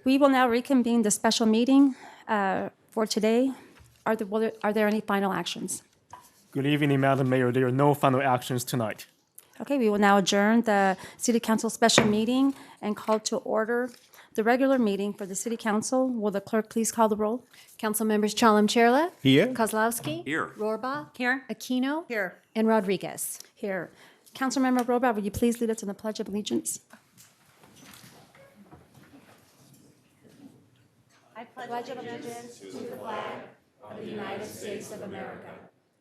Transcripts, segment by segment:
We will now reconvene the special meeting for today. Are there any final actions? Good evening, Madam Mayor. There are no final actions tonight. Okay, we will now adjourn the City Council special meeting and call to order the regular meeting for the City Council. Will the clerk please call the roll? Council members Chalem-Cherla. Here. Kozlowski. Here. Rohrbach. Here. Aquino. Here. And Rodriguez. Here. Councilmember Rohrbach, will you please lead us in the Pledge of Allegiance? I pledge allegiance to the flag of the United States of America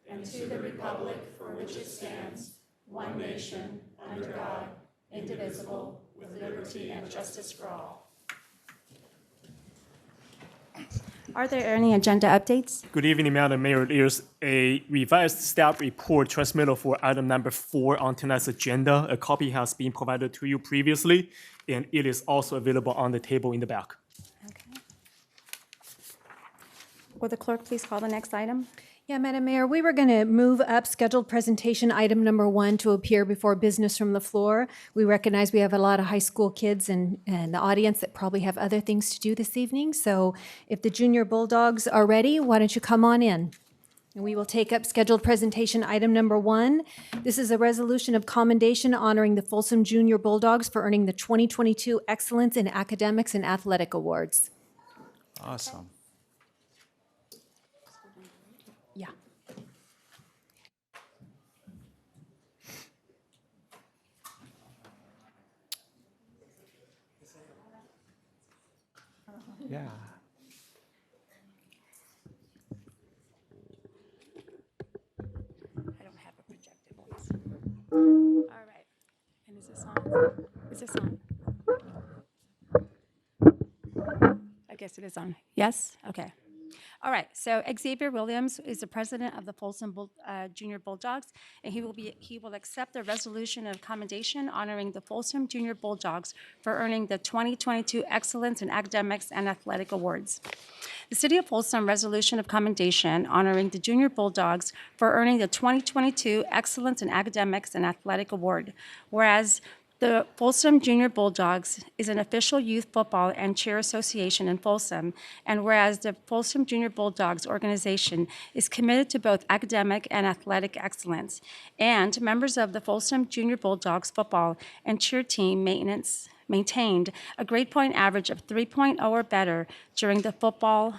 and to the republic for which it stands, one nation, under God, indivisible, with liberty and justice for all. Are there any agenda updates? Good evening, Madam Mayor. There's a revised staff report transmitted for item number 4 on tonight's agenda. A copy has been provided to you previously, and it is also available on the table in the back. Okay. Will the clerk please call the next item? Yeah, Madam Mayor, we were going to move up scheduled presentation item number 1 to appear before business from the floor. We recognize we have a lot of high school kids in the audience that probably have other things to do this evening. So if the Junior Bulldogs are ready, why don't you come on in? And we will take up scheduled presentation item number 1. This is a resolution of commendation honoring the Folsom Junior Bulldogs for earning the 2022 Excellence in Academics and Athletic Awards. Awesome. Yeah. Yeah. I don't have a projected voice. All right. And is this on? Is this on? I guess it is on. Yes? Okay. All right. So Xavier Williams is the president of the Folsom Junior Bulldogs, and he will accept the resolution of commendation honoring the Folsom Junior Bulldogs for earning the 2022 Excellence in Academics and Athletic Awards. The City of Folsom Resolution of Commendation honoring the Junior Bulldogs for earning the 2022 Excellence in Academics and Athletic Award. Whereas the Folsom Junior Bulldogs is an official youth football and cheer association in Folsom, and whereas the Folsom Junior Bulldogs organization is committed to both academic and athletic excellence, and members of the Folsom Junior Bulldogs football and cheer team maintained a grade point average of 3.0 or better during the football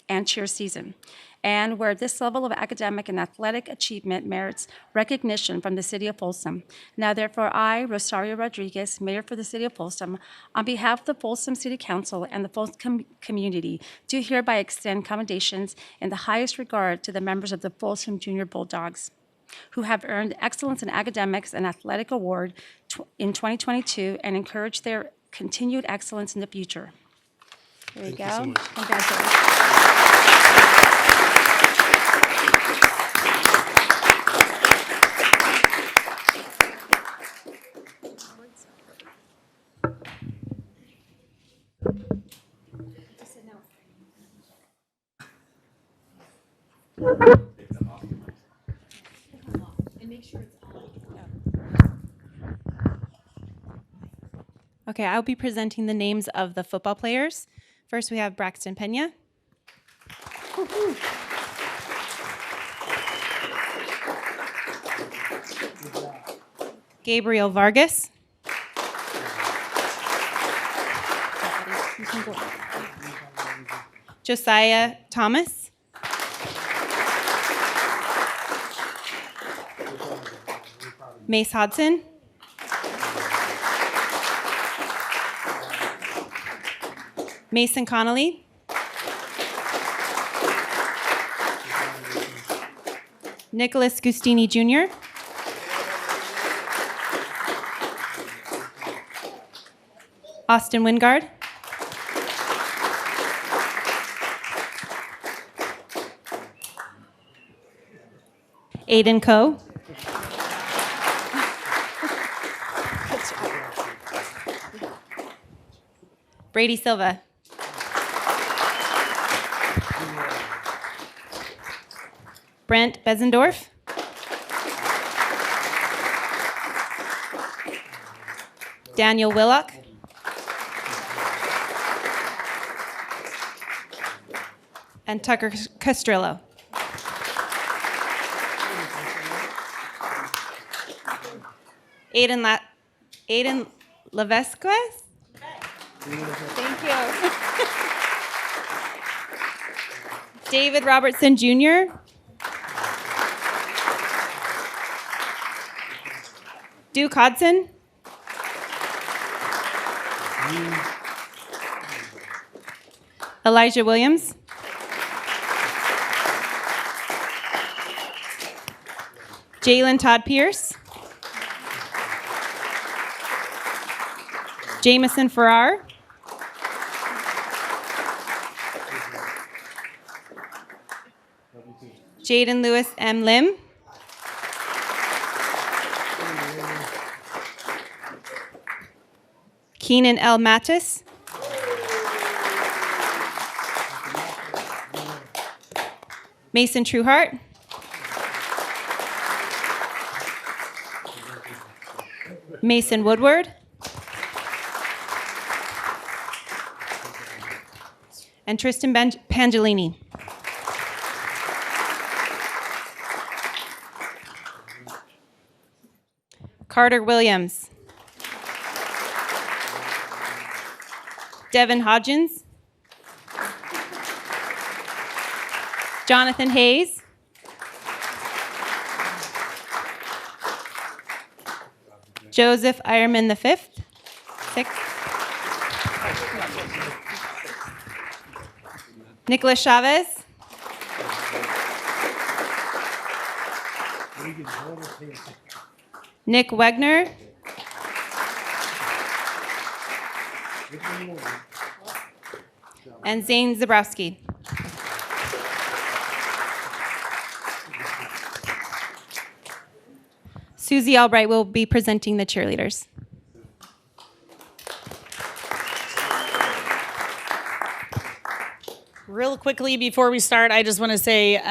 and cheer season, and where this level of academic and athletic achievement merits recognition from the City of Folsom. Now, therefore, I, Rosario Rodriguez, Mayor for the City of Folsom, on behalf of the Folsom City Council and the Folsom community, do hereby extend commendations in the highest regard to the members of the Folsom Junior Bulldogs, who have earned Excellence in Academics and Athletic Award in 2022 and encourage their continued excellence in the future. There you go. Congratulations. Okay, I'll be presenting the names of the football players. First, we have Braxton Pena. Gabriel Vargas. Josiah Thomas. Mace Hodson. Mason Connolly. Nicholas Gustini Jr. Austin Wingard. Aiden Coe. Brady Silva. Brent Bezendorf. Daniel Willock. and Tucker Castrillo. Aiden Levesquez. Thank you. David Robertson Jr. Duke Hodson. Elijah Williams. Jalen Todd Pierce. Jamison Farrar. Jaden Lewis M. Lim. Keenan L. Mattis. Mason Trueheart. Mason Woodward. And Tristan Pangellini. Carter Williams. Devin Hodgins. Jonathan Hayes. Joseph Ironman V. Sixth. Nicholas Chavez. Nick Wegner. And Zane Zabrowski. Susie Albright will be presenting the cheerleaders. Real quickly before we start, I just want to say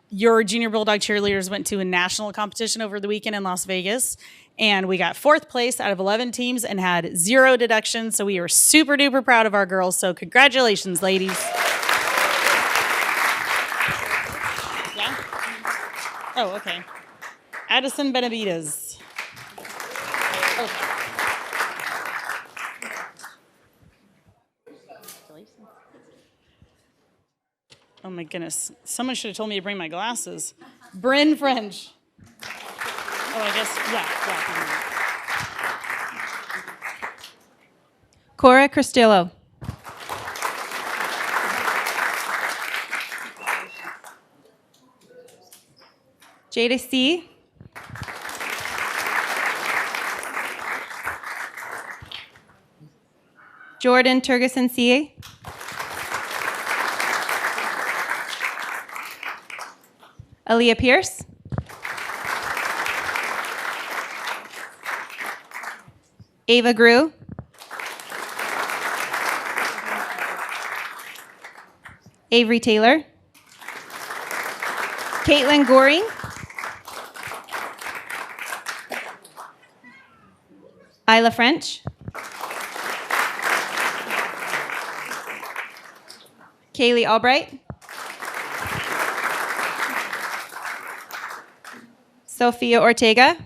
your Junior Bulldog cheerleaders went to a national competition over the weekend in Las Vegas, and we got 4th place out of 11 teams and had 0 deductions, so we are super duper proud of our girls, so congratulations, ladies. Yeah? Oh, okay. Addison Benavides. Okay. Oh my goodness. Someone should have told me to bring my glasses. Bryn French. Oh, I guess, yeah. Cora Cristillo. Jada C. Jordan Turgeson C. Aaliyah Pierce. Ava Grew. Avery Taylor. Caitlin Goring. Isla French. Kaylee Albright. Sophia Ortega.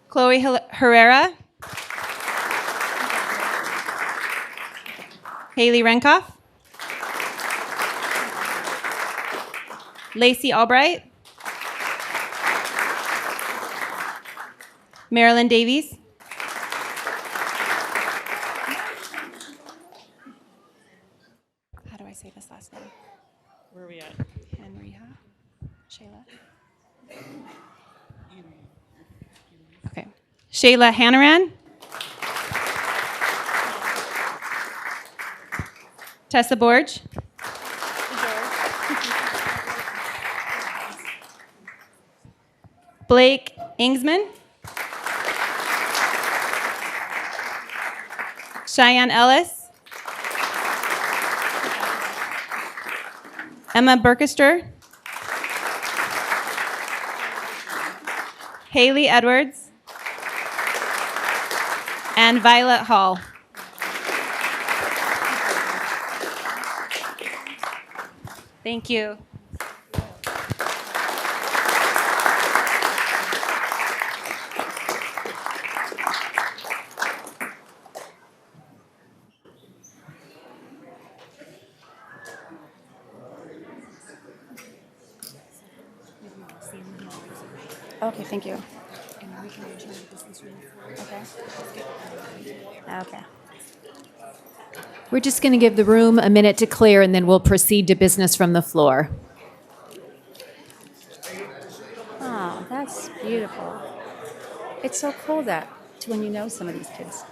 Chloe Herrera. Haley Renkoff. Lacey Albright. Marilyn Davies. How do I say this last name? Where are we at? Henriha? Shayla? Okay. Shayla Hannaran. Tessa Borge. Blake Ingsman. Cheyenne Ellis. Emma Burkester. Haley Edwards. And Violet Hall. Thank you. Okay, thank you. Okay. Okay. We're just going to give the room a minute to clear, and then we'll proceed to business from the floor. Oh, that's beautiful. It's so cool that when you know some of these kids.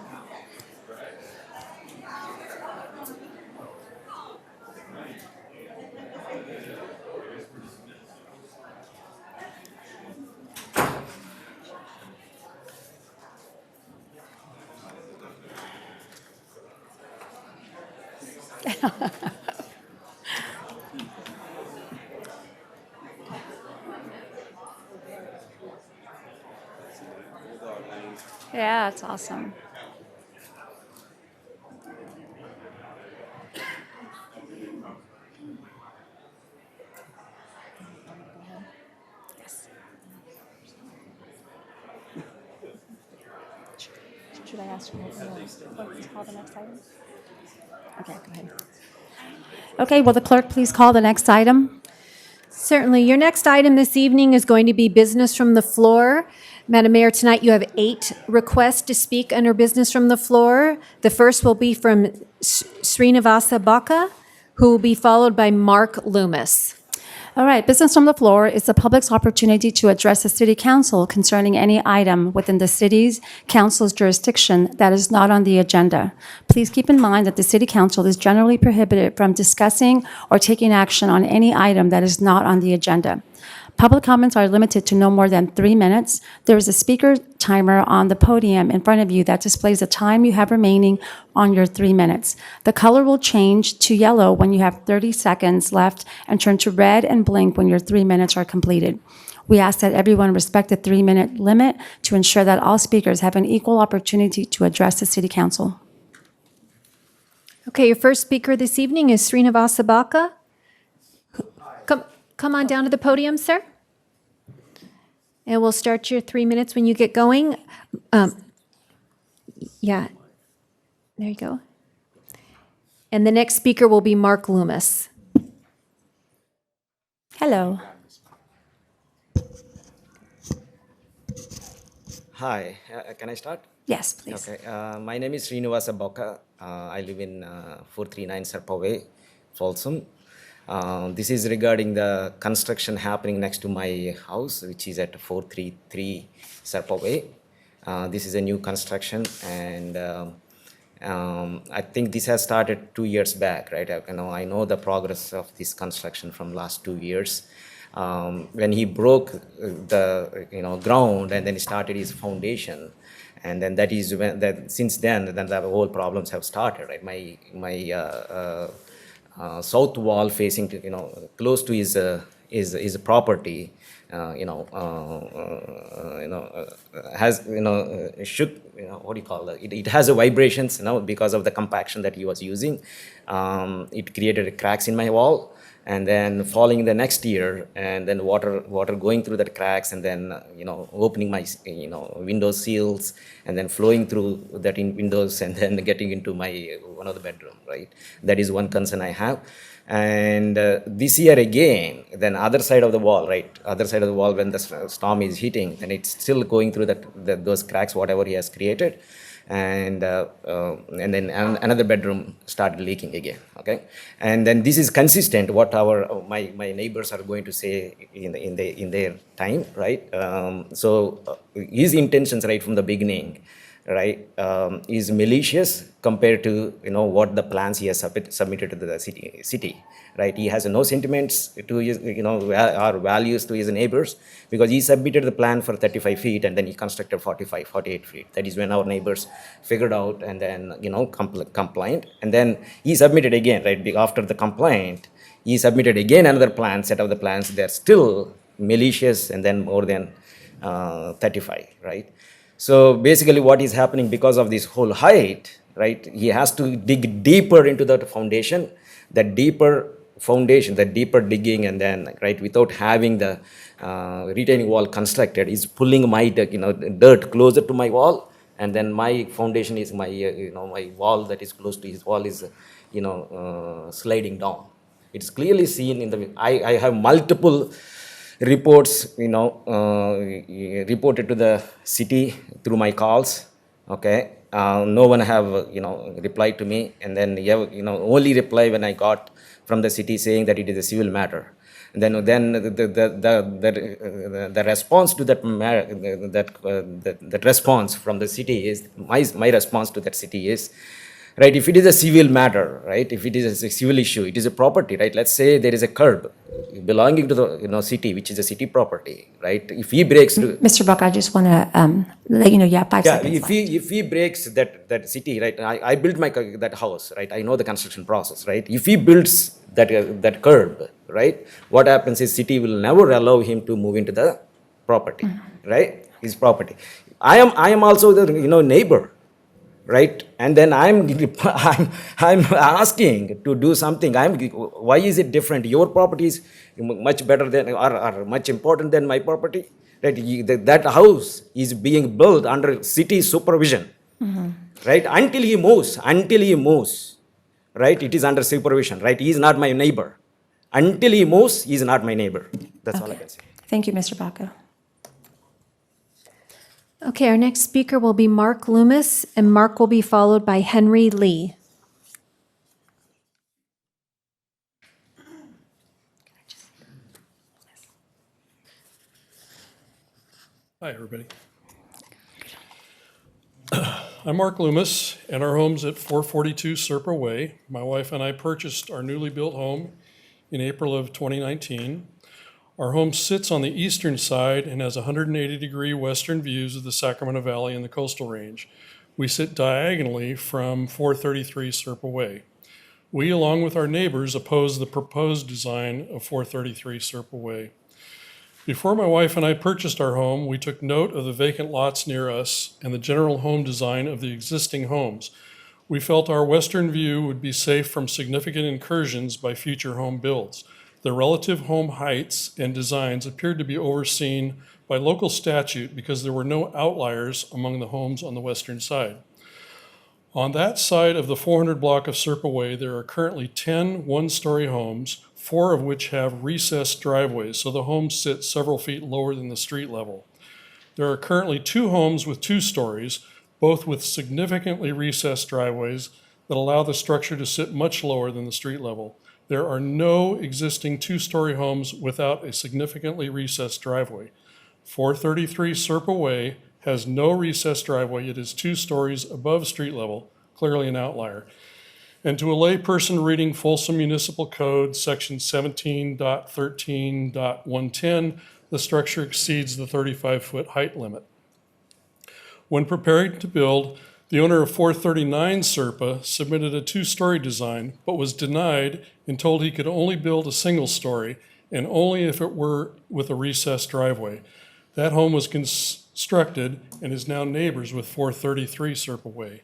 Yeah, it's awesome. Yes. Should I ask you to call the next item? Okay, go ahead. Okay, will the clerk please call the next item? Certainly. Your next item this evening is going to be business from the floor. Madam Mayor, tonight you have 8 requests to speak under business from the floor. The first will be from Srinivasa Baka, who will be followed by Mark Loomis. All right, business from the floor is the public's opportunity to address the city council concerning any item within the city's council's jurisdiction that is not on the agenda. Please keep in mind that the city council is generally prohibited from discussing or taking action on any item that is not on the agenda. Public comments are limited to no more than 3 minutes. There is a speaker timer on the podium in front of you that displays the time you have remaining on your 3 minutes. The color will change to yellow when you have 30 seconds left and turn to red and blink when your 3 minutes are completed. We ask that everyone respect the 3-minute limit to ensure that all speakers have an equal opportunity to address the city council. Okay, your first speaker this evening is Srinivasa Baka. Come on down to the podium, sir. And we'll start your 3 minutes when you get going. Yeah, there you go. And the next speaker will be Mark Loomis. Hello. Hi, can I start? Yes, please. Okay, my name is Srinivasa Boka. I live in 439 Sarpa Way, Folsom. This is regarding the construction happening next to my house, which is at 433 Sarpa Way. This is a new construction, and I think this has started 2 years back, right? I know the progress of this construction from last 2 years. When he broke the ground and then he started his foundation, and then that is when that since then the whole problems have started, right? My south wall facing to, close to his property, has should what do you call it? It has a vibrations, because of the compaction that he was using. It created cracks in my wall, and then falling the next year, and then water going through the cracks, and then opening my window seals, and then flowing through that in windows, and then getting into my one of the bedroom, right? That is one concern I have. And this year again, then other side of the wall, right? Other side of the wall, when the storm is hitting, then it's still going through those cracks, whatever he has created. And then another bedroom started leaking again. Okay, and then this is consistent what my neighbors are going to say in their time, right? So his intentions right from the beginning, right, is malicious compared to what the plans he has submitted to the city, right? He has no sentiments to his or values to his neighbors, because he submitted the plan for 35 feet and then he constructed 48 feet. That is when our neighbors figured out, and then compliant, and then he submitted again, right? After the complaint, he submitted again another plan, set of the plans. They're still malicious, and then more than 35, right? So basically what is happening because of this whole height, right, he has to dig deeper into the foundation. That deeper foundation, the deeper digging, and then right without having the retaining wall constructed, is pulling my dirt closer to my wall, and then my foundation is my my wall that is close to his wall is sliding down. It's clearly seen in the. I have multiple reports reported to the city through my calls. Okay, no one have replied to me, and then only reply when I got from the city saying that it is a civil matter. And then the response to that that response from the city is my response to that city is, right, if it is a civil matter, right, if it is a civil issue, it is a property, right? Let's say there is a curb belonging to the city, which is a city property, right? If he breaks to, Mr. Buck, I just want to let you know you have 5 yeah, seconds left. if he breaks that city, right? I built that house, right? I know the construction process, right? If he builds that curb, right? What happens is city will never allow him to move into the property, right? His property. I am also the neighbor, right? And then I'm asking to do something. Why is it different? Your property is much better than or much important than my property, right? That house is being built under city supervision, right? Until he moves, right? It is under supervision, right? He is not my neighbor. Until he moves, he is not my neighbor. That's all I can say. Thank you, Mr. Baca. Okay, our next speaker will be Mark Loomis, and Mark will be followed by Henry Lee. Hi, everybody. I'm Mark Loomis, and our home's at 442 Serpa Way. My wife and I purchased our newly built home in April of 2019. Our home sits on the eastern side and has 180-degree western views of the Sacramento Valley and the coastal range. We sit diagonally from 433 Serpa Way. We, along with our neighbors, oppose the proposed design of 433 Serpa Way. Before my wife and I purchased our home, we took note of the vacant lots near us and the general home design of the existing homes. We felt our western view would be safe from significant incursions by future home builds. The relative home heights and designs appeared to be overseen by local statute because there were no outliers among the homes on the western side. On that side of the 400 block of Serpa Way, there are currently 10 one-story homes, 4 of which have recessed driveways, so the homes sit several feet lower than the street level. There are currently 2 homes with 2 stories, both with significantly recessed driveways that allow the structure to sit much lower than the street level. There are no existing 2-story homes without a significantly recessed driveway. 433 Serpa Way has no recessed driveway. It is 2 stories above street level, clearly an outlier. And to a lay person reading Folsom Municipal Code, section 17.13.110, the structure exceeds the 35-foot height limit. When preparing to build, the owner of 439 Serpa submitted a 2-story design, but was denied and told he could only build a single story, and only if it were with a recessed driveway. That home was constructed and is now neighbors with 433 Serpa Way.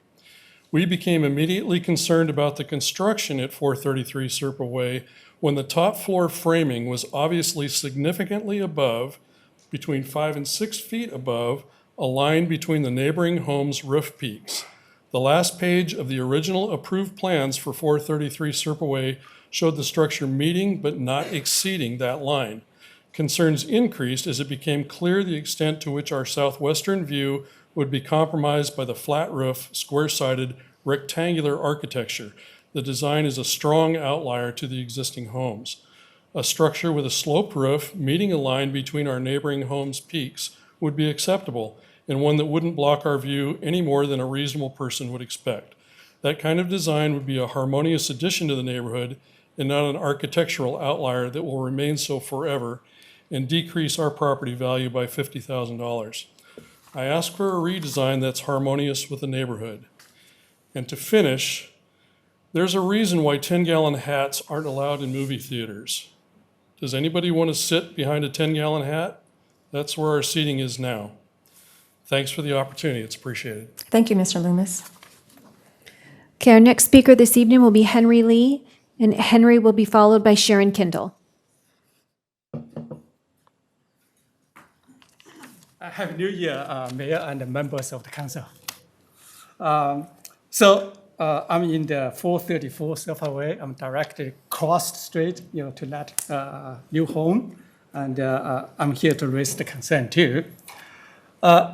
We became immediately concerned about the construction at 433 Serpa Way when the top floor framing was obviously significantly above, between 5 and 6 feet above, a line between the neighboring homes' roof peaks. The last page of the original approved plans for 433 Serpa Way showed the structure meeting but not exceeding that line. Concerns increased as it became clear the extent to which our southwestern view would be compromised by the flat roof, square-sided, rectangular architecture. The design is a strong outlier to the existing homes. A structure with a sloped roof meeting a line between our neighboring homes' peaks would be acceptable, and one that wouldn't block our view any more than a reasonable person would expect. That kind of design would be a harmonious addition to the neighborhood and not an architectural outlier that will remain so forever and decrease our property value by $50,000. I ask for a redesign that's harmonious with the neighborhood. And to finish, there's a reason why 10-gallon hats aren't allowed in movie theaters. Does anybody want to sit behind a 10-gallon hat? That's where our seating is now. Thanks for the opportunity. It's appreciated. Thank you, Mr. Loomis. Okay, our next speaker this evening will be Henry Lee, And Henry will be followed by Sharon Kendall. Happy New Year, Mayor and members of the council. I'm in the 434 Surfaway. I'm directly across the street, to that new home, and I'm here to raise the concern too.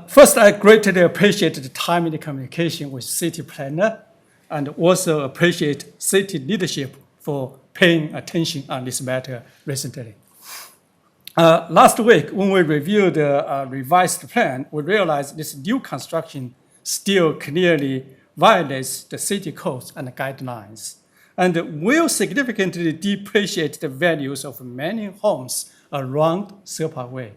First, I greatly appreciate the timely communication with city planner, and also appreciate city leadership for paying attention on this matter recently. Last week, when we reviewed the revised plan, we realized this new construction still clearly violates the city codes and guidelines, and will significantly depreciate the values of many homes around Surfaway.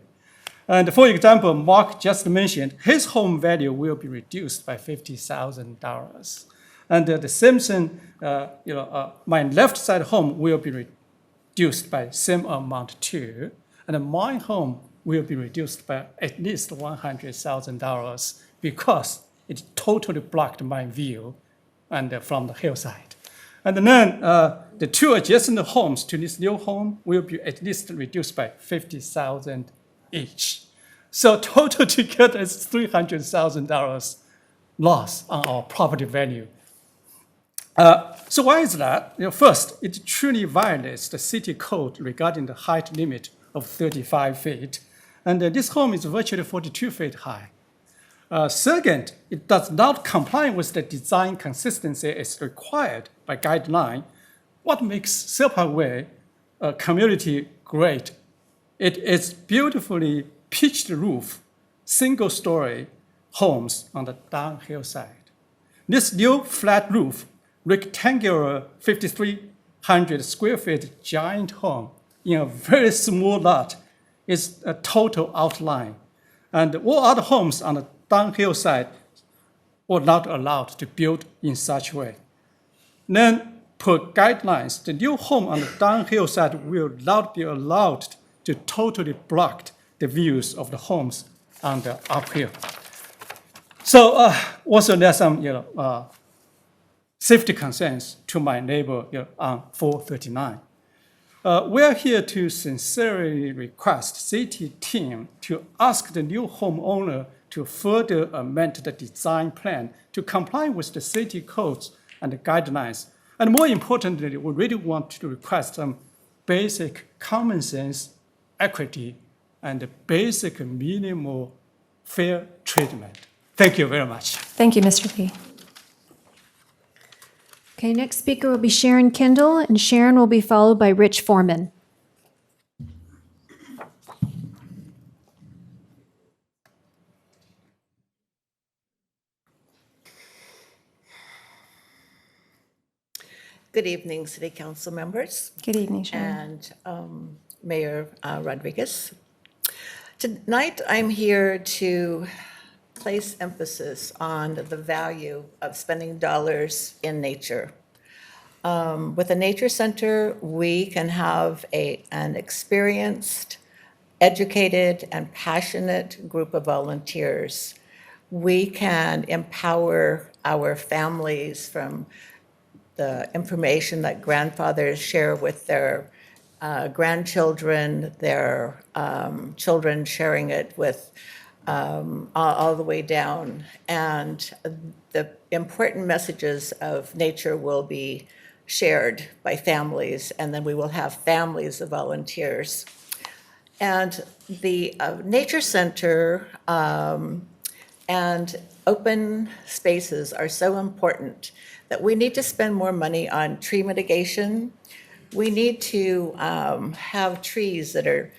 And for example, Mark just mentioned his home value will be reduced by $50,000. And the Simpson, my left side home will be reduced by same amount too. And my home will be reduced by at least $100,000 because it totally blocked my view and from the hillside. And then the two adjacent homes to this new home will be at least reduced by $50,000 each. So total together is $300,000 loss on our property value. So why is that? First, it truly violates the city code regarding the height limit of 35 feet. And this home is virtually 42 feet high. Second, it does not comply with the design consistency as required by guideline. What makes Surfaway community great? It is beautifully pitched roof, single-story homes on the downhill side. This new flat roof, rectangular 5,300 square feet giant home in a very small lot is a total outline. And all other homes on the downhill side were not allowed to build in such way. Then, per guidelines, the new home on the downhill side will not be allowed to totally block the views of the homes on the uphill. So also there's some safety concerns to my neighbor on 439. We are here to sincerely request city team to ask the new homeowner to further amend the design plan to comply with the city codes and the guidelines. And more importantly, we really want to request some basic common sense, equity, and basic minimal fair treatment. Thank you very much. Thank you, Mr. Lee. Okay, next speaker will be Sharon Kendall, and Sharon will be followed by Rich Foreman. Good evening, City Council members Good evening, Sharon. and Mayor Rodriguez. Tonight, I'm here to place emphasis on the value of spending dollars in nature. With a nature center, we can have an experienced, educated, and passionate group of volunteers. We can empower our families from the information that grandfathers share with their grandchildren, their children sharing it with all the way down. And the important messages of nature will be shared by families, and then we will have families of volunteers. And the Nature Center and open spaces are so important that we need to spend more money on tree mitigation. We need to have trees that are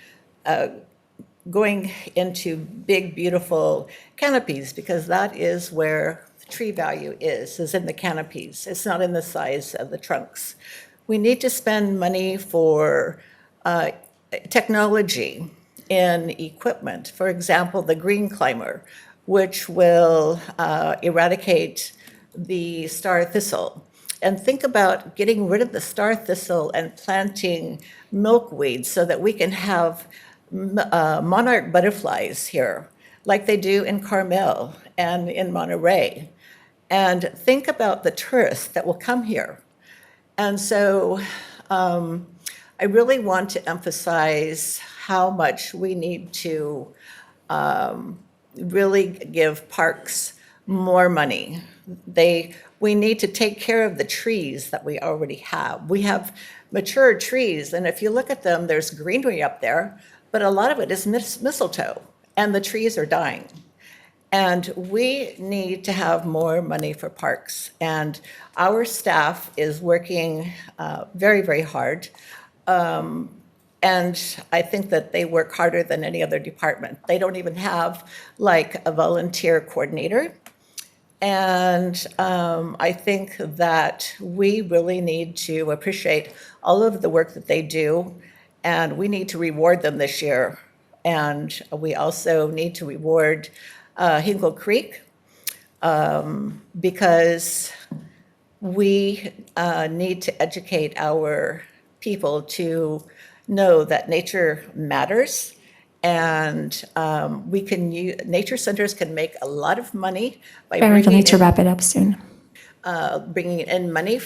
going into big, beautiful canopies, because that is where the tree value is in the canopies. It's not in the size of the trunks. We need to spend money for technology in equipment. For example, the Green Climber, which will eradicate the star thistle. And think about getting rid of the star thistle and planting milkweed so that we can have monarch butterflies here, like they do in Carmel and in Monterey. And think about the tourists that will come here. And so I really want to emphasize how much we need to really give parks more money. We need to take care of the trees that we already have. We have mature trees, and if you look at them, there's greenery up there, but a lot of it is mistletoe, and the trees are dying. And we need to have more money for parks. And our staff is working very, very hard. And I think that they work harder than any other department. They don't even have like a volunteer coordinator. And I think that we really need to appreciate all of the work that they do, and we need to reward them this year. And we also need to reward Hinkle Creek because we need to educate our people to know that nature matters. And we can use, nature centers can make a lot of money by Baron, you'll need to in, wrap it up soon. bringing in money.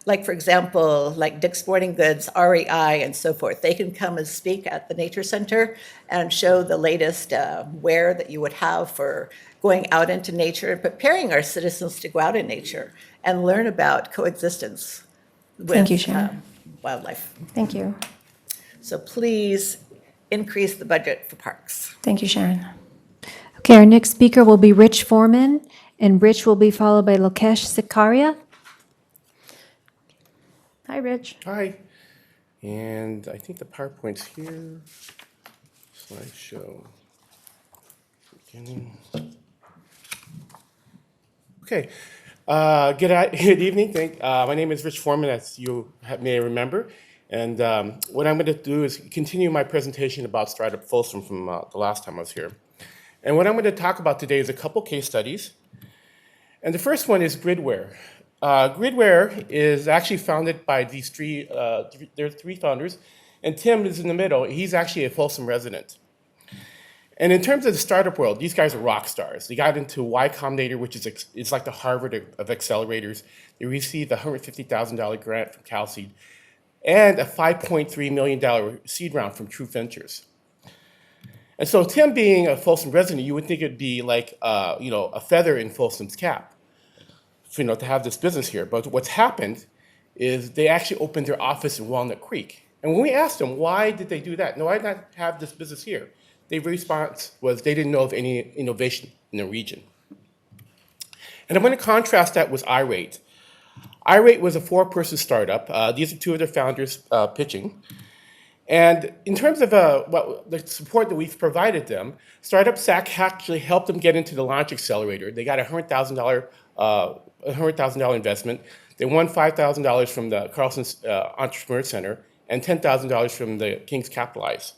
Like, for example, like Dick's Sporting Goods, REI, and so forth, they can come and speak at the nature center and show the latest wear that you would have for going out into nature and preparing our citizens to go out in nature and learn about coexistence with Thank you, Sharon. Wildlife. Thank you. So please increase the budget for parks. Thank you, Sharon. Okay, our next speaker will be Rich Foreman, and Rich will be followed by Lokesh Sikaria. Hi, Rich. Hi, and I think the PowerPoint's here. Slideshow. Beginning. Okay. Good evening. My name is Rich Foreman, as you may remember. And what I'm going to do is continue my presentation about Startup Folsom from the last time I was here. And what I'm going to talk about today is a couple case studies. And the first one is Gridware. Gridware is actually founded by these three, there are three founders, and Tim is in the middle. He's actually a Folsom resident. And in terms of the startup world, these guys are rock stars. They got into Y Combinator, which is it's like the Harvard of accelerators. They received a $150,000 grant from CalSeed and a $5.3 million seed round from True Ventures. And so Tim being a Folsom resident, you would think it'd be like a feather in Folsom's cap, to have this business here. But what's happened is they actually opened their office in Walnut Creek. And when we asked them, why did they do that? No, why not have this business here? Their response was they didn't know of any innovation in the region. And I'm going to contrast that with iRate. iRate was a 4-person startup. These are two of their founders pitching. And in terms of the support that we've provided them, Startup SAC actually helped them get into the launch accelerator. They got a $100,000 investment. They won $5,000 from the Carlson Entrepreneur Center and $10,000 from the King's Capitalize.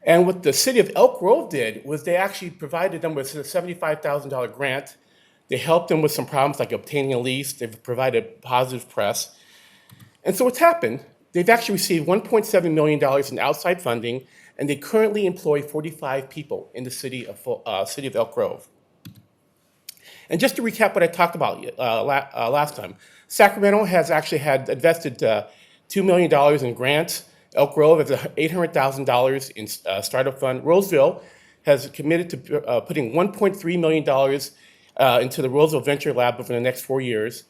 And what the city of Elk Grove did was they actually provided them with a $75,000 grant. They helped them with some problems like obtaining a lease. They've provided positive press. And so what's happened, they've actually received $1.7 million in outside funding, and they currently employ 45 people in the city of Elk Grove. And just to recap what I talked about last time, Sacramento has actually invested $2 million in grants. Elk Grove has $800,000 in startup fund. Roseville has committed to putting $1.3 million into the Roseville Venture Lab over the next 4 years.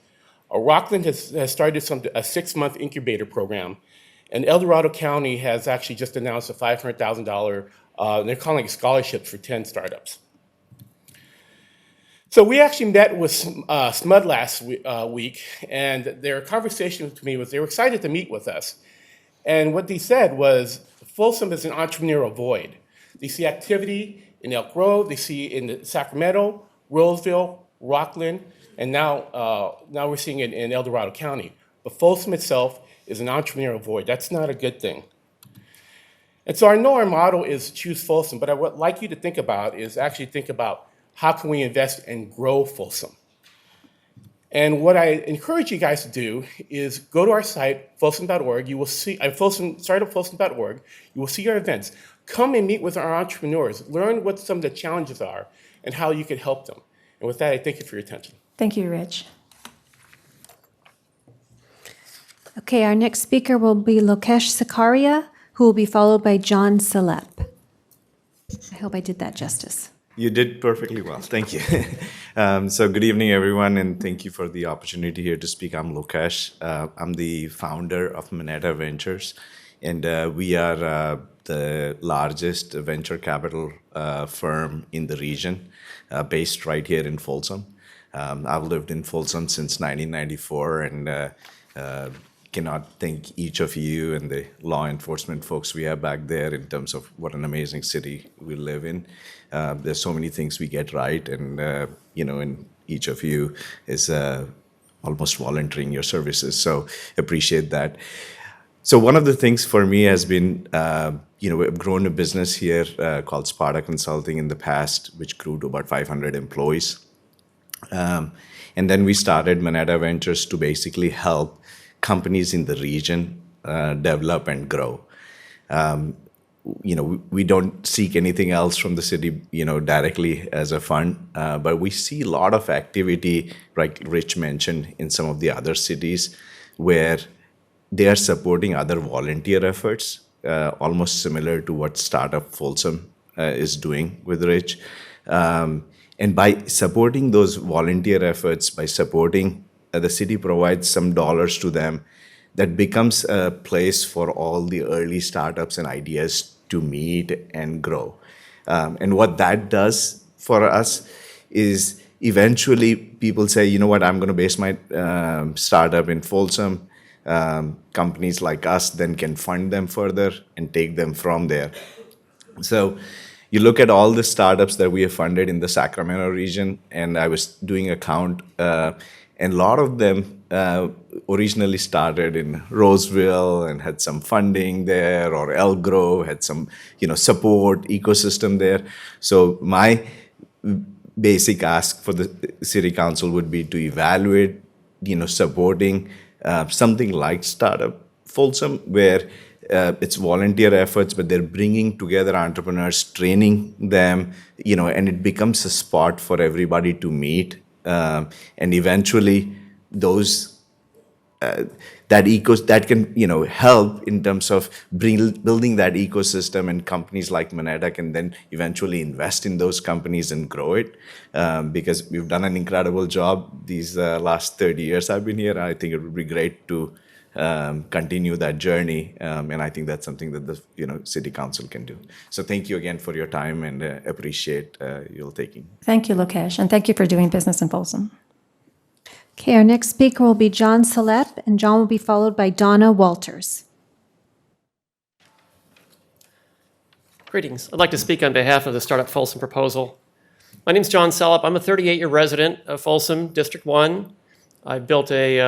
Rockland has started a 6-month incubator program. And El Dorado County has actually just announced a $500,000, they're calling it scholarships for 10 startups. So we actually met with SMUD last week, and their conversation with me was they were excited to meet with us. And what they said was, Folsom is an entrepreneurial void. They see activity in Elk Grove, they see in Sacramento, Roseville, Rockland, and now we're seeing it in El Dorado County. But Folsom itself is an entrepreneurial void. That's not a good thing. And so I know our motto is choose Folsom, but I would like you to think about is actually think about how can we invest and grow Folsom. And what I encourage you guys to do is go to our site, folsom.org. You will see, startupfolsom.org. You will see our events. Come and meet with our entrepreneurs. Learn what some of the challenges are and how you can help them. And with that, I thank you for your attention. Thank you, Rich. Okay, our next speaker will be Lokesh Sakaria, who will be followed by John Salep. I hope I did that justice. You did perfectly well. Thank you. So good evening, everyone, and thank you for the opportunity here to speak. I'm Lokesh. I'm the founder of Moneta Ventures, and we are the largest venture capital firm in the region, based right here in Folsom. I've lived in Folsom since 1994, and cannot thank each of you and the law enforcement folks we have back there in terms of what an amazing city we live in. There's so many things we get right, and and each of you is almost volunteering your services. So appreciate that. So one of the things for me has been, we've grown a business here called Sparta Consulting in the past, which grew to about 500 employees. And then we started Moneta Ventures to basically help companies in the region develop and grow. We don't seek anything else from the city, directly as a fund, but we see a lot of activity, like Rich mentioned, in some of the other cities where they are supporting other volunteer efforts, almost similar to what Startup Folsom is doing with Rich. And by supporting those volunteer efforts, by supporting the city provides some dollars to them, that becomes a place for all the early startups and ideas to meet and grow. And what that does for us is eventually people say, you know what, I'm going to base my startup in Folsom. Companies like us then can fund them further and take them from there. So you look at all the startups that we have funded in the Sacramento region, and I was doing a count, and a lot of them originally started in Roseville and had some funding there, or Elk Grove had some, support ecosystem there. So my basic ask for the city council would be to evaluate, supporting something like Startup Folsom, where it's volunteer efforts, but they're bringing together entrepreneurs, training them, and it becomes a spot for everybody to meet. And eventually those that can help in terms of building that ecosystem, and companies like Moneta can then eventually invest in those companies and grow it, because we've done an incredible job these last 30 years I've been here. I think it would be great to continue that journey, and I think that's something that the city council can do. So thank you again for your time, and appreciate your taking. Thank you, Lokesh, and thank you for doing business in Folsom. Okay, our next speaker will be John Salep, and John will be followed by Donna Walters. Greetings. I'd like to speak on behalf of the Startup Folsom proposal. My name is John Salep. I'm a 38-year resident of Folsom, District 1. I've built a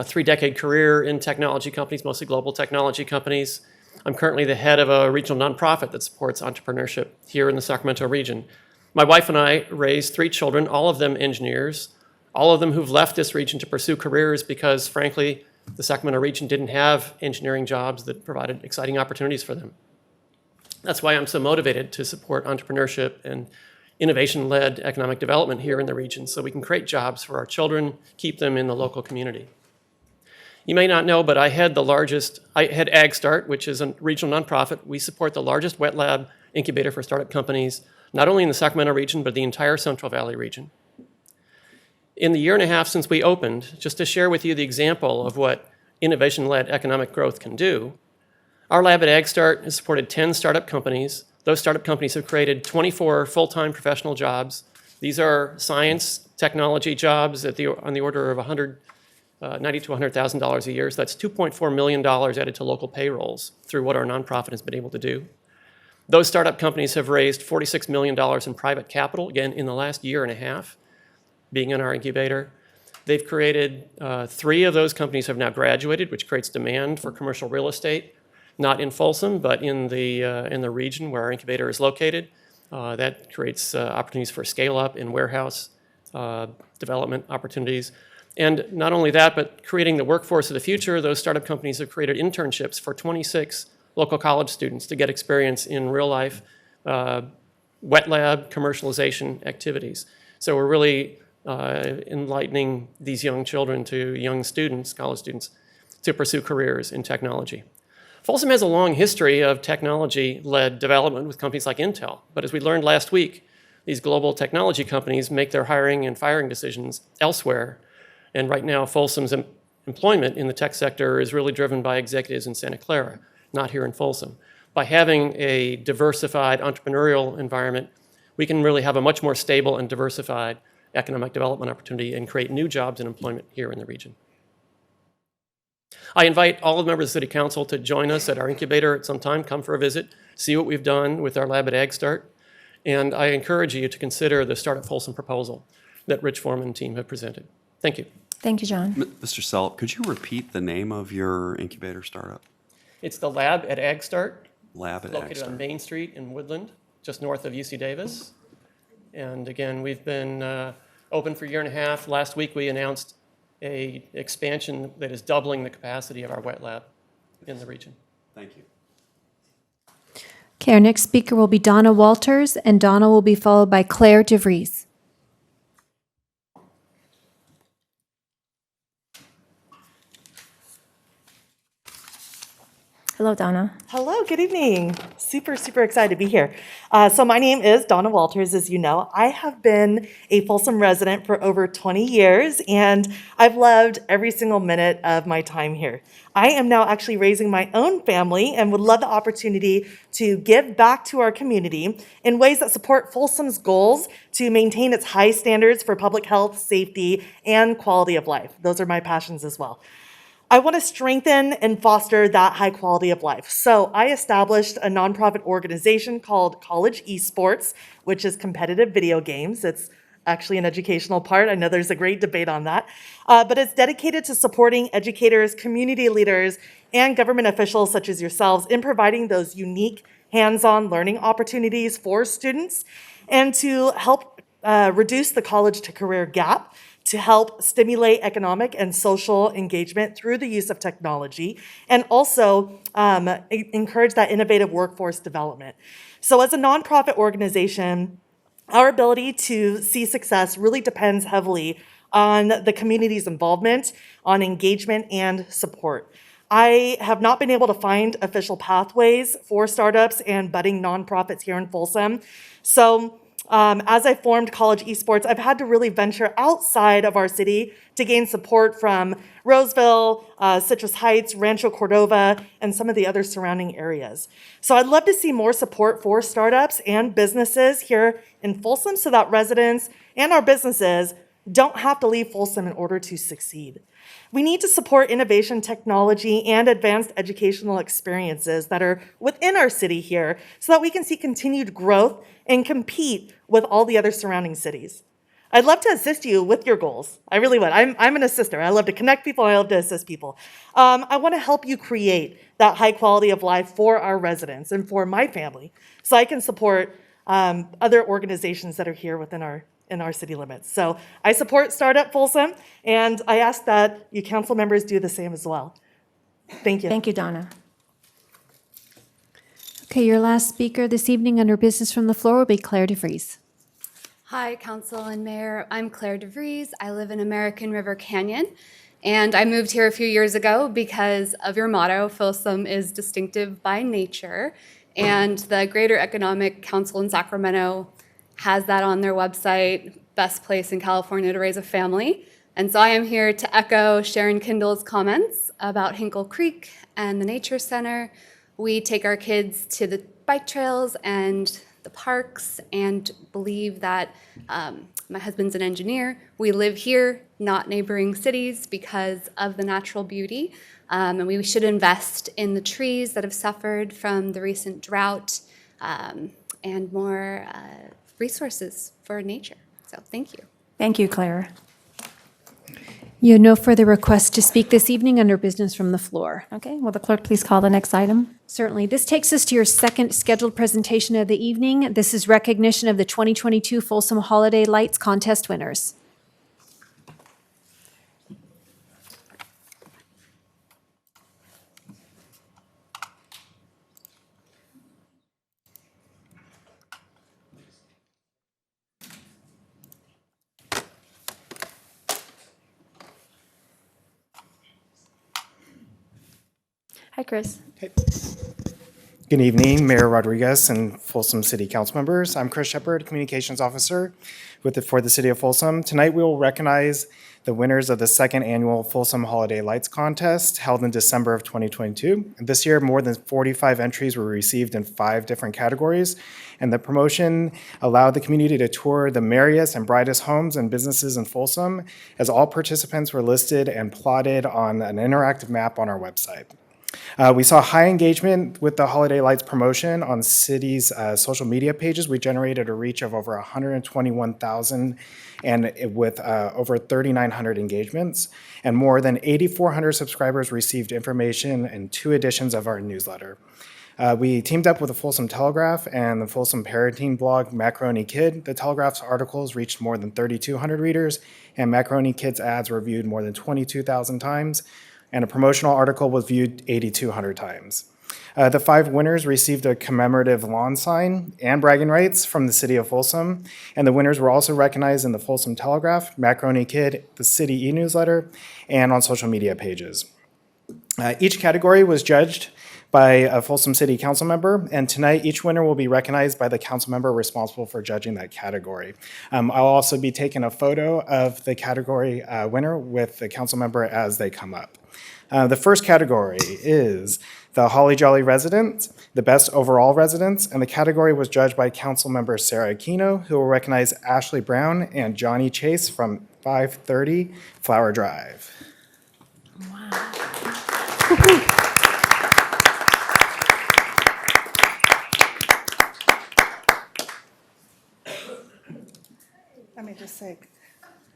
3-decade career in technology companies, mostly global technology companies. I'm currently the head of a regional nonprofit that supports entrepreneurship here in the Sacramento region. My wife and I raised 3 children, all of them engineers, all of them who've left this region to pursue careers because, frankly, the Sacramento region didn't have engineering jobs that provided exciting opportunities for them. That's why I'm so motivated to support entrepreneurship and innovation-led economic development here in the region, so we can create jobs for our children, keep them in the local community. You may not know, but I head AgStart, which is a regional nonprofit. We support the largest wet lab incubator for startup companies, not only in the Sacramento region, but the entire Central Valley region. In the year and a half since we opened, just to share with you the example of what innovation-led economic growth can do, our lab at AgStart has supported 10 startup companies. Those startup companies have created 24 full-time professional jobs. These are science, technology jobs on the order of $90,000 to $100,000 a year. So that's $2.4 million added to local payrolls through what our nonprofit has been able to do. Those startup companies have raised $46 million in private capital, again, in the last year and a half, being in our incubator. They've created, 3 of those companies have now graduated, which creates demand for commercial real estate, not in Folsom, but in the region where our incubator is located. That creates opportunities for scale-up in warehouse development opportunities. And not only that, but creating the workforce of the future, those startup companies have created internships for 26 local college students to get experience in real-life wet lab commercialization activities. So we're really enlightening these young children to young students, college students, to pursue careers in technology. Folsom has a long history of technology-led development with companies like Intel, but as we learned last week, these global technology companies make their hiring and firing decisions elsewhere, and right now Folsom's employment in the tech sector is really driven by executives in Santa Clara, not here in Folsom. By having a diversified entrepreneurial environment, we can really have a much more stable and diversified economic development opportunity and create new jobs and employment here in the region. I invite all of the members of the City Council to join us at our incubator at some time, come for a visit, see what we've done with our lab at AgStart, and I encourage you to consider the Startup Folsom proposal that Rich Foreman and team have presented. Thank you. Thank you, John. Mr. Selp, could you repeat the name of your incubator startup? It's the lab at AgStart, Lab at located on AgStart. Main Street in Woodland, just north of UC Davis. And again, we've been open for a year and a half. Last week, we announced an expansion that is doubling the capacity of our wet lab in the region. Thank you. Okay, our next speaker will be Donna Walters, and Donna will be followed by Claire DeVries. Hello, Donna. Hello, good evening. Super excited to be here. So my name is Donna Walters, as you know. I have been a Folsom resident for over 20 years, and I've loved every single minute of my time here. I am now actually raising my own family and would love the opportunity to give back to our community in ways that support Folsom's goals to maintain its high standards for public health, safety, and quality of life. Those are my passions as well. I want to strengthen and foster that high quality of life. So I established a nonprofit organization called College Esports, which is competitive video games. It's actually an educational part. I know there's a great debate on that. But it's dedicated to supporting educators, community leaders, and government officials such as yourselves in providing those unique hands-on learning opportunities for students and to help reduce the college to career gap, to help stimulate economic and social engagement through the use of technology, and also encourage that innovative workforce development. So as a nonprofit organization, our ability to see success really depends heavily on the community's involvement, on engagement and support. I have not been able to find official pathways for startups and budding nonprofits here in Folsom. So as I formed College Esports, I've had to really venture outside of our city to gain support from Roseville, Citrus Heights, Rancho Cordova, and some of the other surrounding areas. So I'd love to see more support for startups and businesses here in Folsom so that residents and our businesses don't have to leave Folsom in order to succeed. We need to support innovation, technology, and advanced educational experiences that are within our city here so that we can see continued growth and compete with all the other surrounding cities. I'd love to assist you with your goals. I really would. I'm an assister. I love to connect people. I love to assist people. I want to help you create that high quality of life for our residents and for my family so I can support other organizations that are here within our city limits. So I support Startup Folsom, and I ask that you council members do the same as well. Thank you. Thank you, Donna. Okay, your last speaker this evening under business from the floor will be Claire DeVries. Hi, Council and Mayor. I'm Claire DeVries. I live in American River Canyon, and I moved here a few years ago because of your motto, Folsom is distinctive by nature, and the Greater Economic Council in Sacramento has that on their website, best place in California to raise a family. And so I am here to echo Sharon Kindle's comments about Hinkle Creek and the Nature Center. We take our kids to the bike trails and the parks and believe that my husband's an engineer. We live here, not neighboring cities, because of the natural beauty. And we should invest in the trees that have suffered from the recent drought and more resources for nature. So thank you. Thank you, Claire. You have no further requests to speak this evening under business from the floor. Okay, will the clerk please call the next item? Certainly. This takes us to your second scheduled presentation of the evening. This is recognition of the 2022 Folsom Holiday Lights Contest winners. Hi, Chris. Good evening, Mayor Rodriguez and Folsom City Council members. I'm Chris Shepard, Communications Officer for the City of Folsom. Tonight, we will recognize the winners of the second annual Folsom Holiday Lights Contest held in December of 2022. This year, more than 45 entries were received in 5 different categories, and the promotion allowed the community to tour the merriest and brightest homes and businesses in Folsom, as all participants were listed and plotted on an interactive map on our website. We saw high engagement with the Holiday Lights promotion on city's social media pages. We generated a reach of over 121,000 and with over 3,900 engagements. And more than 8,400 subscribers received information in 2 editions of our newsletter. We teamed up with the Folsom Telegraph and the Folsom parenting blog Macaroni Kid. The Telegraph's articles reached more than 3,200 readers, and Macaroni Kid's ads were viewed more than 22,000 times. And a promotional article was viewed 8,200 times. The 5 winners received a commemorative lawn sign and bragging rights from the City of Folsom, and the winners were also recognized in the Folsom Telegraph, Macaroni Kid, the City e-newsletter, and on social media pages. Each category was judged by a Folsom City Council member, and tonight each winner will be recognized by the council member responsible for judging that category. I'll also be taking a photo of the category winner with the council member as they come up. The first category is the Holly Jolly Residence, the best overall residence, and the category was judged by council member Sarah Aquino, who will recognize Ashley Brown and Johnny Chase from 530 Flower Drive. Let me just say,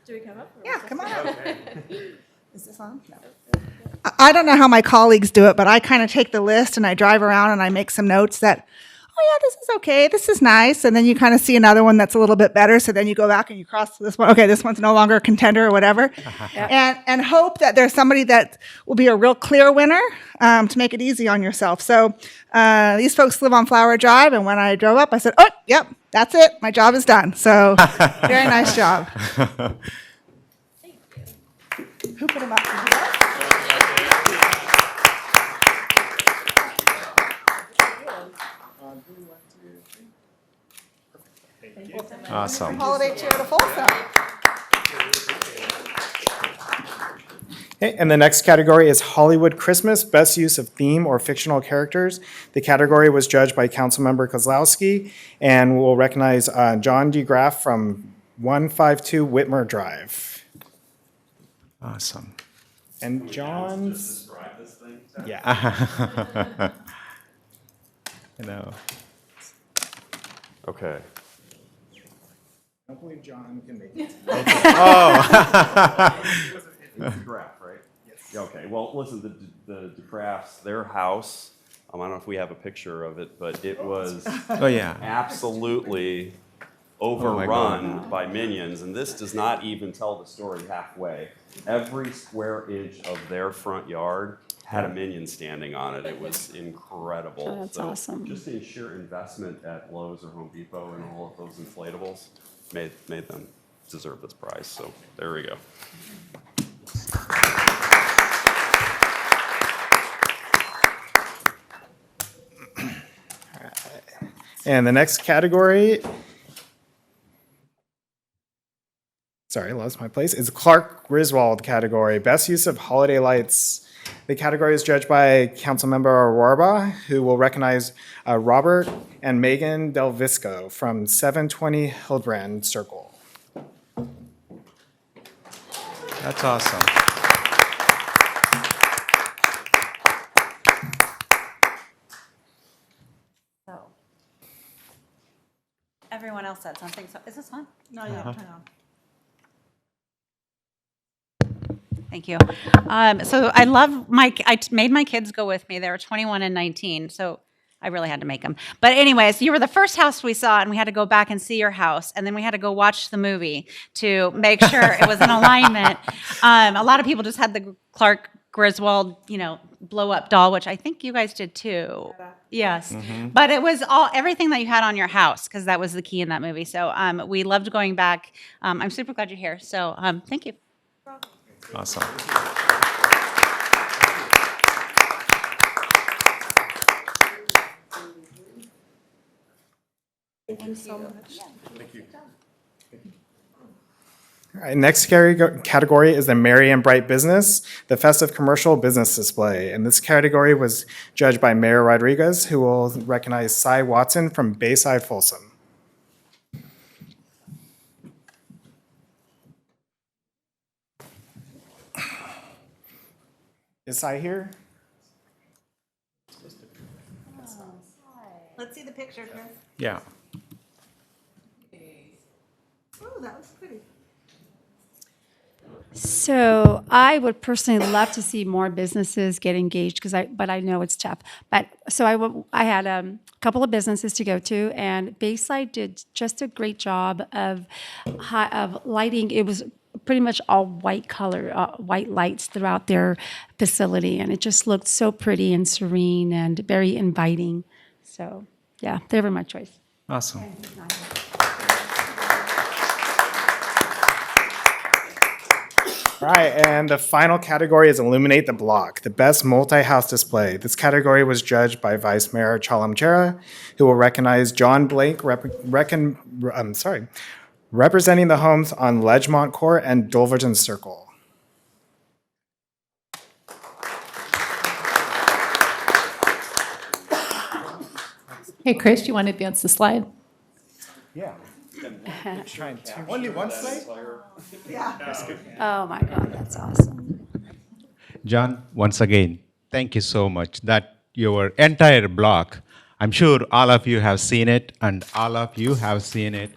Do we come up? yeah, come on up. Is this on? No. I don't know how my colleagues do it, but I kind of take the list and I drive around and I make some notes that, oh yeah, this is okay, this is nice, and then you kind of see another one that's a little bit better, so then you go back and you cross this one, okay, this one's no longer a contender or whatever, and hope that there's somebody that will be a real clear winner to make it easy on yourself. So these folks live on Flower Drive, and when I drove up, I said, oh, yep, that's it, my job is done. So very nice job. Who put them up? Awesome. Holiday cheer to Folsom. Okay, and the next category is Hollywood Christmas, best use of theme or fictional characters. The category was judged by Councilmember Kozlowski, and we'll recognize John DeGraff from 152 Whitmer Drive. Awesome. And John's... Describe this thing? Yeah. I know. Okay. I don't believe John can make it. Oh. It's a graph, right? Yes. Yeah, okay. Well, listen, the DeCrafts, their house, I don't know if we have a picture of it, but it was absolutely overrun by minions, and this does not even tell the story halfway. Every square inch of their front yard had a minion standing on it. It was incredible. Oh, that's awesome. Just the sheer investment at Lowe's or Home Depot and all of those inflatables made them deserve this prize. So there we go. And the next category, sorry, I lost my place, is Clark Griswold category, best use of holiday lights. The category is judged by Councilmember Warba, who will recognize Robert and Megan Del Visco from 720 Hildebrand Circle. That's awesome. So, everyone else said something. So, is this on? No, you have to turn on. Thank you. So I love I made my kids go with me. They were 21 and 19, so I really had to make them. But anyways, you were the first house we saw, and we had to go back and see your house, and then we had to go watch the movie to make sure it was in alignment. A lot of people just had the Clark Griswold, blow up doll, which I think you guys did too. Yes, but it was everything that you had on your house, because that was the key in that movie. So we loved going back. I'm super glad you're here. So thank you. Awesome. Thank you so much. All right, next category is the Merry and Bright Business, the Festive Commercial Business Display. And this category was judged by Mayor Rodriguez, who will recognize Cy Watson from Bayside Folsom. Is Cy here? Let's see the picture, Chris. Yeah. Oh, that was pretty. So I would personally love to see more businesses get engaged but I know it's tough. But so I had a couple of businesses to go to, and Bayside did just a great job of lighting. It was pretty much all white color, white lights throughout their facility, and it just looked so pretty and serene and very inviting. So yeah, they were my choice. Awesome. All right, and the final category is Illuminate the Block, the best multi-house display. This category was judged by Vice Mayor Chalamchera, who will recognize John Blake, representing the homes on Ledgemont Court and Dulverton Circle. Hey, Chris, you want to advance the slide? Yeah. Only one slide? Oh my God, that's awesome. John, once again, thank you so much. That your entire block, I'm sure all of you have seen it, and all of you have seen it.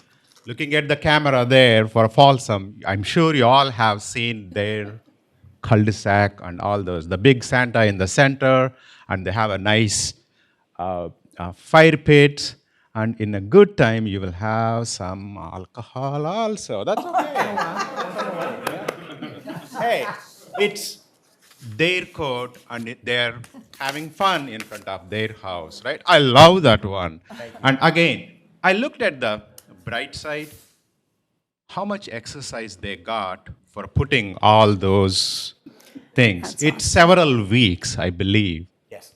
Looking at the camera there for Folsom, I'm sure you all have seen their cul-de-sac and all those. The big Santa in the center, and they have a nice fire pit. And in a good time, you will have some alcohol also. That's okay. Hey, it's their court, and they're having fun in front of their house, right? I love that one. And again, I looked at the bright side, how much exercise they got for putting all those things. It's several weeks, I believe,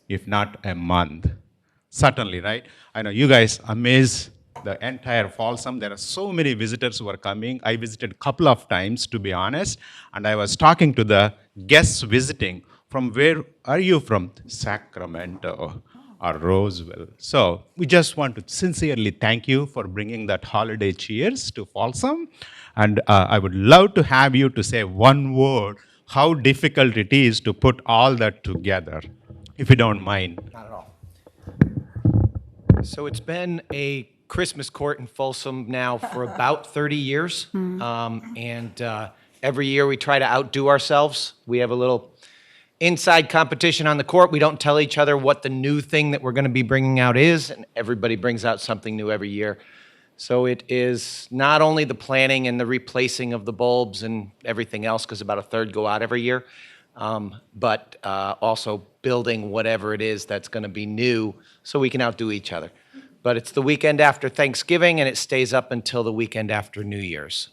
if not a month. Certainly, right? I know you guys amaze the entire Folsom. There are so many visitors who are coming. I visited a couple of times, to be honest, and I was talking to the guests visiting. From where are you from? Sacramento or Roseville. So we just want to sincerely thank you for bringing that holiday cheers to Folsom. And I would love to have you to say one word, how difficult it is to put all that together, if you don't mind. Not at all. So it's been a Christmas court in Folsom now for about 30 years. Every year we try to outdo ourselves. We have a little inside competition on the court. We don't tell each other what the new thing that we're going to be bringing out is, and everybody brings out something new every year. So it is not only the planning and the replacing of the bulbs and everything else, because about a third go out every year, but also building whatever it is that's going to be new so we can outdo each other. But it's the weekend after Thanksgiving, and it stays up until the weekend after New Year's.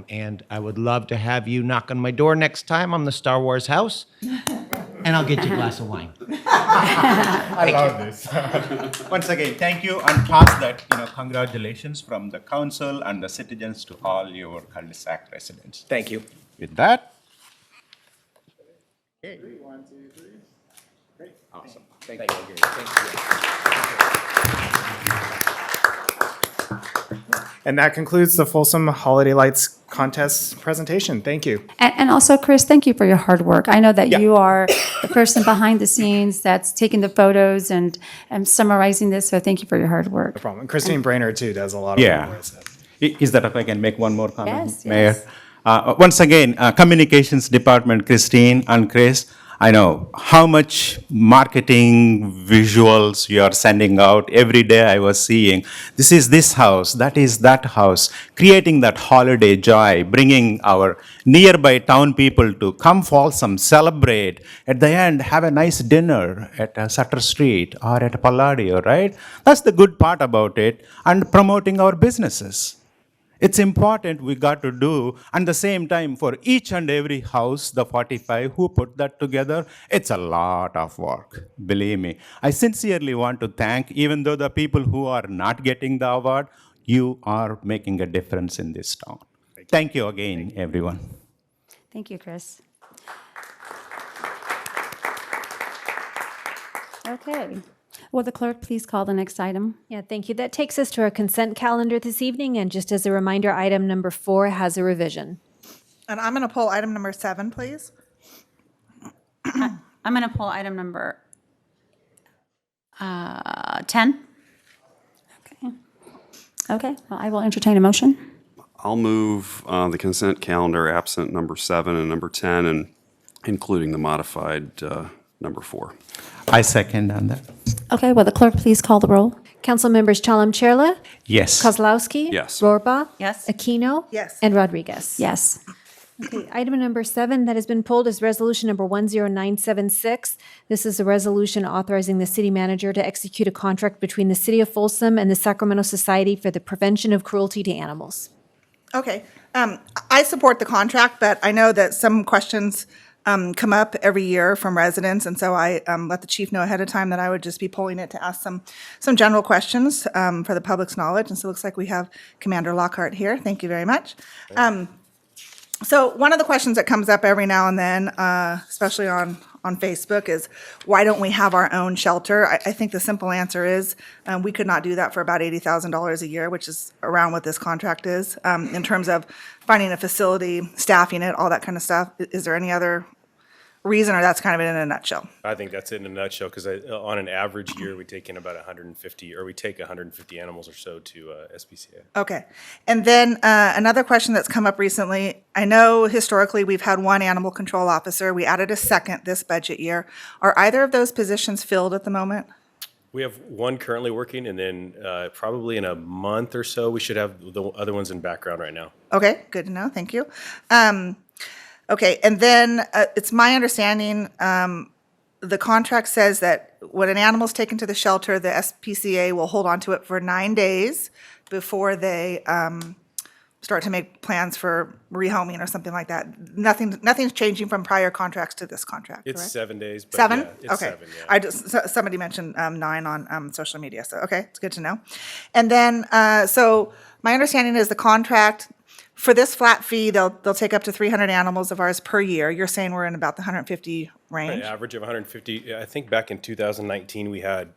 And I would love to have you knock on my door next time on the Star Wars house, and I'll get you a glass of wine. I love this. Once again, thank you, and pass that, congratulations from the council and the citizens to all your cul-de-sac residents. Thank you. With that. Okay. 3, 1, 2, 3. Great. Awesome. Thank you. Thank you. And that concludes the Folsom Holiday Lights Contest presentation. Thank you. And also, Chris, thank you for your hard work. I know that you are the person behind the scenes that's taking the photos and summarizing this, so thank you for your hard work. No problem. And Christine Brainerd, too, does a lot of Yeah. work. Is that if I can make one more comment, Yes, Mayor? yes. Once again, Communications Department, Christine and Chris, I know how much marketing visuals you are sending out. Every day I was seeing, this is this house, that is that house, creating that holiday joy, bringing our nearby town people to come Folsom, celebrate. At the end, have a nice dinner at Sutter Street or at Palladio, right? That's the good part about it, and promoting our businesses. It's important we got to do, and the same time for each and every house, the 45 who put that together, it's a lot of work, believe me. I sincerely want to thank, even though the people who are not getting the award, you are making a difference in this town. Thank you again, everyone. Thank you, Chris. Okay. Will the clerk please call the next item? Yeah, thank you. That takes us to our consent calendar this evening, and just as a reminder, item number 4 has a revision. And I'm going to pull item number 7, please. I'm going to pull item number 10. Okay, well, I will entertain a motion. I'll move the consent calendar absent number 7 and number 10, and including the modified number 4. I second on that. Okay, will the clerk please call the roll? Council members Chalem Chella, Yes. Kozlowski. Yes. Rohrbaugh. Yes. Aquino. Yes. And Rodriguez. Yes. Okay, item number 7 that has been pulled is resolution number 10976. This is a resolution authorizing the city manager to execute a contract between the city of Folsom and the Sacramento Society for the Prevention of Cruelty to Animals. Okay. I support the contract, but I know that some questions come up every year from residents, and so I let the chief know ahead of time that I would just be pulling it to ask some general questions for the public's knowledge. And so it looks like we have Commander Lockhart here. Thank you very much. So one of the questions that comes up every now and then, especially on Facebook, is why don't we have our own shelter? I think the simple answer is we could not do that for about $80,000 a year, which is around what this contract is, in terms of finding a facility, staffing it, all that kind of stuff. Is there any other reason, or that's kind of it in a nutshell? I think that's it in a nutshell, because on an average year, we take in about 150, or we take 150 animals or so to SPCA. Okay. And then another question that's come up recently, I know historically we've had one animal control officer. We added a second this budget year. Are either of those positions filled at the moment? We have one currently working, and then probably in a month or so, we should have the other ones in background right now. Okay, good to know. Thank you. Okay, and then it's my understanding the contract says that when an animal is taken to the shelter, the SPCA will hold on to it for 9 days before they start to make plans for rehoming or something like that. Nothing's changing from prior contracts to this contract, It's correct? 7 days. But 7? Yeah, it's Okay. 7, yeah. Somebody mentioned 9 on social media, so okay, it's good to know. And then, so my understanding is the contract, for this flat fee, they'll take up to 300 animals of ours per year. You're saying we're in about the 150 range? An average of 150. I think back in 2019, we had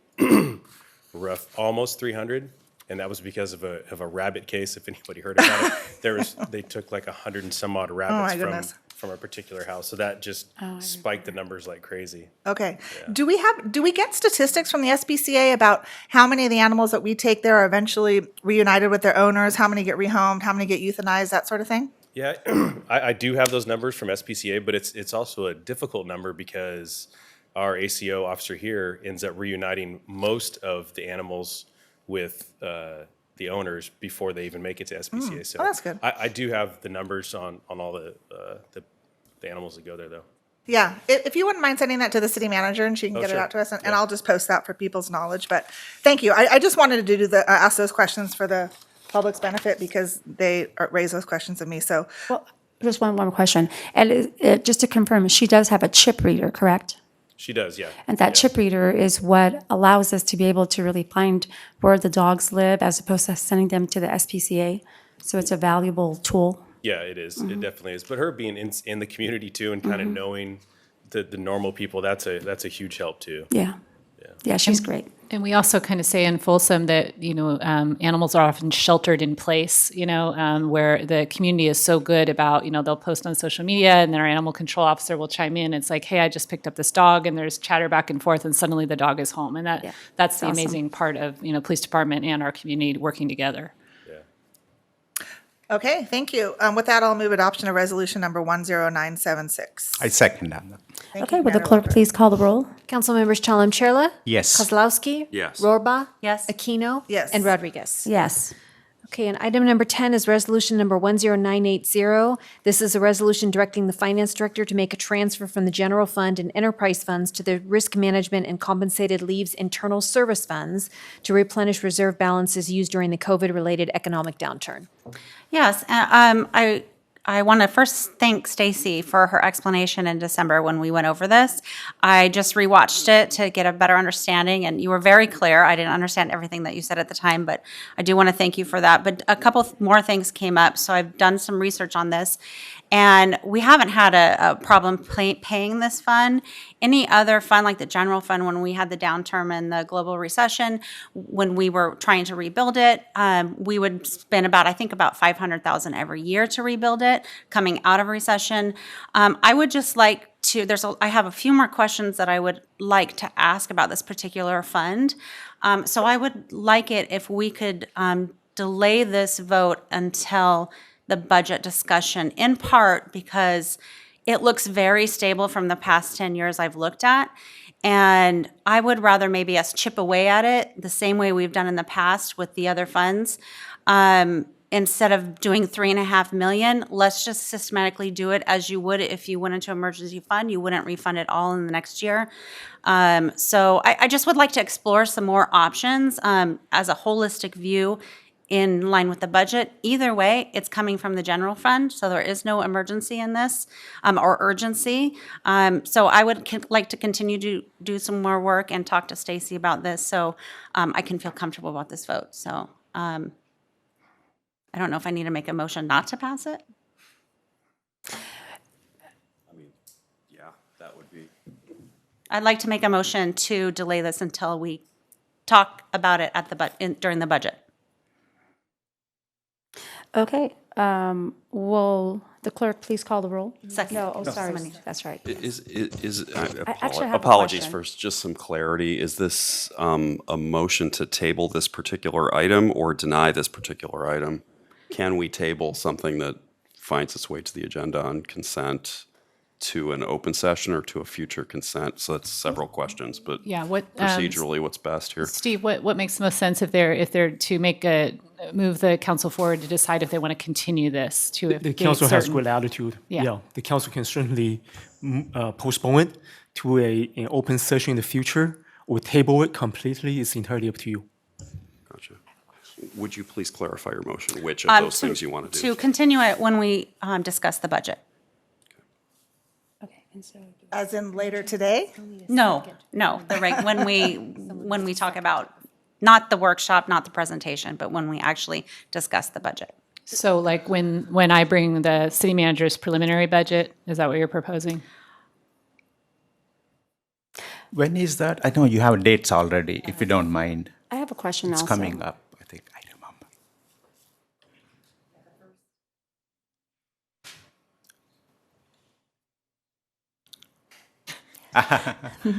almost 300. And that was because of a rabbit case, if anybody heard about it. They took like 100 and some odd rabbits from a particular house. So that just spiked the numbers like crazy. Okay. Yeah. Do we get statistics from the SPCA about how many of the animals that we take there are eventually reunited with their owners? How many get rehomed? How many get euthanized? That sort of thing? Yeah, I do have those numbers from SPCA, but it's also a difficult number because our ACO officer here ends up reuniting most of the animals with the owners before they even make it to SPCA. So that's good. I do have the numbers on all the animals that go there, though. Yeah, if you wouldn't mind sending that to the city manager and she can get it Sure. out to us, and I'll just post that for people's knowledge. But thank you. I just wanted to do ask those questions for the public's benefit because they raise those questions of me. So Well, just one more question. And just to confirm, she does have a chip reader, correct? She does, yeah. And that chip reader is what allows us to be able to really find where the dogs live as opposed to sending them to the SPCA. So it's a valuable tool. Yeah, it is. It definitely is. But her being in the community too and kind of knowing the normal people, that's a huge help too. Yeah. Yeah, she's great. And we also kind of say in Folsom that, animals are often sheltered in place, where the community is so good about, they'll post on social media and then our animal control officer will chime in. It's like, hey, I just picked up this dog, and there's chatter back and forth and suddenly the dog is home. And that's the awesome. amazing part of, police department and our community working together. okay, thank you. With that, I'll move adoption of resolution number 10976. I second that. Okay, will the clerk please call the roll? Councilmembers Chalem Chella. Yes. Kozlowski. Yes. Rohrbaugh. Yes. Aquino. Yes. And Rodriguez. Yes. Okay, and item number 10 is resolution number 10980. This is a resolution directing the finance director to make a transfer from the general fund and enterprise funds to the risk management and compensated leaves internal service funds to replenish reserve balances used during the COVID-related economic downturn. Yes, I want to first thank Stacy for her explanation in December when we went over this. I just rewatched it to get a better understanding, and you were very clear. I didn't understand everything that you said at the time, but I do want to thank you for that. But a couple more things came up, so I've done some research on this, and we haven't had a problem paying this fund. Any other fund, like the general fund, when we had the downturn and the global recession, when we were trying to rebuild it, we would spend about $500,000 every year to rebuild it, coming out of recession. I would just like to, I have a few more questions that I would like to ask about this particular fund. So I would like it if we could delay this vote until the budget discussion, in part because it looks very stable from the past 10 years I've looked at. And I would rather maybe us chip away at it the same way we've done in the past with the other funds. Instead of doing $3.5 million, let's just systematically do it as you would if you went into emergency fund. You wouldn't refund it all in the next year. So I just would like to explore some more options as a holistic view in line with the budget. Either way, it's coming from the general fund, so there is no emergency in this or urgency. So I would like to continue to do some more work and talk to Stacy about this so I can feel comfortable about this vote. So I don't know if I need to make a motion not to pass it. Yeah, that would be. I'd like to make a motion to delay this until we talk about it at the during the budget. Okay, will the clerk please call the roll? Second. No, sorry, that's right. I actually have a apologies question. first, just some clarity. Is this a motion to table this particular item or deny this particular item? Can we table something that finds its way to the agenda on consent to an open session or to a future consent? So that's several questions, but Yeah, what procedurally, what's best here? Steve, what makes the most sense if they're to move the council forward to decide if they want to continue this to a The date council has certain? good attitude. Yeah. The council can certainly postpone it to an open session in the future or table it completely. It's entirely up to you. Gotcha. Would you please clarify your motion, which of those things you want to do? To continue it when we discuss the budget. As in later today? No, when we talk about, not the workshop, not the presentation, but when we actually discuss the budget. So like when I bring the city manager's preliminary budget, is that what you're proposing? When is that? I know you have dates already, if you don't mind. I have a question It's also. coming up, I think, I remember.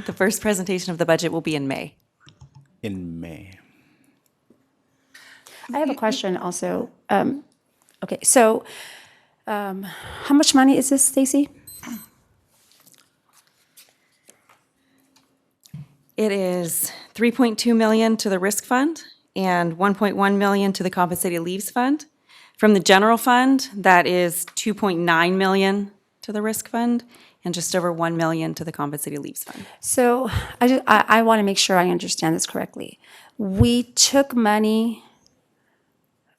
The first presentation of the budget will be in May. In May. I have a question also. Okay, so how much money is this, Stacy? It is $3.2 million to the risk fund and $1.1 million to the compensated leaves fund. From the general fund, that is $2.9 million to the risk fund and just over $1 million to the compensated leaves fund. So I want to make sure I understand this correctly. We took money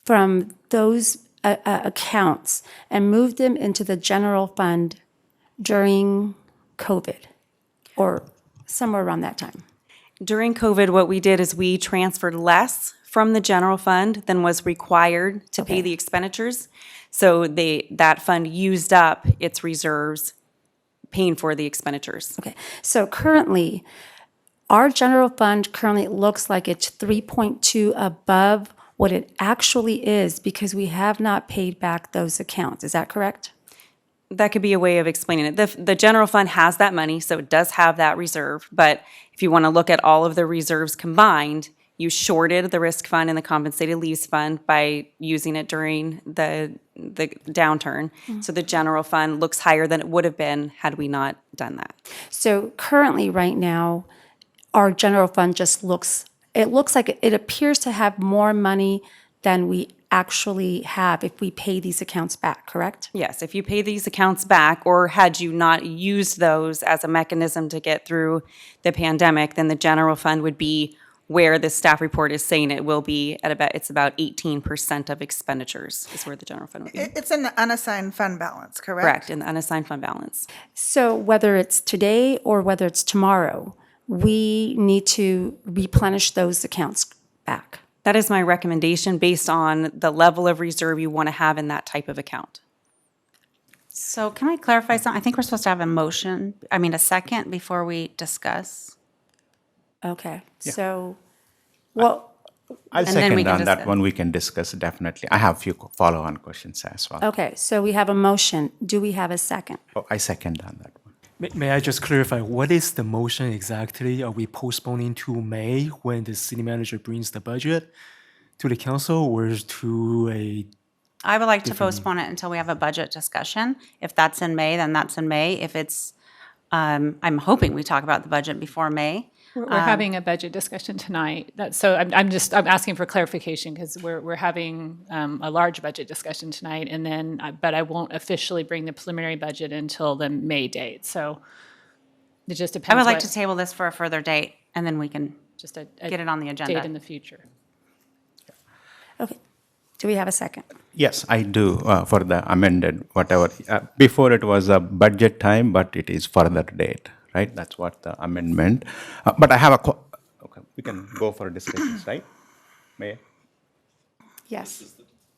from those accounts and moved them into the general fund during COVID or somewhere around that time. During COVID, what we did is we transferred less from the general fund than was required to pay the expenditures. So that fund used up its reserves paying for the expenditures. Okay, so currently, our general fund currently looks like it's 3.2 above what it actually is because we have not paid back those accounts. Is that correct? That could be a way of explaining it. The general fund has that money, so it does have that reserve. But if you want to look at all of the reserves combined, you shorted the risk fund and the compensated leaves fund by using it during the downturn. Mm-hmm. So the general fund looks higher than it would have been had we not done that. So currently, right now, our general fund just looks like it appears to have more money than we actually have if we pay these accounts back, correct? Yes, if you pay these accounts back, or had you not used those as a mechanism to get through the pandemic, then the general fund would be where the staff report is saying it will be at it's about 18% of expenditures is where the general fund will be. It's in the unassigned fund balance, correct? Correct, in the unassigned fund balance. So whether it's today or whether it's tomorrow, we need to replenish those accounts back. That is my recommendation based on the level of reserve you want to have in that type of account. So can I clarify something? I think we're supposed to have a second before we discuss. Okay, so, well, I'll And then we second can on that discuss. one. We can discuss definitely. I have a few follow-on questions as well. okay, so we have a motion. Do we have a second? Oh, I second on that one. May I just clarify, what is the motion exactly? Are we postponing to May when the city manager brings the budget to the council, or to a, I would like to postpone it until we have a budget discussion. If that's in May, then that's in May. If it's, I'm hoping we talk about the budget before May. We're having a budget discussion tonight. So I'm asking for clarification because we're having a large budget discussion tonight, and then, but I won't officially bring the preliminary budget until the May date. So it just depends. I would like what- to table this for a further date, and then we can just a get it on the agenda. date in the future. Okay, do we have a second? Yes, I do for the amended whatever. Before it was a budget time, but it is further date, right? That's what the amendment. But I have okay, we can go for discussions, right? Mayor? Yes.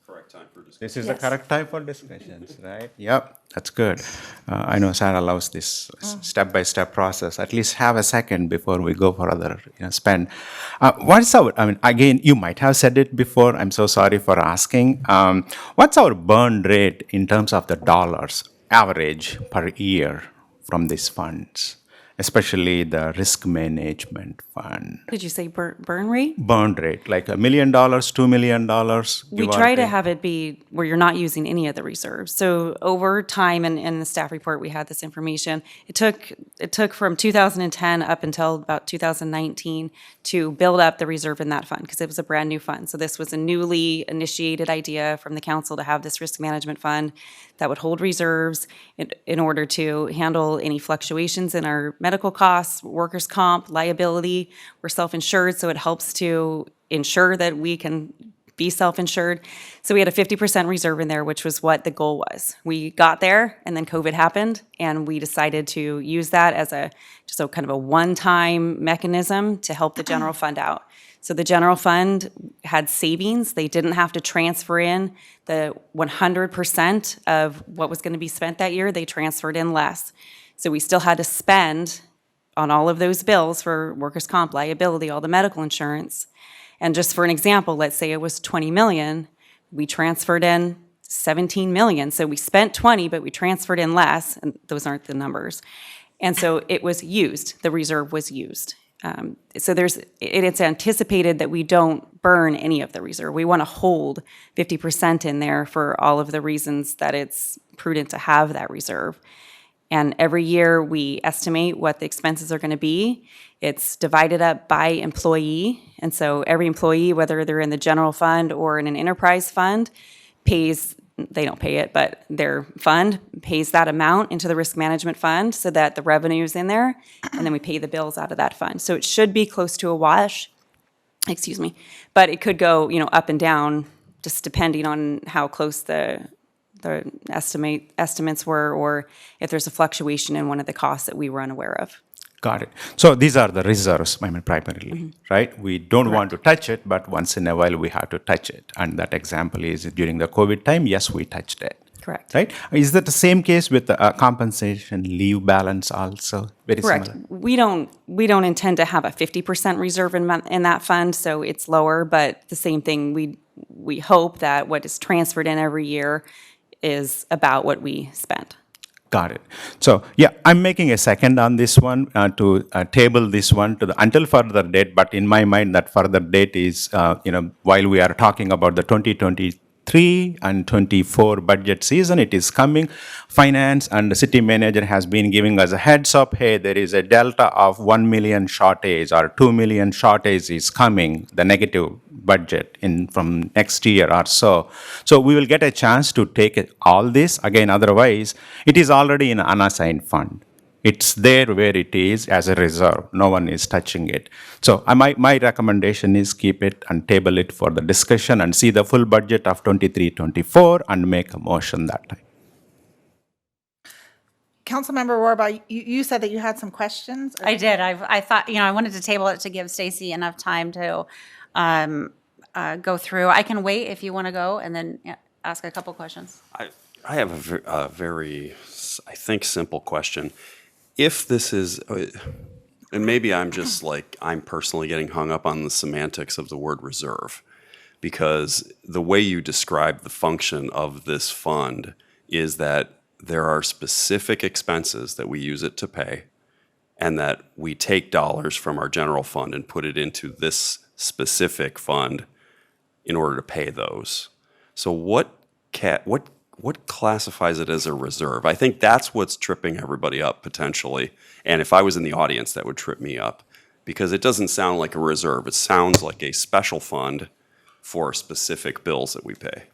Correct time for discussion. This is the correct time for discussions, right? Yep, that's good. I know Sarah allows this step-by-step process. At least have a second before we go for other spend. What's our, again, you might have said it before. I'm so sorry for asking. What's our burn rate in terms of the dollars average per year from these funds, especially the risk management fund? Did you say burn rate? Burn rate, like $1 million, $2 million? We try to have it be where you're not using any of the reserves. So over time, and in the staff report, we had this information. It took from 2010 up until about 2019 to build up the reserve in that fund because it was a brand new fund. So this was a newly initiated idea from the council to have this risk management fund that would hold reserves in order to handle any fluctuations in our medical costs, workers' comp, liability. We're self-insured, so it helps to ensure that we can be self-insured. So we had a 50% reserve in there, which was what the goal was. We got there, and then COVID happened, and we decided to use that as just a kind of a one-time mechanism to help the general fund out. So the general fund had savings. They didn't have to transfer in the 100% of what was going to be spent that year. They transferred in less. So we still had to spend on all of those bills for workers' comp, liability, all the medical insurance. And just for an example, let's say it was 20 million, we transferred in 17 million. So we spent 20, but we transferred in less, and those aren't the numbers. And so it was used, the reserve was used. So it's anticipated that we don't burn any of the reserve. We want to hold 50% in there for all of the reasons that it's prudent to have that reserve. And every year we estimate what the expenses are going to be. It's divided up by employee. And so every employee, whether they're in the general fund or in an enterprise fund, they don't pay it, but their fund pays that amount into the risk management fund so that the revenue is in there, and then we pay the bills out of that fund. So it should be close to a wash, but it could go, up and down just depending on how close the estimates were, or if there's a fluctuation in one of the costs that we were unaware of. Got it. So these are the reserves, primarily, right? We don't want to touch it, but once in a while we have to touch it. And that example is during the COVID time, yes, we touched it. Correct. Right? Is that the same case with the compensation leave balance also? Very Correct. similar? We don't intend to have a 50% reserve in that fund, so it's lower, but the same thing, we hope that what is transferred in every year is about what we spent. Got it. So, yeah, I'm making a second on this one to table this one until further date. But in my mind, that further date is, while we are talking about the 2023 and 24 budget season, it is coming. Finance and the city manager has been giving us a heads up. Hey, there is a delta of 1 million shortage or 2 million shortage is coming, the negative budget from next year or so. So we will get a chance to take all this again. Otherwise, it is already in an unassigned fund. It's there where it is as a reserve. No one is touching it. So my recommendation is keep it and table it for the discussion and see the full budget of 23-24 and make a motion that time. Councilmember Rohrbaugh, you said that you had some questions? I did. I thought, I wanted to table it to give Stacy enough time to go through. I can wait if you want to go and then ask a couple questions. I have a very, I think, simple question. If this is, and maybe I'm just like, I'm personally getting hung up on the semantics of the word reserve, because the way you describe the function of this fund is that there are specific expenses that we use it to pay, and that we take dollars from our general fund and put it into this specific fund in order to pay those. So what classifies it as a reserve? I think that's what's tripping everybody up potentially. And if I was in the audience, that would trip me up, because it doesn't sound like a reserve. It sounds like a special fund for specific bills that we pay.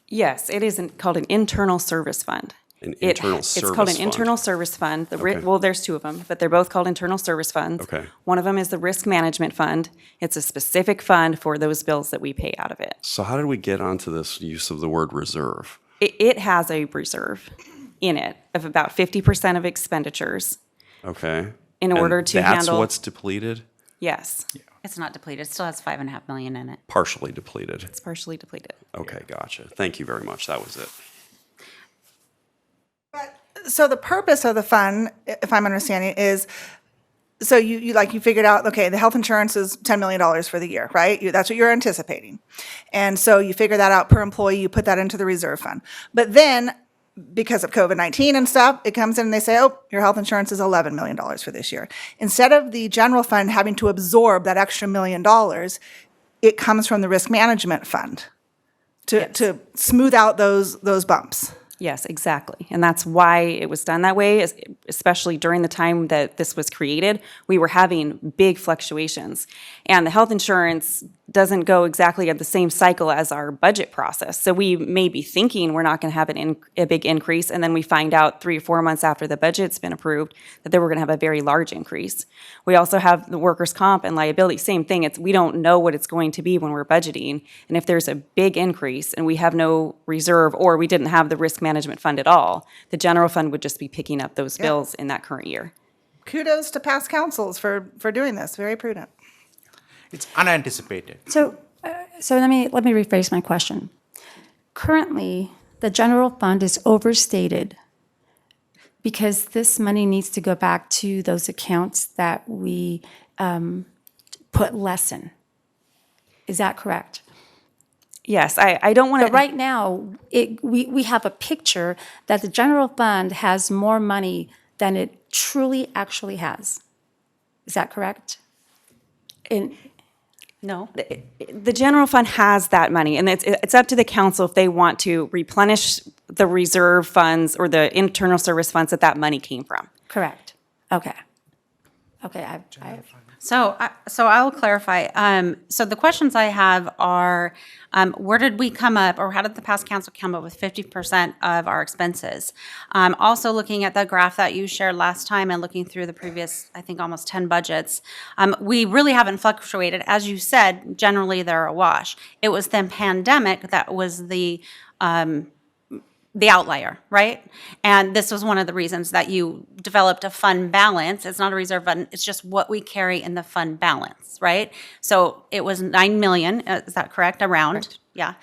Yes, it isn't called an internal service fund. An internal service It's called an fund. internal service fund. Okay. Well, there's two of them, but they're both called internal service funds. Okay. One of them is the risk management fund. It's a specific fund for those bills that we pay out of it. So how did we get onto this use of the word reserve? It has a reserve in it of about 50% of expenditures. Okay. In order to that's handle- what's depleted? Yes. It's not depleted. It still has $5.5 million in it. Partially depleted. It's partially depleted. Okay, gotcha. Thank you very much. That was it. So the purpose of the fund, if I'm understanding, is, so you figured out, okay, the health insurance is $10 million for the year, right? That's what you're anticipating. And so you figure that out per employee, you put that into the reserve fund. But then, because of COVID-19 and stuff, it comes in and they say, oh, your health insurance is $11 million for this year. Instead of the general fund having to absorb that extra $1 million, it comes from the risk management fund to smooth out those bumps. Yes, exactly. And that's why it was done that way, especially during the time that this was created. We were having big fluctuations. And the health insurance doesn't go exactly at the same cycle as our budget process. So we may be thinking we're not going to have a big increase, and then we find out 3 or 4 months after the budget's been approved that they were going to have a very large increase. We also have the workers' comp and liability, same thing. We don't know what it's going to be when we're budgeting. And if there's a big increase and we have no reserve, or we didn't have the risk management fund at all, the general fund would just be picking up those bills in that current year. Kudos to past councils for doing this. Very prudent. It's unanticipated. So let me rephrase my question. Currently, the general fund is overstated because this money needs to go back to those accounts that we put less in. Is that correct? Yes, I don't want to. But right now, we have a picture that the general fund has more money than it truly actually has. Is that correct? No. The general fund has that money, and it's up to the council if they want to replenish the reserve funds or the internal service funds that money came from. Correct. Okay. So I'll clarify. So the questions I have are, where did we come up, or how did the past council come up with 50% of our expenses? Also looking at the graph that you shared last time and looking through the previous, I think, almost 10 budgets, we really haven't fluctuated. As you said, generally they're a wash. It was the pandemic that was the outlier, right? And this was one of the reasons that you developed a fund balance. It's not a reserve fund, it's just what we carry in the fund balance, right? So it was 9 million, is that correct, around? Correct. Yeah.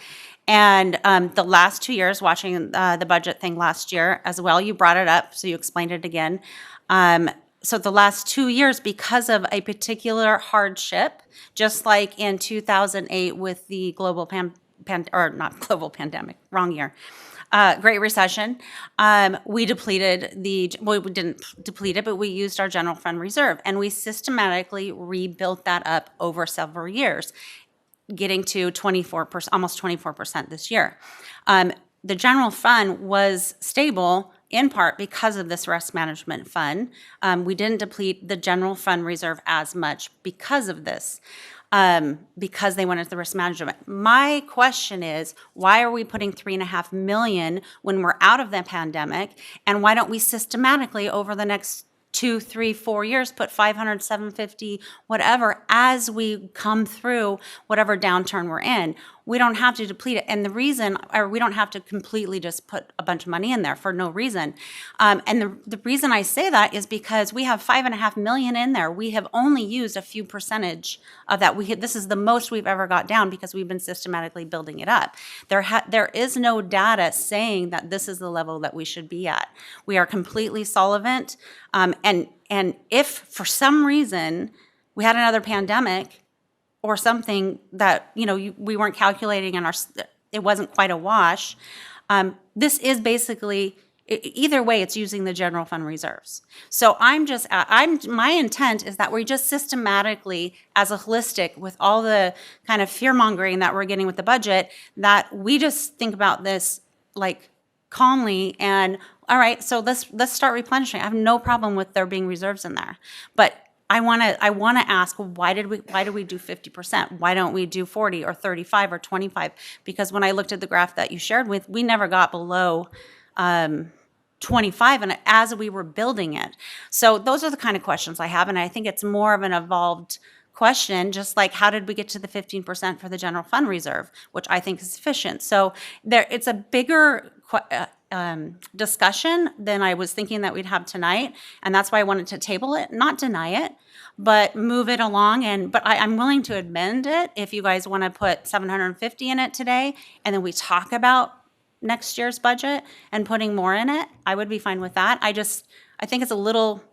And the last 2 years, watching the budget thing last year as well, you brought it up, so you explained it again. So the last 2 years, because of a particular hardship, just like in 2008 with the global wrong year, Great Recession, we depleted we didn't deplete it, but we used our general fund reserve, and we systematically rebuilt that up over several years, getting to 24%, almost 24% this year. The general fund was stable in part because of this risk management fund. We didn't deplete the general fund reserve as much because of this. Because they wanted the risk management. My question is, why are we putting $3.5 million when we're out of the pandemic? And why don't we systematically over the next 2, 3, 4 years, put 500, 750, whatever, as we come through whatever downturn we're in. We don't have to deplete it. And the reason, or we don't have to completely just put a bunch of money in there for no reason. And the reason I say that is because we have $5.5 million in there. We have only used a few percentage of that. This is the most we've ever got down because we've been systematically building it up. There is no data saying that this is the level that we should be at. We are completely solvent. And if for some reason we had another pandemic or something that, we weren't calculating and it wasn't quite a wash, this is basically, either way, it's using the general fund reserves. So my intent is that we just systematically, as a holistic, with all the kind of fear-mongering that we're getting with the budget, that we just think about this like calmly and, all right, so let's start replenishing. I have no problem with there being reserves in there. But I want to ask, why did we do 50%? Why don't we do 40 or 35 or 25? Because when I looked at the graph that you shared with, we never got below 25, and as we were building it. So those are the kind of questions I have, and I think it's more of an evolved question, just like how did we get to the 15% for the general fund reserve, which I think is sufficient. So it's a bigger discussion than I was thinking that we'd have tonight, and that's why I wanted to table it, not deny it, but move it along. But I'm willing to amend it if you guys want to put 750 in it today, and then we talk about next year's budget and putting more in it. I would be fine with that. I think it's a little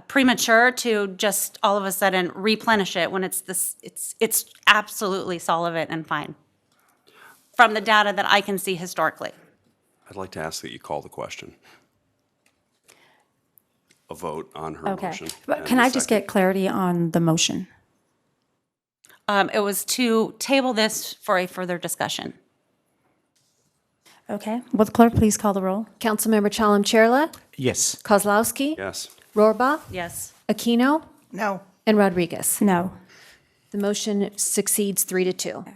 premature to just all of a sudden replenish it when it's absolutely solvent and fine from the data that I can see historically. I'd like to ask that you call the question. A vote on her Okay. motion. But and can a I just second. get clarity on the motion? It was to table this for a further discussion. Okay. Will the clerk please call the roll? Councilmember Chalem-Chierla, Yes. Kozlowski, Yes. Rohrbach, Yes. Aquino, No. and Rodriguez. No. The motion succeeds 3-2.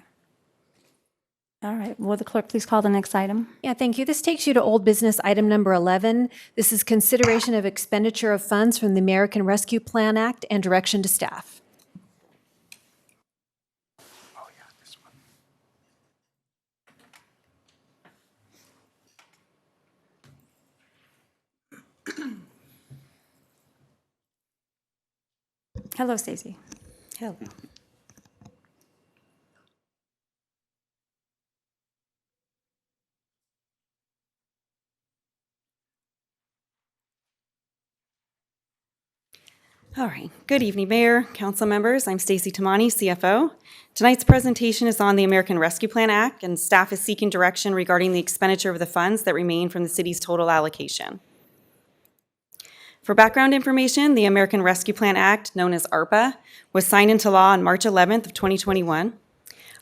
All right. Will the clerk please call the next item? Yeah, thank you. This takes you to old business item number 11. This is consideration of expenditure of funds from the American Rescue Plan Act and direction to staff. Hello, Stacy. Hello. All right. Good evening, Mayor, council members. I'm Stacy Tamani, CFO. Tonight's presentation is on the American Rescue Plan Act, and staff is seeking direction regarding the expenditure of the funds that remain from the city's total allocation. For background information, the American Rescue Plan Act, known as ARPA, was signed into law on March 11th of 2021.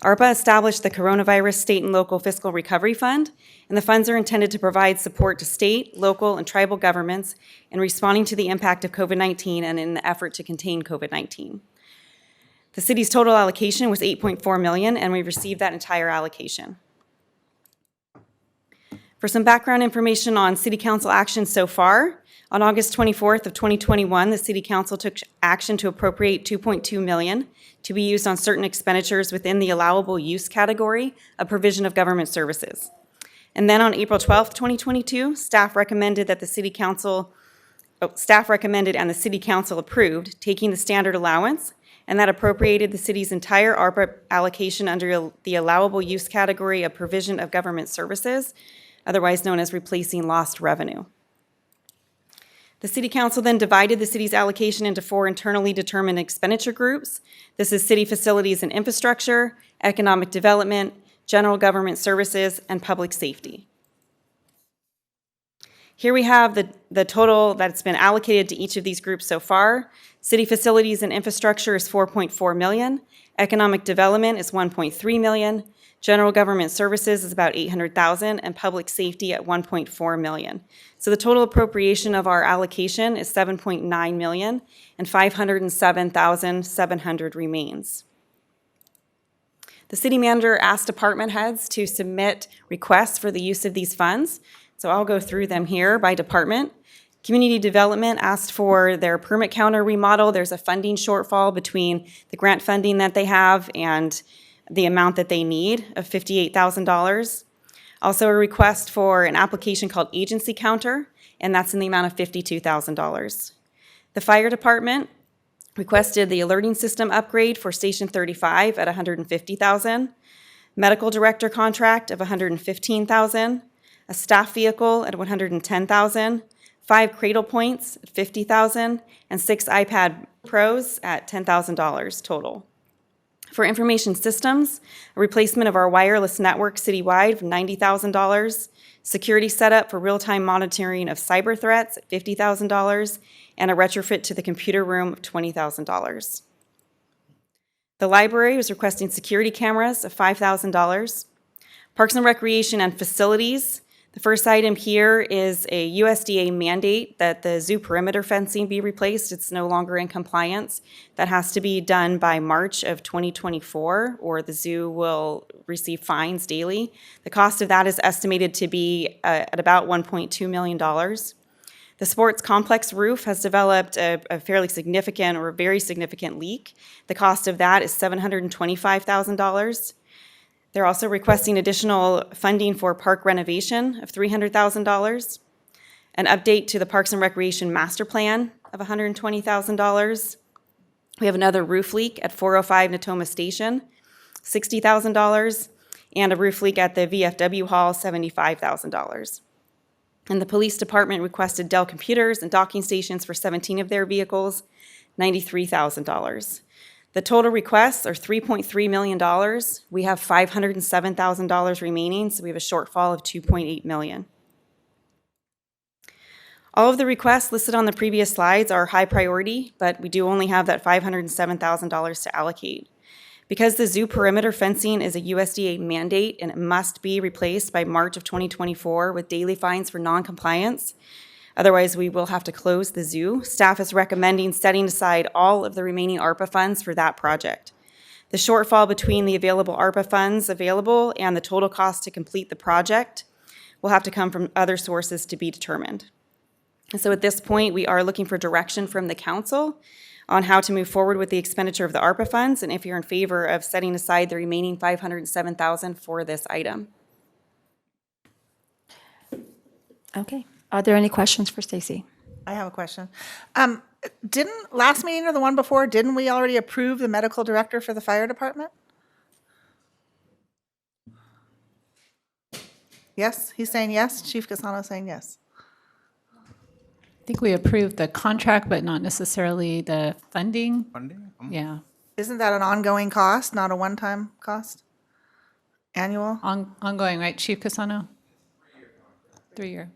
ARPA established the Coronavirus State and Local Fiscal Recovery Fund, and the funds are intended to provide support to state, local, and tribal governments in responding to the impact of COVID-19 and in the effort to contain COVID-19. The city's total allocation was $8.4 million, and we received that entire allocation. For some background information on City Council action so far, on August 24th of 2021, the City Council took action to appropriate $2.2 million to be used on certain expenditures within the allowable use category of provision of government services. And then on April 12th, 2022, staff recommended and the City Council approved taking the standard allowance, and that appropriated the city's entire ARPA allocation under the allowable use category of provision of government services, otherwise known as replacing lost revenue. The City Council then divided the city's allocation into 4 internally determined expenditure groups. This is city facilities and infrastructure, economic development, general government services, and public safety. Here we have the total that's been allocated to each of these groups so far. City facilities and infrastructure is $4.4 million. Economic development is $1.3 million. General government services is about $800,000, and public safety at $1.4 million. So the total appropriation of our allocation is $7.9 million, and $507,700 remains. The city manager asked department heads to submit requests for the use of these funds. So I'll go through them here by department. Community Development asked for their permit counter remodel. There's a funding shortfall between the grant funding that they have and the amount that they need of $58,000. Also a request for an application called Agency Counter, and that's in the amount of $52,000. The Fire Department requested the alerting system upgrade for Station 35 at $150,000, Medical Director contract of $115,000, a staff vehicle at $110,000, 5 Cradle Points at $50,000, and 6 iPad Pros at $10,000 total. For information systems, a replacement of our wireless network citywide for $90,000, security setup for real-time monitoring of cyber threats at $50,000, and a retrofit to the computer room of $20,000. The library was requesting security cameras of $5,000. Parks and Recreation and Facilities, the first item here is a USDA mandate that the zoo perimeter fencing be replaced. It's no longer in compliance. That has to be done by March of 2024, or the zoo will receive fines daily. The cost of that is estimated to be at about $1.2 million. The sports complex roof has developed a fairly significant or a very significant leak. The cost of that is $725,000. They're also requesting additional funding for park renovation of $300,000, an update to the Parks and Recreation Master Plan of $120,000. We have another roof leak at 405 Natoma Station, $60,000, and a roof leak at the VFW Hall, $75,000. And the Police Department requested Dell computers and docking stations for 17 of their vehicles, $93,000. The total requests are $3.3 million. We have $507,000 remaining, so we have a shortfall of $2.8 million. All of the requests listed on the previous slides are high priority, but we do only have that $507,000 to allocate. Because the zoo perimeter fencing is a USDA mandate and it must be replaced by March of 2024 with daily fines for non-compliance, otherwise, we will have to close the zoo. Staff is recommending setting aside all of the remaining ARPA funds for that project. The shortfall between the available ARPA funds available and the total cost to complete the project will have to come from other sources to be determined. And so at this point, we are looking for direction from the council on how to move forward with the expenditure of the ARPA funds, and if you're in favor of setting aside the remaining $507,000 for this item. Okay. Are there any questions for Stacy? I have a question. Didn't last meeting or the one before, didn't we already approve the medical director for the fire department? Yes, he's saying yes. Chief Casano's saying yes. I think we approved the contract, but not necessarily the funding. Funding? Yeah. Isn't that an ongoing cost, not a one-time cost? Annual? Ongoing, right, Chief Casano? 3-year.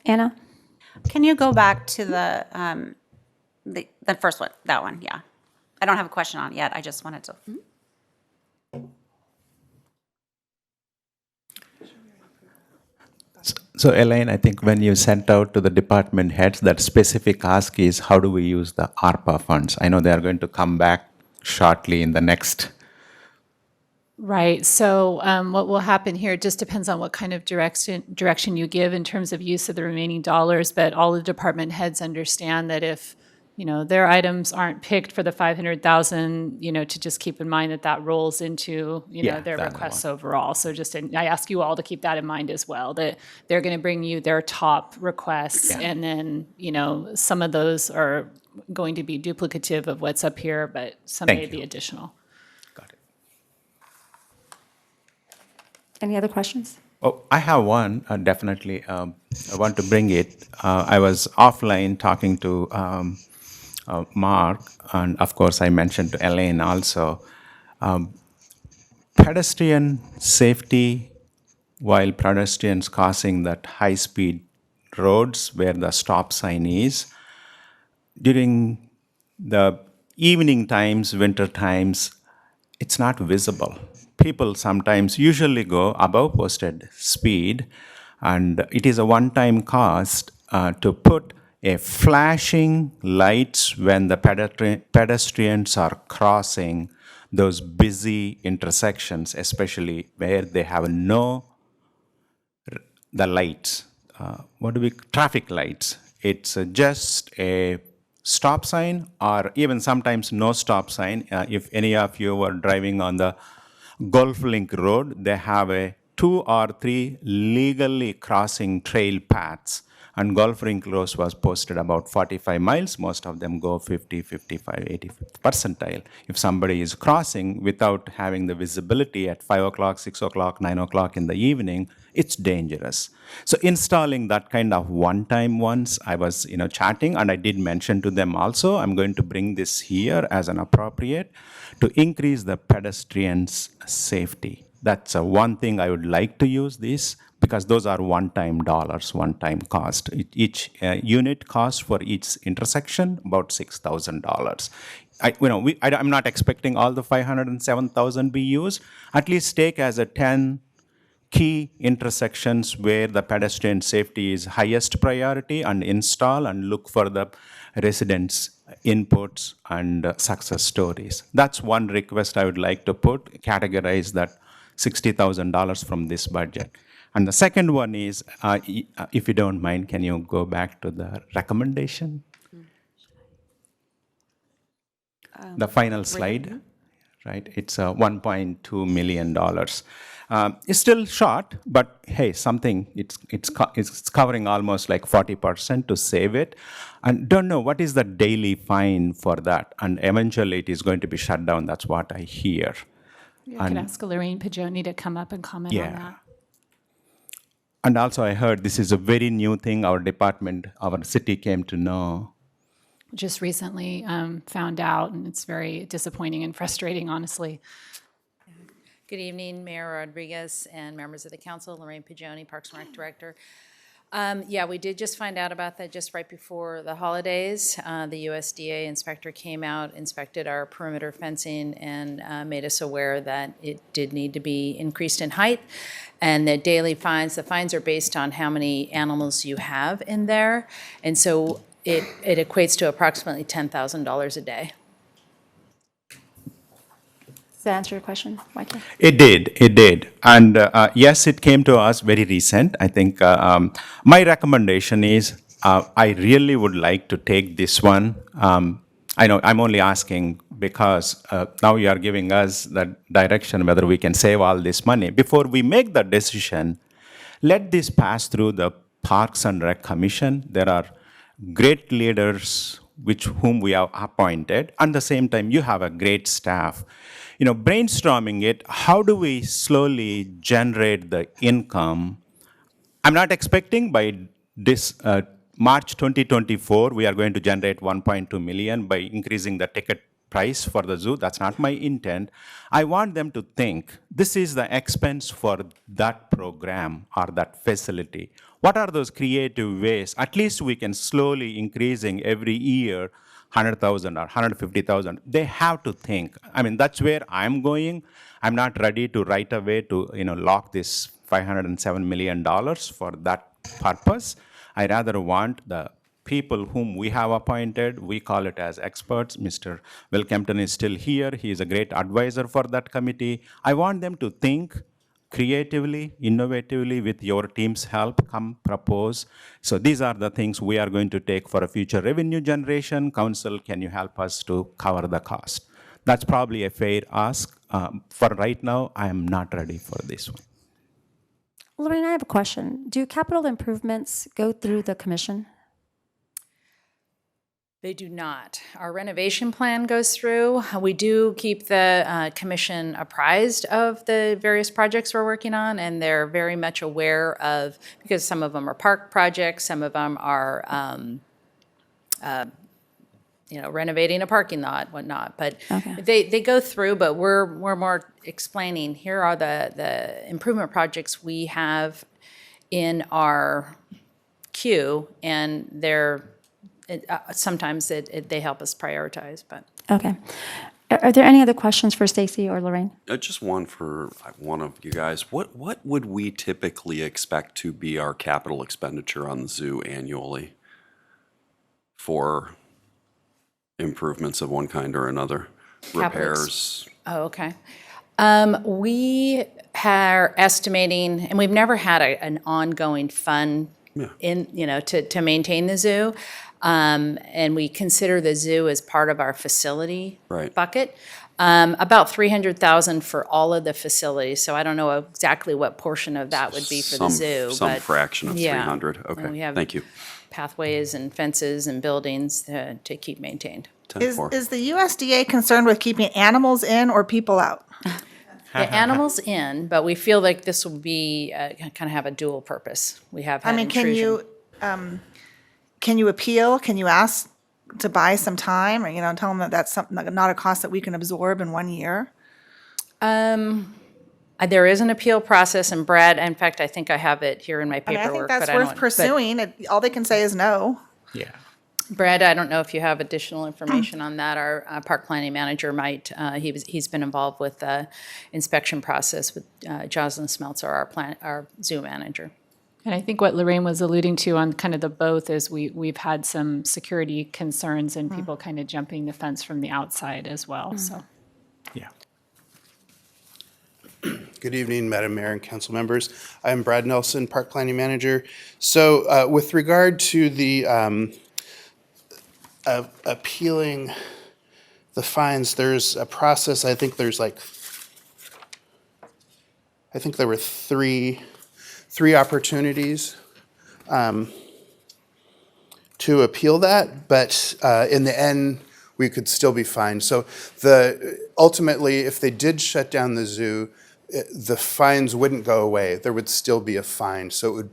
Anna? Can you go back to the first one, that one, yeah. I don't have a question on it yet, I just wanted to. So Elaine, I think when you sent out to the department heads, that specific ask is how do we use the ARPA funds? I know they are going to come back shortly in the next. Right. So what will happen here, it just depends on what kind of direction you give in terms of use of the remaining dollars. But all the department heads understand that if, their items aren't picked for the $500,000, to just keep in mind that rolls into, their requests overall. So I ask you all to keep that in mind as well, that they're going to bring you their top requests. Yeah. And then, some of those are going to be duplicative of what's up here, but some may be additional. Any other questions? Oh, I have one, definitely. I want to bring it. I was offline talking to Mark, and of course I mentioned to Elaine also. Pedestrian safety, while pedestrians crossing that high-speed roads where the stop sign is, during the evening times, winter times, it's not visible. People sometimes usually go above posted speed, and it is a one-time cost to put a flashing lights when the pedestrians are crossing those busy intersections, especially where they have the lights, traffic lights. It's just a stop sign or even sometimes no stop sign. If any of you were driving on the Gulf Link Road, they have 2 or 3 legally crossing trail paths. And Gulf Link Road was posted about 45 miles. Most of them go 50, 55, 80 percentile. If somebody is crossing without having the visibility at 5 o'clock, 6 o'clock, 9 o'clock in the evening, it's dangerous. So installing that kind of one-time ones, I was chatting, and I did mention to them also, I'm going to bring this here as an appropriate to increase the pedestrians' safety. That's one thing I would like to use this, because those are one-time dollars, one-time cost. Each unit cost for each intersection about $6,000. I'm not expecting all the 507,000 be used. At least take as a 10 key intersections where the pedestrian safety is highest priority and install and look for the residents' inputs and success stories. That's one request I would like to categorize that $60,000 from this budget. And the second one is, if you don't mind, can you go back to the recommendation? The final slide, right? It's $1.2 million. It's still short, but hey, it's covering almost like 40% to save it. And don't know what is the daily fine for that. And eventually it is going to be shut down. That's what I hear. I could ask Lorraine Pagoni to come up and comment on that. And also I heard this is a very new thing our city came to know. Just recently found out, and it's very disappointing and frustrating, honestly. Good evening, Mayor Rodriguez and members of the council. Lorraine Pagoni, Parks and Rec Director. Yeah, we did just find out about that just right before the holidays. The USDA inspector came out, inspected our perimeter fencing, and made us aware that it did need to be increased in height. And the fines are based on how many animals you have in there. And so it equates to approximately $10,000 a day. Does that answer your question, Michael? It did. And yes, it came to us very recent. I think my recommendation is I really would like to take this one. I know I'm only asking because now you are giving us the direction whether we can save all this money. Before we make the decision, let this pass through the Parks and Rec Commission. There are great leaders whom we have appointed. At the same time, you have a great staff. Brainstorming it, how do we slowly generate the income? I'm not expecting by this March 2024, we are going to generate 1.2 million by increasing the ticket price for the zoo. That's not my intent. I want them to think, this is the expense for that program or that facility. What are those creative ways? At least we can slowly increasing every year 100,000 or 150,000. They have to think. I mean, that's where I'm going. I'm not ready to right away to lock this $507 million for that purpose. I rather want the people whom we have appointed, we call it as experts. Mr. Will Kempton is still here. He is a great advisor for that committee. I want them to think creatively, innovatively, with your team's help, come propose. So these are the things we are going to take for a future revenue generation. Council, can you help us to cover the cost? That's probably a fair ask. For right now, I am not ready for this one. Lorraine, I have a question. Do capital improvements go through the commission? They do not. Our renovation plan goes through. We do keep the commission apprised of the various projects we're working on, and they're very much aware of, because some of them are park projects, some of them are renovating a parking lot, whatnot. But they go through, but we're more explaining, here are the improvement projects we have in our queue, and they're sometimes they help us prioritize, but. Okay. Are there any other questions for Stacy or Lorraine? Just one for one of you guys. What would we typically expect to be our capital expenditure on the zoo annually for improvements of one kind or another? Repairs? Oh, okay. We are estimating, and we've never had an ongoing fund to maintain the zoo. And we consider the zoo as part of our facility bucket. About 300,000 for all of the facilities. So I don't know exactly what portion of that would be for the zoo. Some but fraction of yeah. 300. And Okay, we have thank you. pathways and fences and buildings to keep maintained. Is the USDA concerned with keeping animals in or people out? The animals in, but we feel like this will be kind of have a dual purpose. We have had intrusion. Can you appeal? Can you ask to buy some time, or tell them that that's something not a cost that we can absorb in 1 year? There is an appeal process, and Brad, in fact, I think I have it here in my I paperwork. think that's but I worth don't- but pursuing. All they can say is no. Yeah. Brad, I don't know if you have additional information on that. Our park planning manager might. He's been involved with the inspection process with Jocelyn Smeltzer, our zoo manager. And I think what Lorraine was alluding to on kind of the both is we've had some security concerns and people kind of jumping the fence from the outside as well, so. Yeah. Good evening, Madam Mayor and council members. I'm Brad Nelson, Park Planning Manager. So with regard to the appealing the fines, there's a process. I think there were three opportunities to appeal that, but in the end, we could still be fined. So ultimately, if they did shut down the zoo, the fines wouldn't go away. There would still be a fine. So it would,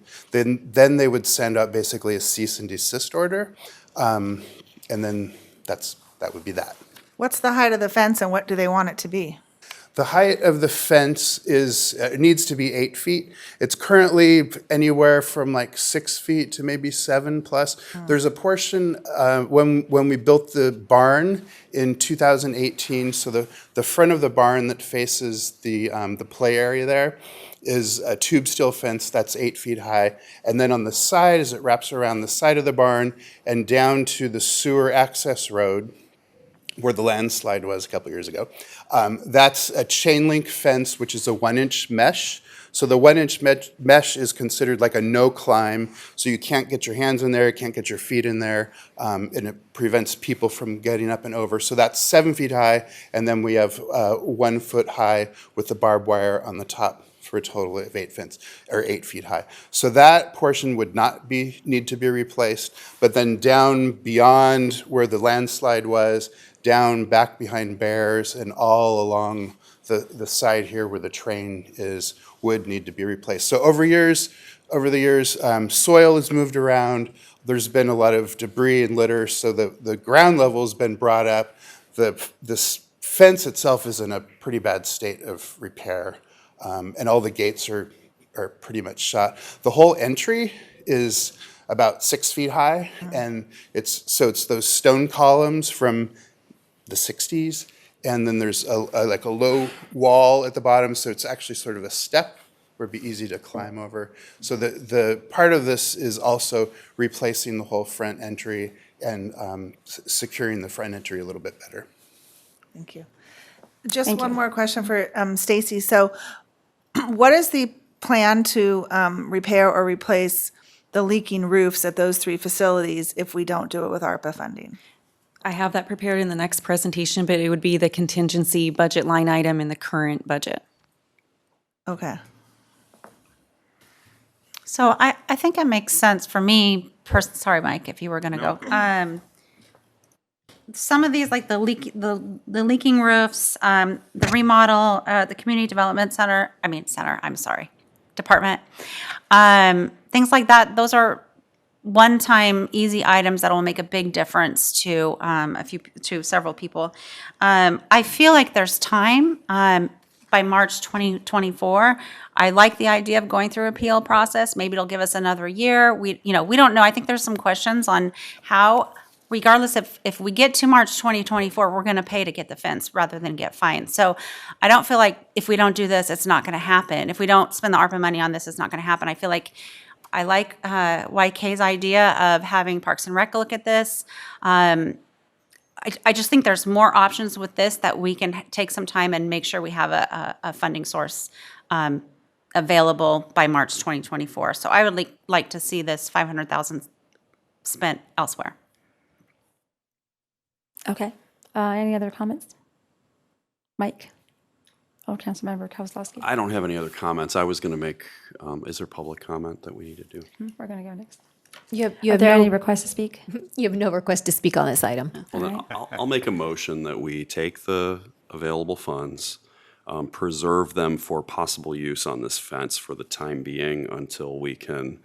then they would send out basically a cease and desist order, and then that would be that. What's the height of the fence and what do they want it to be? The height of the fence needs to be 8 feet. It's currently anywhere from like 6 feet to maybe 7 plus. There's a portion when we built the barn in 2018. So the front of the barn that faces the play area there is a tube steel fence that's 8 feet high. And then on the side, as it wraps around the side of the barn and down to the sewer access road, where the landslide was a couple years ago. That's a chain link fence, which is a 1-inch mesh. So the 1-inch mesh is considered like a no climb. So you can't get your hands in there, you can't get your feet in there, and it prevents people from getting up and over. So that's 7 feet high, and then we have 1 foot high with the barbed wire on the top for a total of 8 feet high. So that portion would not need to be replaced, but then down beyond where the landslide was, down back behind Bears and all along the side here where the train is would need to be replaced. So over the years, soil has moved around. There's been a lot of debris and litter, so the ground level has been brought up. This fence itself is in a pretty bad state of repair, and all the gates are pretty much shot. The whole entry is about 6 feet high, and it's those stone columns from the 60s, and then there's like a low wall at the bottom, so it's actually sort of a step where it'd be easy to climb over. So the part of this is also replacing the whole front entry and securing the front entry a little bit better. Thank you. Just one more question for Stacy. So what is the plan to repair or replace the leaking roofs at those 3 facilities if we don't do it with ARPA funding? I have that prepared in the next presentation, but it would be the contingency budget line item in the current budget. Okay. So I think it makes sense for me, sorry, Mike, if you were gonna go. Some of these, like the leaking roofs, the remodel, the community development department, things like that, those are one-time easy items that will make a big difference to several people. I feel like there's time by March 2024. I like the idea of going through appeal process. Maybe it'll give us another year. We don't know. I think there's some questions on how, regardless if we get to March 2024, we're going to pay to get the fence rather than get fined. So I don't feel like if we don't do this, it's not going to happen. If we don't spend the ARPA money on this, it's not going to happen. I like YK's idea of having Parks and Rec look at this. I just think there's more options with this that we can take some time and make sure we have a funding source available by March 2024. So I would like to see this 500,000 spent elsewhere. Okay. Any other comments? Mike? Oh, Councilmember Kozlowski. I don't have any other comments. I was going to make, is there public comment that we need to do? We're going to go next. You Are have there no- any requests to speak? You have no request to speak on this item. Well, then I'll make a motion that we take the available funds, preserve them for possible use on this fence for the time being until we can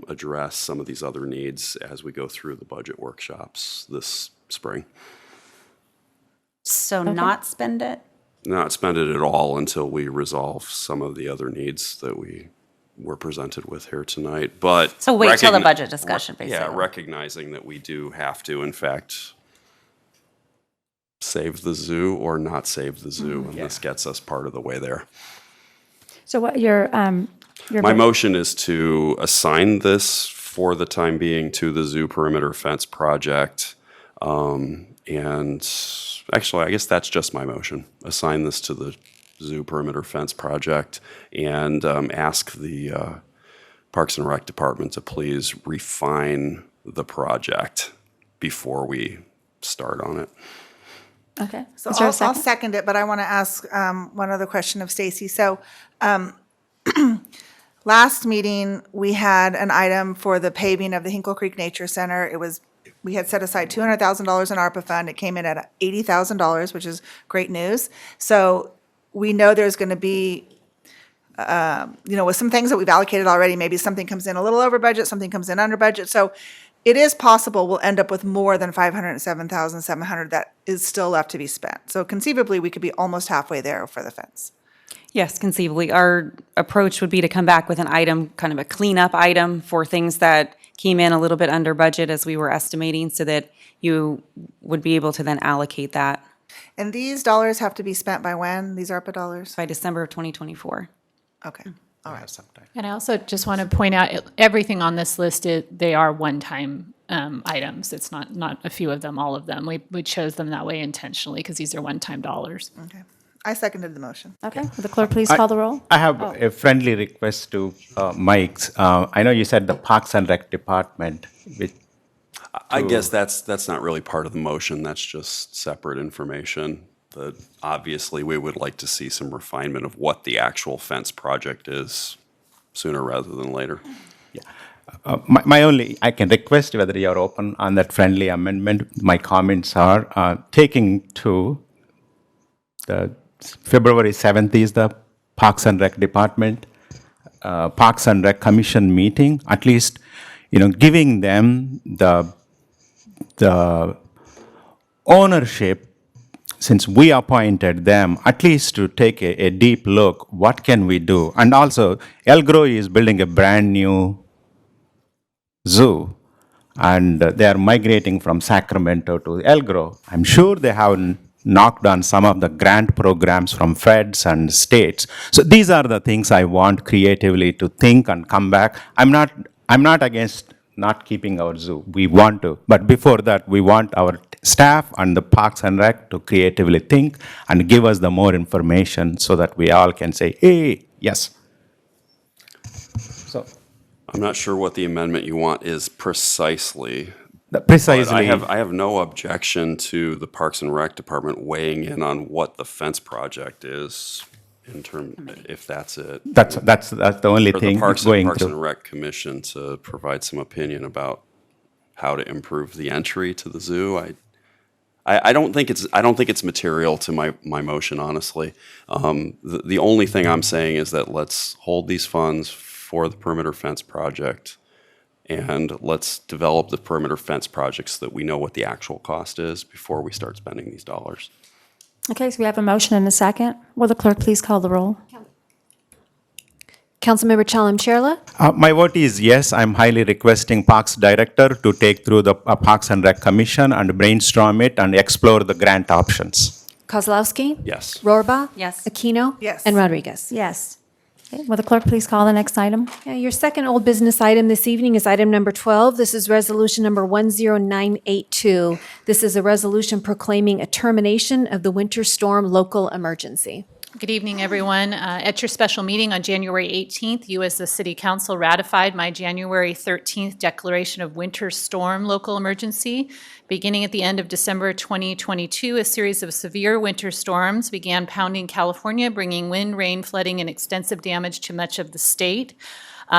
address some of these other needs as we go through the budget workshops this spring. So not spend it? Not spend it at all until we resolve some of the other needs that we were presented with here tonight, but. So wait till the budget discussion, Yeah, basically. recognizing that we do have to, in fact, save the zoo or not save the zoo, and this gets us part of the way there. So what your My motion is to assign this for the time being to the zoo perimeter fence project. And actually, I guess that's just my motion. Assign this to the zoo perimeter fence project and ask the Parks and Rec Department to please refine the project before we start on it. Okay. So Is there a I'll second? second it, but I want to ask one other question of Stacy. So last meeting, we had an item for the paving of the Hinkle Creek Nature Center. We had set aside $200,000 in ARPA fund. It came in at $80,000, which is great news. So we know there's going to be, with some things that we've allocated already, maybe something comes in a little over budget, something comes in under budget. So it is possible we'll end up with more than $507,700 that is still left to be spent. So conceivably, we could be almost halfway there for the fence. Yes, conceivably. Our approach would be to come back with an item, kind of a cleanup item for things that came in a little bit under budget as we were estimating, so that you would be able to then allocate that. And these dollars have to be spent by when, these ARPA dollars? By December of 2024. Okay, all right. And I also just want to point out, everything on this list, they are one-time items. It's not a few of them, all of them. We chose them that way intentionally because these are one-time dollars. Okay. I seconded the motion. Okay. Will the clerk please call the roll? I have a friendly request to Mike's. I know you said the Parks and Rec Department, which. I guess that's not really part of the motion. That's just separate information. Obviously, we would like to see some refinement of what the actual fence project is sooner rather than later. I can request whether you're open on that friendly amendment. My comments are taking to the February 7th is the Parks and Rec Department, Parks and Rec Commission meeting, at least, giving them the ownership, since we appointed them, at least to take a deep look, what can we do? And also, Elgro is building a brand new zoo, and they are migrating from Sacramento to Elgro. I'm sure they have knocked on some of the grant programs from feds and states. So these are the things I want creatively to think and come back. I'm not against not keeping our zoo. We want to. But before that, we want our staff and the Parks and Rec to creatively think and give us the more information so that we all can say, hey, yes. So I'm not sure what the amendment you want is precisely. Precisely. But I have no objection to the Parks and Rec Department weighing in on what the fence project is, if that's it. That's the only thing Parks going and through. Rec Commission to provide some opinion about how to improve the entry to the zoo. I don't think it's material to my motion, honestly. The only thing I'm saying is that let's hold these funds for the perimeter fence project, and let's develop the perimeter fence projects so that we know what the actual cost is before we start spending these dollars. Okay, so we have a motion and a second. Will the clerk please call the roll? Councilmember Chalem-Chierla? My vote is yes. I'm highly requesting Parks Director to take through the Parks and Rec Commission and brainstorm it and explore the grant options. Kozlowski? Yes. Rohrbaugh? Yes. Aquino? Yes. And Rodriguez? Yes. Okay, will the clerk please call the next item? Yeah, your second old business item this evening is item number 12. This is resolution number 10982. This is a resolution proclaiming a termination of the winter storm local emergency. Good evening, everyone. At your special meeting on January 18th, you as the City Council ratified my January 13th declaration of winter storm local emergency. Beginning at the end of December 2022, a series of severe winter storms began pounding California, bringing wind, rain, flooding, and extensive damage to much of the state.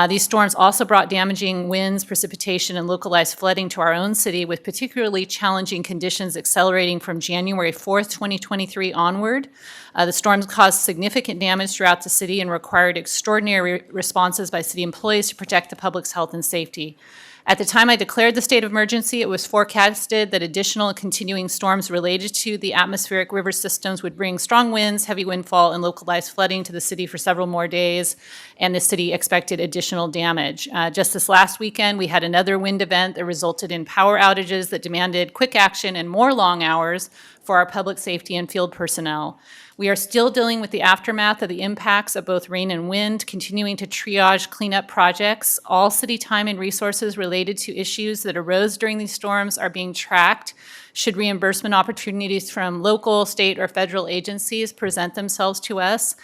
These storms also brought damaging winds, precipitation, and localized flooding to our own city, with particularly challenging conditions accelerating from January 4th, 2023 onward. The storms caused significant damage throughout the city and required extraordinary responses by city employees to protect the public's health and safety. At the time I declared the state of emergency, it was forecasted that additional and continuing storms related to the atmospheric river systems would bring strong winds, heavy windfall, and localized flooding to the city for several more days, and the city expected additional damage. Just this last weekend, we had another wind event that resulted in power outages that demanded quick action and more long hours for our public safety and field personnel. We are still dealing with the aftermath of the impacts of both rain and wind, continuing to triage cleanup projects. All city time and resources related to issues that arose during these storms are being tracked. Should reimbursement opportunities from local, state, or federal agencies present themselves to us,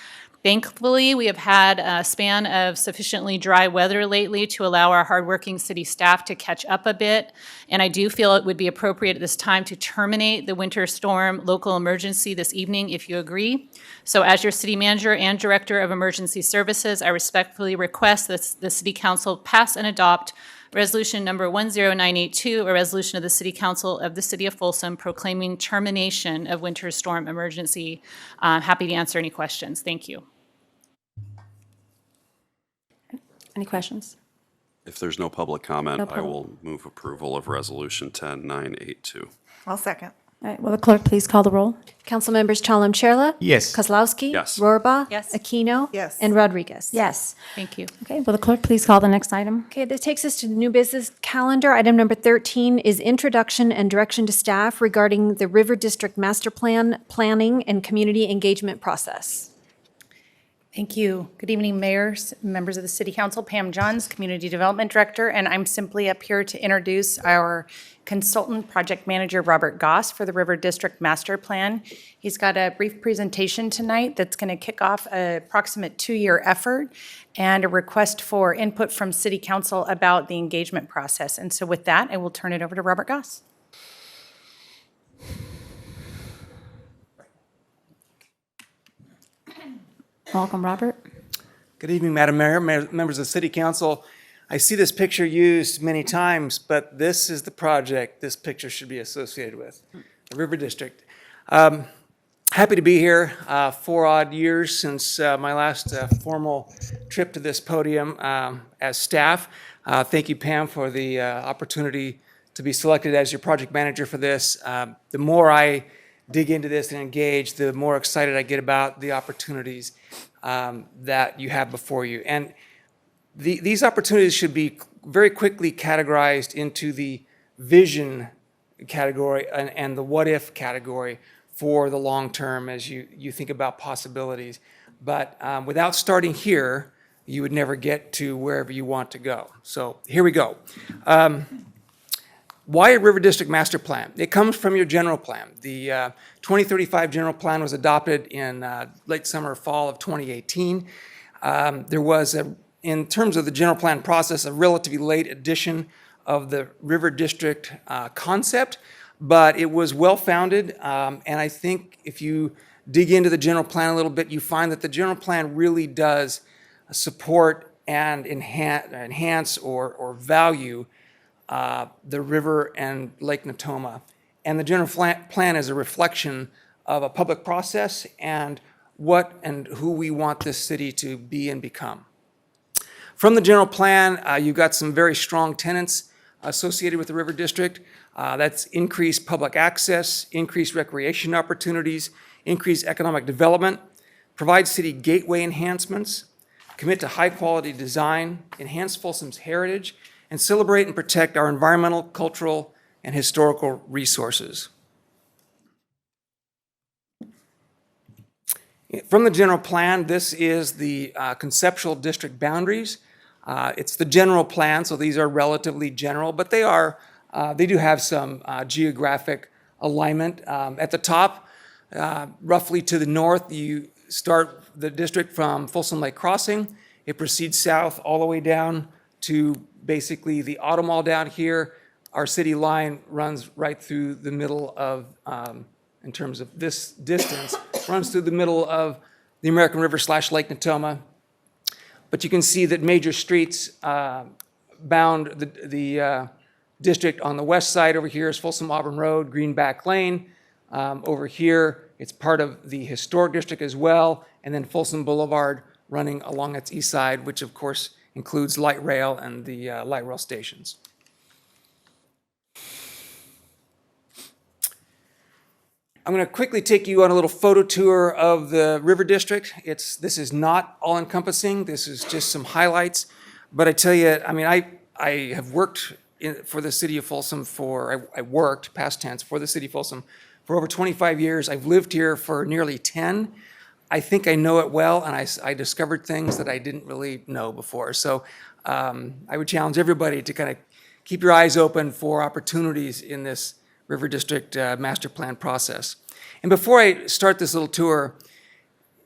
thankfully, we have had a span of sufficiently dry weather lately to allow our hardworking city staff to catch up a bit. And I do feel it would be appropriate at this time to terminate the winter storm local emergency this evening, if you agree. So as your city manager and director of emergency services, I respectfully request that the city council pass and adopt resolution number 10982, a resolution of the City Council of the City of Folsom proclaiming termination of winter storm emergency. Happy to answer any questions. Thank you. Any questions? If there's no public comment, No I public. will move approval of Resolution 10982. I'll second. All right, will the clerk please call the roll? Council members Chalem Chella? Yes. Kozlowski? Yes. Rohrbaugh? Yes. Aquino? Yes. And Rodriguez? Yes. Thank you. Okay, will the clerk please call the next item? Okay, this takes us to the new business calendar. Item number 13 is introduction and direction to staff regarding the River District Master Plan, planning, and community engagement process. Thank you. Good evening, mayors, members of the City Council. Pam Johns, Community Development Director, and I'm simply up here to introduce our consultant project manager, Robert Goss, for the River District Master Plan. He's got a brief presentation tonight that's going to kick off an approximate 2-year effort and a request for input from City Council about the engagement process. And so with that, I will turn it over to Robert Goss. Welcome, Robert. Good evening, Madam Mayor, members of the City Council. I see this picture used many times, but this is the project this picture should be associated with, the River District. Happy to be here. 4 odd years since my last formal trip to this podium as staff. Thank you, Pam, for the opportunity to be selected as your project manager for this. The more I dig into this and engage, the more excited I get about the opportunities that you have before you. And these opportunities should be very quickly categorized into the vision category and the what if category for the long term as you think about possibilities. But without starting here, you would never get to wherever you want to go. So here we go. Why a River District Master Plan? It comes from your general plan. The 2035 general plan was adopted in late summer, fall of 2018. There was, in terms of the general plan process, a relatively late addition of the River District concept, but it was well-founded. And I think if you dig into the general plan a little bit, you find that the general plan really does support and enhance or value the river and Lake Natoma. And the general plan is a reflection of a public process and what and who we want this city to be and become. From the general plan, you've got some very strong tenets associated with the River District. That's increased public access, increased recreation opportunities, increased economic development, provide city gateway enhancements, commit to high-quality design, enhance Folsom's heritage, and celebrate and protect our environmental, cultural, and historical resources. From the general plan, this is the conceptual district boundaries. It's the general plan, so these are relatively general, but they do have some geographic alignment. At the top, roughly to the north, you start the district from Folsom Lake Crossing. It proceeds south all the way down to basically the auto mall down here. Our city line runs right through the middle of, in terms of this distance, runs through the middle of the American River / Lake Natoma. But you can see that major streets bound the district. On the west side over here is Folsom Auburn Road, Greenback Lane. Over here, it's part of the historic district as well, and then Folsom Boulevard running along its east side, which of course includes light rail and the light rail stations. I'm going to quickly take you on a little photo tour of the River District. This is not all-encompassing. This is just some highlights. But I tell you, I mean, I have worked for the city of Folsom I worked, past tense, for the city of Folsom for over 25 years. I've lived here for nearly 10. I think I know it well, and I discovered things that I didn't really know before. So I would challenge everybody to kind of keep your eyes open for opportunities in this River District master plan process. And before I start this little tour,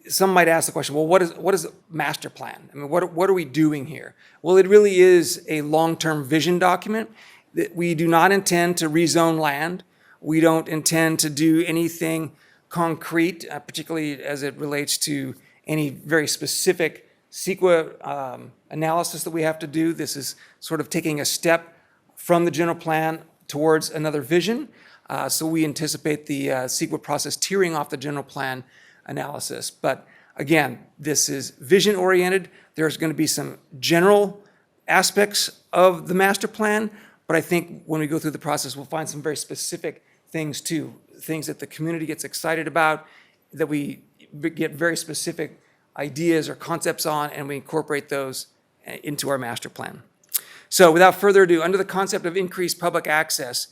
some might ask the question, well, what is a master plan? I mean, what are we doing here? Well, it really is a long-term vision document. That we do not intend to rezone land. We don't intend to do anything concrete, particularly as it relates to any very specific CEQA analysis that we have to do. This is sort of taking a step from the general plan towards another vision. So we anticipate the CEQA process tearing off the general plan analysis. But again, this is vision-oriented. There's going to be some general aspects of the master plan, but I think when we go through the process, we'll find some very specific things too, things that the community gets excited about, that we get very specific ideas or concepts on, and we incorporate those into our master plan. So without further ado, under the concept of increased public access,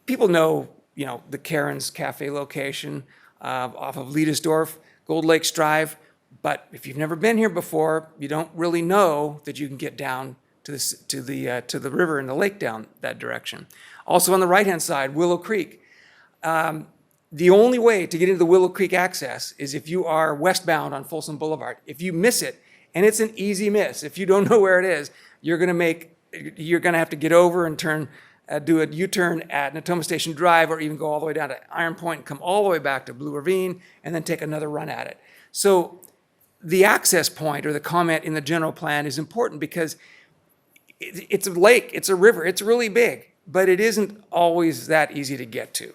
people know, the Karen's Cafe location off of Liedesdorf, Gold Lakes Drive, but if you've never been here before, you don't really know that you can get down to the river and the lake down that direction. Also on the right-hand side, Willow Creek. The only way to get into the Willow Creek access is if you are westbound on Folsom Boulevard. If you miss it, and it's an easy miss, if you don't know where it is, you're going to have to get over and do a U-turn at Natoma Station Drive, or even go all the way down to Iron Point and come all the way back to Blue Ravine, and then take another run at it. So the access point, or the comment in the general plan, is important because it's a lake, it's a river, it's really big, but it isn't always that easy to get to.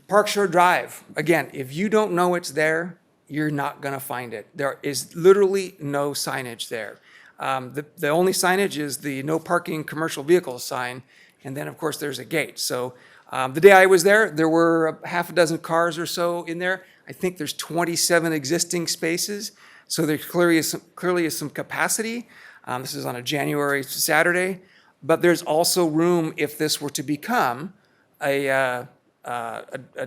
Park Shore Drive, again, if you don't know it's there, you're not going to find it. There is literally no signage there. The only signage is the no parking commercial vehicles sign, and then of course there's a gate. So the day I was there were half a dozen cars or so in there. I think there's 27 existing spaces, so there clearly is some capacity. This is on a January Saturday, but there's also room if this were to become a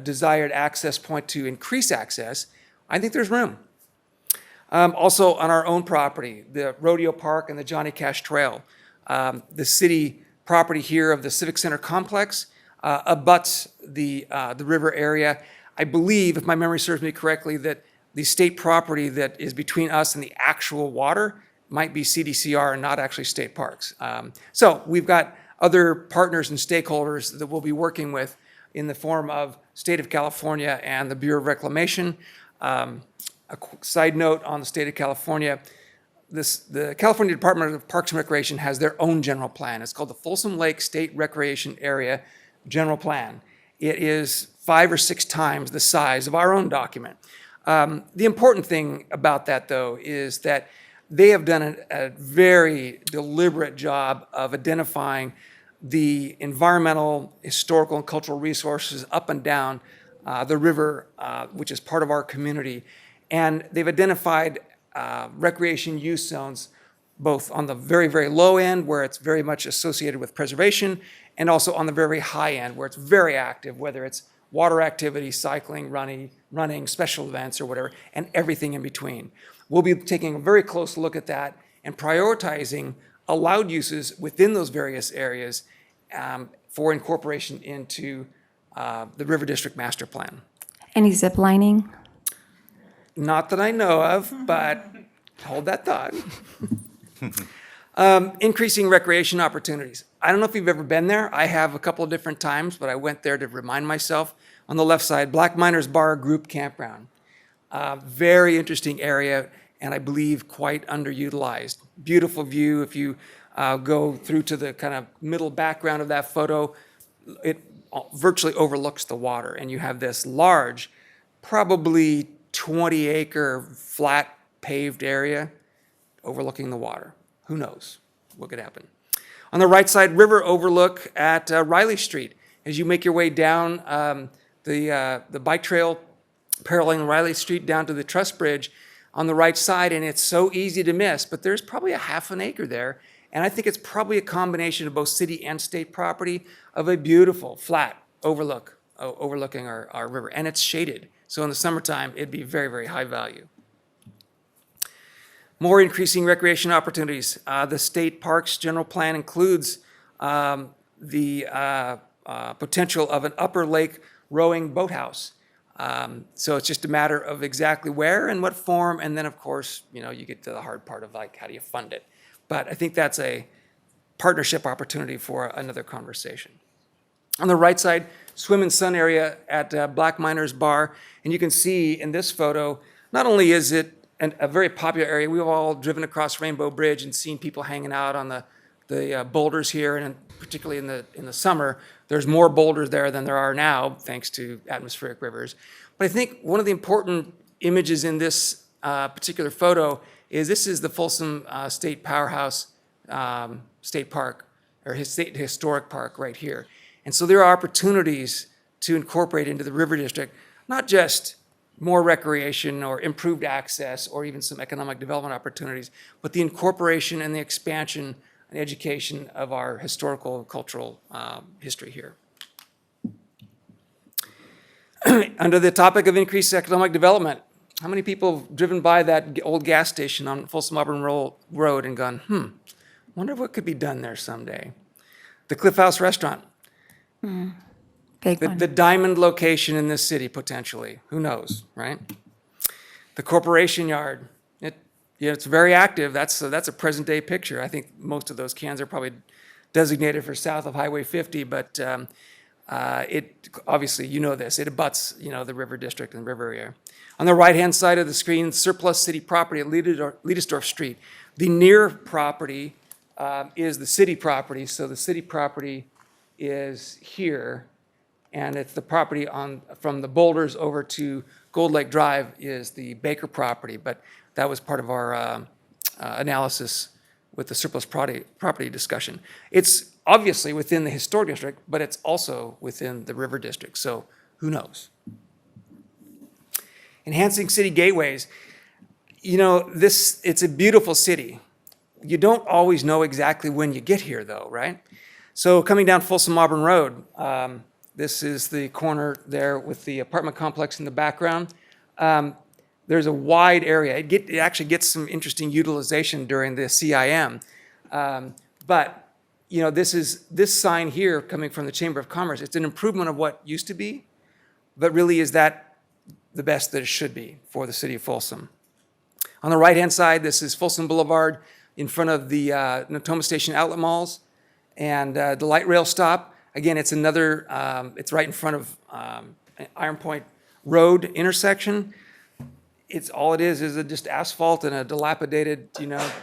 desired access point to increase access. I think there's room. Also on our own property, the Rodeo Park and the Johnny Cash Trail. The city property here of the Civic Center complex abuts the river area. I believe, if my memory serves me correctly, that the state property that is between us and the actual water might be CDCR and not actually state parks. So we've got other partners and stakeholders that we'll be working with in the form of State of California and the Bureau of Reclamation. A side note on the state of California, the California Department of Parks and Recreation has their own general plan. It's called the Folsom Lake State Recreation Area General Plan. It is 5 or 6 times the size of our own document. The important thing about that, though, is that they have done a very deliberate job of identifying the environmental, historical, and cultural resources up and down the river, which is part of our community. And they've identified recreation use zones, both on the very, very low end, where it's very much associated with preservation, and also on the very high end, where it's very active, whether it's water activity, cycling, running, special events or whatever, and everything in between. We'll be taking a very close look at that and prioritizing allowed uses within those various areas for incorporation into the River District Master Plan. Any zip lining? Not that I know of, but hold that thought. Increasing recreation opportunities. I don't know if you've ever been there. I have a couple of different times, but I went there to remind myself. On the left side, Black Miners Bar Group Campground. Very interesting area, and I believe quite underutilized. Beautiful view. If you go through to the kind of middle background of that photo, it virtually overlooks the water, and you have this large, probably 20-acre flat paved area overlooking the water. Who knows what could happen? On the right side, river overlook at Riley Street. As you make your way down the bike trail paralleling Riley Street down to the truss bridge on the right side, and it's so easy to miss, but there's probably a half an acre there, and I think it's probably a combination of both city and state property of a beautiful flat overlook overlooking our river, and it's shaded. So in the summertime, it'd be very, very high value. More increasing recreation opportunities. The state parks general plan includes the potential of an upper lake rowing boathouse. So it's just a matter of exactly where and what form, and then of course, you get to the hard part of like, how do you fund it? But I think that's a partnership opportunity for another conversation. On the right side, swim and sun area at Black Miners Bar, and you can see in this photo, not only is it a very popular area, we've all driven across Rainbow Bridge and seen people hanging out on the boulders here, and particularly in the summer, there's more boulders there than there are now, thanks to atmospheric rivers. But I think one of the important images in this particular photo is this is the Folsom State Powerhouse State Park, or State Historic Park right here. And so there are opportunities to incorporate into the River District, not just more recreation or improved access or even some economic development opportunities, but the incorporation and the expansion and education of our historical and cultural history here. Under the topic of increased economic development, how many people have driven by that old gas station on Folsom Auburn Road and gone, wonder what could be done there someday? The Cliff House Restaurant. Big one. The diamond location in this city, potentially. Who knows, right? The Corporation Yard. It's very active. That's a present-day picture. I think most of those cans are probably designated for south of Highway 50, but it obviously, this, it abuts, the River District and River area. On the right-hand side of the screen, surplus city property at Liedesdorf Street. The near property is the city property, so the city property is here, and it's the property from the boulders over to Gold Lake Drive is the Baker property, but that was part of our analysis with the surplus property discussion. It's obviously within the historic district, but it's also within the River District, so who knows? Enhancing city gateways. It's a beautiful city. You don't always know exactly when you get here though, right? So coming down Folsom Auburn Road, this is the corner there with the apartment complex in the background. There's a wide area. It actually gets some interesting utilization during the CIM. But this sign here coming from the Chamber of Commerce, it's an improvement of what used to be, but really is that the best that it should be for the city of Folsom. On the right-hand side, this is Folsom Boulevard in front of the Natoma Station outlet malls. And the light rail stop, again, it's another, it's right in front of Iron Point Road intersection. All it is just asphalt and a dilapidated,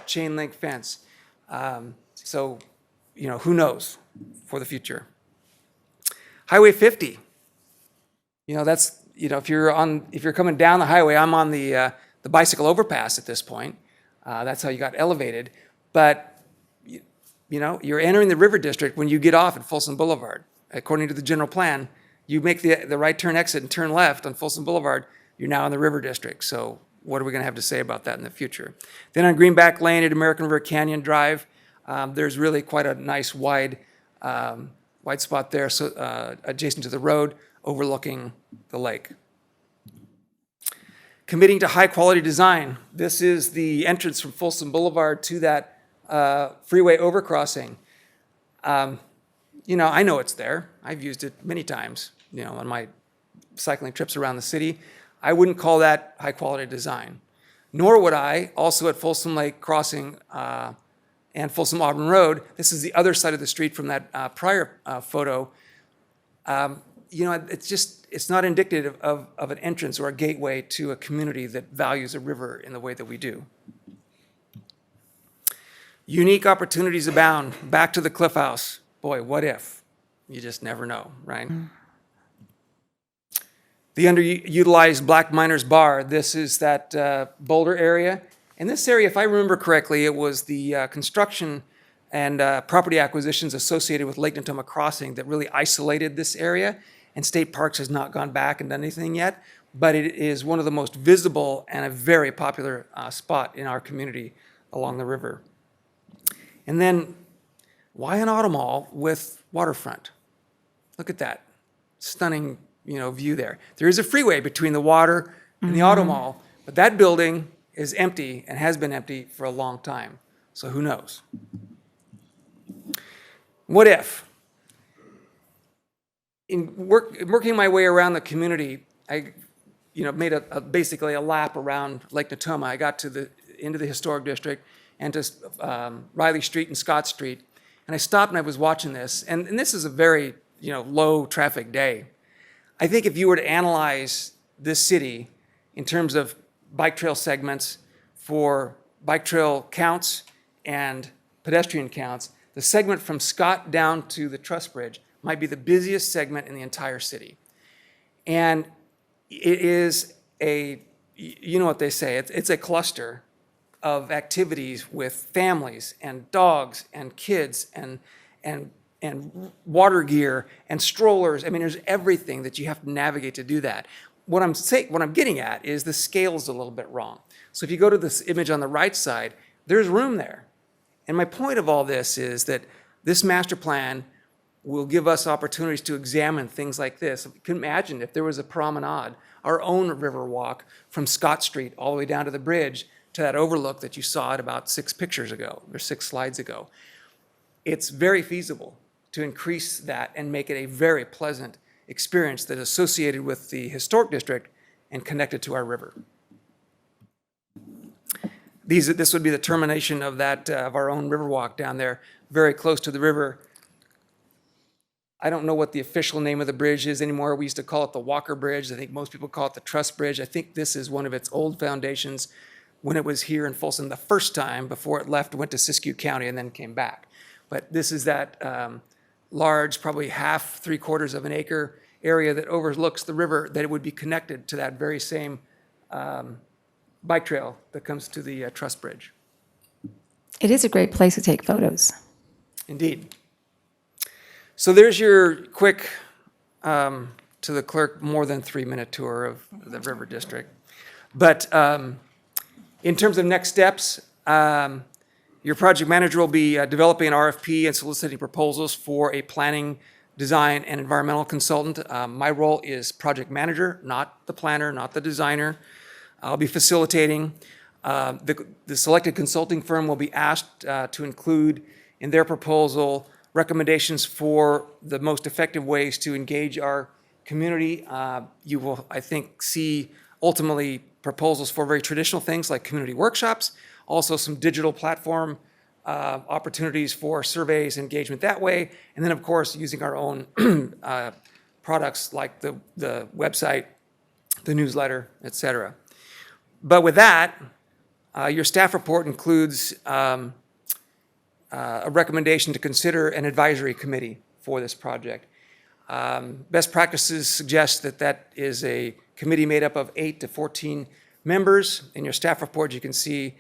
chain link fence. So, who knows for the future. Highway 50. That's, if you're coming down the highway, I'm on the bicycle overpass at this point. That's how you got elevated. But you're entering the River District when you get off at Folsom Boulevard. According to the general plan, you make the right turn exit and turn left on Folsom Boulevard, you're now in the River District. So what are we going to have to say about that in the future? Then on Greenback Lane at American River Canyon Drive, there's really quite a nice wide spot there, so adjacent to the road, overlooking the lake. Committing to high-quality design. This is the entrance from Folsom Boulevard to that freeway overcrossing. You know, I know it's there. I've used it many times, you know, on my cycling trips around the city. I wouldn't call that high-quality design. Nor would I, also at Folsom Lake Crossing and Folsom Auburn Road, this is the other side of the street from that prior photo. You know, it's not indicative of an entrance or a gateway to a community that values a river in the way that we do. Unique opportunities abound. Back to the Cliff House. Boy, what if? You just never know, right? The underutilized Black Miners Bar. This is that Boulder area. In this area, if I remember correctly, it was the construction and property acquisitions associated with Lake Natoma Crossing that really isolated this area. And State Parks has not gone back and done anything yet, but it is one of the most visible and a very popular spot in our community along the river. And then, why an auto mall with waterfront? Look at that stunning, you know, view there. There is a freeway between the water and the auto mall, but that building is empty and has been empty for a long time. So who knows? What if? In working my way around the community, I, you know, made basically a lap around Lake Natoma. I got to into the historic district and to Riley Street and Scott Street, and I stopped and I was watching this. And this is a very, you know, low traffic day. I think if you were to analyze this city in terms of bike trail segments for bike trail counts and pedestrian counts, the segment from Scott down to the Truss Bridge might be the busiest segment in the entire city. And it is a, you know what they say, it's a cluster of activities with families and dogs and kids and water gear and strollers. I mean, there's everything that you have to navigate to do that. What I'm getting at is the scale is a little bit wrong. So if you go to this image on the right side, there's room there. And my point of all this is that this master plan will give us opportunities to examine things like this. You can imagine if there was a promenade, our own river walk from Scott Street all the way down to the bridge to that overlook that you saw at about 6 pictures ago or 6 slides ago. It's very feasible to increase that and make it a very pleasant experience that is associated with the historic district and connected to our river. This would be the termination of that of our own river walk down there, very close to the river. I don't know what the official name of the bridge is anymore. We used to call it the Walker Bridge. I think most people call it the Truss Bridge. I think this is one of its old foundations when it was here in Folsom the first time before it left, went to Siskiyou County and then came back. But this is that large, probably half, 3/4 of an acre area that overlooks the river, that it would be connected to that very same bike trail that comes to the Truss Bridge. It is a great place to take photos. Indeed. So there's your quick, to the clerk, more than 3-minute tour of the River District. But in terms of next steps, your project manager will be developing an RFP and soliciting proposals for a planning, design, and environmental consultant. My role is project manager, not the planner, not the designer. I'll be facilitating. The selected consulting firm will be asked to include in their proposal recommendations for the most effective ways to engage our community. You will, I think, see ultimately proposals for very traditional things like community workshops, also some digital platform opportunities for surveys, engagement that way, and then of course using our own products like the website, the newsletter, et cetera. But with that, your staff report includes a recommendation to consider an advisory committee for this project. Best practices suggest that that is a committee made up of 8 to 14 members. In your staff report, you can see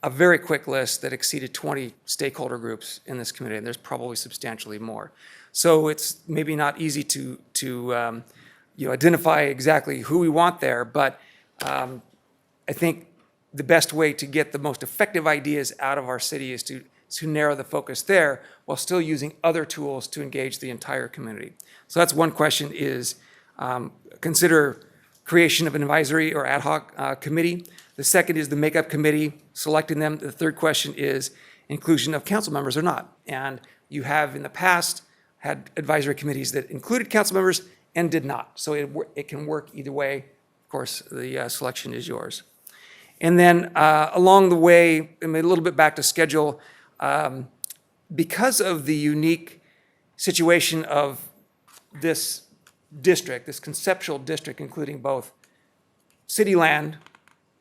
a very quick list that exceeded 20 stakeholder groups in this committee, and there's probably substantially more. So it's maybe not easy to identify exactly who we want there, but I think the best way to get the most effective ideas out of our city is to narrow the focus there while still using other tools to engage the entire community. So that's one question is, consider creation of an advisory or ad hoc committee. The second is the makeup committee, selecting them. The third question is inclusion of council members or not. And you have in the past had advisory committees that included council members and did not. So it can work either way. Of course, the selection is yours. And then along the way, a little bit back to schedule, because of the unique situation of this district, this conceptual district, including both city land,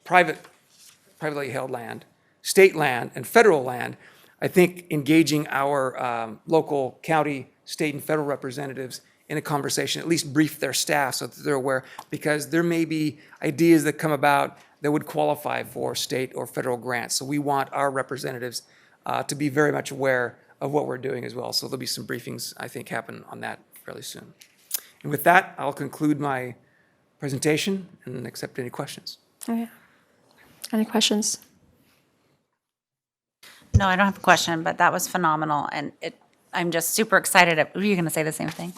privately held land, state land, and federal land, I think engaging our local, county, state, and federal representatives in a conversation, at least brief their staff so that they're aware, because there may be ideas that come about that would qualify for state or federal grants. So we want our representatives to be very much aware of what we're doing as well. So there'll be some briefings, I think, happen on that fairly soon. And with that, I'll conclude my presentation and accept any questions. Okay. Any questions? No, I don't have a question, but that was phenomenal, and I'm just super excited. Were you going to say the same thing?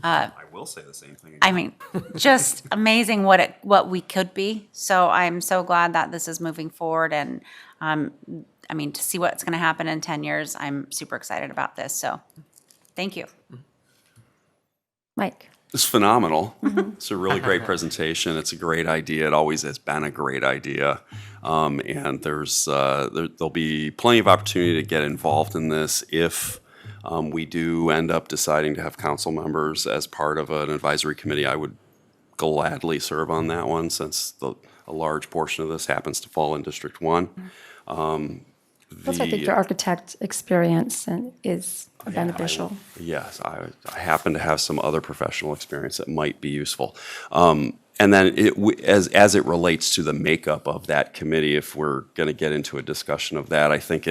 I will say the same thing. I mean, just amazing what we could be. So I'm so glad that this is moving forward, and I mean, to see what's going to happen in 10 years, I'm super excited about this. So thank you. Mike. It's phenomenal. It's a really great presentation. It's a great idea. It always has been a great idea. And there'll be plenty of opportunity to get involved in this if we do end up deciding to have council members as part of an advisory committee. I would gladly serve on that one since a large portion of this happens to fall in District 1. Also, I think your architect experience is beneficial. Yes, I happen to have some other professional experience that might be useful. And then as it relates to the makeup of that committee, if we're going to get into a discussion of that, I think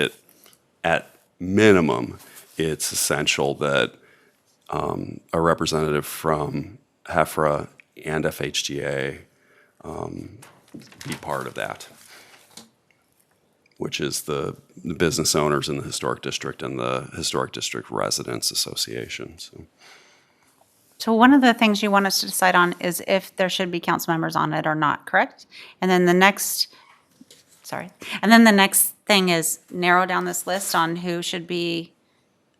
at minimum, it's essential that a representative from HEFRA and FHDA be part of that, which is the business owners in the Historic District and the Historic District Residents Association. So one of the things you want us to decide on is if there should be council members on it or not, correct? And then the next thing is narrow down this list on who should be,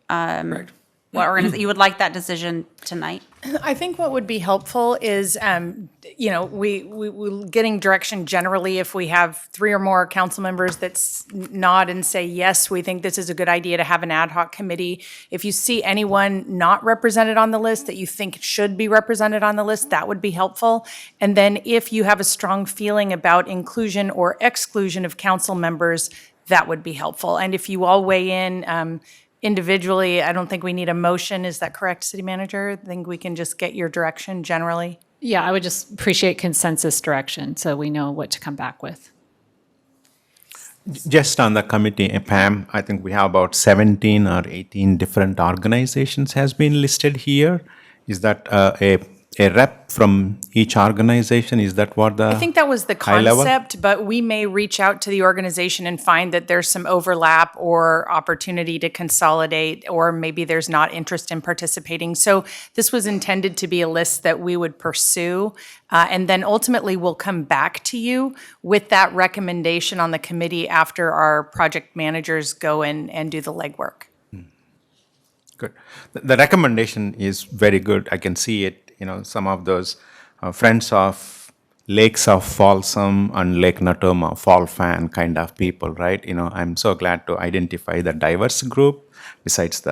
what organization, you would like that decision tonight? I think what would be helpful is, we getting direction generally if we have 3 or more council members that nod and say, yes, we think this is a good idea to have an ad hoc committee. If you see anyone not represented on the list that you think should be represented on the list, that would be helpful. And then if you have a strong feeling about inclusion or exclusion of council members, that would be helpful. And if you all weigh in, individually, I don't think we need a motion. Is that correct, City Manager? I think we can just get your direction generally. Yeah, I would just appreciate consensus direction so we know what to come back with. Just on the committee, Pam, I think we have about 17 or 18 different organizations has been listed here. Is that a rep from each organization? Is that what the I think that was the high level? concept, but we may reach out to the organization and find that there's some overlap or opportunity to consolidate, or maybe there's not interest in participating. So this was intended to be a list that we would pursue, and then ultimately we'll come back to you with that recommendation on the committee after our project managers go in and do the legwork. Good. The recommendation is very good. I can see it. Some of those friends of lakes of Folsom and Lake Natoma, fall fan kind of people, right? I'm so glad to identify the diverse group besides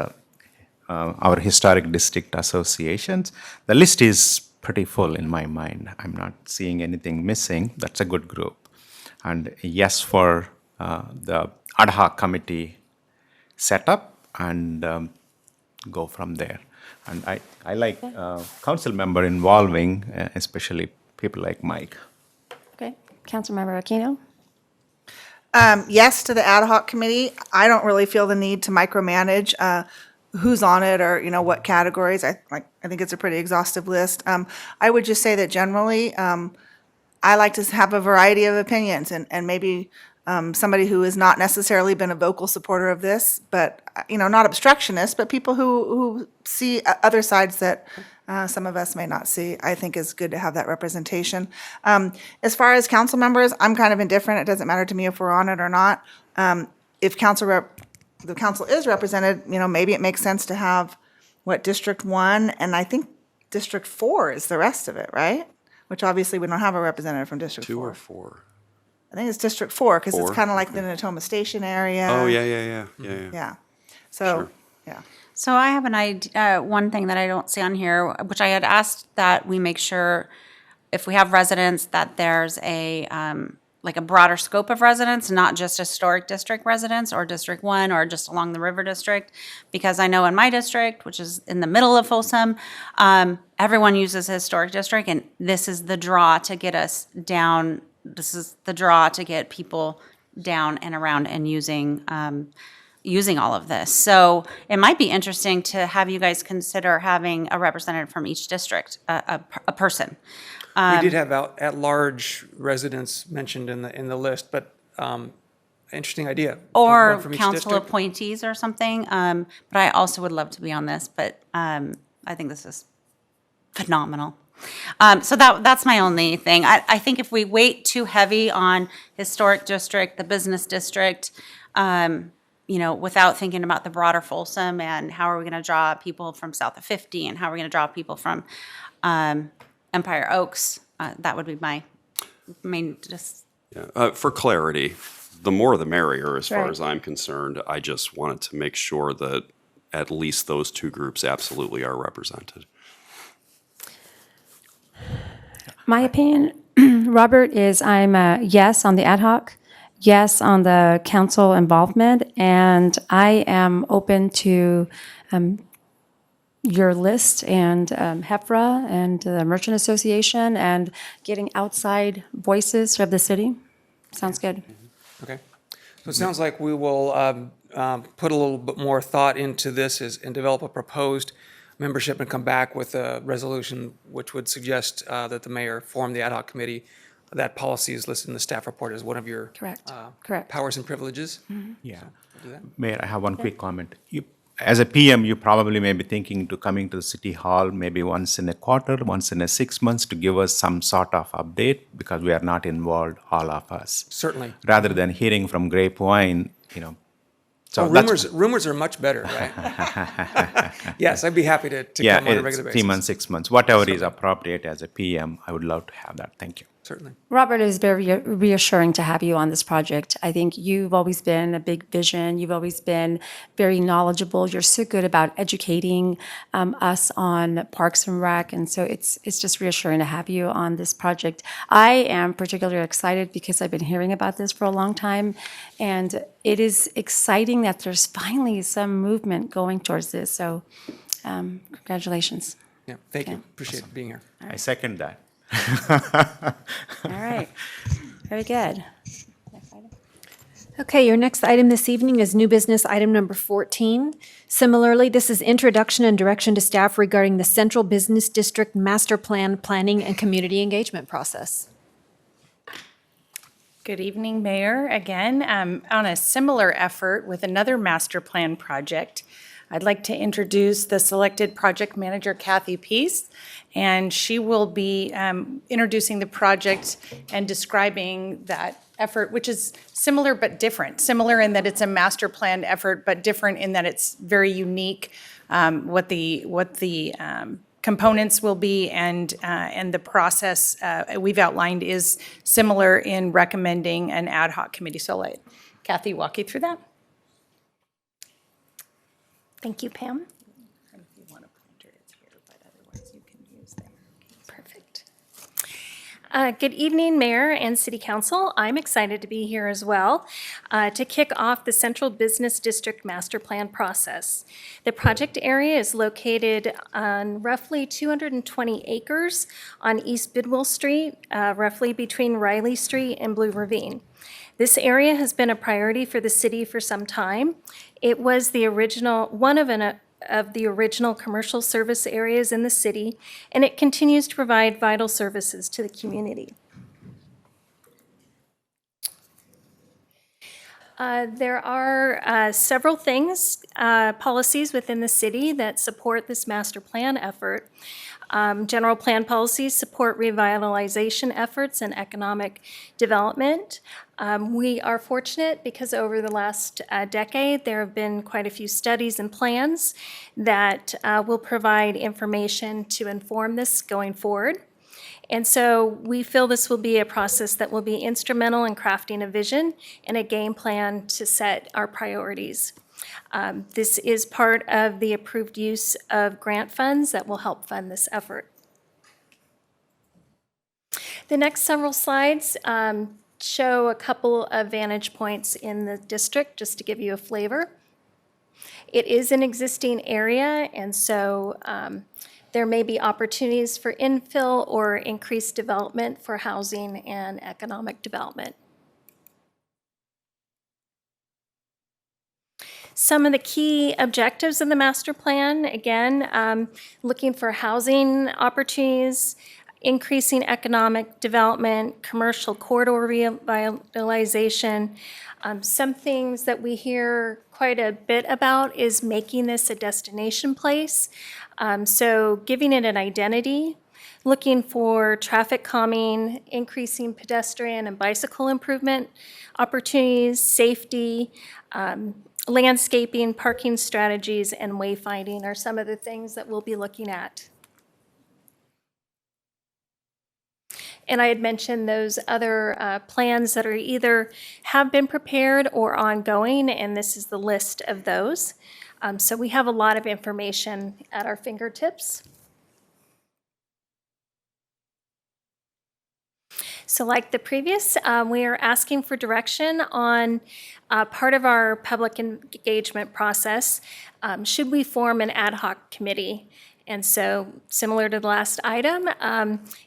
our historic district associations. The list is pretty full in my mind. I'm not seeing anything missing. That's a good group. And yes, for the ad hoc committee setup and go from there. And I like council member involving, especially people like Mike. Okay. Councilmember Aquino? Yes to the ad hoc committee. I don't really feel the need to micromanage who's on it or, what categories. I think it's a pretty exhaustive list. I would just say that generally, I like to have a variety of opinions and maybe somebody who has not necessarily been a vocal supporter of this, but, not obstructionist, but people who see other sides that some of us may not see, I think is good to have that representation. As far as council members, I'm kind of indifferent. It doesn't matter to me if we're on it or not. If the council is represented, maybe it makes sense to have, District 1, and I think District 4 is the rest of it, right? Which obviously we don't have a representative from District 4. 2 or 4? I think it's District 4, because it's 4? kind of like the Natoma Station area. Oh, yeah. Yeah. So, yeah. So I have an idea, one thing that I don't see on here, which I had asked that we make sure if we have residents that there's a, like a broader scope of residents, not just historic district residents or District 1 or just along the river district. Because I know in my district, which is in the middle of Folsom, everyone uses historic district, and this is the draw to get us down. This is the draw to get people down and around and using all of this. So it might be interesting to have you guys consider having a representative from each district, a person. We did have at-large residents mentioned in the list, but interesting idea. Or One from each council district. appointees or something. But I also would love to be on this, but I think this is phenomenal. So that's my only thing. I think if we weight too heavy on historic district, the business district, without thinking about the broader Folsom and how are we going to draw people from south of 50 and how are we going to draw people from Empire Oaks, that would be my main For clarity, the more the merrier as far Right. as I'm concerned. I just wanted to make sure that at least those two groups absolutely are represented. My opinion, Robert, is I'm a yes on the ad hoc, yes on the council involvement, and I am open to your list and HEFRA and the Merchant Association and getting outside voices of the city. Sounds good. Okay. So it sounds like we will put a little bit more thought into this and develop a proposed membership and come back with a resolution which would suggest that the mayor form the ad hoc committee. That policy is listed in the staff report as one of your Correct. powers and privileges. Yeah. Do that. Mayor, I have one quick comment. As a PM, you probably may be thinking to coming to the city hall maybe once in a quarter, once in a 6 months to give us some sort of update because we are not involved, all of us. Certainly. Rather than hearing from grapevine, So that's- rumors are much better, right? Yes, I'd be happy to yeah, come on a it's regular 3 basis. months, 6 months, whatever is appropriate as a PM. I would love to have that. Thank you. Certainly. Robert, it is very reassuring to have you on this project. I think you've always been a big vision. You've always been very knowledgeable. You're so good about educating us on Parks and Rec, and so it's just reassuring to have you on this project. I am particularly excited because I've been hearing about this for a long time, and it is exciting that there's finally some movement going towards this. So, congratulations. Yeah, thank you. Appreciate being here. I second that. All right, very good. Okay, your next item this evening is new business item number 14. Similarly, this is introduction and direction to staff regarding the Central Business District Master Plan Planning and Community Engagement process. Good evening, Mayor. Again, on a similar effort with another master plan project, I'd like to introduce the selected project manager, Kathy Peace, and she will be introducing the project and describing that effort, which is similar but different. Similar in that it's a master plan effort, but different in that it's very unique, what the components will be, and the process we've outlined is similar in recommending an ad hoc committee. So I'll let Kathy walk you through that. Thank you, Pam. Perfect. Good evening, Mayor and City Council. I'm excited to be here as well to kick off the Central Business District Master Plan process. The project area is located on roughly 220 acres on East Bidwell Street, roughly between Riley Street and Blue Ravine. This area has been a priority for the city for some time. It was the original, one of the original commercial service areas in the city, and it continues to provide vital services to the community. There are several things, policies within the city that support this master plan effort. General plan policies support revitalization efforts and economic development. We are fortunate because over the last decade, there have been quite a few studies and plans that will provide information to inform this going forward. And so we feel this will be a process that will be instrumental in crafting a vision and a game plan to set our priorities. This is part of the approved use of grant funds that will help fund this effort. The next several slides show a couple of vantage points in the district, just to give you a flavor. It is an existing area, and so there may be opportunities for infill or increased development for housing and economic development. Some of the key objectives of the master plan, again, looking for housing opportunities, increasing economic development, commercial corridor revitalization. Some things that we hear quite a bit about is making this a destination place. So giving it an identity, looking for traffic calming, increasing pedestrian and bicycle improvement opportunities, safety, landscaping, parking strategies, and wayfinding are some of the things that we'll be looking at. And I had mentioned those other plans that are either have been prepared or ongoing, and this is the list of those. So we have a lot of information at our fingertips. So like the previous, we are asking for direction on part of our public engagement process. Should we form an ad hoc committee? And so similar to the last item,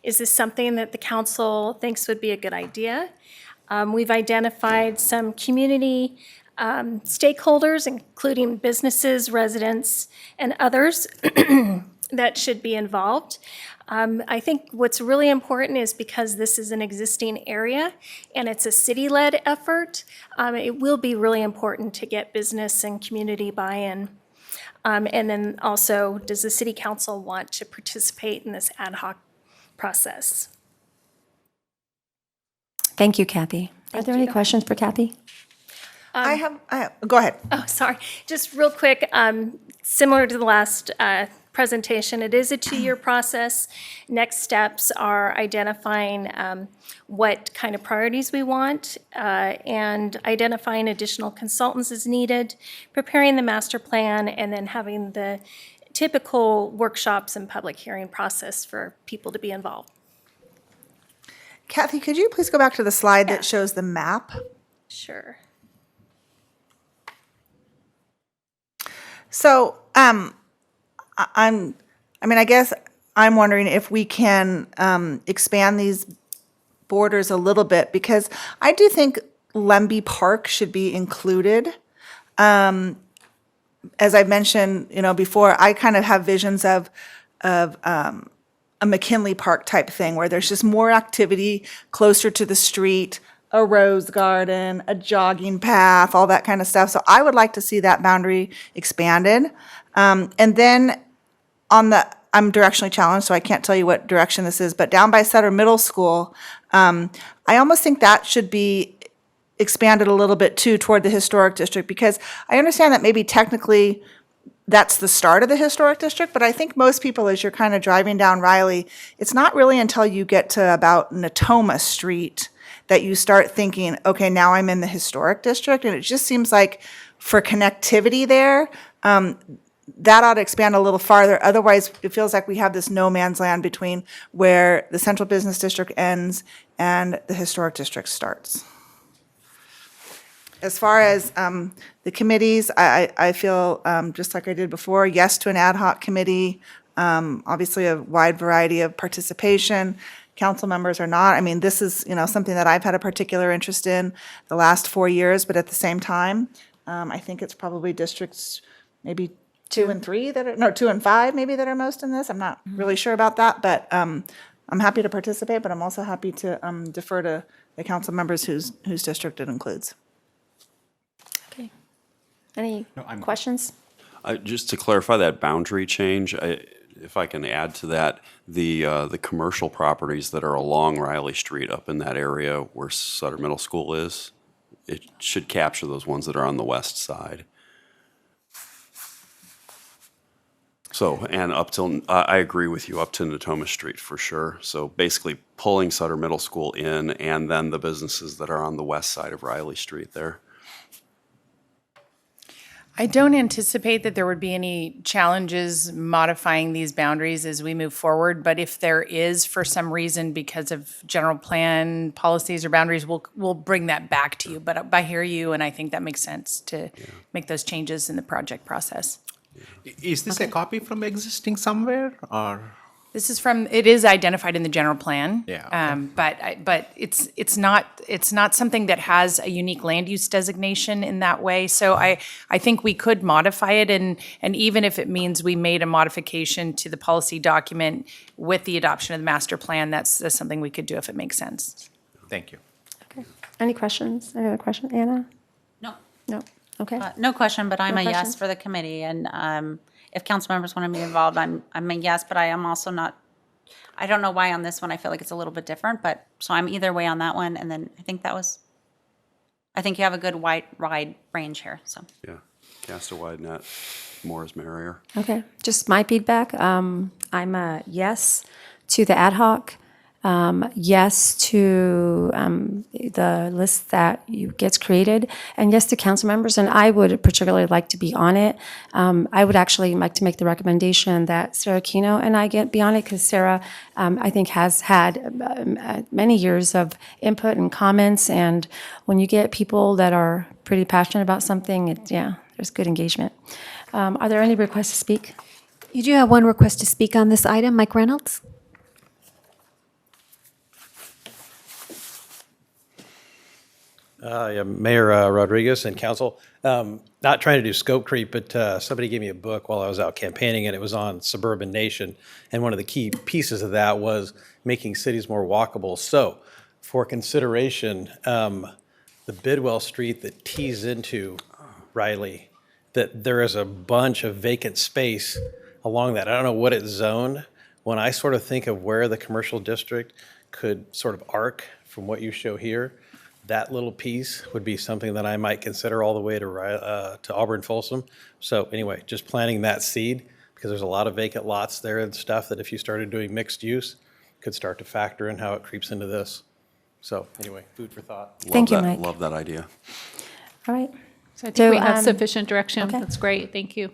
is this something that the council thinks would be a good idea? We've identified some community stakeholders, including businesses, residents, and others that should be involved. I think what's really important is because this is an existing area and it's a city-led effort, it will be really important to get business and community buy-in. And then also, does the city council want to participate in this ad hoc process? Thank you, Kathy. Are there any questions for Kathy? I have, go ahead. Oh, sorry. Just real quick, similar to the last presentation, it is a 2-year process. Next steps are identifying what kind of priorities we want and identifying additional consultants as needed, preparing the master plan, and then having the typical workshops and public hearing process for people to be involved. Kathy, could you please go back to the slide that shows the map? Sure. So, I guess I'm wondering if we can expand these borders a little bit, because I do think Lemby Park should be included. As I've mentioned, before, I kind of have visions of a McKinley Park type thing where there's just more activity closer to the street, a rose garden, a jogging path, all that kind of stuff. So I would like to see that boundary expanded. And then I'm directionally challenged, so I can't tell you what direction this is, but down by Sutter Middle School, I almost think that should be expanded a little bit too toward the historic district, because I understand that maybe technically that's the start of the historic district, but I think most people, as you're kind of driving down Riley, it's not really until you get to about Natoma Street that you start thinking, okay, now I'm in the historic district. And it just seems like for connectivity there, that ought to expand a little farther. Otherwise, it feels like we have this no man's land between where the central business district ends and the historic district starts. As far as the committees, I feel just like I did before, yes to an ad hoc committee, obviously a wide variety of participation. Council members or not. I mean, this is, something that I've had a particular interest in the last 4 years, but at the same time, I think it's probably districts maybe 2 and 3 2 and 5 maybe that are most in this. I'm not really sure about that, but I'm happy to participate, but I'm also happy to defer to the council members whose district it includes. Any questions? Just to clarify that boundary change, if I can add to that, the commercial properties that are along Riley Street up in that area where Sutter Middle School is, it should capture those ones that are on the west side. So, and up till, I agree with you, up to Natoma Street for sure. So basically pulling Sutter Middle School in and then the businesses that are on the west side of Riley Street there. I don't anticipate that there would be any challenges modifying these boundaries as we move forward, but if there is for some reason because of general plan policies or boundaries, we'll bring that back to you. But I hear you, and I think that makes sense to make those changes in the project process. Is this a copy from existing somewhere, or? This is from, it is identified in the general plan. Yeah, But it's not something that has a unique land use designation in that way. So I think we could modify it, and even if it means we made a modification to the policy document with the adoption of the master plan, that's something we could do if it makes sense. Thank you. Okay. Any questions? Any other questions? Anna? No. No? Okay. No question, but I'm No a yes questions? for the committee, and if council members want to be involved, I'm a yes, but I am also not, I don't know why on this one I feel like it's a little bit different, but, so I'm either way on that one, and then I think you have a good wide range here, so. Yeah, cast a wide net, more is merrier. Okay, just my feedback. I'm a yes to the ad hoc, yes to the list that gets created, and yes to council members. And I would particularly like to be on it. I would actually like to make the recommendation that Sarah Kino and I be on it, because Sarah, I think, has had many years of input and comments. And when you get people that are pretty passionate about something, there's good engagement. Are there any requests to speak? You do have one request to speak on this item, Mike Reynolds? Mayor Rodriguez and council, not trying to do scope creep, but somebody gave me a book while I was out campaigning, and it was on suburban nation. And one of the key pieces of that was making cities more walkable. So for consideration, the Bidwell Street that tees into Riley, that there is a bunch of vacant space along that. I don't know what it's zoned. When I sort of think of where the commercial district could sort of arc from what you show here, that little piece would be something that I might consider all the way to Auburn Folsom. So anyway, just planting that seed, because there's a lot of vacant lots there and stuff that if you started doing mixed use, could start to factor in how it creeps into this. So anyway, food for thought. Thank you, Mike. Love that idea. All right. So I think we have So, sufficient direction. okay. That's great. Thank you.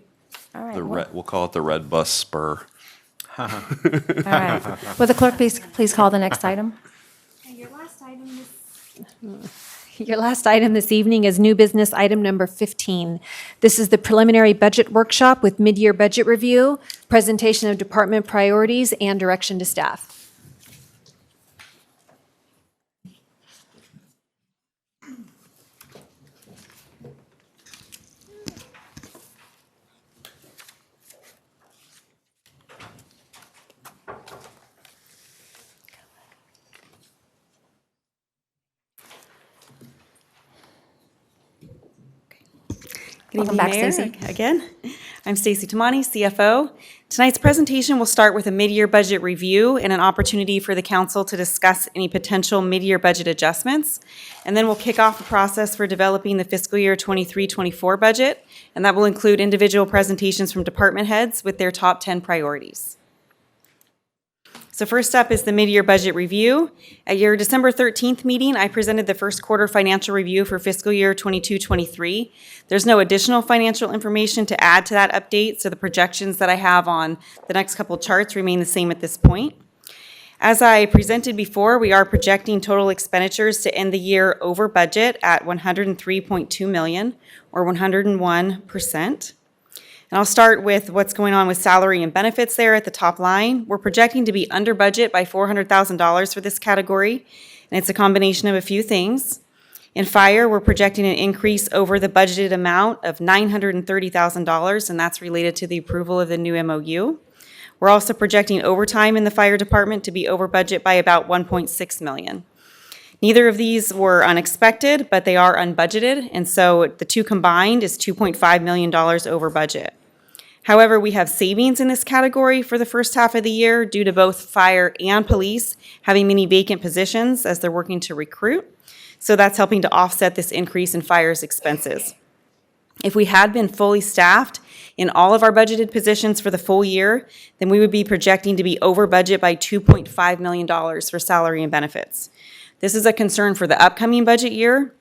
All right. We'll call it the Red Bus Spur. All right. Will the clerk please call the next item? Your last item this evening is new business item number 15. This is the preliminary budget workshop with mid-year budget review, presentation of department priorities, and direction to staff. Good Welcome evening, back, Mayor. Stacey. Again, I'm Stacey Tamani, CFO. Tonight's presentation will start with a mid-year budget review and an opportunity for the council to discuss any potential mid-year budget adjustments. And then we'll kick off the process for developing the fiscal year 23-24 budget, and that will include individual presentations from department heads with their top 10 priorities. So first up is the mid-year budget review. At your December 13th meeting, I presented the first quarter financial review for fiscal year 22-23. There's no additional financial information to add to that update, so the projections that I have on the next couple charts remain the same at this point. As I presented before, we are projecting total expenditures to end the year over budget at $103.2 million, or 101%. And I'll start with what's going on with salary and benefits there at the top line. We're projecting to be under budget by $400,000 for this category, and it's a combination of a few things. In fire, we're projecting an increase over the budgeted amount of $930,000, and that's related to the approval of the new MOU. We're also projecting overtime in the fire department to be over budget by about $1.6 million. Neither of these were unexpected, but they are unbudgeted, and so the two combined is $2.5 million over budget. However, we have savings in this category for the first half of the year due to both fire and police having many vacant positions as they're working to recruit. So that's helping to offset this increase in fire's expenses. If we had been fully staffed in all of our budgeted positions for the full year, then we would be projecting to be over budget by $2.5 million for salary and benefits. This is a concern for the upcoming budget year.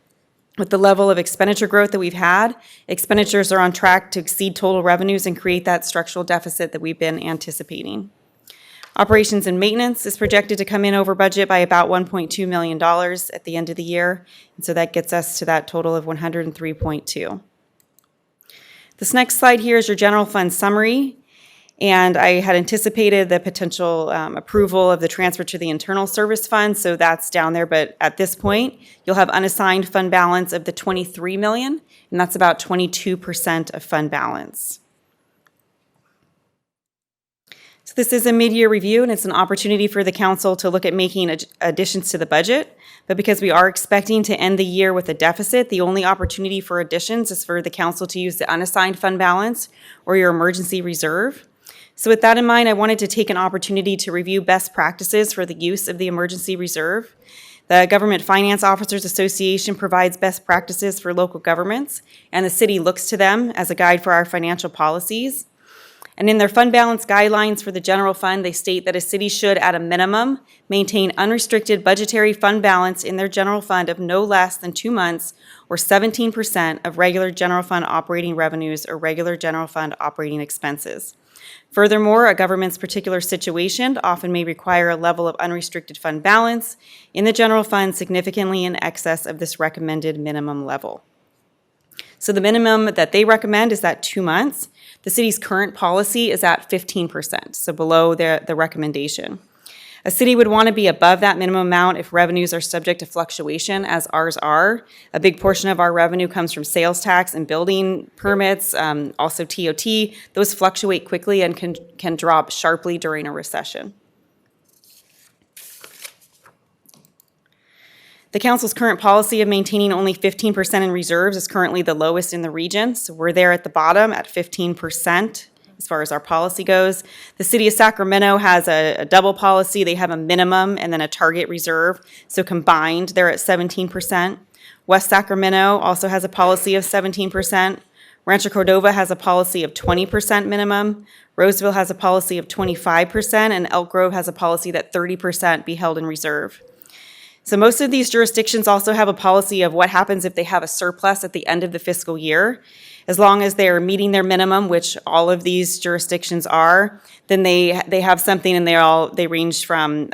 With the level of expenditure growth that we've had, expenditures are on track to exceed total revenues and create that structural deficit that we've been anticipating. Operations and maintenance is projected to come in over budget by about $1.2 million at the end of the year, and so that gets us to that total of $103.2. This next slide here is your general fund summary. And I had anticipated the potential approval of the transfer to the internal service fund, so that's down there. But at this point, you'll have unassigned fund balance of the $23 million, and that's about 22% of fund balance. So this is a mid-year review, and it's an opportunity for the council to look at making additions to the budget. But because we are expecting to end the year with a deficit, the only opportunity for additions is for the council to use the unassigned fund balance or your emergency reserve. So with that in mind, I wanted to take an opportunity to review best practices for the use of the emergency reserve. The Government Finance Officers Association provides best practices for local governments, and the city looks to them as a guide for our financial policies. And in their fund balance guidelines for the general fund, they state that a city should, at a minimum, maintain unrestricted budgetary fund balance in their general fund of no less than 2 months or 17% of regular general fund operating revenues or regular general fund operating expenses. Furthermore, a government's particular situation often may require a level of unrestricted fund balance in the general fund significantly in excess of this recommended minimum level. So the minimum that they recommend is that 2 months. The city's current policy is at 15%, so below the recommendation. A city would want to be above that minimum amount if revenues are subject to fluctuation, as ours are. A big portion of our revenue comes from sales tax and building permits, also TOT. Those fluctuate quickly and can drop sharply during a recession. The council's current policy of maintaining only 15% in reserves is currently the lowest in the region, so we're there at the bottom at 15%. As far as our policy goes. The city of Sacramento has a double policy. They have a minimum and then a target reserve. So combined, they're at 17%. West Sacramento also has a policy of 17%. Rancho Cordova has a policy of 20% minimum. Roseville has a policy of 25%, and Elk Grove has a policy that 30% be held in reserve. So most of these jurisdictions also have a policy of what happens if they have a surplus at the end of the fiscal year. As long as they are meeting their minimum, which all of these jurisdictions are, then they have something, and they range from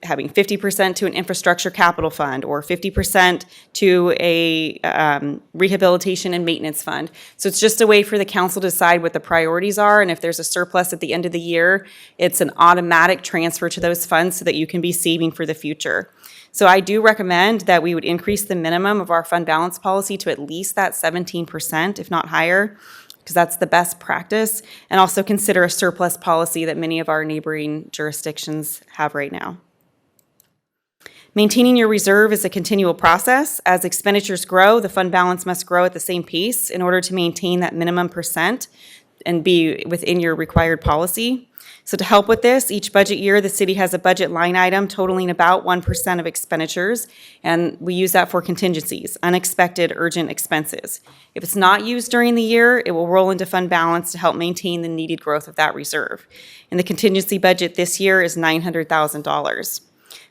having 50% to an infrastructure capital fund or 50% to a rehabilitation and maintenance fund. So it's just a way for the council to decide what the priorities are, and if there's a surplus at the end of the year, it's an automatic transfer to those funds so that you can be saving for the future. So I do recommend that we would increase the minimum of our fund balance policy to at least that 17%, if not higher, because that's the best practice, and also consider a surplus policy that many of our neighboring jurisdictions have right now. Maintaining your reserve is a continual process. As expenditures grow, the fund balance must grow at the same pace in order to maintain that minimum percent and be within your required policy. So to help with this, each budget year, the city has a budget line item totaling about 1% of expenditures, and we use that for contingencies, unexpected urgent expenses. If it's not used during the year, it will roll into fund balance to help maintain the needed growth of that reserve. And the contingency budget this year is $900,000.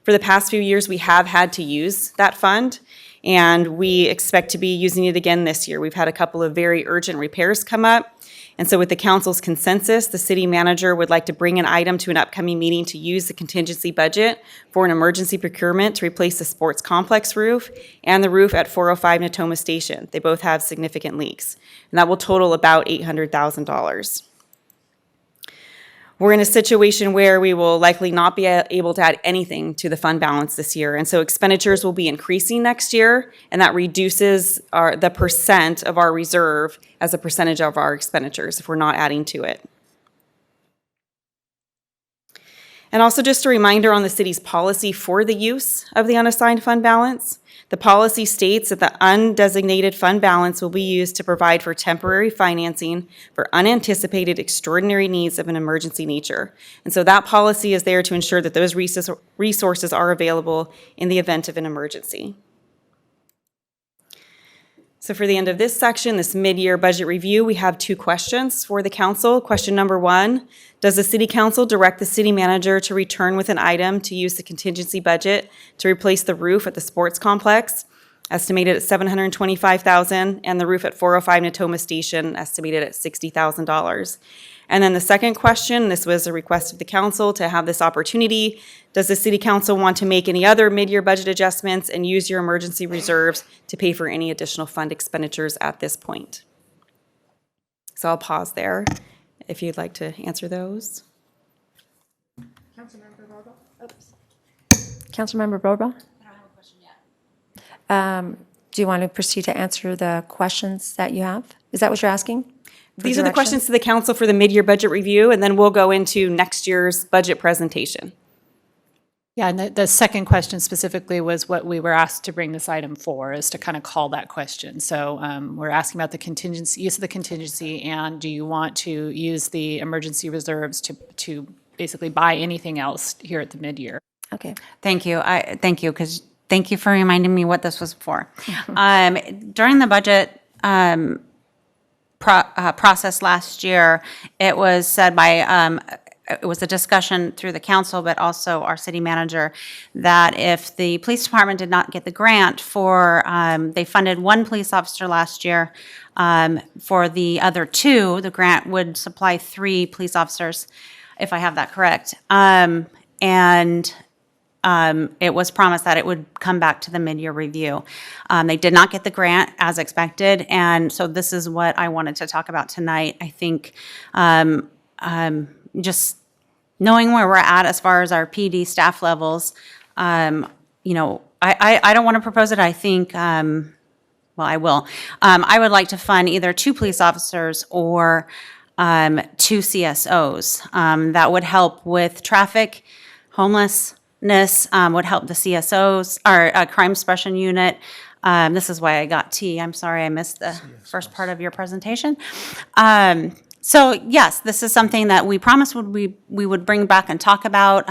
For the past few years, we have had to use that fund, and we expect to be using it again this year. We've had a couple of very urgent repairs come up. And so with the council's consensus, the city manager would like to bring an item to an upcoming meeting to use the contingency budget for an emergency procurement to replace the sports complex roof and the roof at 405 Natoma Station. They both have significant leaks, and that will total about $800,000. We're in a situation where we will likely not be able to add anything to the fund balance this year, and so expenditures will be increasing next year, and that reduces the percent of our reserve as a percentage of our expenditures if we're not adding to it. And also just a reminder on the city's policy for the use of the unassigned fund balance. The policy states that the undesignated fund balance will be used to provide for temporary financing for unanticipated extraordinary needs of an emergency nature. And so that policy is there to ensure that those resources are available in the event of an emergency. So for the end of this section, this mid-year budget review, we have 2 questions for the council. Question number 1, does the city council direct the city manager to return with an item to use the contingency budget to replace the roof at the sports complex, estimated at $725,000, and the roof at 405 Natoma Station, estimated at $60,000? And then the second question, this was a request of the council to have this opportunity. Does the city council want to make any other mid-year budget adjustments and use your emergency reserves to pay for any additional fund expenditures at this point? So I'll pause there if you'd like to answer those. Councilmember Rohrbach? Oops. Councilmember Rohrbach? I don't have a question yet. Do you want to proceed to answer the questions that you have? Is that what you're asking? These are the questions to the council for the mid-year budget review, and then we'll go into next year's budget presentation. Yeah, and the second question specifically was what we were asked to bring this item for, is to kind of call that question. So we're asking about the contingency, use of the contingency, and do you want to use the emergency reserves to basically buy anything else here at the mid-year? Okay. Thank you. Thank you, because thank you for reminding me what this was for. During the budget process last year, it was said by, it was a discussion through the council, but also our city manager, that if the police department did not get the grant for, they funded 1 police officer last year. For the other 2, the grant would supply 3 police officers, if I have that correct. It was promised that it would come back to the mid-year review. They did not get the grant as expected, and so this is what I wanted to talk about tonight. I think just knowing where we're at as far as our PD staff levels, I don't want to propose it. I think, well, I will. I would like to fund either 2 police officers or 2 CSOs. That would help with traffic, homelessness, would help the CSOs, our crime suppression unit. This is why I got T. I'm sorry I missed the first part of your presentation. So yes, this is something that we promised we would bring back and talk about.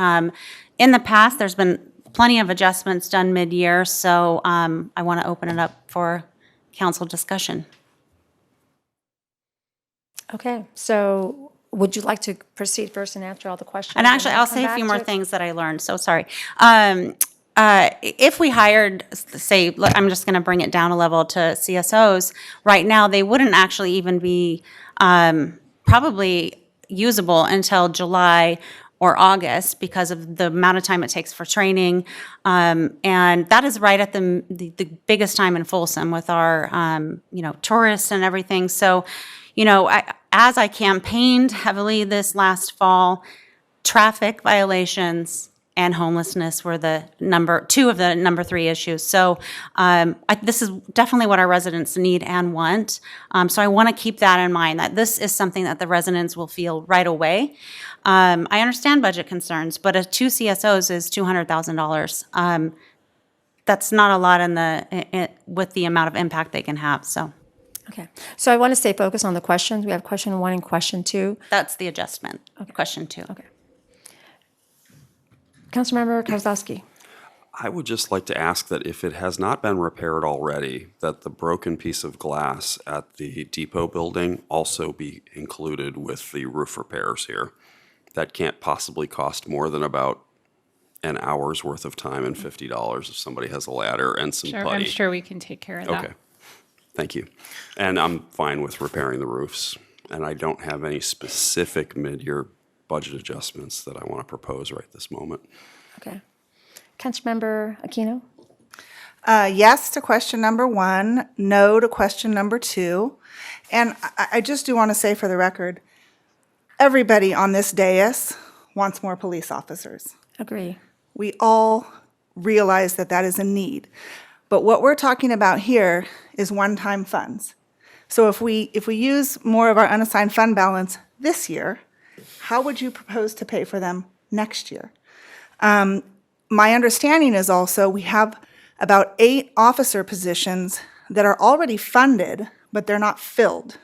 In the past, there's been plenty of adjustments done mid-year, so I want to open it up for council discussion. Okay, so would you like to proceed first and answer all the questions? And actually, then I'll come say a back few to more it? things that I learned, so sorry. If we hired, say, I'm just going to bring it down a level to CSOs, right now, they wouldn't actually even be probably usable until July or August because of the amount of time it takes for training. And that is right at the biggest time in Folsom with our, tourists and everything. So, as I campaigned heavily this last fall, traffic violations and homelessness were the 2 of the number 3 issues. So this is definitely what our residents need and want. So I want to keep that in mind, that this is something that the residents will feel right away. I understand budget concerns, but 2 CSOs is $200,000. That's not a lot with the amount of impact they can have, so. Okay, so I want to stay focused on the questions. We have question 1 and question 2. That's the adjustment, question 2. Okay. Councilmember Kozlowski. I would just like to ask that if it has not been repaired already, that the broken piece of glass at the depot building also be included with the roof repairs here. That can't possibly cost more than about an hour's worth of time and $50 if somebody has a ladder and some Sure, putty. I'm sure we can take care of that. Okay, thank you. And I'm fine with repairing the roofs. And I don't have any specific mid-year budget adjustments that I want to propose right this moment. Okay. Councilmember Aquino? Yes to question number 1, no to question number 2. And I just do want to say for the record, everybody on this dais wants more police officers. Agree. We all realize that that is a need. But what we're talking about here is one-time funds. So if we use more of our unassigned fund balance this year, how would you propose to pay for them next year. My understanding is also we have about 8 officer positions that are already funded, but they're not filled.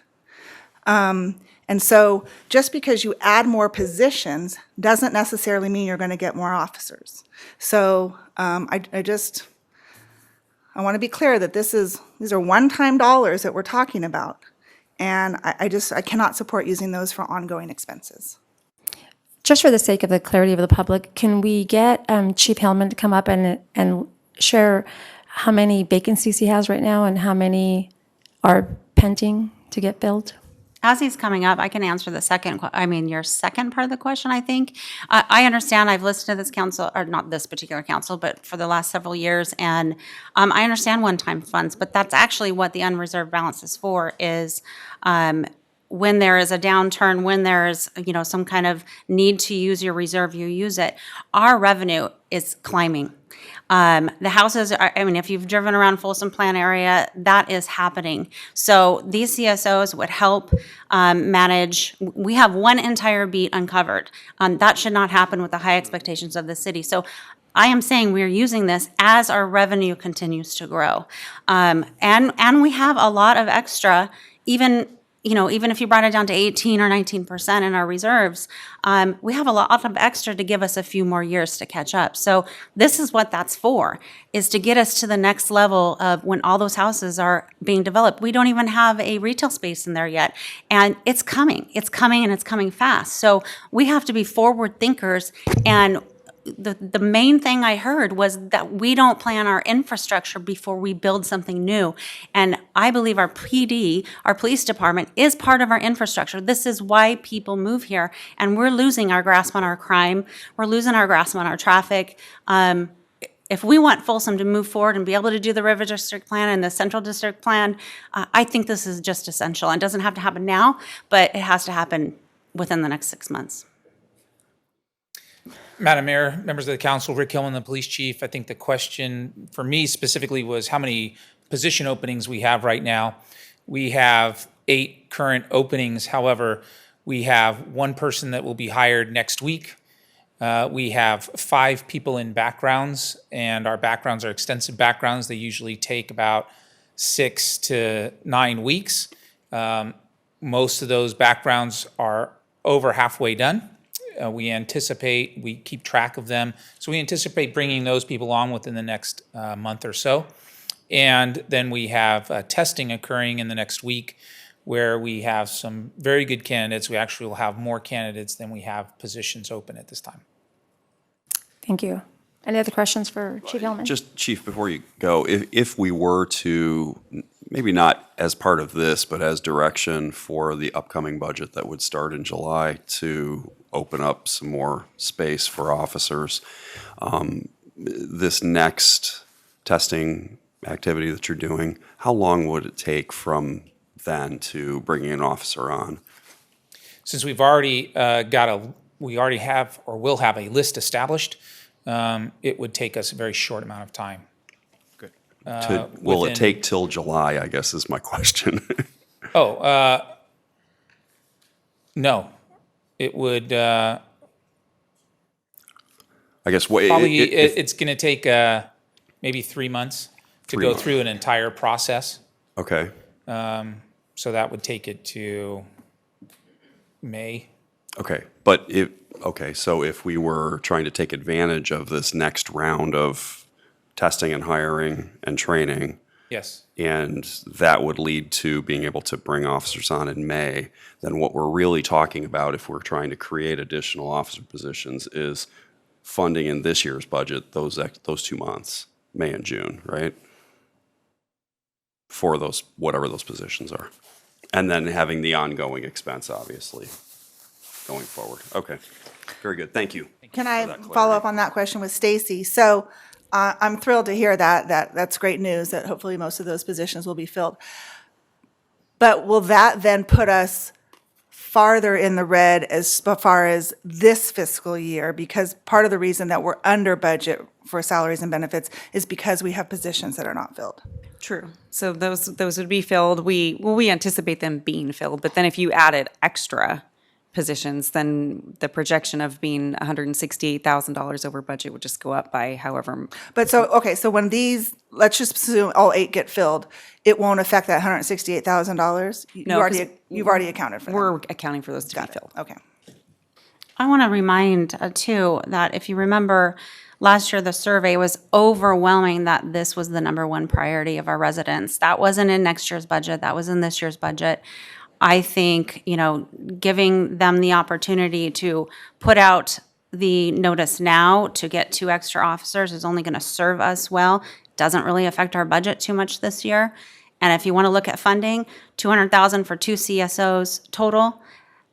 And so just because you add more positions doesn't necessarily mean you're going to get more officers. So I want to be clear that these are one-time dollars that we're talking about. And I cannot support using those for ongoing expenses. Just for the sake of the clarity of the public, can we get Chief Hellman to come up and share how many vacancies he has right now and how many are pending to get filled? As he's coming up, I can answer the your second part of the question, I think. I understand, I've listened to this council, or not this particular council, but for the last several years, and I understand one-time funds, but that's actually what the unreserved balance is for, is when there is a downturn, when there's, some kind of need to use your reserve, you use it. Our revenue is climbing. The houses are, if you've driven around Folsom Plan area, that is happening. So these CSOs would help manage. We have one entire beat uncovered. That should not happen with the high expectations of the city. So I am saying we're using this as our revenue continues to grow. And we have a lot of extra, even if you brought it down to 18 or 19% in our reserves, we have a lot of extra to give us a few more years to catch up. So this is what that's for, is to get us to the next level of when all those houses are being developed. We don't even have a retail space in there yet. And it's coming, and it's coming fast. So we have to be forward thinkers, and the main thing I heard was that we don't plan our infrastructure before we build something new. And I believe our PD, our police department, is part of our infrastructure. This is why people move here, and we're losing our grasp on our crime. We're losing our grasp on our traffic. If we want Folsom to move forward and be able to do the River District Plan and the Central District Plan, I think this is just essential. It doesn't have to happen now, but it has to happen within the next 6 months. Madam Mayor, members of the council, Rick Hillman, the police chief. I think the question for me specifically was how many position openings we have right now. We have 8 current openings. However, we have 1 person that will be hired next week. We have 5 people in backgrounds, and our backgrounds are extensive backgrounds. They usually take about 6 to 9 weeks. Most of those backgrounds are over halfway done. We keep track of them. So we anticipate bringing those people on within the next month or so. And then we have testing occurring in the next week where we have some very good candidates. We actually will have more candidates than we have positions open at this time. Thank you. Any other questions for Chief Hellman? Just, Chief, before you go, if we were to, maybe not as part of this, but as direction for the upcoming budget that would start in July to open up some more space for officers, this next testing activity that you're doing, how long would it take from then to bringing an officer on? Since we've already we already have or will have a list established, it would take us a very short amount of time. Good. Will it take till July, I guess is my question. No. It would, I guess probably it's going to take maybe 3 months to go through an entire process. Okay. So that would take it to May. Okay, so if we were trying to take advantage of this next round of testing and hiring and training. Yes. And that would lead to being able to bring officers on in May, then what we're really talking about if we're trying to create additional officer positions is funding in this year's budget those 2 months, May and June, right? For those, whatever those positions are. And then having the ongoing expense, obviously, going forward. Okay, very good, thank you. Can I follow up on that question with Stacy? So I'm thrilled to hear that's great news that hopefully most of those positions will be filled. But will that then put us farther in the red as far as this fiscal year? Because part of the reason that we're under budget for salaries and benefits is because we have positions that are not filled. True. So those would be filled. We anticipate them being filled, but then if you added extra, positions, then the projection of being $168,000 over budget would just go up by however. But so, okay, so when these, let's just assume all 8 get filled, it won't affect that $168,000? No, 'cause You've already accounted for that? We're accounting for those to be filled. Okay. I want to remind too that if you remember last year, the survey was overwhelming that this was the number one priority of our residents. That wasn't in next year's budget. That was in this year's budget. I think, giving them the opportunity to put out the notice now to get 2 extra officers is only going to serve us well. Doesn't really affect our budget too much this year. And if you want to look at funding, $200,000 for 2 CSOs total.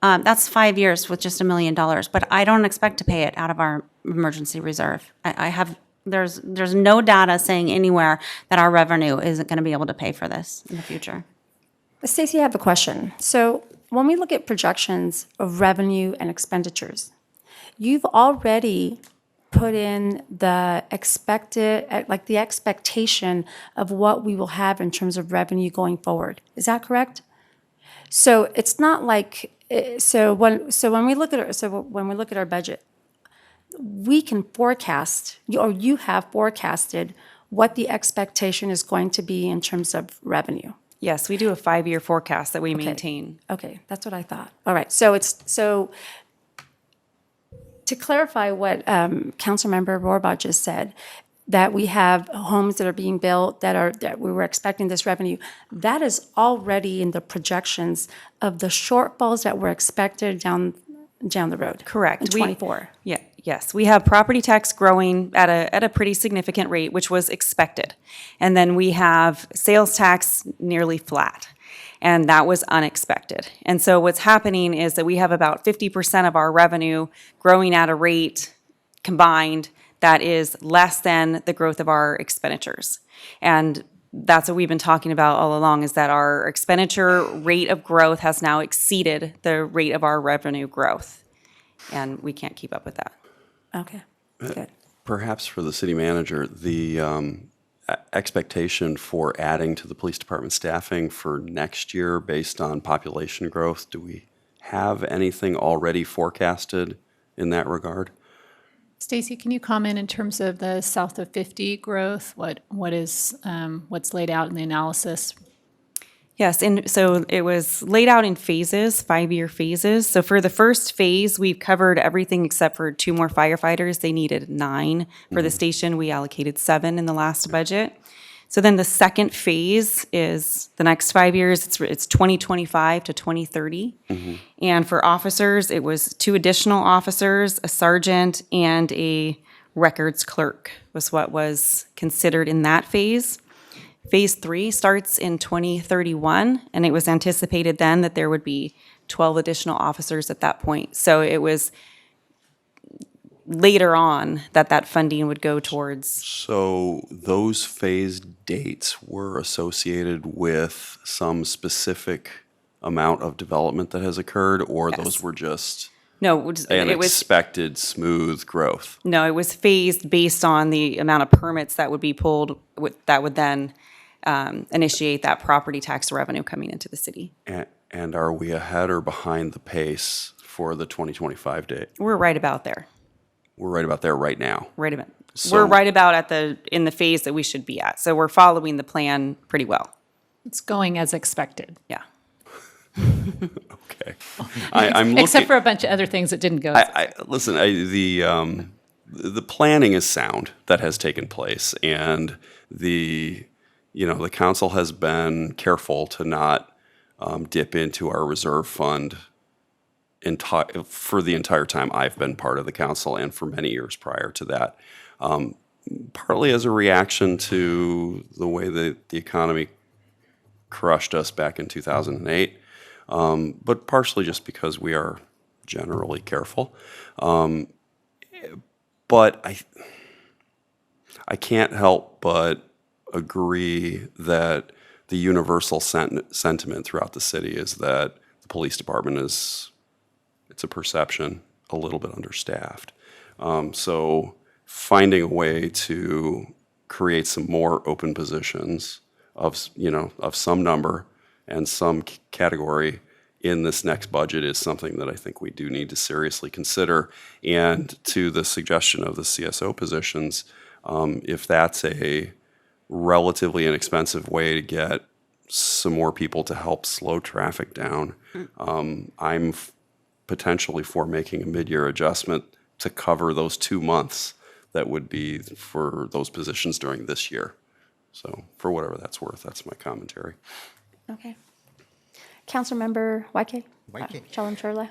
That's 5 years with just $1 million, but I don't expect to pay it out of our emergency reserve. There's no data saying anywhere that our revenue isn't going to be able to pay for this in the future. Stacey, I have a question. So when we look at projections of revenue and expenditures, you've already put in the expected, like the expectation of what we will have in terms of revenue going forward. Is that correct? So it's not like, when we look at our budget, we can forecast, or you have forecasted what the expectation is going to be in terms of revenue. Yes, we do a 5-year forecast that we maintain. Okay, that's what I thought. All right, so to clarify what Councilmember Rohrbach just said, that we have homes that are being built that we were expecting this revenue, that is already in the projections of the shortfalls that were expected down the road. Correct. In 24. Yes, we have property tax growing at a pretty significant rate, which was expected. And then we have sales tax nearly flat, and that was unexpected. And so what's happening is that we have about 50% of our revenue growing at a rate combined that is less than the growth of our expenditures. And that's what we've been talking about all along, is that our expenditure rate of growth has now exceeded the rate of our revenue growth. And we can't keep up with that. Okay, good. Perhaps for the city manager, the expectation for adding to the police department staffing for next year based on population growth, do we have anything already forecasted in that regard? Stacey, can you comment in terms of the south of 50 growth? What's laid out in the analysis? Yes, and so it was laid out in phases, 5-year phases. So for the first phase, we've covered everything except for 2 more firefighters. They needed 9 for the station. We allocated 7 in the last budget. So then the second phase is the next 5 years. It's 2025 to 2030. And for officers, it was 2 additional officers, a sergeant, and a records clerk was what was considered in that phase. Phase 3 starts in 2031, and it was anticipated then that there would be 12 additional officers at that point. So it was later on that funding would go towards. So those phase dates were associated with some specific amount of development that has occurred, or those were just No, an expected smooth growth? No, it was phased based on the amount of permits that would be pulled, that would then initiate that property tax revenue coming into the city. And are we ahead or behind the pace for the 2025 date? We're right about there. We're right about there right now. Right about. So- We're right about in the phase that we should be at. So we're following the plan pretty well. It's going as expected. Yeah. Okay. I'm looking, Except for a bunch of other things that didn't go. Listen, the planning is sound that has taken place, and the council has been careful to not dip into our reserve fund for the entire time I've been part of the council, and for many years prior to that. Partly as a reaction to the way that the economy crushed us back in 2008, but partially just because we are generally careful. But I can't help but agree that the universal sentiment throughout the city is that the police department it's a perception, a little bit understaffed. So finding a way to create some more open positions of some number and some category in this next budget is something that I think we do need to seriously consider. And to the suggestion of the CSO positions, if that's a relatively inexpensive way to get some more people to help slow traffic down, I'm potentially for making a mid-year adjustment to cover those 2 months that would be for those positions during this year. So for whatever that's worth, that's my commentary. Okay. Councilmember Waike? Chalam Churla?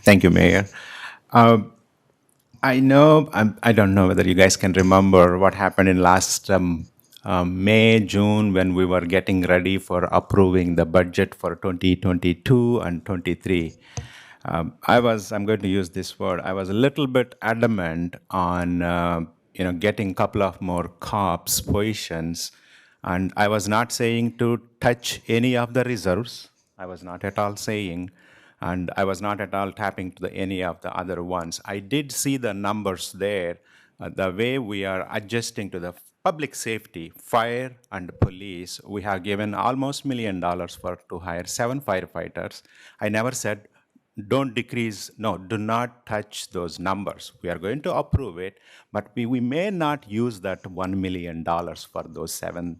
Thank you, Mayor. I know, I don't know whether you guys can remember what happened in last May, June, when we were getting ready for approving the budget for 2022 and 23. I'm going to use this word, I was a little bit adamant on getting a couple of more cops positions, and I was not saying to touch any of the reserves. I was not at all saying, and I was not at all tapping to any of the other ones. I did see the numbers there, the way we are adjusting to the public safety, fire and police. We have given almost $1 million to hire 7 firefighters. I never said don't decrease, no, do not touch those numbers. We are going to approve it, but we may not use that $1 million for those 7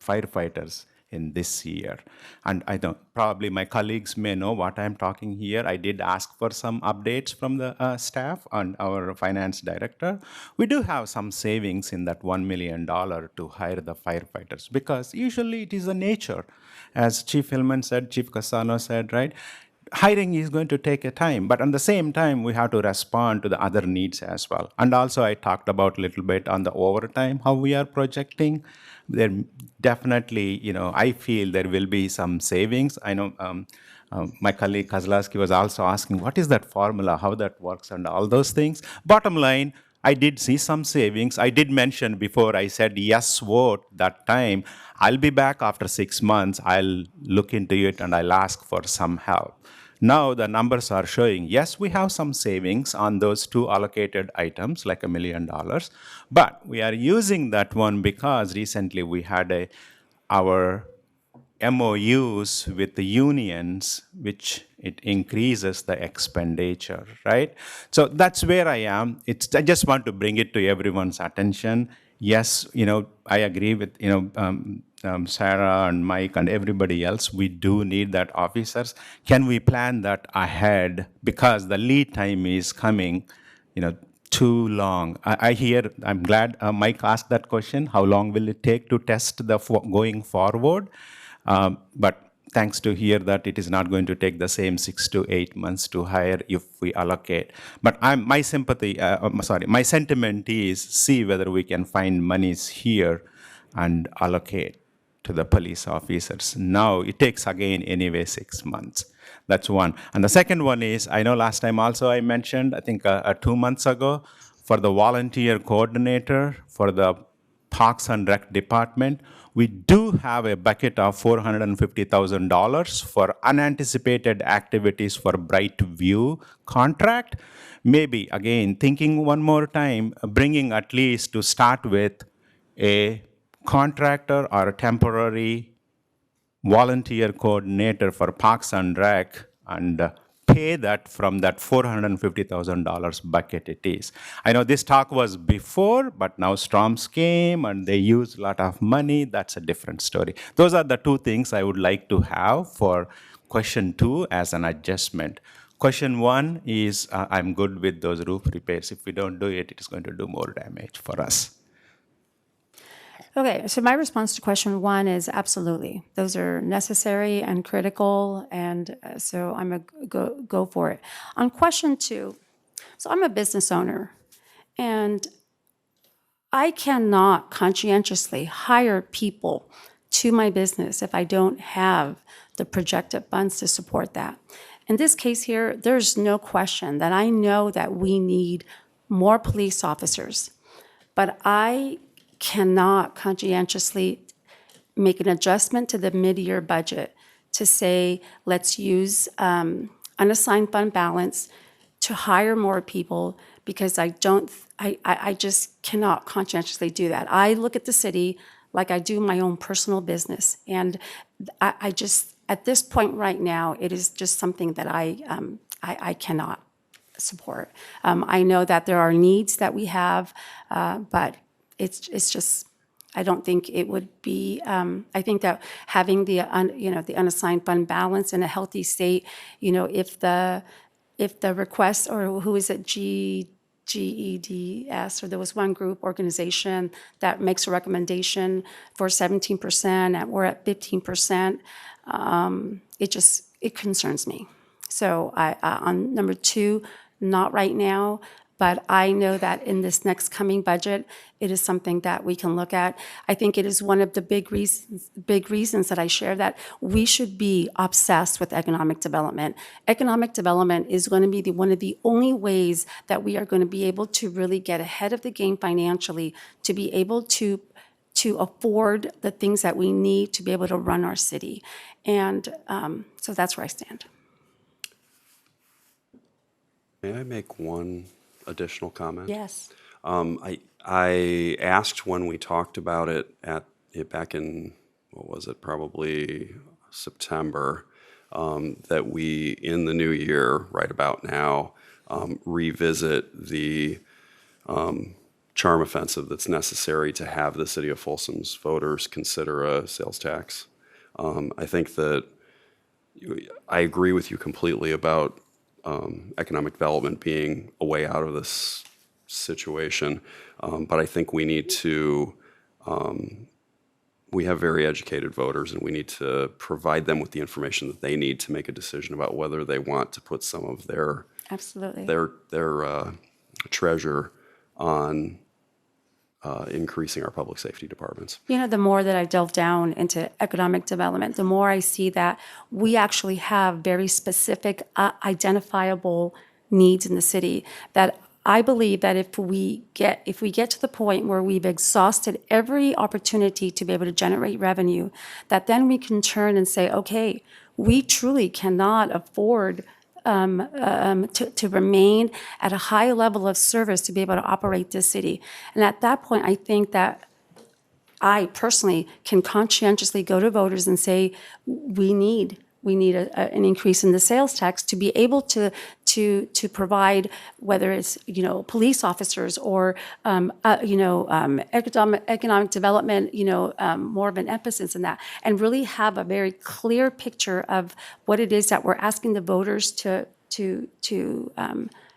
firefighters in this year. And I don't, probably my colleagues may know what I'm talking here. I did ask for some updates from the staff and our finance director. We do have some savings in that $1 million to hire the firefighters, because usually it is the nature. As Chief Hillman said, Chief Cassano said, right? Hiring is going to take a time, but at the same time, we have to respond to the other needs as well. And also, I talked about a little bit on the overtime, how we are projecting. There definitely, I feel there will be some savings. I know my colleague Kozlowski was also asking, what is that formula, how that works, and all those things. Bottom line, I did see some savings. I did mention before, I said yes vote that time. I'll be back after 6 months. I'll look into it and I'll ask for some help. Now the numbers are showing, yes, we have some savings on those 2 allocated items, like $1 million, but we are using that one because recently we had our MOUs with the unions, which it increases the expenditure, right? So that's where I am. I just want to bring it to everyone's attention. Yes, I agree with, Sarah and Mike and everybody else. We do need that officers. Can we plan that ahead? Because the lead time is coming, too long. I'm glad Mike asked that question. How long will it take to test the going forward? But thanks to hear that it is not going to take the same 6 to 8 months to hire if we allocate. But my sentiment is see whether we can find monies here and allocate to the police officers. Now, it takes again anyway 6 months. That's one. And the second one is, I know last time also I mentioned, I think 2 months ago, for the volunteer coordinator for the Parks and Rec Department, we do have a bucket of $450,000 for unanticipated activities for Bright View contract. Maybe, again, thinking one more time, bringing at least to start with a contractor or a temporary volunteer coordinator for Parks and Rec and pay that from that $450,000 bucket it is. I know this talk was before, but now storms came and they used a lot of money. That's a different story. Those are the 2 things I would like to have for question 2 as an adjustment. Question 1 is, I'm good with those roof repairs. If we don't do it, it is going to do more damage for us. Okay, so my response to question 1 is absolutely. Those are necessary and critical, and so I'm a go for it. On question 2, so I'm a business owner, and I cannot conscientiously hire people to my business if I don't have the projected funds to support that. In this case here, there's no question that I know that we need more police officers, but I cannot conscientiously make an adjustment to the mid-year budget to say, let's use unassigned fund balance to hire more people, because I just cannot conscientiously do that. I look at the city like I do my own personal business, and I at this point right now, it is just something that I cannot support. I know that there are needs that we have, but it's just, I don't think it would be, I think that having the unassigned fund balance in a healthy state, if the request, or who is it, GEDS, or there was one group organization that makes a recommendation for 17%, and we're at 15%, it concerns me. So on number 2, not right now, but I know that in this next coming budget, it is something that we can look at. I think it is one of the big reasons that I share that we should be obsessed with economic development. Economic development is going to be one of the only ways that we are going to be able to really get ahead of the game financially, to be able to afford the things that we need to be able to run our city. And so that's where I stand. May I make one additional comment? Yes. I asked when we talked about it back in, what was it, probably September, that we, in the new year, right about now, revisit the charm offensive that's necessary to have the city of Folsom's voters consider a sales tax. I think that I agree with you completely about economic development being a way out of this situation, but I think we need to, we have very educated voters, and we need to provide them with the information that they need to make a decision about whether they want to put some of their Absolutely. their treasure on increasing our public safety departments. The more that I delve down into economic development, the more I see that we actually have very specific, identifiable needs in the city, that I believe that if we get to the point where we've exhausted every opportunity to be able to generate revenue, that then we can turn and say, okay, we truly cannot afford to remain at a high level of service to be able to operate this city. And at that point, I think that I personally can conscientiously go to voters and say, we need an increase in the sales tax to be able to provide, whether it's police officers or economic development, more of an emphasis in that, and really have a very clear picture of what it is that we're asking the voters to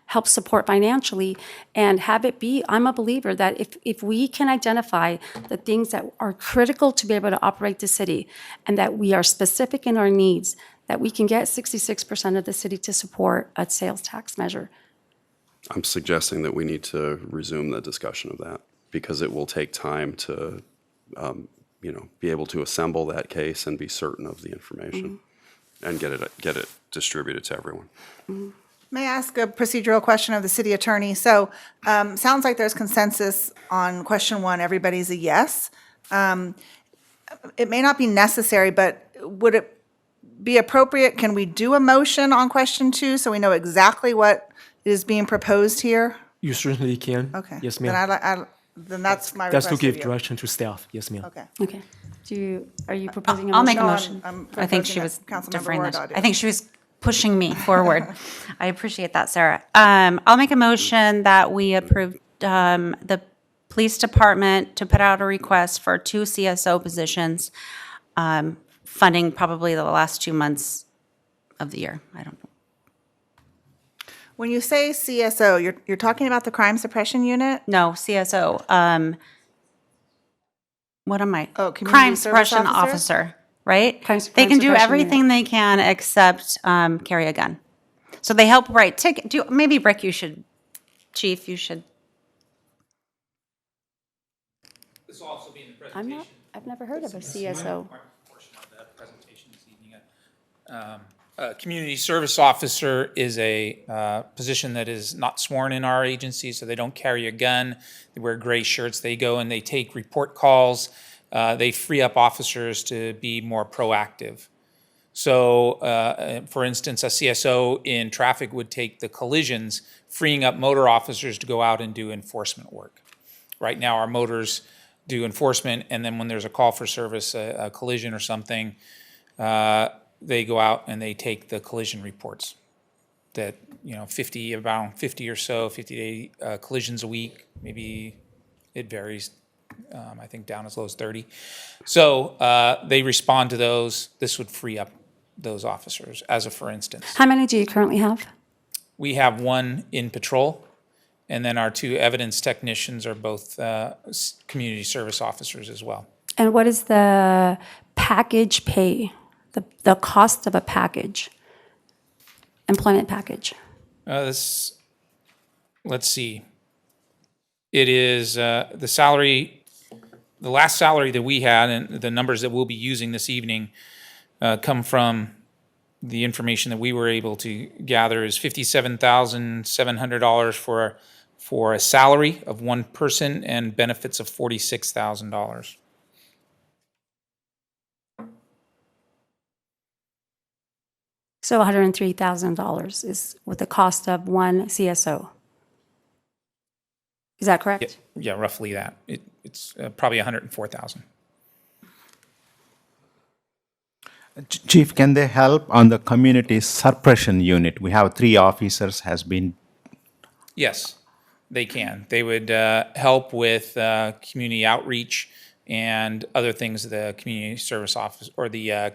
help support financially, and have it be, I'm a believer that if we can identify the things that are critical to be able to operate the city, and that we are specific in our needs, that we can get 66% of the city to support a sales tax measure. I'm suggesting that we need to resume the discussion of that, because it will take time to, be able to assemble that case and be certain of the information, and get it distributed to everyone. May I ask a procedural question of the city attorney? So, sounds like there's consensus on question 1. Everybody's a yes. It may not be necessary, but would it be appropriate? Can we do a motion on question 2 so we know exactly what is being proposed here? You certainly can. Okay. Yes, ma'am. Then that's my That's request to of give you. direction to staff. Yes, ma'am. Okay. Okay. Are you proposing a I'll motion? make a No, motion. I'm I think she proposing was that Councilmember deferring that. Ward I think do. she was pushing me forward. I appreciate that, Sarah. I'll make a motion that we approve the police department to put out a request for 2 CSO positions, funding probably the last 2 months of the year. I don't know. When you say CSO, you're talking about the crime suppression unit? No, CSO. What am I? Oh, community Crime service suppression officer? officer, right? Crime They can do suppression everything unit. they can except carry a gun. So they help write ticket. Maybe Rick, Chief, you should. This will also be in the presentation. I've never heard of a CSO. Portion of the presentation this evening. Community service officer is a position that is not sworn in our agency, so they don't carry a gun. They wear gray shirts. They go and they take report calls. They free up officers to be more proactive. So, for instance, a CSO in traffic would take the collisions, freeing up motor officers to go out and do enforcement work. Right now, our motors do enforcement, and then when there's a call for service, a collision or something, they go out and they take the collision reports. That, around 50 or so, 50 to 80 collisions a week, maybe it varies, I think down as low as 30. So they respond to those. This would free up those officers, as a for instance. How many do you currently have? We have one in patrol, and then our 2 evidence technicians are both community service officers as well. And what is the package pay, the cost of a package, employment package? Let's see. It is the salary, the last salary that we had, and the numbers that we'll be using this evening come from the information that we were able to gather is $57,700 for a salary of one person and benefits of $46,000. So $103,000 is what the cost of one CSO. Is that correct? Yeah, roughly that. It's probably $104,000. Chief, can they help on the community suppression unit? We have 3 officers has been. Yes, they can. They would help with community outreach and other things the community service office or the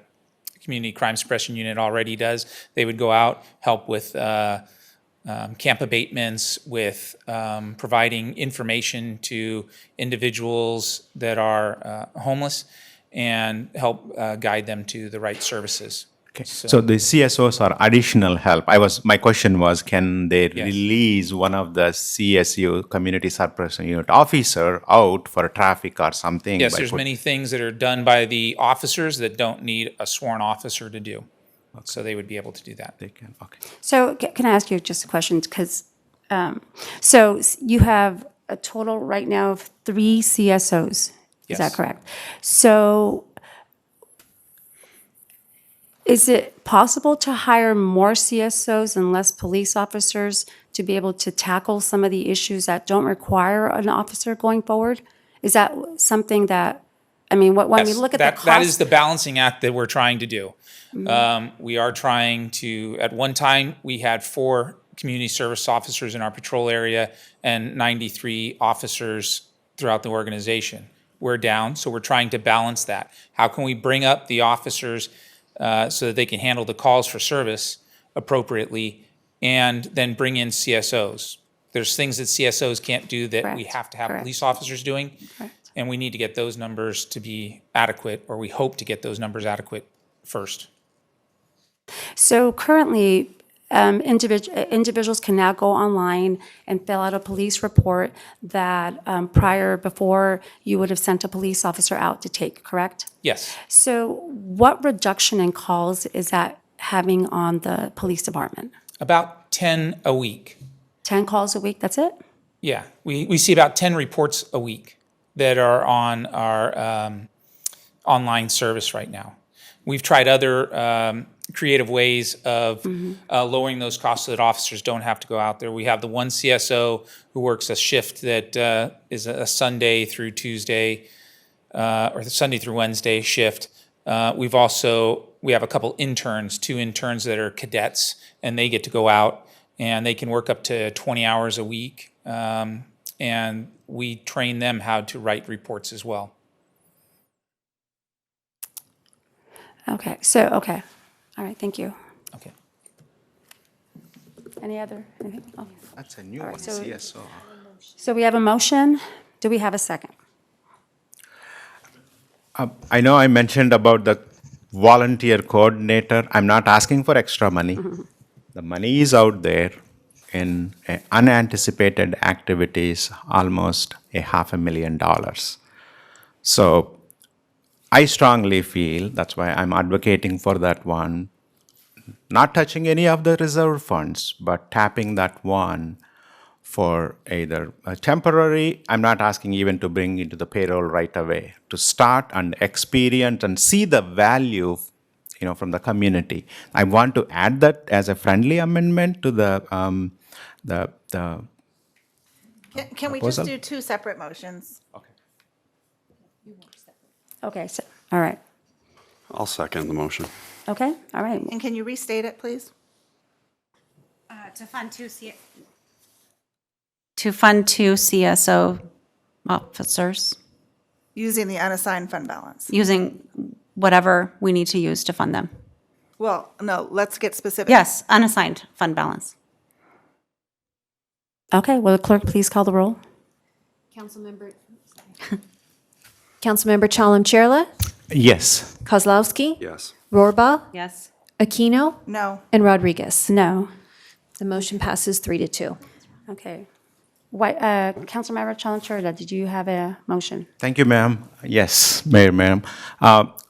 community crime suppression unit already does. They would go out, help with camp abatements, with providing information to individuals that are homeless, and help guide them to the right services. Okay. So the CSOs are additional help. My question was, can they release one of the CSU, community suppression unit officer, out for traffic or something? Yes, there's many things that are done by the officers that don't need a sworn officer to do. Okay. So they would be able to do that. They can, okay. So can I ask you just a question? Because, so you have a total right now of 3 CSOs. Is that correct? So is it possible to hire more CSOs and less police officers to be able to tackle some of the issues that don't require an officer going forward? Is that something that, I mean, when we look at the cost? That is the balancing act that we're trying to do. We are trying to, at one time, we had 4 community service officers in our patrol area and 93 officers throughout the organization. We're down, so we're trying to balance that. How can we bring up the officers so that they can handle the calls for service appropriately, and then bring in CSOs? There's things that CSOs can't do that we have to have police officers doing, and we need to get those numbers to be adequate, or we hope to get those numbers adequate first. So currently, individuals can now go online and fill out a police report that before you would have sent a police officer out to take, correct? Yes. So what reduction in calls is that having on the police department? About 10 a week. 10 calls a week, that's it? Yeah, we see about 10 reports a week that are on our online service right now. We've tried other creative ways of lowering those costs so that officers don't have to go out there. We have the one CSO who works a shift that is a Sunday through Tuesday, or the Sunday through Wednesday shift. We have a couple interns, 2 interns that are cadets, and they get to go out and they can work up to 20 hours a week. And we train them how to write reports as well. Okay. All right, thank you. Okay. Anything? Oh. That's a new one, CSO. So we have a motion. Do we have a second? I know I mentioned about the volunteer coordinator. I'm not asking for extra money. The money is out there in unanticipated activities, almost $500,000. So I strongly feel, that's why I'm advocating for that one, not touching any of the reserve funds, but tapping that one for either a temporary, I'm not asking even to bring into the payroll right away, to start and experience and see the value, from the community. I want to add that as a friendly amendment to the Can we just do 2 separate motions? Okay, so, all right. I'll second the motion. Okay, all right. And can you restate it, please? To fund two CSO officers Using the unassigned fund balance. using whatever we need to use to fund them. Well, no, let's get specific. Yes, unassigned fund balance. Okay, will the clerk please call the roll? Councilmember Chalem Chella, Yes. Kozlowski, Yes. Rohrbaugh, Yes. Aquino, No. and Rodriguez. No. The motion passes 3-2. Okay. Councilmember Challenger, did you have a motion? Thank you, ma'am. Yes, Mayor, ma'am.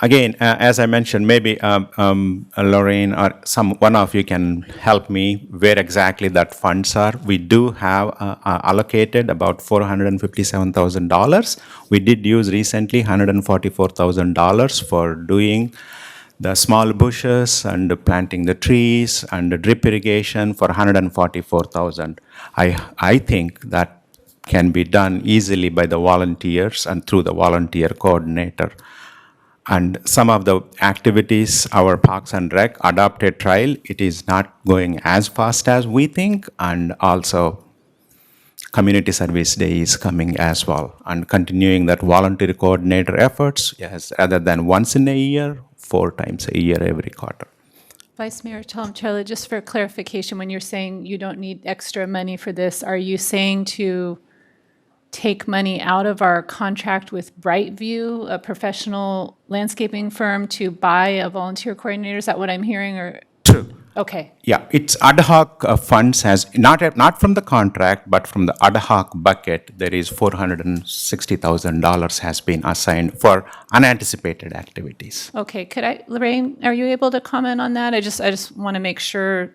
Again, as I mentioned, maybe Lorraine or one of you can help me where exactly that funds are. We do have allocated about $457,000. We did use recently $144,000 for doing the small bushes and planting the trees and the drip irrigation for $144,000. I think that can be done easily by the volunteers and through the volunteer coordinator. And some of the activities, our Parks and Rec adopted trial, it is not going as fast as we think, and also Community Service Day is coming as well, and continuing that volunteer coordinator efforts, yes, rather than once in a year, 4 times a year every quarter. Vice Mayor Tom Charlie, just for clarification, when you're saying you don't need extra money for this, are you saying to take money out of our contract with Brightview, a professional landscaping firm, to buy a volunteer coordinator? Is that what I'm hearing, or? True. Okay. Yeah, it's ad hoc funds has, not from the contract, but from the ad hoc bucket, there is $460,000 has been assigned for unanticipated activities. Okay, Lorraine, are you able to comment on that? I just want to make sure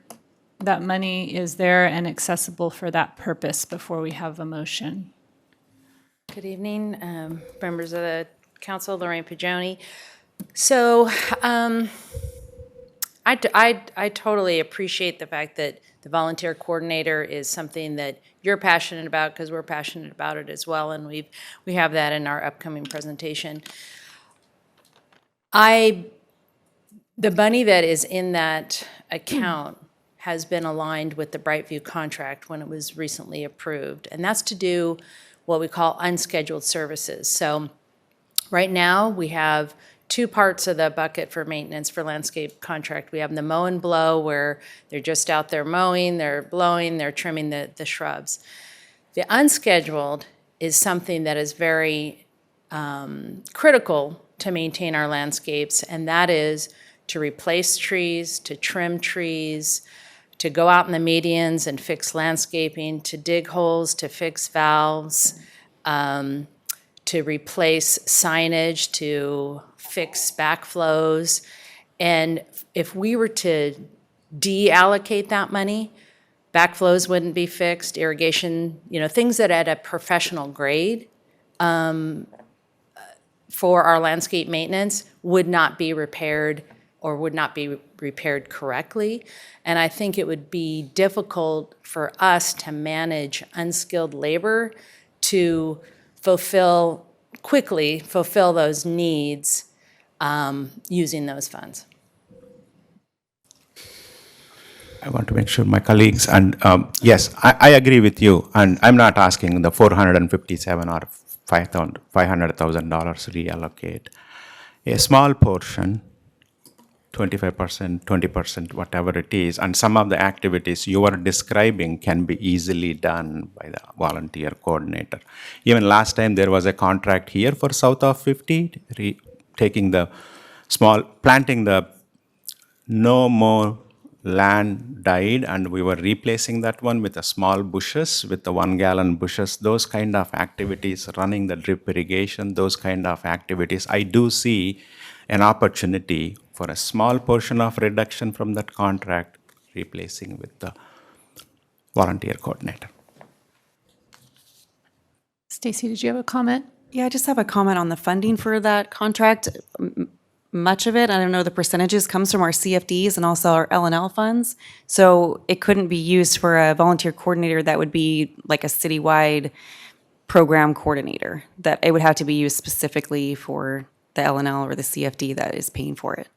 that money is there and accessible for that purpose before we have a motion. Good evening, members of the council, Lorraine Paggioni. So I totally appreciate the fact that the volunteer coordinator is something that you're passionate about, because we're passionate about it as well, and we have that in our upcoming presentation. The money that is in that account has been aligned with the Brightview contract when it was recently approved, and that's to do what we call unscheduled services. So right now, we have 2 parts of the bucket for maintenance for landscape contract. We have the mow and blow, where they're just out there mowing, they're blowing, they're trimming the shrubs. The unscheduled is something that is very critical to maintain our landscapes, and that is to replace trees, to trim trees, to go out in the medians and fix landscaping, to dig holes, to fix valves, to replace signage, to fix backflows. And if we were to deallocate that money, backflows wouldn't be fixed, irrigation, things that at a professional grade for our landscape maintenance would not be repaired or would not be repaired correctly. And I think it would be difficult for us to manage unskilled labor to quickly fulfill those needs using those funds. I want to make sure my colleagues, and yes, I agree with you, and I'm not asking the $457,000 or $500,000 reallocate. A small portion, 25%, 20%, whatever it is, and some of the activities you are describing can be easily done by the volunteer coordinator. Even last time there was a contract here for south of 50, planting the no more land died, and we were replacing that one with the small bushes, with the 1 gallon bushes, those kind of activities, running the drip irrigation, those kind of activities. I do see an opportunity for a small portion of reduction from that contract, replacing with the volunteer coordinator. Stacy, did you have a comment? Yeah, I just have a comment on the funding for that contract. Much of it, I don't know the percentages, comes from our CFDs and also our L&L funds. So it couldn't be used for a volunteer coordinator that would be like a citywide program coordinator. That it would have to be used specifically for the L&L or the CFD that is paying for it.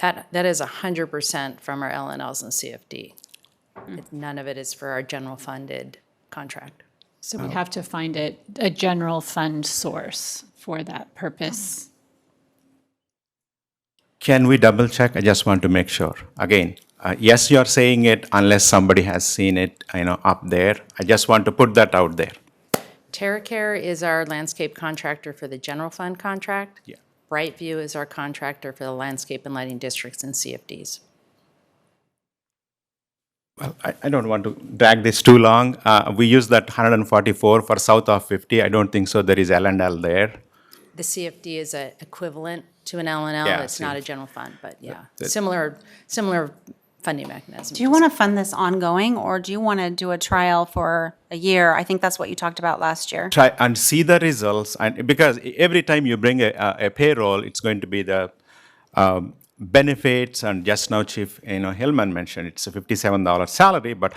That is 100% from our LNLs and CFD. None of it is for our general funded contract. So we'd have to find a general fund source for that purpose. Can we double check? I just want to make sure. Again, yes, you're saying it unless somebody has seen it, up there. I just want to put that out there. TerraCare is our landscape contractor for the general fund contract. Yeah. Brightview is our contractor for the landscape and lighting districts and CFDs. Well, I don't want to drag this too long. We use that 144 for south of 50. I don't think so. There is L&L there. The CFD is a equivalent to an L&L. Yeah, It's not a general fund, but yeah, That- similar funding mechanism. Do you want to fund this ongoing, or do you want to do a trial for a year? I think that's what you talked about last year. Try and see the results, and because every time you bring a payroll, it's going to be the benefits. And just now, Chief Hillman mentioned it's a $57 salary, but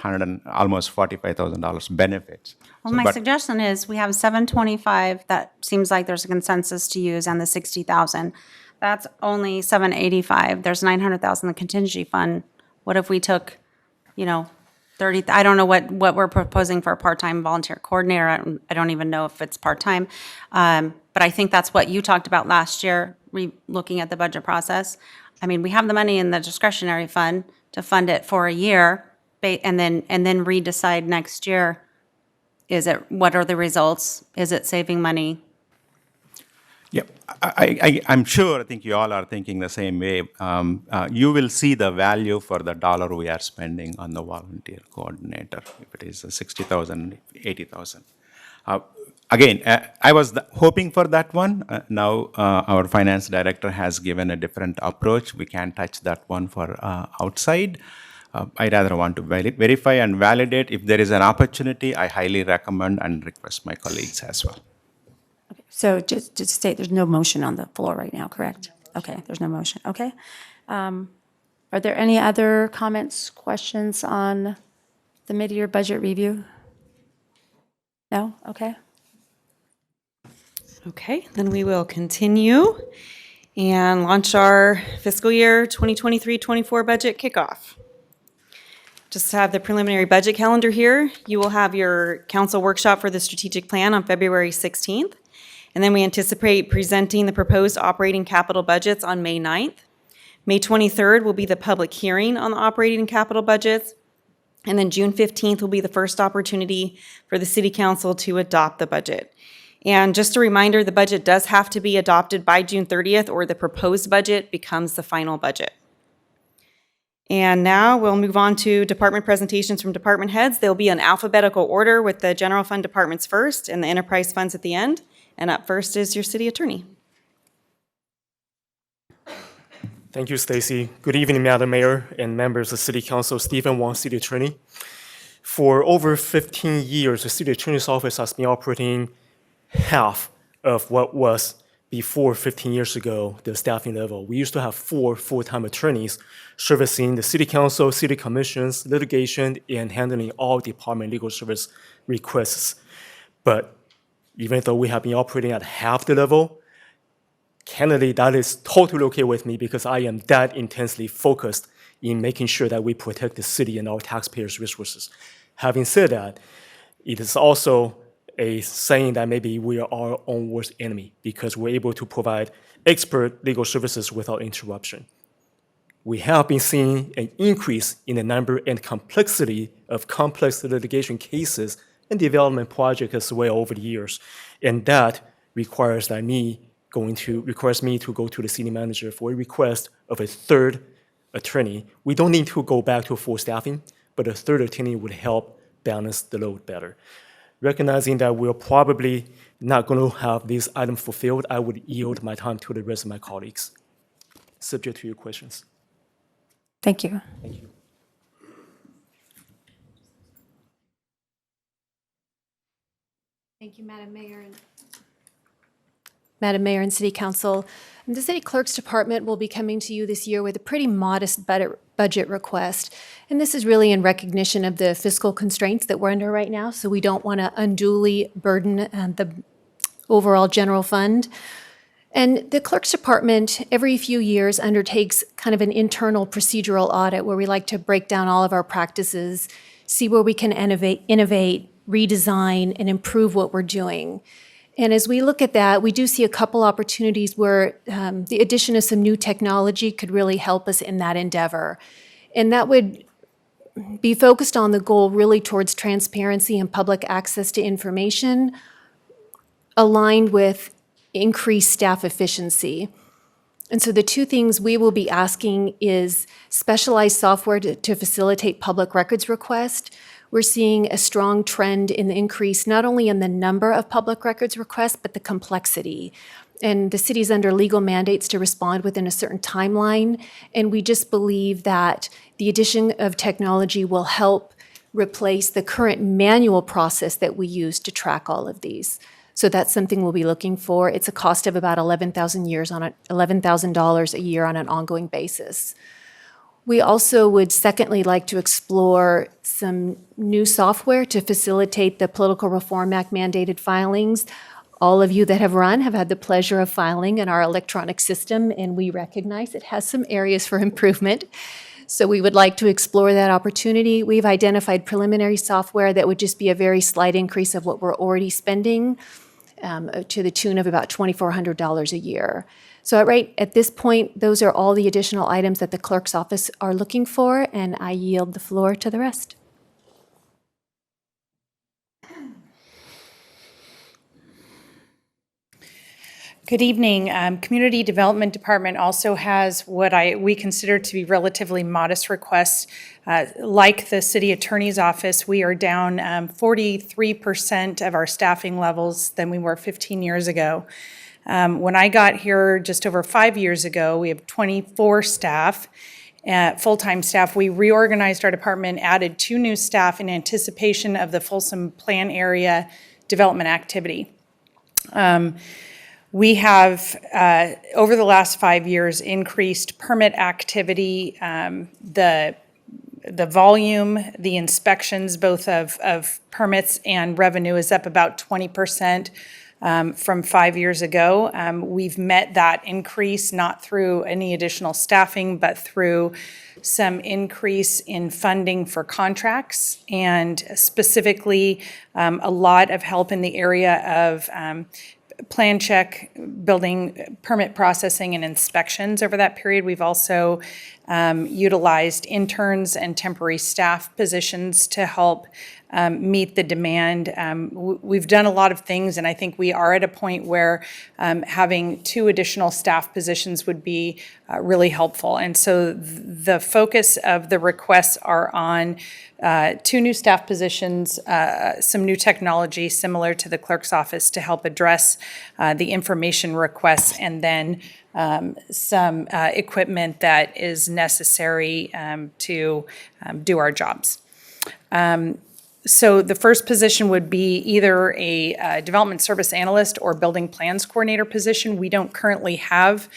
almost $45,000 benefits. Well, So, my but- suggestion is we have 725 that seems like there's a consensus to use, and the 60,000. That's only 785. There's 900,000 in the contingency fund. What if we took, 30, I don't know what we're proposing for a part-time volunteer coordinator. I don't even know if it's part-time. But I think that's what you talked about last year, looking at the budget process. I mean, we have the money in the discretionary fund to fund it for a year, and then re-decide next year, what are the results? Is it saving money? Yeah, I'm sure, I think you all are thinking the same way. You will see the value for the dollar we are spending on the volunteer coordinator, if it is 60,000, 80,000. Again, I was hoping for that one. Now our finance director has given a different approach. We can't touch that one for outside. I rather want to verify and validate. If there is an opportunity, I highly recommend and request my colleagues as well. So just to state, there's no motion on the floor right now, correct? Okay, there's no motion, okay. Are there any other comments, questions on the mid-year budget review? No? Okay. Okay, then we will continue and launch our fiscal year 2023-24 budget kickoff. Just to have the preliminary budget calendar here, you will have your council workshop for the strategic plan on February 16th. And then we anticipate presenting the proposed operating capital budgets on May 9th. May 23rd will be the public hearing on the operating and capital budgets. And then June 15th will be the first opportunity for the city council to adopt the budget. And just a reminder, the budget does have to be adopted by June 30th, or the proposed budget becomes the final budget. And now we'll move on to department presentations from department heads. They'll be in alphabetical order, with the general fund departments first and the enterprise funds at the end. And up first is your city attorney. Thank you, Stacy. Good evening, Madam Mayor and members of City Council. Stephen Wong, City Attorney. For over 15 years, the City Attorney's Office has been operating half of what was before 15 years ago, the staffing level. We used to have 4 full-time attorneys servicing the City Council, City Commissions, litigation, and handling all department legal service requests. But even though we have been operating at half the level, candidly, that is totally okay with me, because I am that intensely focused in making sure that we protect the city and our taxpayers' resources. Having said that, it is also a saying that maybe we are our own worst enemy, because we're able to provide expert legal services without interruption. We have been seeing an increase in the number and complexity of complex litigation cases and development projects as well over the years, and that requires me to go to the city manager for a request of a third attorney. We don't need to go back to full staffing, but a third attorney would help balance the load better. Recognizing that we're probably not going to have this item fulfilled, I would yield my time to the rest of my colleagues, subject to your questions. Thank you. Thank you. Thank you, Madam Mayor. Madam Mayor and City Council, the City Clerk's Department will be coming to you this year with a pretty modest budget request. And this is really in recognition of the fiscal constraints that we're under right now, so we don't want to unduly burden the overall general fund. And the clerk's department, every few years, undertakes kind of an internal procedural audit where we like to break down all of our practices, see where we can innovate, redesign, and improve what we're doing. And as we look at that, we do see a couple opportunities where the addition of some new technology could really help us in that endeavor. And that would be focused on the goal really towards transparency and public access to information, aligned with increased staff efficiency. And so the two things we will be asking is specialized software to facilitate public records requests. We're seeing a strong trend in the increase, not only in the number of public records requests, but the complexity. And the city's under legal mandates to respond within a certain timeline. And we just believe that the addition of technology will help replace the current manual process that we use to track all of these. So that's something we'll be looking for. It's a cost of about $11,000 a year on an ongoing basis. We also would secondly like to explore some new software to facilitate the Political Reform Act mandated filings. All of you that have run have had the pleasure of filing in our electronic system, and we recognize it has some areas for improvement. So we would like to explore that opportunity. We've identified preliminary software that would just be a very slight increase of what we're already spending, to the tune of about $2,400 a year. So right at this point, those are all the additional items that the clerk's office are looking for, and I yield the floor to the rest. Good evening. Community Development Department also has what we consider to be relatively modest requests. Like the City Attorney's Office, we are down 43% of our staffing levels than we were 15 years ago. When I got here just over 5 years ago, we have 24 staff, full-time staff. We reorganized our department, added 2 new staff in anticipation of the Folsom Plan Area development activity. We have, over the last 5 years, increased permit activity, the volume, the inspections, both of permits and revenue is up about 20% from 5 years ago. We've met that increase not through any additional staffing, but through some increase in funding for contracts, and specifically a lot of help in the area of plan check, building permit processing and inspections over that period. We've also utilized interns and temporary staff positions to help meet the demand. We've done a lot of things, and I think we are at a point where having 2 additional staff positions would be really helpful. And so the focus of the requests are on 2 new staff positions, some new technology similar to the clerk's office to help address the information requests, and then some equipment that is necessary to do our jobs. So the first position would be either a development service analyst or building plans coordinator position. We don't currently have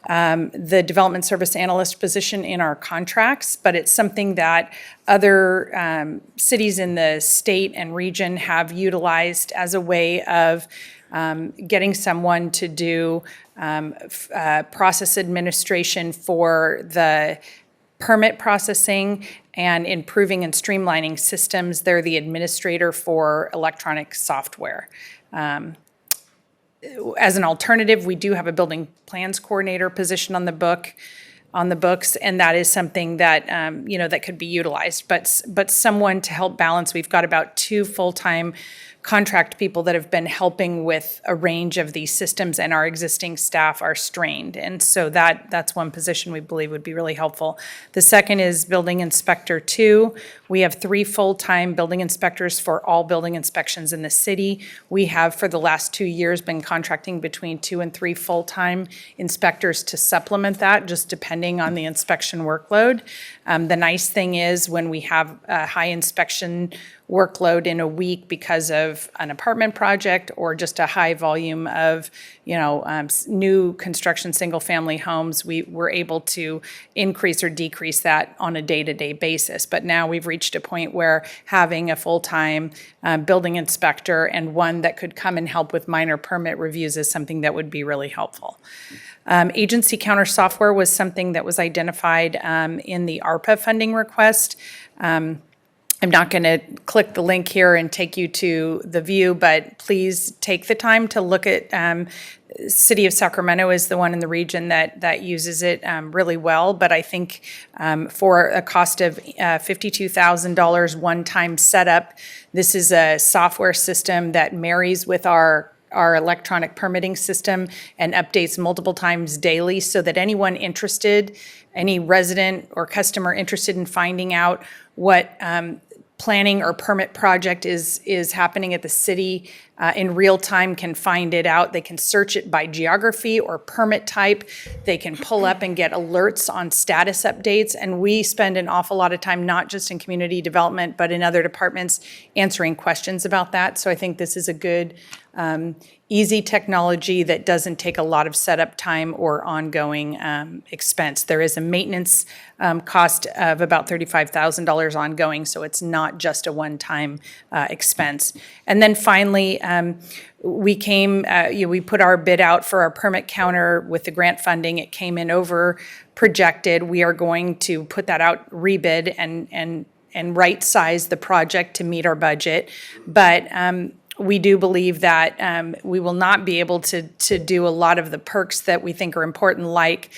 the development service analyst position in our contracts, but it's something that other cities in the state and region have utilized as a way of getting someone to do process administration for the permit processing and improving and streamlining systems. They're the administrator for electronic software. As an alternative, we do have a building plans coordinator position on the books, and that is something that that could be utilized. But someone to help balance. We've got about 2 full-time contract people that have been helping with a range of these systems, and our existing staff are strained. And so that's one position we believe would be really helpful. The second is building inspector 2. We have 3 full-time building inspectors for all building inspections in the city. We have, for the last 2 years, been contracting between 2 and 3 full-time inspectors to supplement that, just depending on the inspection workload. The nice thing is when we have a high inspection workload in a week because of an apartment project or just a high volume of, new construction, single-family homes, we were able to increase or decrease that on a day-to-day basis. But now we've reached a point where having a full-time building inspector and one that could come and help with minor permit reviews is something that would be really helpful. Agency counter software was something that was identified in the ARPA funding request. I'm not going to click the link here and take you to the view, but please take the time to look at, City of Sacramento is the one in the region that uses it really well. But I think for a cost of $52,000 one-time setup, this is a software system that marries with our electronic permitting system and updates multiple times daily so that anyone interested, any resident or customer interested in finding out what planning or permit project is happening at the city in real time can find it out. They can search it by geography or permit type. They can pull up and get alerts on status updates. And we spend an awful lot of time, not just in community development, but in other departments answering questions about that. So I think this is a good, easy technology that doesn't take a lot of setup time or ongoing expense. There is a maintenance cost of about $35,000 ongoing, so it's not just a one-time expense. And then finally, we put our bid out for our permit counter with the grant funding. It came in over projected. We are going to put that out, rebid, and right-size the project to meet our budget. But we do believe that we will not be able to do a lot of the perks that we think are important, like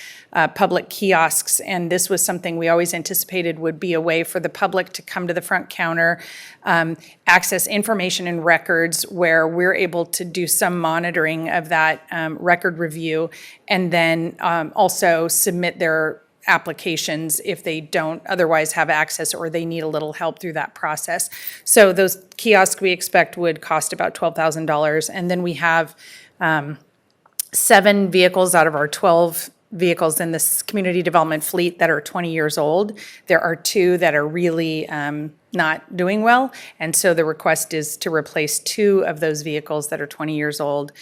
public kiosks. And this was something we always anticipated would be a way for the public to come to the front counter, access information and records where we're able to do some monitoring of that record review, and then also submit their applications if they don't otherwise have access or they need a little help through that process. So those kiosks we expect would cost about $12,000. And then we have 7 vehicles out of our 12 vehicles in this community development fleet that are 20 years old. There are 2 that are really not doing well. And so the request is to replace 2 of those vehicles that are 20 years old,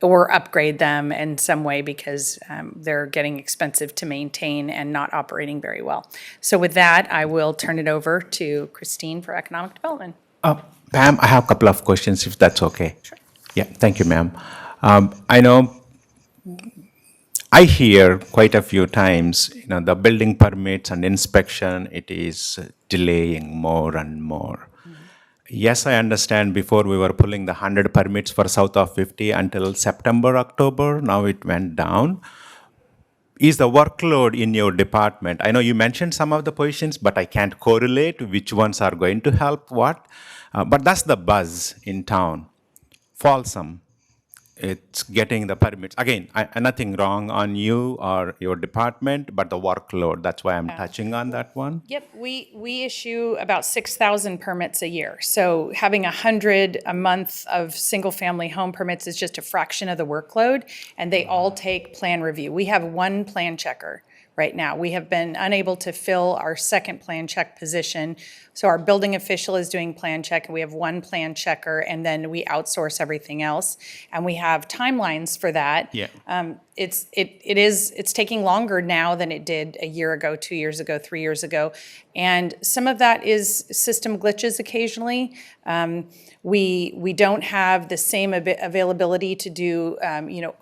or upgrade them in some way because they're getting expensive to maintain and not operating very well. So with that, I will turn it over to Christine for economic development. Pam, I have a couple of questions, if that's okay. Sure. Yeah, thank you, ma'am. I know I hear quite a few times, the building permits and inspection, it is delaying more and more. Yes, I understand before we were pulling the 100 permits for south of 50 until September, October. Now it went down. Is the workload in your department? I know you mentioned some of the positions, but I can't correlate which ones are going to help what. But that's the buzz in town. Folsom, it's getting the permits. Again, nothing wrong on you or your department, but the workload. That's why I'm touching on that one. Yep, we issue about 6,000 permits a year. So having 100 a month of single-family home permits is just a fraction of the workload, and they all take plan review. We have 1 plan checker right now. We have been unable to fill our second plan check position. So our building official is doing plan check, and we have 1 plan checker, and then we outsource everything else. And we have timelines for that. Yeah. It's taking longer now than it did a year ago, 2 years ago, 3 years ago. And some of that is system glitches occasionally. We don't have the same availability to do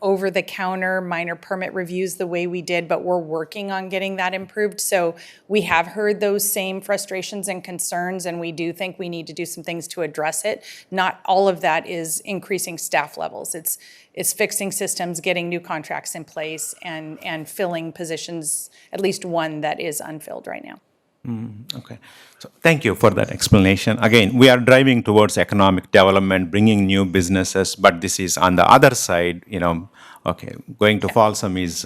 over-the-counter minor permit reviews the way we did, but we're working on getting that improved. So we have heard those same frustrations and concerns, and we do think we need to do some things to address it. Not all of that is increasing staff levels. It's fixing systems, getting new contracts in place, and filling positions, at least 1 that is unfilled right now. Okay. So thank you for that explanation. Again, we are driving towards economic development, bringing new businesses, but this is on the other side, going to Folsom is,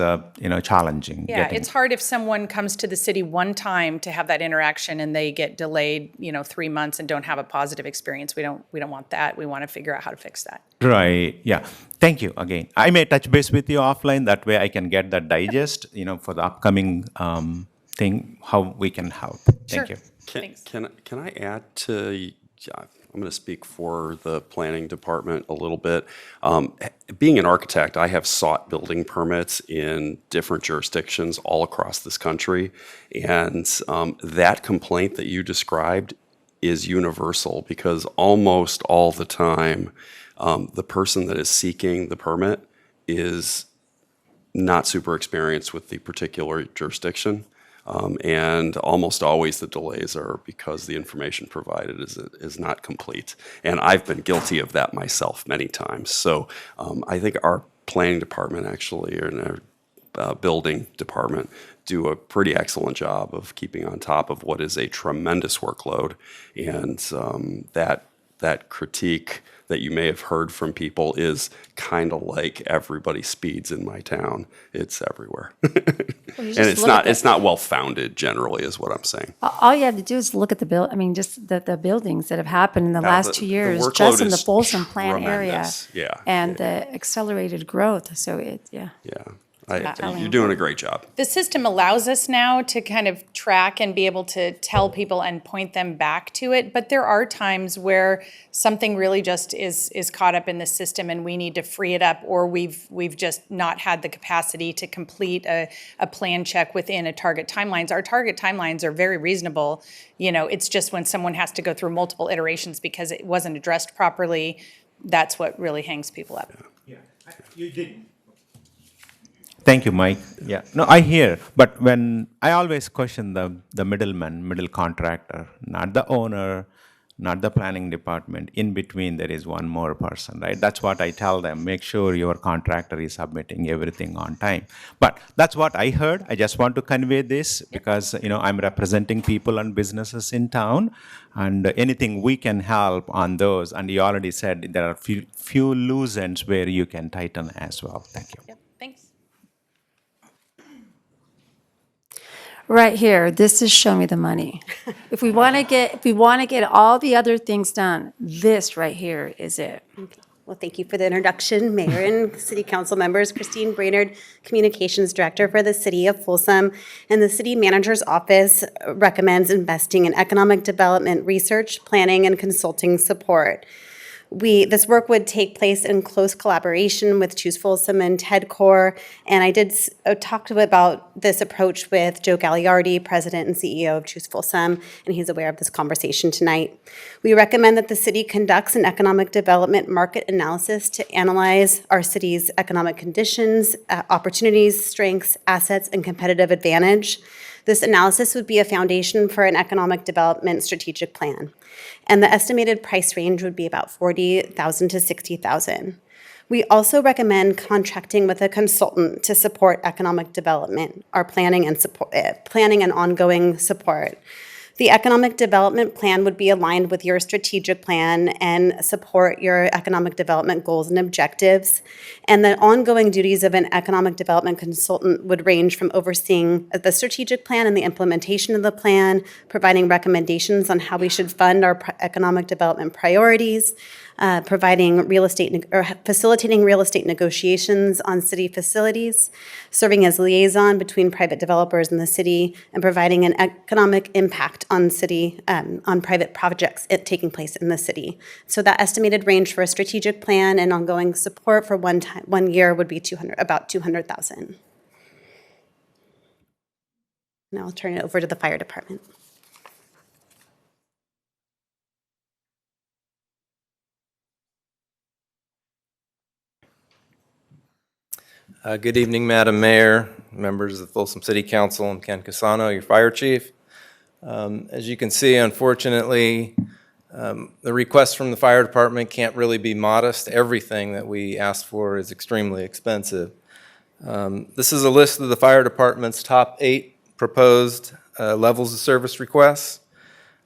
challenging. Yeah, it's hard if someone comes to the city one time to have that interaction and they get delayed, 3 months and don't have a positive experience. We don't want that. We want to figure out how to fix that. Right. Yeah. Thank you again. I may touch base with you offline. That way I can get that digest, for the upcoming thing, how we can help. Thank you. Can I add to, yeah, I'm going to speak for the planning department a little bit. Being an architect, I have sought building permits in different jurisdictions all across this country, and that complaint that you described is universal because almost all the time, the person that is seeking the permit is not super experienced with the particular jurisdiction. And almost always the delays are because the information provided is not complete. And I've been guilty of that myself many times. So I think our planning department actually, and our building department, do a pretty excellent job of keeping on top of what is a tremendous workload. And that critique that you may have heard from people is kind of like everybody speeds in my town. It's everywhere. And it's not well founded generally is what I'm saying. All you have to do is look at the I mean, just the buildings that have happened in the last 2 years, just in the Folsom Plan area. Tremendous. Yeah. And the accelerated growth. So Yeah. You're doing a great job. The system allows us now to kind of track and be able to tell people and point them back to it, but there are times where something really just is caught up in the system and we need to free it up, or we've just not had the capacity to complete a plan check within a target timelines. Our target timelines are very reasonable. You know, it's just when someone has to go through multiple iterations because it wasn't addressed properly, that's what really hangs people up. Yeah, you did. Thank you, Mike. Yeah, no, I hear, but when I always question the middleman, middle contractor, not the owner, not the planning department. In between, there is one more person, right? That's what I tell them. Make sure your contractor is submitting everything on time. But that's what I heard. I just want to convey this because I'm representing people and businesses in town, and anything we can help on those. And you already said there are few loose ends where you can tighten as well. Thank you. Yep, thanks. right here, this is show me the money. If we want to get all the other things done, this right here is it. Okay. Well, thank you for the introduction, Mayor and City Council members. Christine Brainerd, Communications Director for the City of Folsom, and the City Manager's Office recommends investing in economic development research, planning, and consulting support. This work would take place in close collaboration with Choose Folsom and TEDCOR, and I did talk about this approach with Joe Gagliardi, President and CEO of Choose Folsom, and he's aware of this conversation tonight. We recommend that the city conducts an economic development market analysis to analyze our city's economic conditions, opportunities, strengths, assets, and competitive advantage. This analysis would be a foundation for an economic development strategic plan, and the estimated price range would be about $40,000 to $60,000. We also recommend contracting with a consultant to support economic development, our planning and ongoing support. The economic development plan would be aligned with your strategic plan and support your economic development goals and objectives. And the ongoing duties of an economic development consultant would range from overseeing the strategic plan and the implementation of the plan, providing recommendations on how we should fund our economic development priorities, providing real estate or facilitating real estate negotiations on city facilities, serving as liaison between private developers and the city, and providing an economic impact on city on private projects taking place in the city. So that estimated range for a strategic plan and ongoing support for 1 year would be about $200,000. Now I'll turn it over to the fire department. Good evening, Madam Mayor, members of the Folsom City Council. I'm Ken Casano, your fire chief. As you can see, unfortunately, the requests from the fire department can't really be modest. Everything that we ask for is extremely expensive. This is a list of the fire department's top 8 proposed levels of service requests.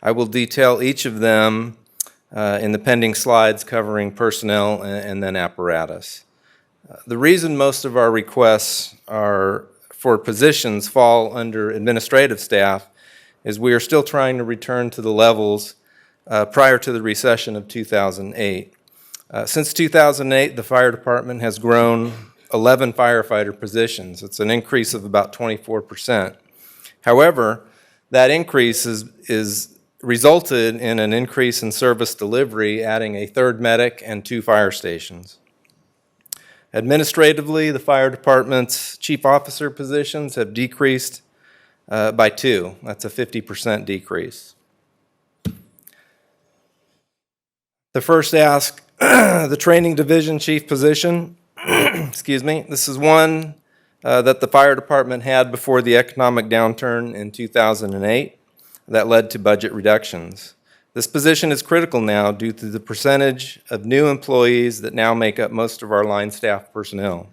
I will detail each of them in the pending slides covering personnel and then apparatus. The reason most of our requests are for positions fall under administrative staff is we are still trying to return to the levels prior to the recession of 2008. Since 2008, the fire department has grown 11 firefighter positions. It's an increase of about 24%. However, That increase is resulted in an increase in service delivery, adding a third medic and 2 fire stations. Administratively, the fire department's chief officer positions have decreased by 2. That's a 50% decrease. The first ask, the training division chief position, excuse me, this is one that the fire department had before the economic downturn in 2008 that led to budget reductions. This position is critical now due to the percentage of new employees that now make up most of our line staff personnel.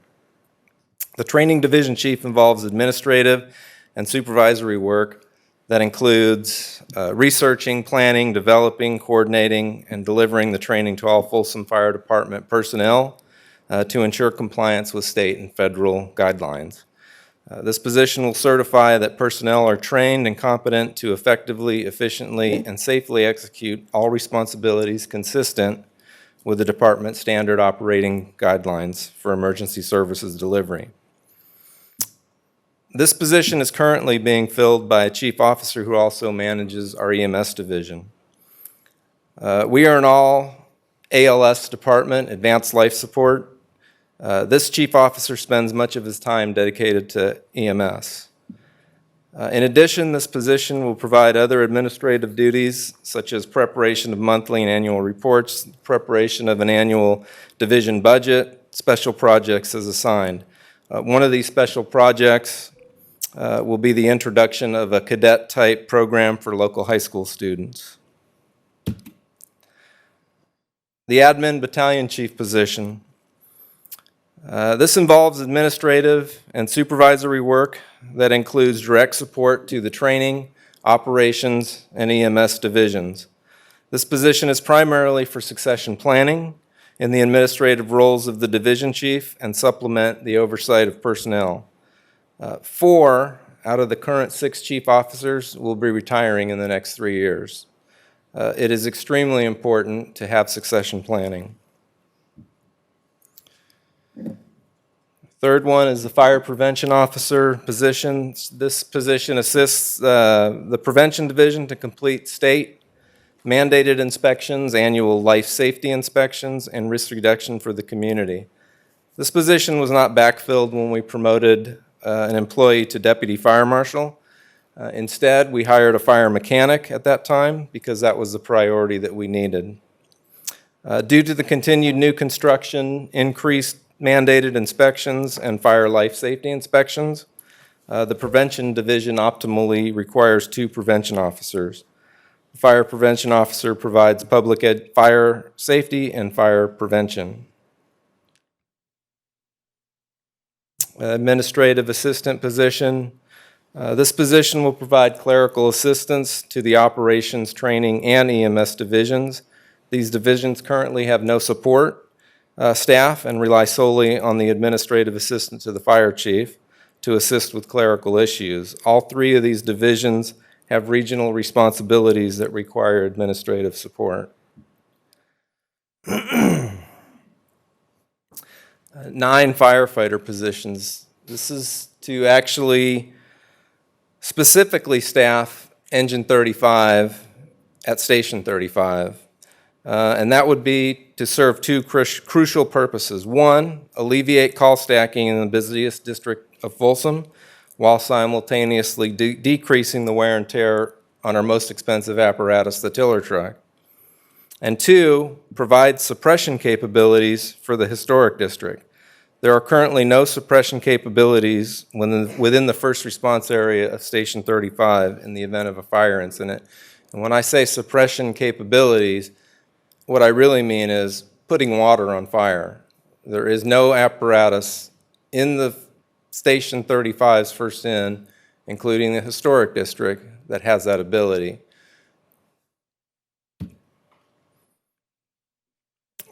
The training division chief involves administrative and supervisory work that includes researching, planning, developing, coordinating, and delivering the training to all Folsom Fire Department personnel to ensure compliance with state and federal guidelines. This position will certify that personnel are trained and competent to effectively, efficiently, and safely execute all responsibilities consistent with the department's standard operating guidelines for emergency services delivery. This position is currently being filled by a chief officer who also manages our EMS division. We are an all ALS department, advanced life support. This chief officer spends much of his time dedicated to EMS. In addition, this position will provide other administrative duties, such as preparation of monthly and annual reports, preparation of an annual division budget, special projects as assigned. One of these special projects will be the introduction of a cadet-type program for local high school students. The admin battalion chief position. This involves administrative and supervisory work that includes direct support to the training, operations, and EMS divisions. This position is primarily for succession planning in the administrative roles of the division chief and supplement the oversight of personnel. 4 out of the current 6 chief officers will be retiring in the next 3 years. It is extremely important to have succession planning. Third one is the fire prevention officer position. This position assists the prevention division to complete state mandated inspections, annual life safety inspections, and risk reduction for the community. This position was not backfilled when we promoted an employee to deputy fire marshal. Instead, we hired a fire mechanic at that time because that was the priority that we needed. Due to the continued new construction, increased mandated inspections, and fire life safety inspections, the prevention division optimally requires 2 prevention officers. The fire prevention officer provides public fire safety and fire prevention. Administrative assistant position. This position will provide clerical assistance to the operations, training, and EMS divisions. These divisions currently have no support staff and rely solely on the administrative assistant to the fire chief to assist with clerical issues. All 3 of these divisions have regional responsibilities that require administrative support. 9 firefighter positions. This is to actually specifically staff Engine 35 at Station 35. And that would be to serve 2 crucial purposes. 1, alleviate call stacking in the busiest district of Folsom, while simultaneously decreasing the wear and tear on our most expensive apparatus, the tiller truck. And 2, provide suppression capabilities for the historic district. There are currently no suppression capabilities within the first response area of Station 35 in the event of a fire incident. And when I say suppression capabilities, what I really mean is putting water on fire. There is no apparatus in the Station 35's first in, including the historic district, that has that ability.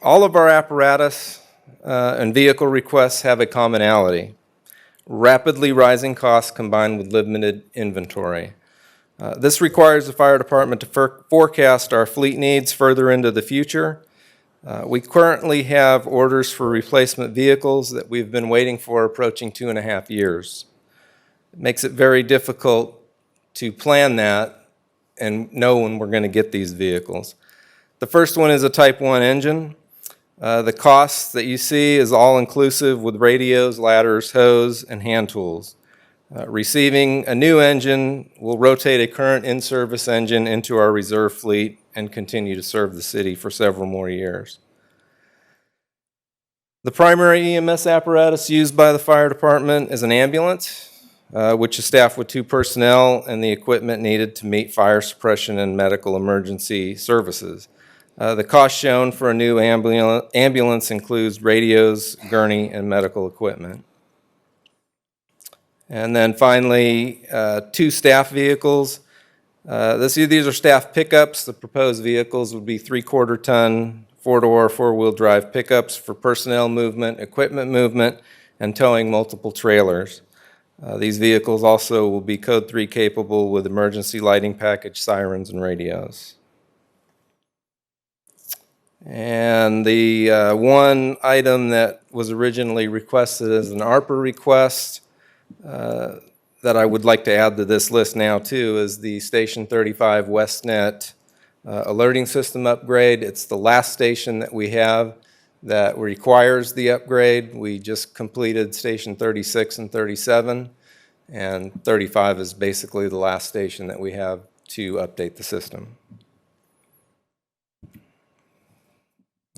All of our apparatus and vehicle requests have a commonality: rapidly rising costs combined with limited inventory. This requires the fire department to forecast our fleet needs further into the future. We currently have orders for replacement vehicles that we've been waiting for approaching 2.5 years. It makes it very difficult to plan that and know when we're going to get these vehicles. The first one is a Type 1 engine. The cost that you see is all inclusive with radios, ladders, hose, and hand tools. Receiving a new engine will rotate a current in-service engine into our reserve fleet and continue to serve the city for several more years. The primary EMS apparatus used by the fire department is an ambulance, which is staffed with 2 personnel and the equipment needed to meet fire suppression and medical emergency services. The cost shown for a new ambulance includes radios, gurney, and medical equipment. And then finally, 2 staff vehicles. These are staff pickups. The proposed vehicles would be 3/4 ton, 4-door, 4-wheel drive pickups for personnel movement, equipment movement, and towing multiple trailers. These vehicles also will be Code 3 capable with emergency lighting package, sirens, and radios. And the one item that was originally requested as an ARPA request that I would like to add to this list now too is the Station 35 WestNet alerting system upgrade. It's the last station that we have that requires the upgrade. We just completed Station 36 and 37, and 35 is basically the last station that we have to update the system.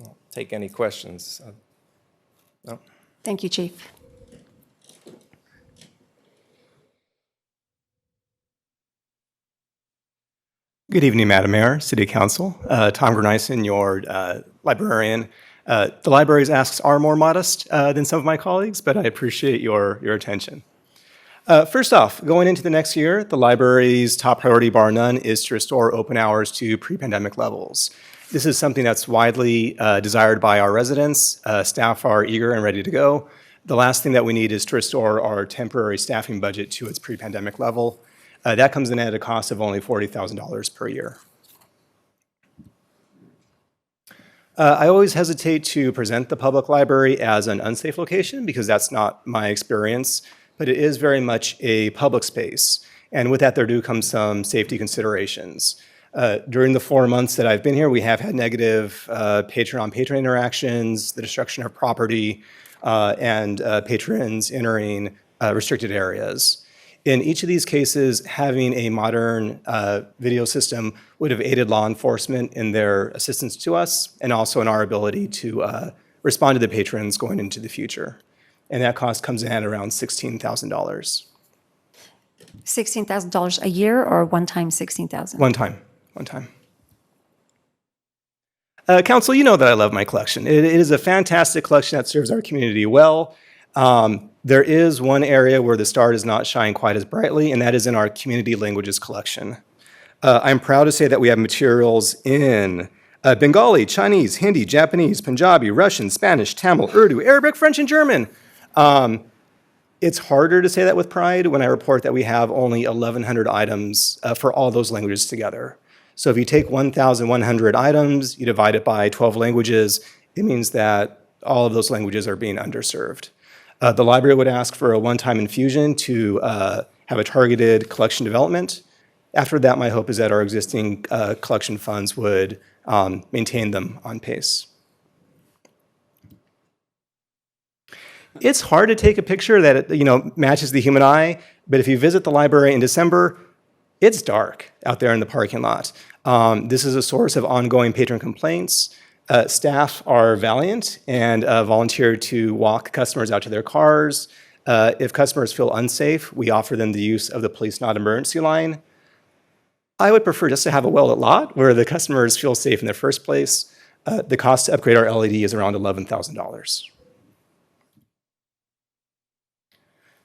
I'll take any questions. No? Thank you, Chief. Good evening, Madam Mayor, City Council. Tom Grunison, your librarian. The library's asks are more modest than some of my colleagues, but I appreciate your attention. First off, going into the next year, the library's top priority, bar none, is to restore open hours to pre-pandemic levels. This is something that's widely desired by our residents. Staff are eager and ready to go. The last thing that we need is to restore our temporary staffing budget to its pre-pandemic level. That comes in at a cost of only $40,000 per year. I always hesitate to present the public library as an unsafe location because that's not my experience, but it is very much a public space. And with that, there do come some safety considerations. During the 4 months that I've been here, we have had negative patron-on-patron interactions, the destruction of property, and patrons entering restricted areas. In each of these cases, having a modern video system would have aided law enforcement in their assistance to us and also in our ability to respond to the patrons going into the future. And that cost comes in at around $16,000. $16,000 a year or one time $16,000? One time. Council, you know that I love my collection. It is a fantastic collection that serves our community well. There is one area where the star does not shine quite as brightly, and that is in our community languages collection. I'm proud to say that we have materials in Bengali, Chinese, Hindi, Japanese, Punjabi, Russian, Spanish, Tamil, Urdu, Arabic, French, and German. It's harder to say that with pride when I report that we have only 1,100 items for all those languages together. So if you take 1,100 items, you divide it by 12 languages, it means that all of those languages are being underserved. The library would ask for a one-time infusion to have a targeted collection development. After that, my hope is that our existing collection funds would maintain them on pace. It's hard to take a picture that matches the human eye, but if you visit the library in December, it's dark out there in the parking lot. This is a source of ongoing patron complaints. Staff are valiant and volunteer to walk customers out to their cars. If customers feel unsafe, we offer them the use of the police not-emergency line. I would prefer just to have a well-lit lot where the customers feel safe in the first place. The cost to upgrade our LED is around $11,000.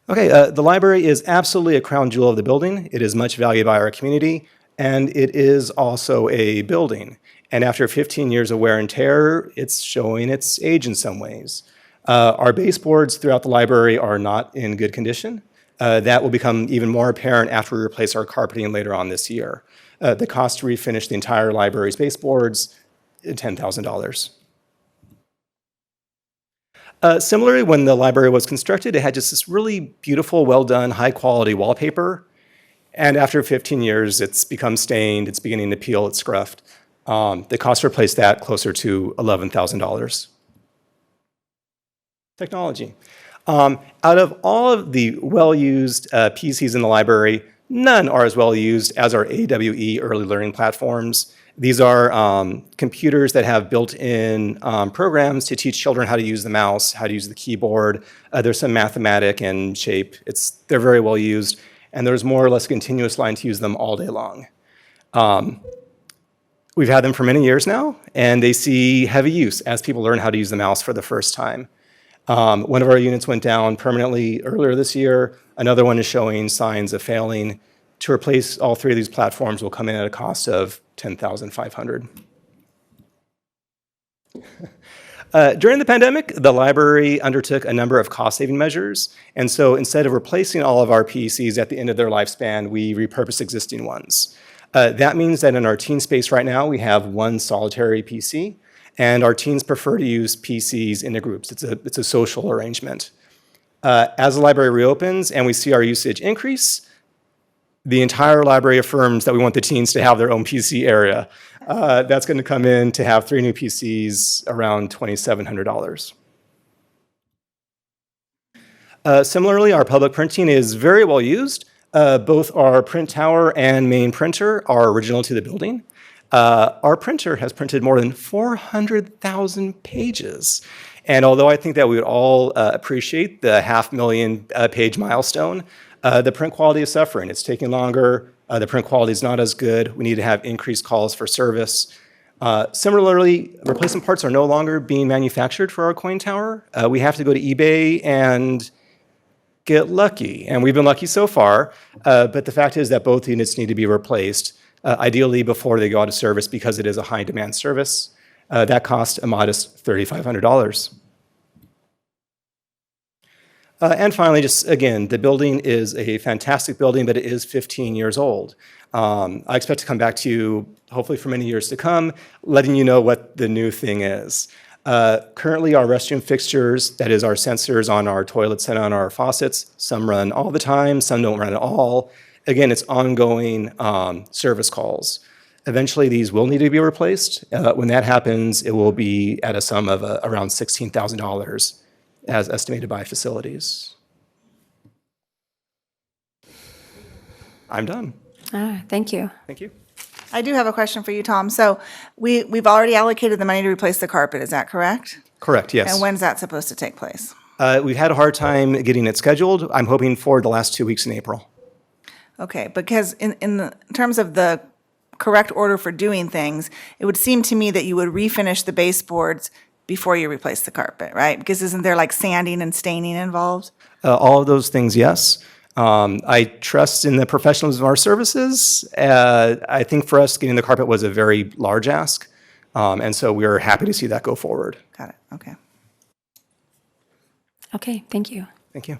Okay, the library is absolutely a crown jewel of the building. It is much valued by our community, and it is also a building. And after 15 years of wear and tear, it's showing its age in some ways. Our baseboards throughout the library are not in good condition. That will become even more apparent after we replace our carpeting later on this year. The cost to refinish the entire library's baseboards, $10,000. Similarly, when the library was constructed, it had just this really beautiful, well-done, high-quality wallpaper. And after 15 years, it's become stained, it's beginning to peel, it's scruffed. The cost to replace that closer to $11,000. Technology. Out of all of the well-used PCs in the library, none are as well used as our AWE early learning platforms. These are computers that have built-in programs to teach children how to use the mouse, how to use the keyboard. There's some mathematic and shape. They're very well used, and there's more or less a continuous line to use them all day long. We've had them for many years now, and they see heavy use as people learn how to use the mouse for the first time. One of our units went down permanently earlier this year. Another one is showing signs of failing. To replace all three of these platforms will come in at a cost of $10,500. During the pandemic, the library undertook a number of cost-saving measures. And so instead of replacing all of our PCs at the end of their lifespan, we repurposed existing ones. That means that in our teen space right now, we have one solitary PC. And our teens prefer to use PCs in groups. It's a social arrangement. As the library reopens and we see our usage increase, the entire library affirms that we want the teens to have their own PC area. That's going to come in to have 3 new PCs around $2,700. Similarly, our public printing is very well used. Both our print tower and main printer are original to the building. Our printer has printed more than 400,000 pages. And although I think that we would all appreciate the 500,000 page milestone, the print quality is suffering. It's taking longer. The print quality is not as good. We need to have increased calls for service. Similarly, replacement parts are no longer being manufactured for our coin tower. We have to go to eBay and get lucky. And we've been lucky so far. But the fact is that both units need to be replaced, ideally before they go out of service because it is a high demand service. That costs a modest $3,500. And finally, just again, the building is a fantastic building, but it is 15 years old. I expect to come back to you, hopefully for many years to come, letting you know what the new thing is. Currently, our restroom fixtures, that is our sensors on our toilets and on our faucets, some run all the time, some don't run at all. Again, it's ongoing service calls. Eventually, these will need to be replaced. When that happens, it will be at a sum of around $16,000 as estimated by facilities. I'm done. Thank you. Thank you. I do have a question for you, Tom. So we've already allocated the money to replace the carpet, is that correct? Correct, yes. And when's that supposed to take place? We've had a hard time getting it scheduled. I'm hoping for the last 2 weeks in April. Okay, because in terms of the correct order for doing things, it would seem to me that you would refinish the baseboards before you replace the carpet, right? Because isn't there like sanding and staining involved? All of those things, yes. I trust in the professionalism of our services. I think for us, getting the carpet was a very large ask. And so we're happy to see that go forward. Got it, okay. Okay, thank you. Thank you.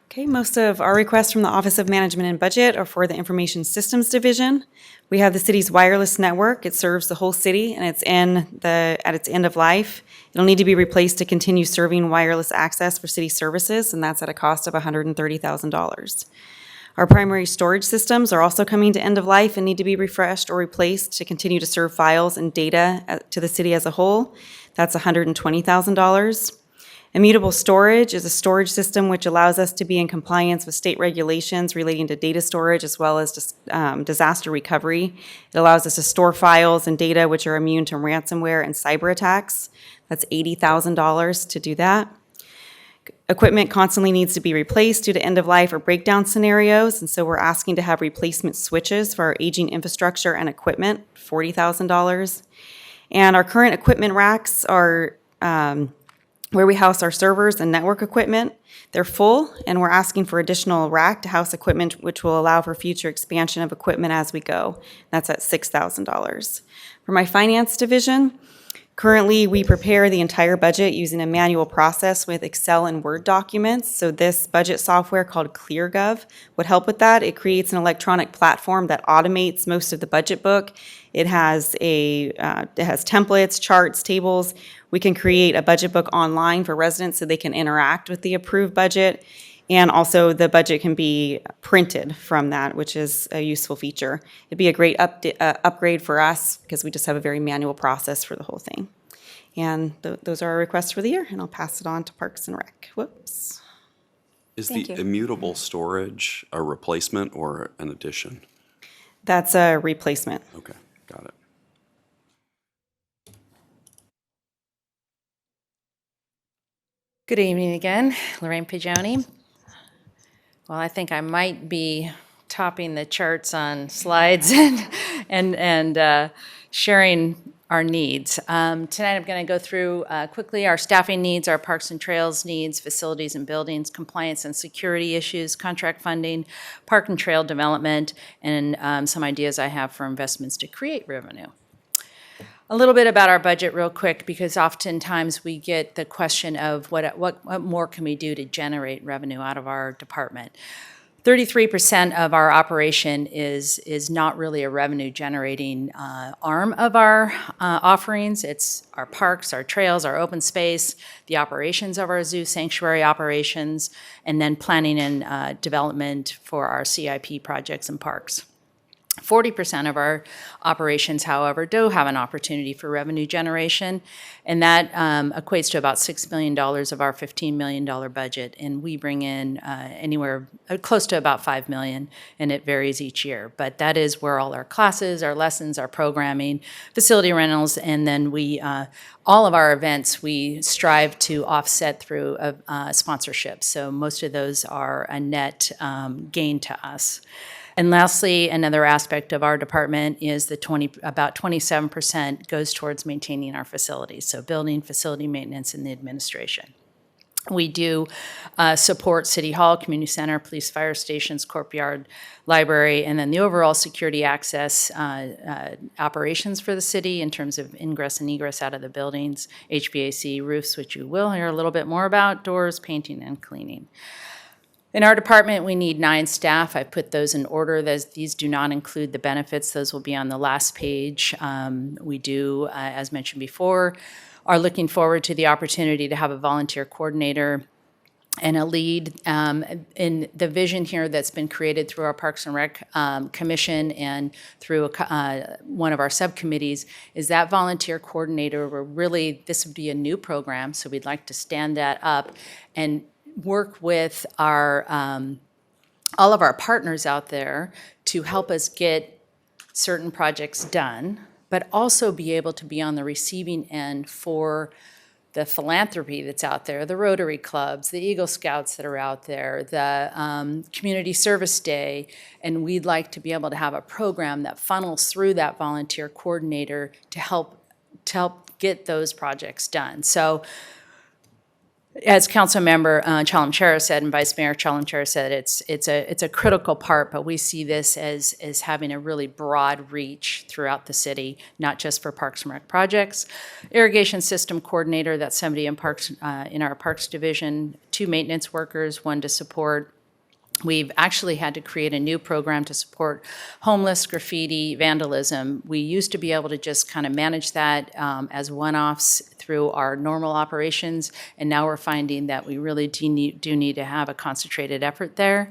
Okay, most of our requests from the Office of Management and Budget are for the Information Systems Division. We have the city's wireless network. It serves the whole city and it's at its end of life. It'll need to be replaced to continue serving wireless access for city services, and that's at a cost of $130,000. Our primary storage systems are also coming to end of life and need to be refreshed or replaced to continue to serve files and data to the city as a whole. That's $120,000. Immutable storage is a storage system which allows us to be in compliance with state regulations relating to data storage as well as disaster recovery. It allows us to store files and data which are immune to ransomware and cyber attacks. That's $80,000 to do that. Equipment constantly needs to be replaced due to end-of-life or breakdown scenarios, and so we're asking to have replacement switches for our aging infrastructure and equipment, $40,000. And our current equipment racks are where we house our servers and network equipment. They're full, and we're asking for additional rack to house equipment, which will allow for future expansion of equipment as we go. That's at $6,000. For my finance division, currently we prepare the entire budget using a manual process with Excel and Word documents. So this budget software called ClearGov would help with that. It creates an electronic platform that automates most of the budget book. It has templates, charts, tables. We can create a budget book online for residents so they can interact with the approved budget. And also the budget can be printed from that, which is a useful feature. It'd be a great upgrade for us because we just have a very manual process for the whole thing. And those are our requests for the year, and I'll pass it on to Parks and Rec. Whoops. Is Thank the you. immutable storage a replacement or an addition? That's a replacement. Okay, got it. Good evening again, Lorraine Pigioni. Well, I think I might be topping the charts on slides and sharing our needs. Tonight I'm going to go through quickly our staffing needs, our parks and trails needs, facilities and buildings, compliance and security issues, contract funding, park and trail development, and some ideas I have for investments to create revenue. A little bit about our budget real quick, because oftentimes we get the question of what more can we do to generate revenue out of our department. 33% of our operation is not really a revenue generating arm of our offerings. It's our parks, our trails, our open space, the operations of our zoo sanctuary operations, and then planning and development for our CIP projects and parks. 40% of our operations, however, do have an opportunity for revenue generation, and that equates to about $6 million of our $15 million budget, and we bring in anywhere close to about $5 million, and it varies each year. But that is where all our classes, our lessons, our programming, facility rentals, and then all of our events, we strive to offset through sponsorships. So most of those are a net gain to us. And lastly, another aspect of our department is about 27% goes towards maintaining our facilities, so building, facility maintenance, and the administration. We do support City Hall, Community Center, police, fire stations, courtyard, library, and then the overall security access operations for the city in terms of ingress and egress out of the buildings, HVAC, roofs, which you will hear a little bit more about, doors, painting, and cleaning. In our department, we need 9 staff. I put those in order. These do not include the benefits. Those will be on the last page. We do, as mentioned before, are looking forward to the opportunity to have a volunteer coordinator and a lead. In the vision here that's been created through our Parks and Rec Commission and through one of our subcommittees is that volunteer coordinator this would be a new program, so we'd like to stand that up and work with our all of our partners out there to help us get certain projects done, but also be able to be on the receiving end for the philanthropy that's out there, the Rotary clubs, the Eagle Scouts that are out there, the Community Service Day, and we'd like to be able to have a program that funnels through that volunteer coordinator to help get those projects done. So, as Councilmember Chalamchera said, and Vice Mayor Chalamchera said, it's a critical part, but we see this as having a really broad reach throughout the city, not just for Parks and Rec projects. Irrigation system coordinator, that's somebody in our Parks division, 2 maintenance workers, 1 to support. We've actually had to create a new program to support homeless, graffiti, vandalism. We used to be able to just kind of manage that as one-offs through our normal operations, and now we're finding that we really do need to have a concentrated effort there.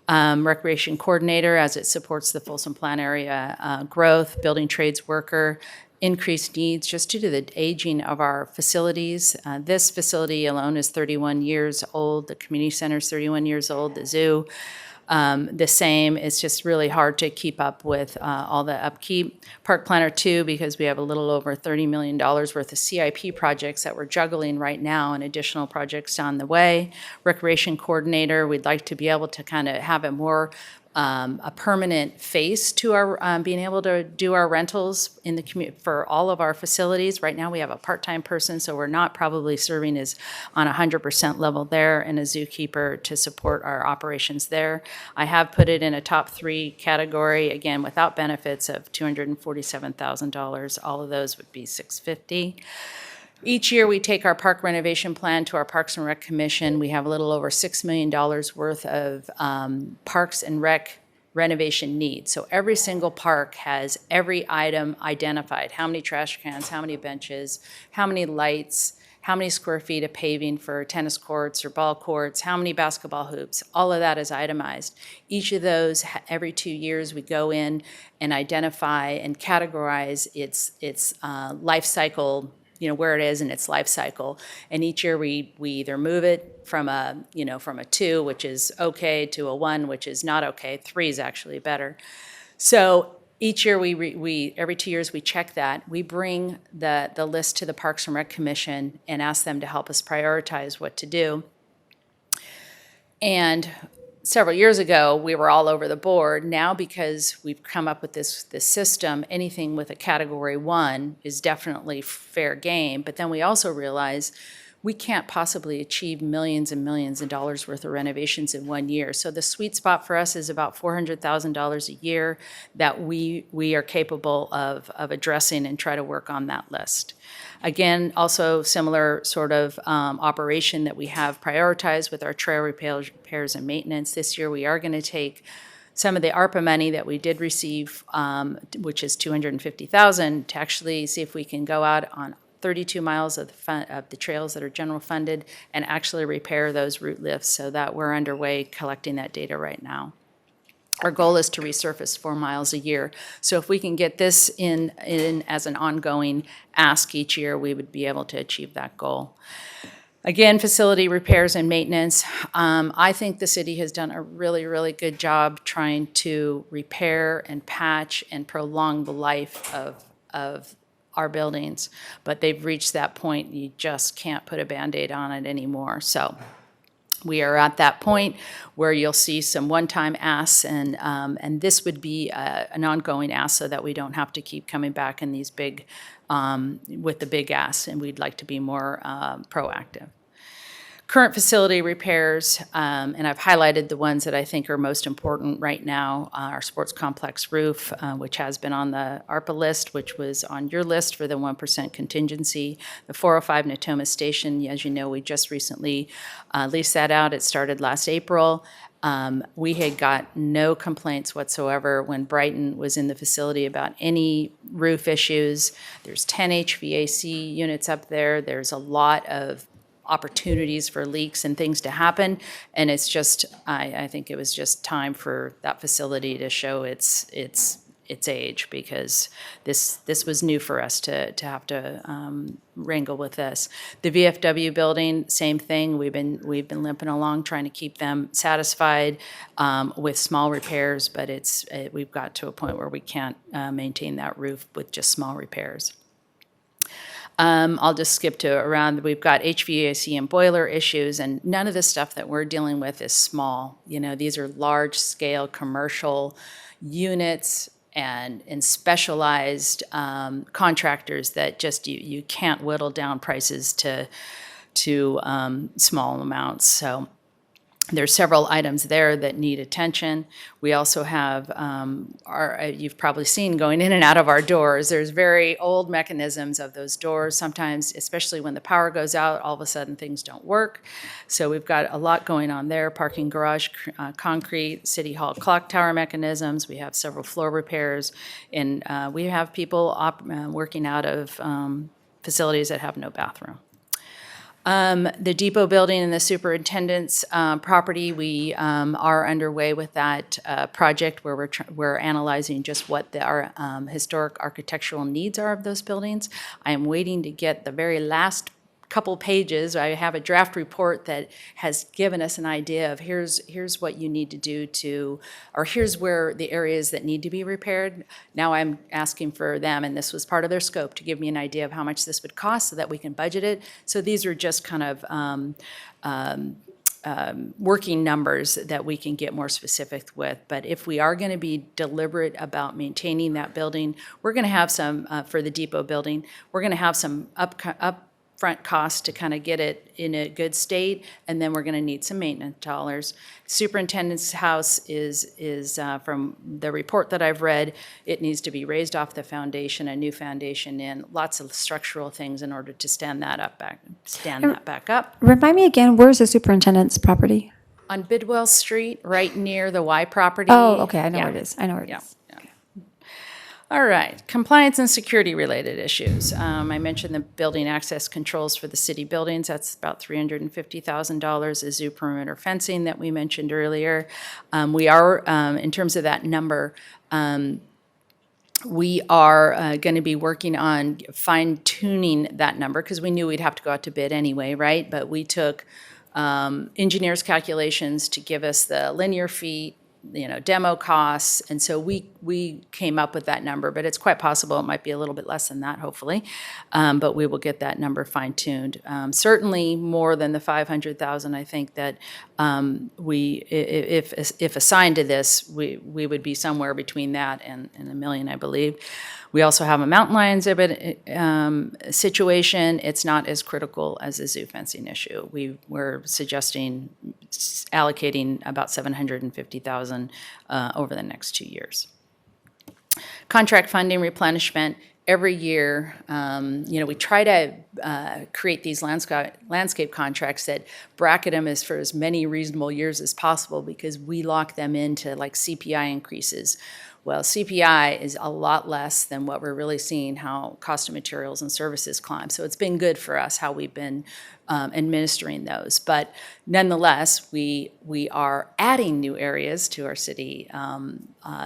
Recreation coordinator, as it supports the Folsom Plan area growth, building trades worker, increased needs just due to the aging of our facilities. This facility alone is 31 years old. The community center is 31 years old. The zoo, the same. It's just really hard to keep up with all the upkeep. Park Planner 2, because we have a little over $30 million worth of CIP projects that we're juggling right now and additional projects on the way. Recreation coordinator, we'd like to be able to kind of have a permanent face to our being able to do our rentals in the for all of our facilities. Right now we have a part-time person, so we're not probably serving as on 100% level there, and a zookeeper to support our operations there. I have put it in a top 3 category, again, without benefits of $247,000. All of those would be $650,000. Each year, we take our park renovation plan to our Parks and Rec Commission. We have a little over $6 million worth of Parks and Rec renovation needs. So every single park has every item identified: how many trash cans, how many benches, how many lights, how many square feet of paving for tennis courts or ball courts, how many basketball hoops. All of that is itemized. Each of those, every 2 years, we go in and identify and categorize its life cycle, where it is in its life cycle. And each year we either move it from a 2, which is okay, to a 1, which is not okay. 3 is actually better. So each year every 2 years we check that. We bring the list to the Parks and Rec Commission and ask them to help us prioritize what to do. And several years ago, we were all over the board. Now, because we've come up with this system, anything with a Category 1 is definitely fair game. But then we also realize we can't possibly achieve millions and millions of dollars worth of renovations in 1 year. So the sweet spot for us is about $400,000 a year that we are capable of addressing and try to work on that list. Again, also similar sort of operation that we have prioritized with our trail repairs and maintenance. This year we are going to take some of the ARPA money that we did receive, which is $250,000, to actually see if we can go out on 32 miles of the trails that are general funded and actually repair those route lifts, so that we're underway collecting that data right now. Our goal is to resurface 4 miles a year. So if we can get this in as an ongoing ask each year, we would be able to achieve that goal. Again, facility repairs and maintenance. I think the city has done a really, really good job trying to repair and patch and prolong the life of our buildings, but they've reached that point you just can't put a Band-Aid on it anymore. So we are at that point where you'll see some one-time asks, and this would be an ongoing ask, so that we don't have to keep coming back in these big, with the big asks, and we'd like to be more proactive. Current facility repairs, and I've highlighted the ones that I think are most important right now. Our sports complex roof, which has been on the ARPA list, which was on your list for the 1% contingency. The 405 Natoma Station, as you know, we just recently leased that out. It started last April. We had got no complaints whatsoever when Brighton was in the facility about any roof issues. There's 10 HVAC units up there. There's a lot of opportunities for leaks and things to happen, and it's just, I think it was just time for that facility to show its age, because this was new for us to have to wrangle with this. The VFW building, same thing. We've been limping along trying to keep them satisfied with small repairs, but we've got to a point where we can't maintain that roof with just small repairs. I'll just skip to around. We've got HVAC and boiler issues, and none of the stuff that we're dealing with is small. These are large-scale commercial units and specialized contractors that just you can't whittle down prices to small amounts. So there's several items there that need attention. We also have, you've probably seen going in and out of our doors, there's very old mechanisms of those doors. Sometimes, especially when the power goes out, all of a sudden things don't work. So we've got a lot going on there. Parking garage, concrete, city hall clock tower mechanisms. We have several floor repairs. And we have people working out of facilities that have no bathroom. The depot building and the superintendent's property, we are underway with that project where we're analyzing just what our historic architectural needs are of those buildings. I am waiting to get the very last couple pages. I have a draft report that has given us an idea of here's what you need to do or here's where the areas that need to be repaired. Now I'm asking for them, and this was part of their scope, to give me an idea of how much this would cost so that we can budget it. So these are just kind of working numbers that we can get more specific with. But if we are going to be deliberate about maintaining that building, we're going to have some, for the depot building, we're going to have some upfront costs to kind of get it in a good state, and then we're going to need some maintenance dollars. Superintendent's house is from the report that I've read, it needs to be raised off the foundation, a new foundation in, lots of structural things in order to stand that back up. Remind me again, where's the superintendent's property? On Bidwell Street, right near the Y property. Oh, okay, I know Yeah. where it is. I know where it Yeah. is. All right, compliance and security related issues. I mentioned the building access controls for the city buildings. That's about $350,000. The zoo perimeter fencing that we mentioned earlier. We are, in terms of that number, we are going to be working on fine tuning that number because we knew we'd have to go out to bid anyway, right? But we took engineers' calculations to give us the linear feet, demo costs, and so we came up with that number, but it's quite possible it might be a little bit less than that, hopefully, but we will get that number fine-tuned. Certainly more than the 500,000, I think that if assigned to this, we would be somewhere between that and $1 million, I believe. We also have a mountain lion exhibit situation. It's not as critical as the zoo fencing issue. We're suggesting allocating about $750,000 over the next 2 years. Contract funding replenishment. Every year, we try to create these landscape contracts that bracket them for as many reasonable years as possible because we lock them into like CPI increases. Well, CPI is a lot less than what we're really seeing how cost of materials and services climb. So it's been good for us how we've been administering those. But nonetheless, we are adding new areas to our city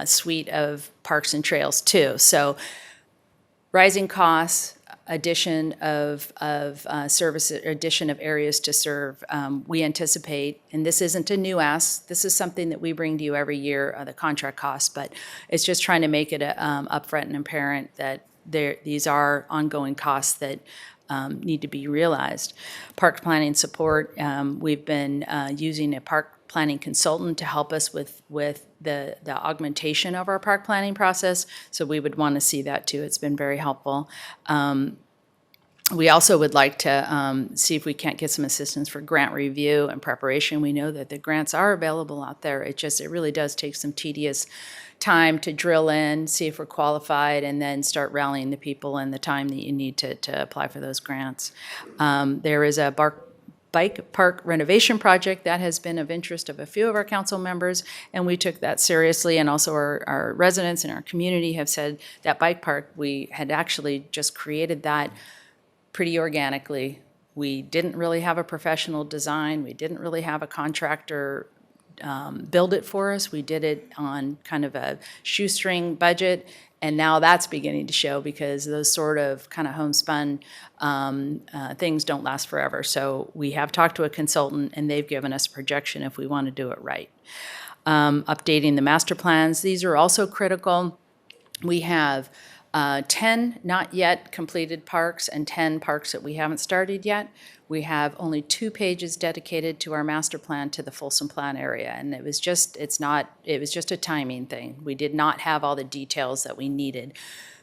suite of parks and trails too. So rising costs, addition of services, addition of areas to serve, we anticipate, and this isn't a new ask, this is something that we bring to you every year, the contract costs, but it's just trying to make it upfront and apparent that these are ongoing costs that need to be realized. Park planning support, we've been using a park planning consultant to help us with the augmentation of our park planning process. So we would want to see that too. It's been very helpful. We also would like to see if we can't get some assistance for grant review and preparation. We know that the grants are available out there. It really does take some tedious time to drill in, see if we're qualified, and then start rallying the people and the time that you need to apply for those grants. There is a bike park renovation project that has been of interest of a few of our council members, and we took that seriously, and also our residents in our community have said that bike park, we had actually just created that pretty organically. We didn't really have a professional design. We didn't really have a contractor build it for us. We did it on kind of a shoestring budget, and now that's beginning to show because those sort of kind of homespun things don't last forever. So we have talked to a consultant, and they've given us a projection if we want to do it right. Updating the master plans. These are also critical. We have 10 not yet completed parks and 10 parks that we haven't started yet. We have only 2 pages dedicated to our master plan to the Folsom Plan area, and it was just a timing thing. We did not have all the details that we needed.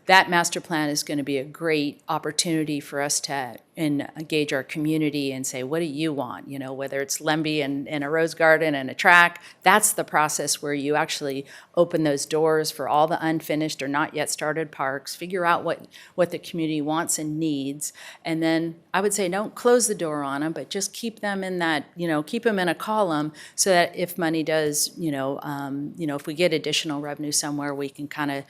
That master plan is going to be a great opportunity for us to engage our community and say, what do you want? Whether it's Lemby and a rose garden and a track, that's the process where you actually open those doors for all the unfinished or not yet started parks, figure out what the community wants and needs, and then I would say don't close the door on them, but just keep them in that, keep them in a column so that if money does, if we get additional revenue somewhere, we can kind of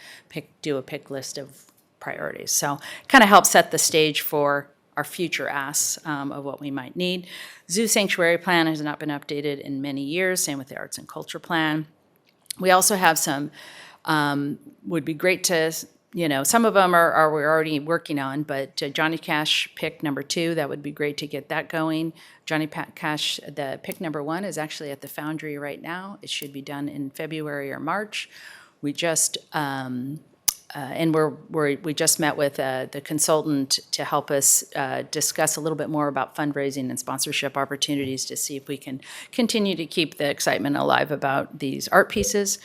do a pick list of priorities. So kind of help set the stage for our future asks of what we might need. Zoo sanctuary plan has not been updated in many years, same with the arts and culture plan. We also have some, would be great to, some of them are we're already working on, but Johnny Cash pick number 2, that would be great to get that going. Johnny Cash, the pick number 1 is actually at the Foundry right now. It should be done in February or March. We just, and we just met with the consultant to help us discuss a little bit more about fundraising and sponsorship opportunities to see if we can continue to keep the excitement alive about these art pieces.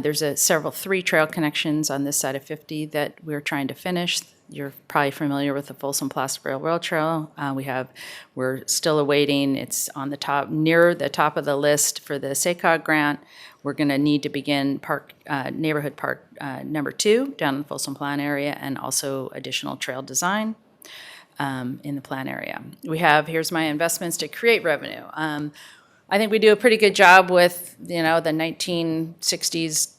There's 3 trail connections on this side of 50 that we're trying to finish. You're probably familiar with the Folsom Plastic Railroad Trail. We're still awaiting, it's on the top, near the top of the list for the SACOG grant. We're going to need to begin neighborhood park number 2 down in the Folsom Plan area, and also additional trail design in the plan area. Here's my investments to create revenue. I think we do a pretty good job with, you know, the 1960s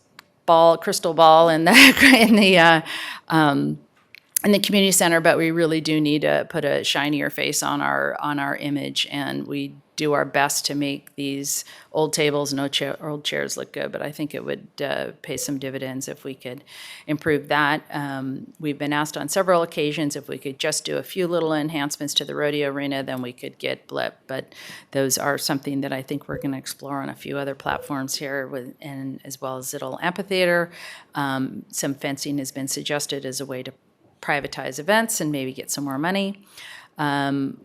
crystal ball in the community center, but we really do need to put a shinier face on our image, and we do our best to make these old tables and old chairs look good. But I think it would pay some dividends if we could improve that. We've been asked on several occasions if we could just do a few little enhancements to the rodeo arena, then we could get blip. But those are something that I think we're going to explore on a few other platforms here, and as well as little amphitheater. Some fencing has been suggested as a way to privatize events and maybe get some more money.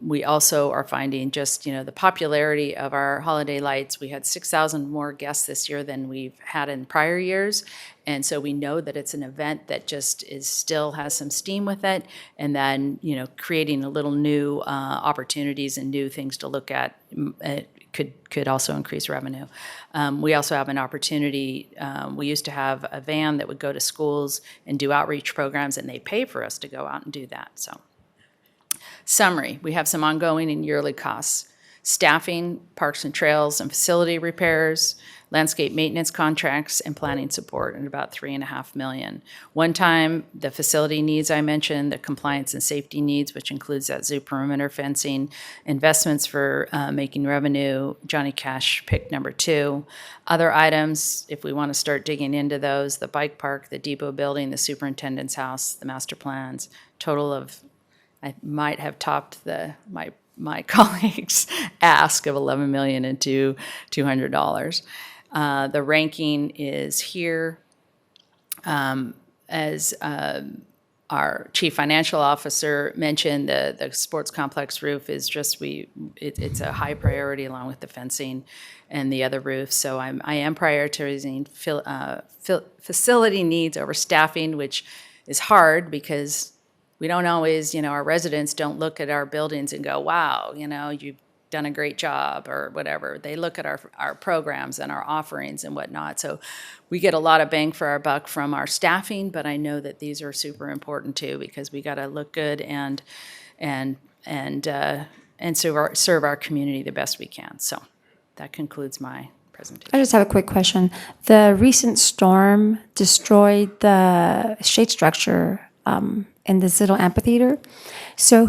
We also are finding just, the popularity of our holiday lights. We had 6,000 more guests this year than we've had in prior years. And so we know that it's an event that just still has some steam with it. And then, creating a little new opportunities and new things to look at could also increase revenue. We also have an opportunity. We used to have a van that would go to schools and do outreach programs, and they pay for us to go out and do that. So, summary: we have some ongoing and yearly costs: staffing, parks and trails, and facility repairs, landscape maintenance contracts, and planning support, and about $3.5 million. One time, the facility needs I mentioned, the compliance and safety needs, which includes that zoo perimeter fencing, investments for making revenue, Johnny Cash pick number 2. Other items, if we want to start digging into those: the bike park, the depot building, the superintendent's house, the master plans. Total of, I might have topped my colleagues' ask of $11 million and $200. The ranking is here. As our chief financial officer mentioned, the sports complex roof is just it's a high priority along with the fencing and the other roofs. So I am prioritizing facility needs over staffing, which is hard because we don't always, our residents don't look at our buildings and go, wow, you've done a great job or whatever. They look at our programs and our offerings and whatnot. So we get a lot of bang for our buck from our staffing, but I know that these are super important too, because we got to look good and serve our community the best we can. So that concludes my presentation. I just have a quick question. The recent storm destroyed the shade structure in this little amphitheater. So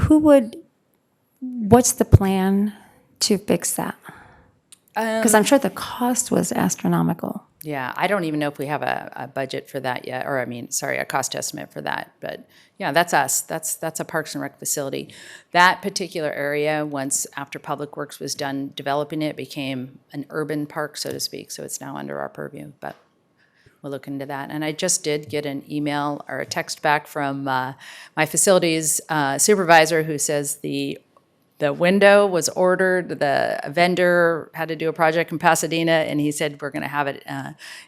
what's the plan to fix that? Because I'm sure the cost was astronomical. Yeah, I don't even know if we have a budget for that yet, or a cost estimate for that. But yeah, that's us. That's a Parks and Rec facility. That particular area, once after Public Works was done developing it, became an urban park, so to speak. So it's now under our purview, but we'll look into that. And I just did get an email or a text back from my facilities supervisor who says the window was ordered. The vendor had to do a project in Pasadena, and he said we're going to have it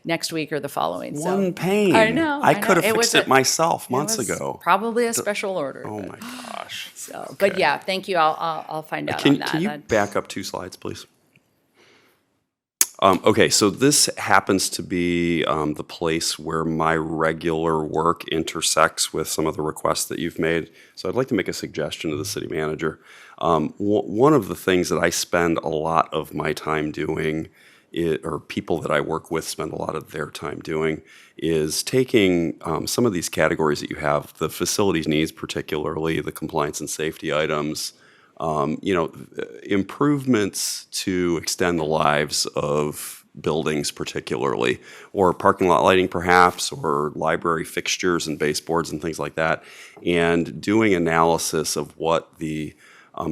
next week or the following. One pain. I know. I could have fixed it myself months ago. Probably a special order. Oh my gosh. So, but yeah, thank you. I'll find out on that. Can you back up 2 slides, please? Okay, so this happens to be the place where my regular work intersects with some of the requests that you've made. So I'd like to make a suggestion to the city manager. One of the things that I spend a lot of my time doing, or people that I work with spend a lot of their time doing, is taking some of these categories that you have, the facilities needs particularly, the compliance and safety items, improvements to extend the lives of buildings particularly, or parking lot lighting perhaps, or library fixtures and baseboards and things like that, and doing analysis of what the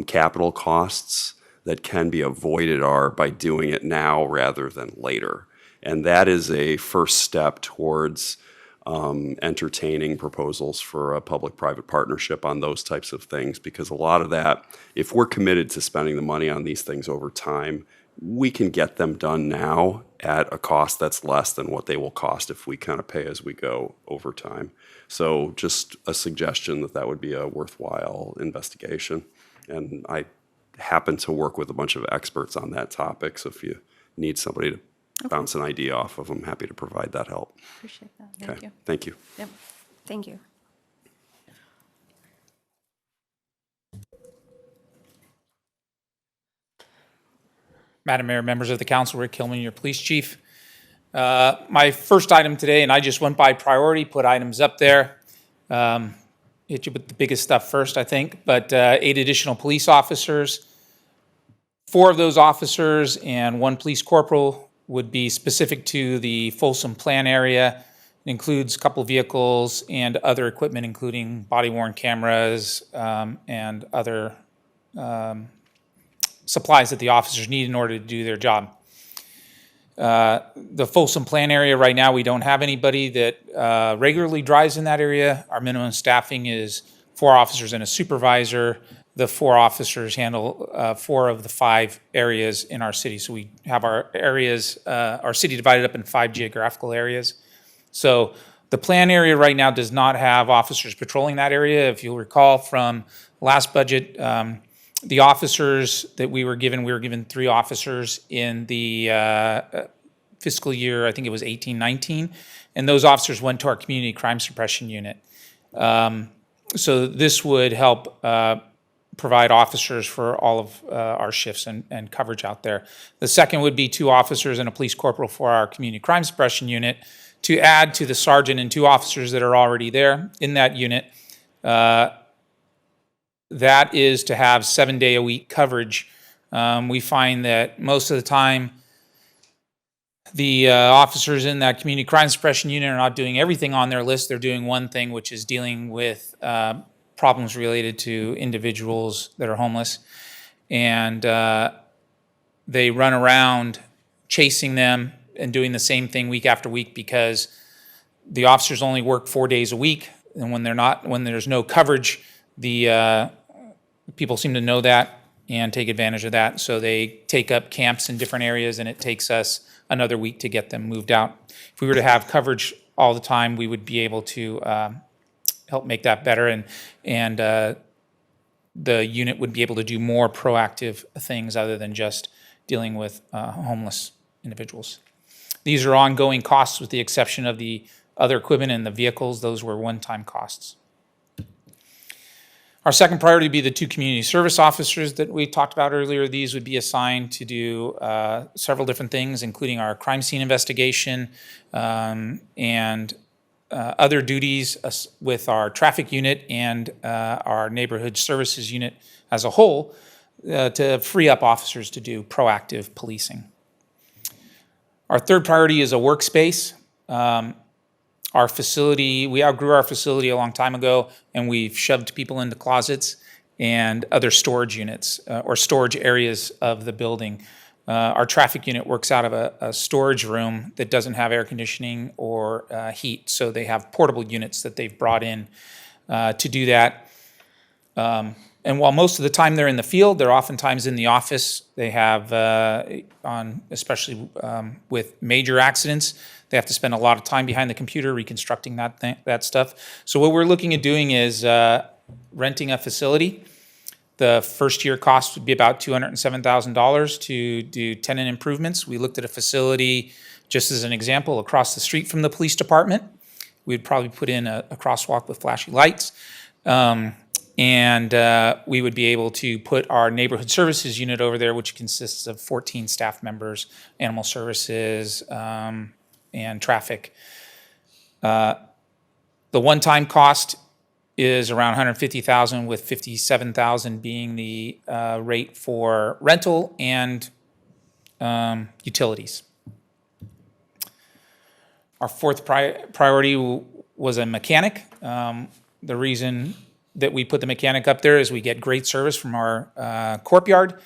capital costs that can be avoided are by doing it now rather than later. And that is a first step towards entertaining proposals for a public-private partnership on those types of things, because a lot of that, if we're committed to spending the money on these things over time, we can get them done now at a cost that's less than what they will cost if we kind of pay as we go over time. So just a suggestion that would be a worthwhile investigation. And I happen to work with a bunch of experts on that topic, so if you need somebody to bounce an idea off of, I'm happy to provide that help. Appreciate that. Thank you. Thank you. Yep. Thank you. Madam Mayor, members of the council, Rick Hillman, your police chief. My first item today, and I just went by priority, put items up there. Hit you with the biggest stuff first, I think, but 8 additional police officers. 4 of those officers and 1 police corporal would be specific to the Folsom Plan area. It includes a couple vehicles and other equipment, including body-worn cameras and other supplies that the officers need in order to do their job. The Folsom Plan area right now, we don't have anybody that regularly drives in that area. Our minimum staffing is 4 officers and a supervisor. The 4 officers handle 4 of the 5 areas in our city. So we have our areas, our city divided up in 5 geographical areas. So the plan area right now does not have officers patrolling that area. If you'll recall from last budget, the officers that we were given 3 officers in the fiscal year, I think it was 18-19, and those officers went to our community crime suppression unit. So this would help provide officers for all of our shifts and coverage out there. The second would be 2 officers and a police corporal for our community crime suppression unit to add to the sergeant and 2 officers that are already there in that unit. That is to have 7-day-a-week coverage. We find that most of the time, the officers in that community crime suppression unit are not doing everything on their list. They're doing one thing, which is dealing with problems related to individuals that are homeless. And they run around chasing them and doing the same thing week after week because the officers only work 4 days a week. And when there's no coverage, the people seem to know that and take advantage of that. So they take up camps in different areas, and it takes us another week to get them moved out. If we were to have coverage all the time, we would be able to help make that better, and the unit would be able to do more proactive things other than just dealing with homeless individuals. These are ongoing costs with the exception of the other equipment and the vehicles. Those were one-time costs. Our second priority would be the 2 community service officers that we talked about earlier. These would be assigned to do several different things, including our crime scene investigation and other duties with our traffic unit and our neighborhood services unit as a whole to free up officers to do proactive policing. Our third priority is a workspace. Our facility, we outgrew our facility a long time ago, and we've shoved people into closets and other storage units or storage areas of the building. Our traffic unit works out of a storage room that doesn't have air conditioning or heat, so they have portable units that they've brought in to do that. And while most of the time they're in the field, they're oftentimes in the office. They have, especially with major accidents, they have to spend a lot of time behind the computer reconstructing that stuff. So what we're looking at doing is renting a facility. The first year cost would be about $207,000 to do tenant improvements. We looked at a facility, just as an example, across the street from the police department. We'd probably put in a crosswalk with flashing lights. And we would be able to put our neighborhood services unit over there, which consists of 14 staff members, animal services, and traffic. The one-time cost is around $150,000, with $57,000 being the rate for rental and utilities. Our fourth priority was a mechanic. The reason that we put the mechanic up there is we get great service from our corp yard,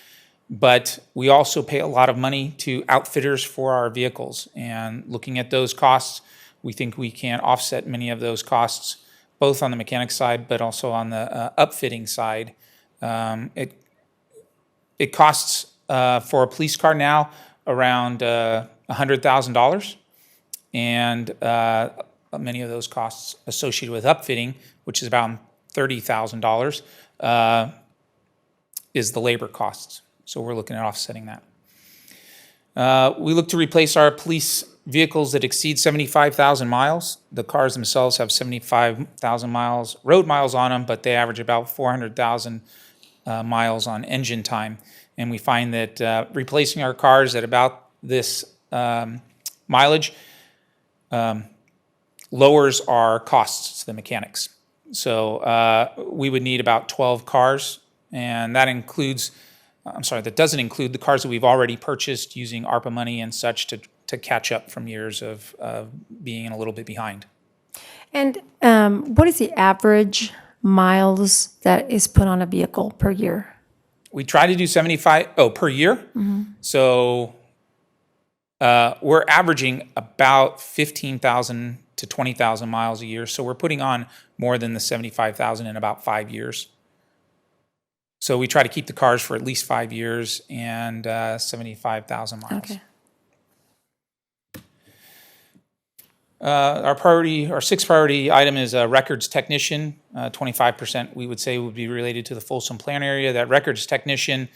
but we also pay a lot of money to outfitters for our vehicles. And looking at those costs, we think we can offset many of those costs, both on the mechanic side, but also on the upfitting side. It costs for a police car now around $100,000, and many of those costs associated with upfitting, which is about $30,000, is the labor costs. So we're looking at offsetting that. We look to replace our police vehicles that exceed 75,000 miles. The cars themselves have 75,000 miles, road miles on them, but they average about 400,000 miles on engine time. And we find that replacing our cars at about this mileage lowers our costs to the mechanics. So we would need about 12 cars, and that includes, that doesn't include the cars that we've already purchased using ARPA money and such to catch up from years of being a little bit behind. And what is the average miles that is put on a vehicle per year? We try to do 75 per year. Mm-hmm. So we're averaging about 15,000 to 20,000 miles a year. So we're putting on more than the 75,000 in about 5 years. So we try to keep the cars for at least 5 years and 75,000 miles. Okay. Our sixth priority item is a records technician. 25% we would say would be related to the Folsom plan area. That records technician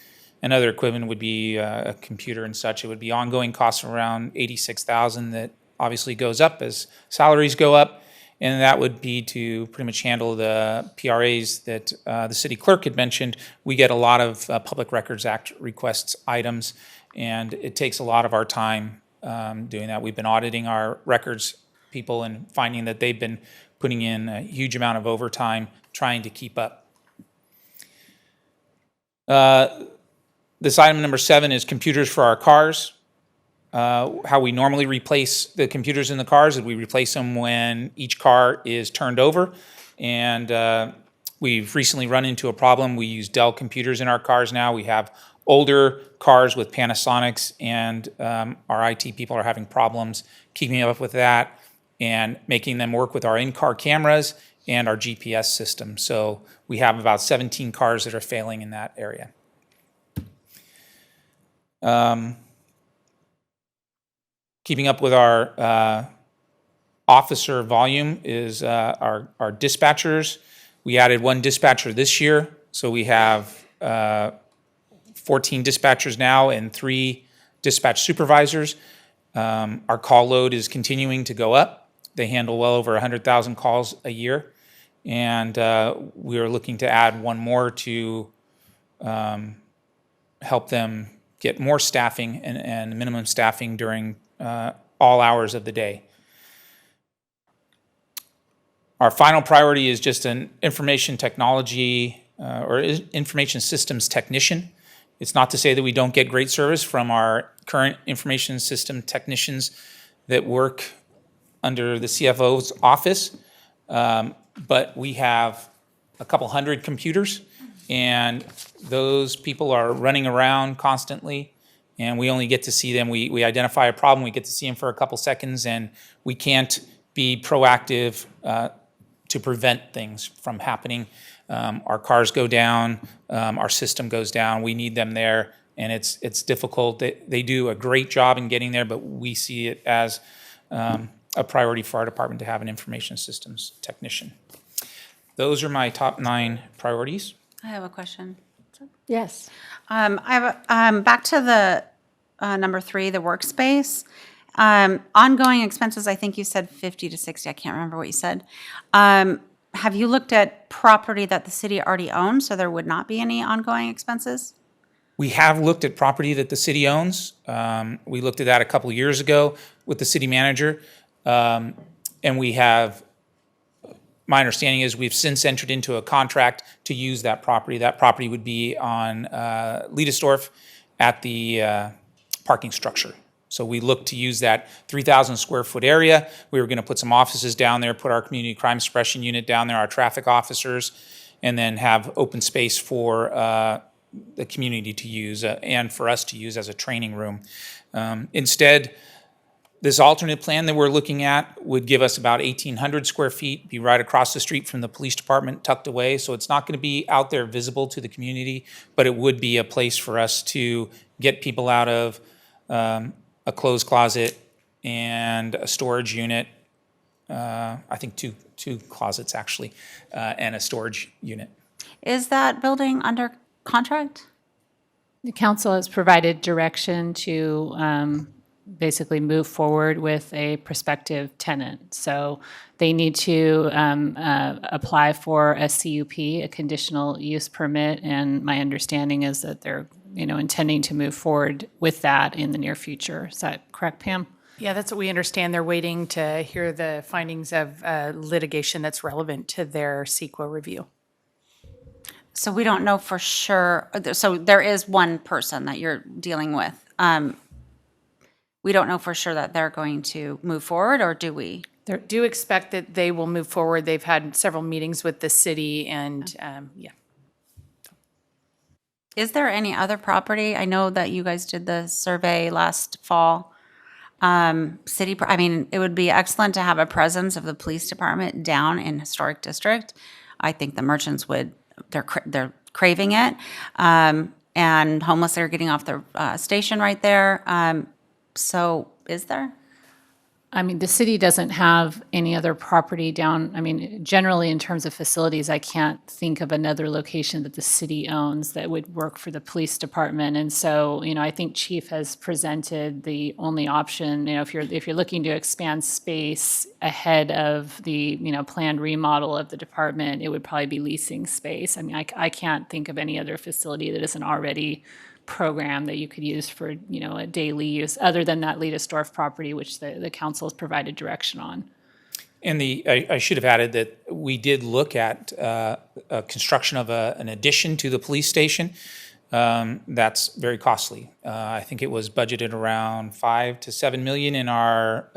and other equipment would be a computer and such. It would be ongoing costs of around $86,000 that obviously goes up as salaries go up. And that would be to pretty much handle the PRAs that the city clerk had mentioned. We get a lot of Public Records Act requests items, and it takes a lot of our time doing that. We've been auditing our records people and finding that they've been putting in a huge amount of overtime trying to keep up. This item number 7 is computers for our cars. How we normally replace the computers in the cars is we replace them when each car is turned over. And we've recently run into a problem. We use Dell computers in our cars now. We have older cars with Panasonics, and our IT people are having problems keeping up with that and making them work with our in-car cameras and our GPS system. So we have about 17 cars that are failing in that area. Keeping up with our officer volume is our dispatchers. We added 1 dispatcher this year, so we have 14 dispatchers now and 3 dispatch supervisors. Our call load is continuing to go up. They handle well over 100,000 calls a year, and we are looking to add 1 more to help them get more staffing and minimum staffing during all hours of the day. Our final priority is just an information technology or information systems technician. It's not to say that we don't get great service from our current information system technicians that work under the CFO's office, but we have a couple hundred computers, and those people are running around constantly, and we only get to see them. We identify a problem, we get to see them for a couple seconds, and we can't be proactive to prevent things from happening. Our cars go down, our system goes down, we need them there, and it's difficult. They do a great job in getting there, but we see it as a priority for our department to have an information systems technician. Those are my top 9 priorities. I have a question. Yes. I have back to the number 3, the workspace. Ongoing expenses, I think you said 50 to 60. I can't remember what you said. Have you looked at property that the city already owns, so there would not be any ongoing expenses? We have looked at property that the city owns. We looked at that a couple of years ago with the city manager. And we have, my understanding is we've since entered into a contract to use that property. That property would be on Liedesdorf at the parking structure. So we look to use that 3,000 square foot area. We were going to put some offices down there, put our community crime suppression unit down there, our traffic officers, and then have open space for the community to use and for us to use as a training room. Instead, this alternate plan that we're looking at would give us about 1,800 square feet, be right across the street from the police department, tucked away. So it's not going to be out there visible to the community, but it would be a place for us to get people out of a clothes closet and a storage unit. I think two closets actually, and a storage unit. Is that building under contract? The council has provided direction to basically move forward with a prospective tenant. So they need to apply for a CUP, a conditional use permit, and my understanding is that they're, intending to move forward with that in the near future. Is that correct, Pam? Yeah, that's what we understand. They're waiting to hear the findings of litigation that's relevant to their CEQA review. So we don't know for sure, so there is one person that you're dealing with. We don't know for sure that they're going to move forward, or do we? Do expect that they will move forward. They've had several meetings with the city and, yeah. Is there any other property? I know that you guys did the survey last fall. It would be excellent to have a presence of the police department down in historic district. I think the merchants they're craving it. And homeless are getting off the station right there. So is there? The city doesn't have any other property down. Generally, in terms of facilities, I can't think of another location that the city owns that would work for the police department. And so, I think Chief has presented the only option, if you're looking to expand space ahead of the, planned remodel of the department, it would probably be leasing space. I can't think of any other facility that isn't already program that you could use for, a daily use, other than that Leidesdorf property, which the council has provided direction on. And I should have added that we did look at construction of an addition to the police station. That's very costly. I think it was budgeted around $5 to $7 million in our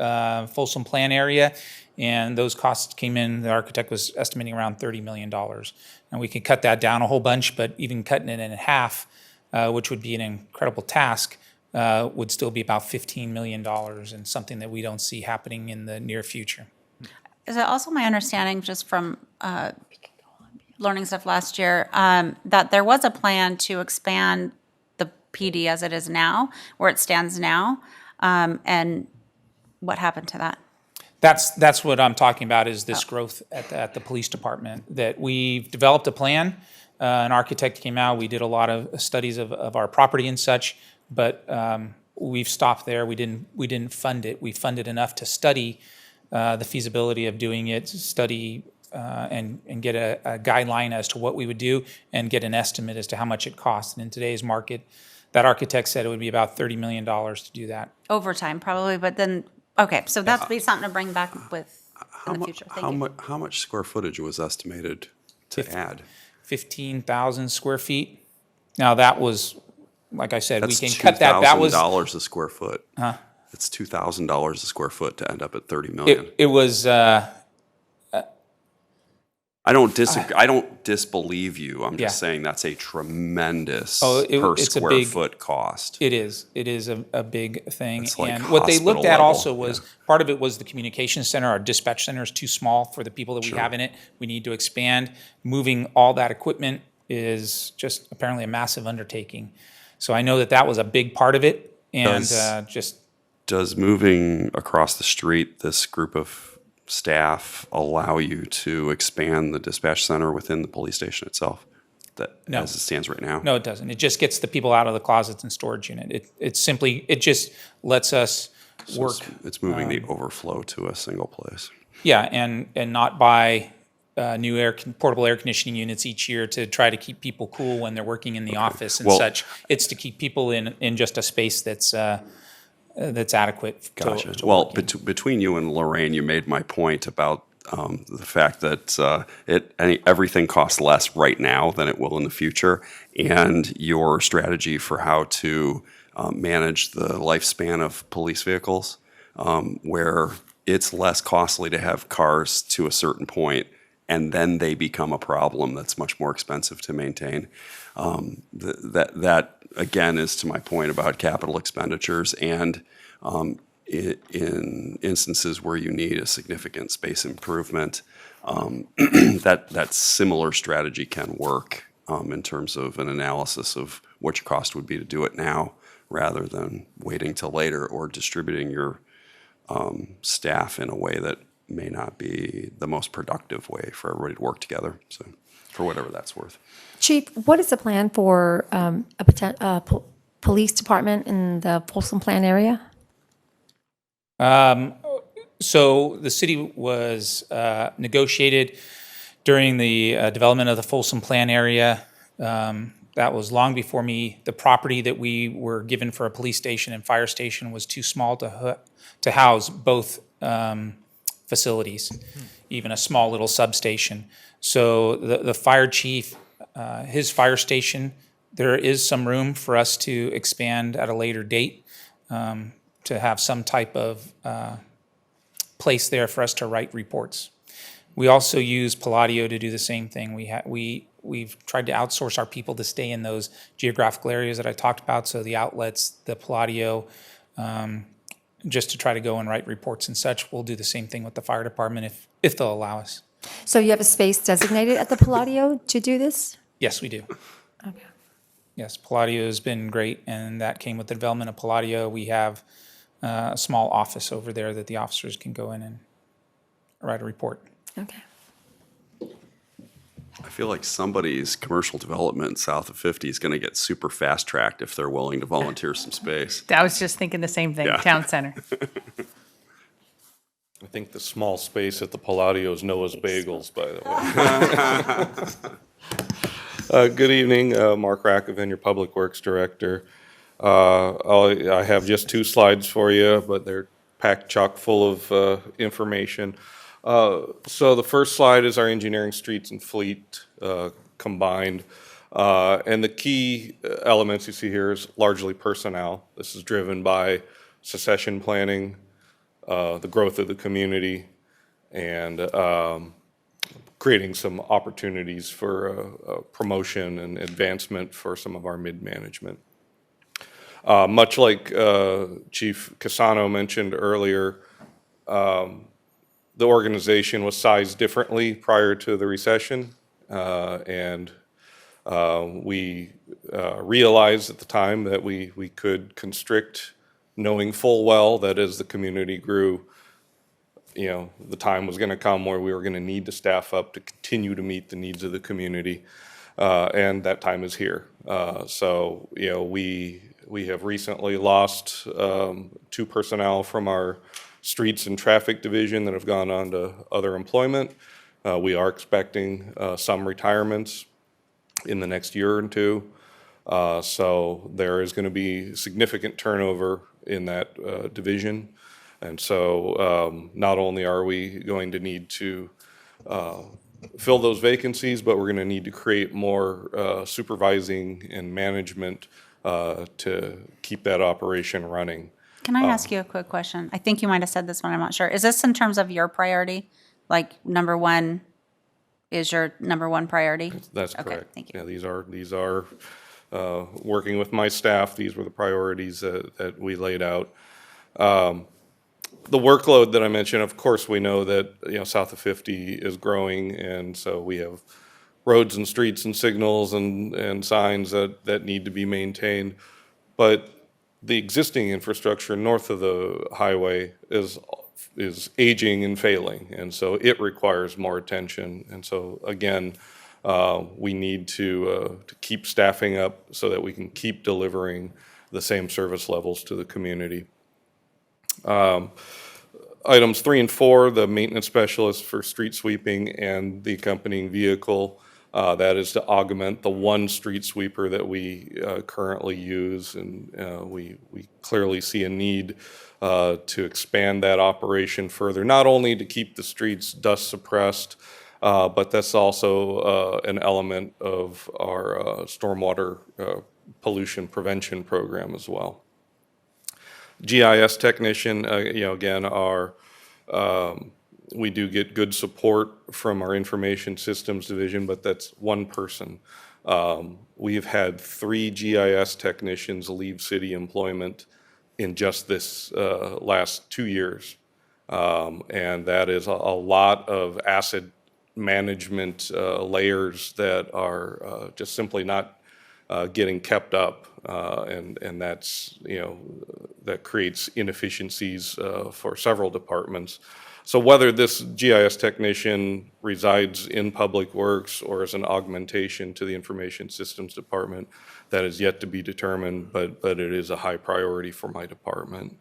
Folsom plan area, and those costs came in. The architect was estimating around $30 million. And we could cut that down a whole bunch, but even cutting it in half, which would be an incredible task, would still be about $15 million, and something that we don't see happening in the near future. Is it also my understanding, just from learning stuff last year, that there was a plan to expand the PD as it is now, where it stands now, and what happened to that? That's what I'm talking about, is this growth at the police department, that we've developed a plan. An architect came out, we did a lot of studies of our property and such, but we've stopped there. We didn't fund it. We funded enough to study the feasibility of doing it, study and get a guideline as to what we would do, and get an estimate as to how much it costs. And in today's market, that architect said it would be about $30 million to do that. Over time, probably, but then, okay, so that'll be something to bring back with in the future. How much square footage was estimated to add? 15,000 square feet. Now that was, like I said, That's we can cut that. That was $2,000 a square foot. Huh? It's $2,000 a square foot to end up at 30 million. It was. I don't disbelieve you. I'm just saying that's a tremendous per square foot cost. It is. It is a big thing. It's like and what they looked at hospital also level, was part of it was the communication center. Our dispatch center is too small for the people that we have in it. We need to expand. Moving all that equipment is just apparently a massive undertaking. So I know that was a big part of it. And does moving across the street this group of staff allow you to expand the dispatch center within the police station itself, as it stands right now? No, it doesn't. It just gets the people out of the closets and storage unit. It just lets us work. It's moving the overflow to a single place. Yeah, and not buy new portable air conditioning units each year to try to keep people cool when they're working in the office and such. It's to keep people in just a space that's adequate. Gotcha. To between you and Lorraine, you made my point about the fact that everything costs less right now than it will in the future, and your strategy for how to manage the lifespan of police vehicles, where it's less costly to have cars to a certain point, and then they become a problem that's much more expensive to maintain. That again is to my point about capital expenditures, and in instances where you need a significant space improvement, that similar strategy can work in terms of an analysis of what your cost would be to do it now, rather than waiting till later, or distributing your staff in a way that may not be the most productive way for everybody to work together. So, for whatever that's worth. Chief, what is the plan for a police department in the Folsom Plan area? So the city was negotiated during the development of the Folsom Plan area. That was long before me. The property that we were given for a police station and fire station was too small to house both facilities, even a small little substation. So the fire chief, his fire station, there is some room for us to expand at a later date, to have some type of place there for us to write reports. We also use Palladio to do the same thing. We've tried to outsource our people to stay in those geographical areas that I talked about, so the outlets, the Palladio, just to try to go and write reports and such. We'll do the same thing with the fire department if they'll allow us. So you have a space designated at the Palladio to do this? Yes, we do. Okay. Yes, Palladio has been great, and that came with the development of Palladio. We have a small office over there that the officers can go in and write a report. Okay. I feel like somebody's commercial development south of 50 is going to get super fast-tracked if they're willing to volunteer some space. I was just thinking the same thing, Yeah. town center. I think the small space at the Palladio is Noah's Bagels, by the way. Good evening, Mark Rakoven, your Public Works Director. I have just 2 slides for you, but they're packed chock full of information. So the first slide is our engineering, streets, and fleet combined. And the key elements you see here is largely personnel. This is driven by succession planning, the growth of the community, and creating some opportunities for promotion and advancement for some of our mid-management. Much like Chief Casano mentioned earlier, the organization was sized differently prior to the recession, and we realized at the time that we could constrict, knowing full well that as the community grew, the time was going to come where we were going to need to staff up to continue to meet the needs of the community, and that time is here. So, we have recently lost 2 personnel from our streets and traffic division that have gone on to other employment. We are expecting some retirements in the next year or 2. So there is going to be significant turnover in that division. And so not only are we going to need to fill those vacancies, but we're going to need to create more supervising and management to keep that operation running. Can I ask you a quick question? I think you might have said this one, I'm not sure. Is this in terms of your priority? Like number 1 is your number 1 priority? That's Okay, correct. thank you. Yeah, these are working with my staff, these were the priorities that we laid out. The workload that I mentioned, of course, we know that, south of 50 is growing, and so we have roads and streets and signals and signs that need to be maintained. But the existing infrastructure north of the highway is aging and failing, and so it requires more attention. And so again, we need to keep staffing up so that we can keep delivering the same service levels to the community. Items 3 and 4, the maintenance specialist for street sweeping and the accompanying vehicle, that is to augment the 1 street sweeper that we currently use, and we clearly see a need to expand that operation further, not only to keep the streets dust suppressed, but that's also an element of our stormwater pollution prevention program as well. GIS technician, again, we do get good support from our information systems division, but that's 1 person. We've had 3 GIS technicians leave city employment in just this last 2 years. And that is a lot of asset management layers that are just simply not getting kept up. And that's, that creates inefficiencies for several departments. So whether this GIS technician resides in Public Works or as an augmentation to the Information Systems Department, that is yet to be determined, but it is a high priority for my department.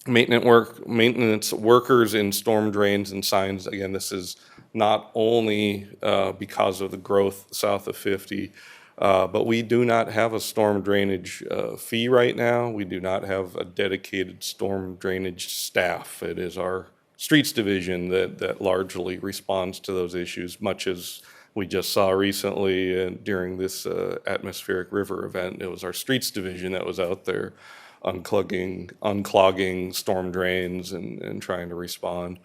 maintenance workers in storm drains and signs. Again, this is not only because of the growth south of 50, but we do not have a storm drainage fee right now. We do not have a dedicated storm drainage staff. It is our streets division that largely responds to those issues, much as we just saw recently during this atmospheric river event. It was our streets division that was out there unclogging storm drains and trying to respond.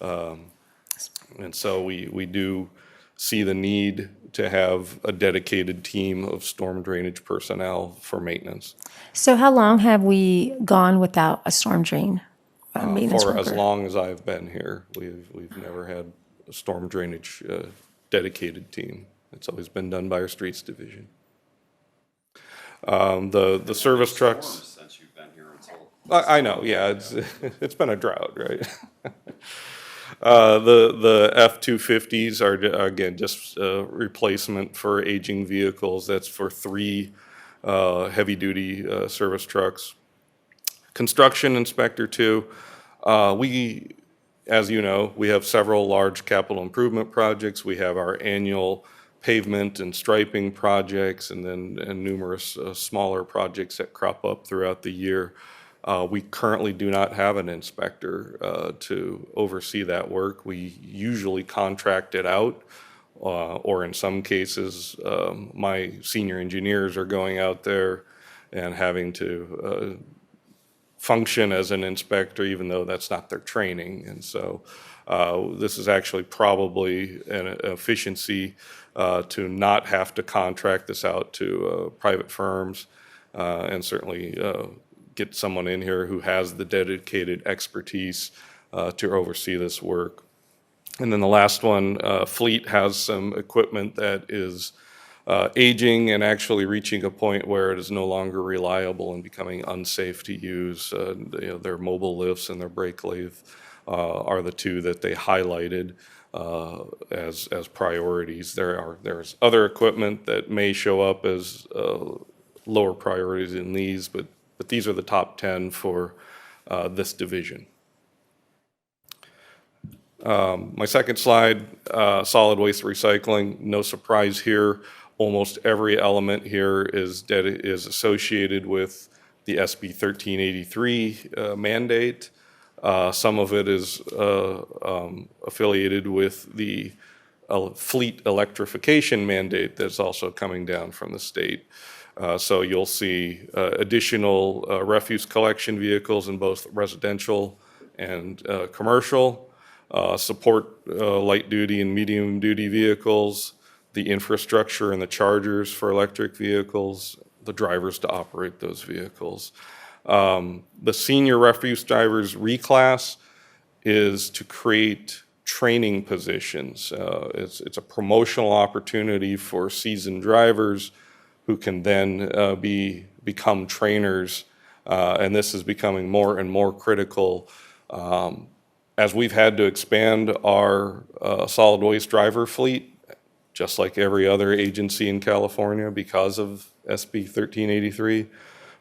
And so we do see the need to have a dedicated team of storm drainage personnel for maintenance. So how long have we gone without a storm drain maintenance For worker? as long as I've been here, we've never had a storm drainage dedicated team. It's always been done by our streets division. The service trucks. Since you've been here until I know, yeah, it's been a drought, right? The F-250s are, again, just replacement for aging vehicles. That's for 3 heavy-duty service trucks. Construction inspector 2. As you know, we have several large capital improvement projects. We have our annual pavement and striping projects, and numerous smaller projects that crop up throughout the year. We currently do not have an inspector to oversee that work. We usually contract it out, or in some cases, my senior engineers are going out there and having to function as an inspector, even though that's not their training. And so this is actually probably an efficiency to not have to contract this out to private firms, and certainly get someone in here who has the dedicated expertise to oversee this work. And then the last one, fleet has some equipment that is aging and actually reaching a point where it is no longer reliable and becoming unsafe to use. Their mobile lifts and their brake lathe are the 2 that they highlighted as priorities. There's other equipment that may show up as lower priorities than these, but these are the top 10 for this division. My second slide, solid waste recycling. No surprise here. Almost every element here is associated with the SB 1383 mandate. Some of it is affiliated with the fleet electrification mandate that's also coming down from the state. So you'll see additional refuse collection vehicles in both residential and commercial, support light duty and medium duty vehicles, the infrastructure and the chargers for electric vehicles, the drivers to operate those vehicles. The senior refuse drivers reclass is to create training positions. It's a promotional opportunity for seasoned drivers who can then become trainers, and this is becoming more and more critical as we've had to expand our solid waste driver fleet, just like every other agency in California because of SB 1383.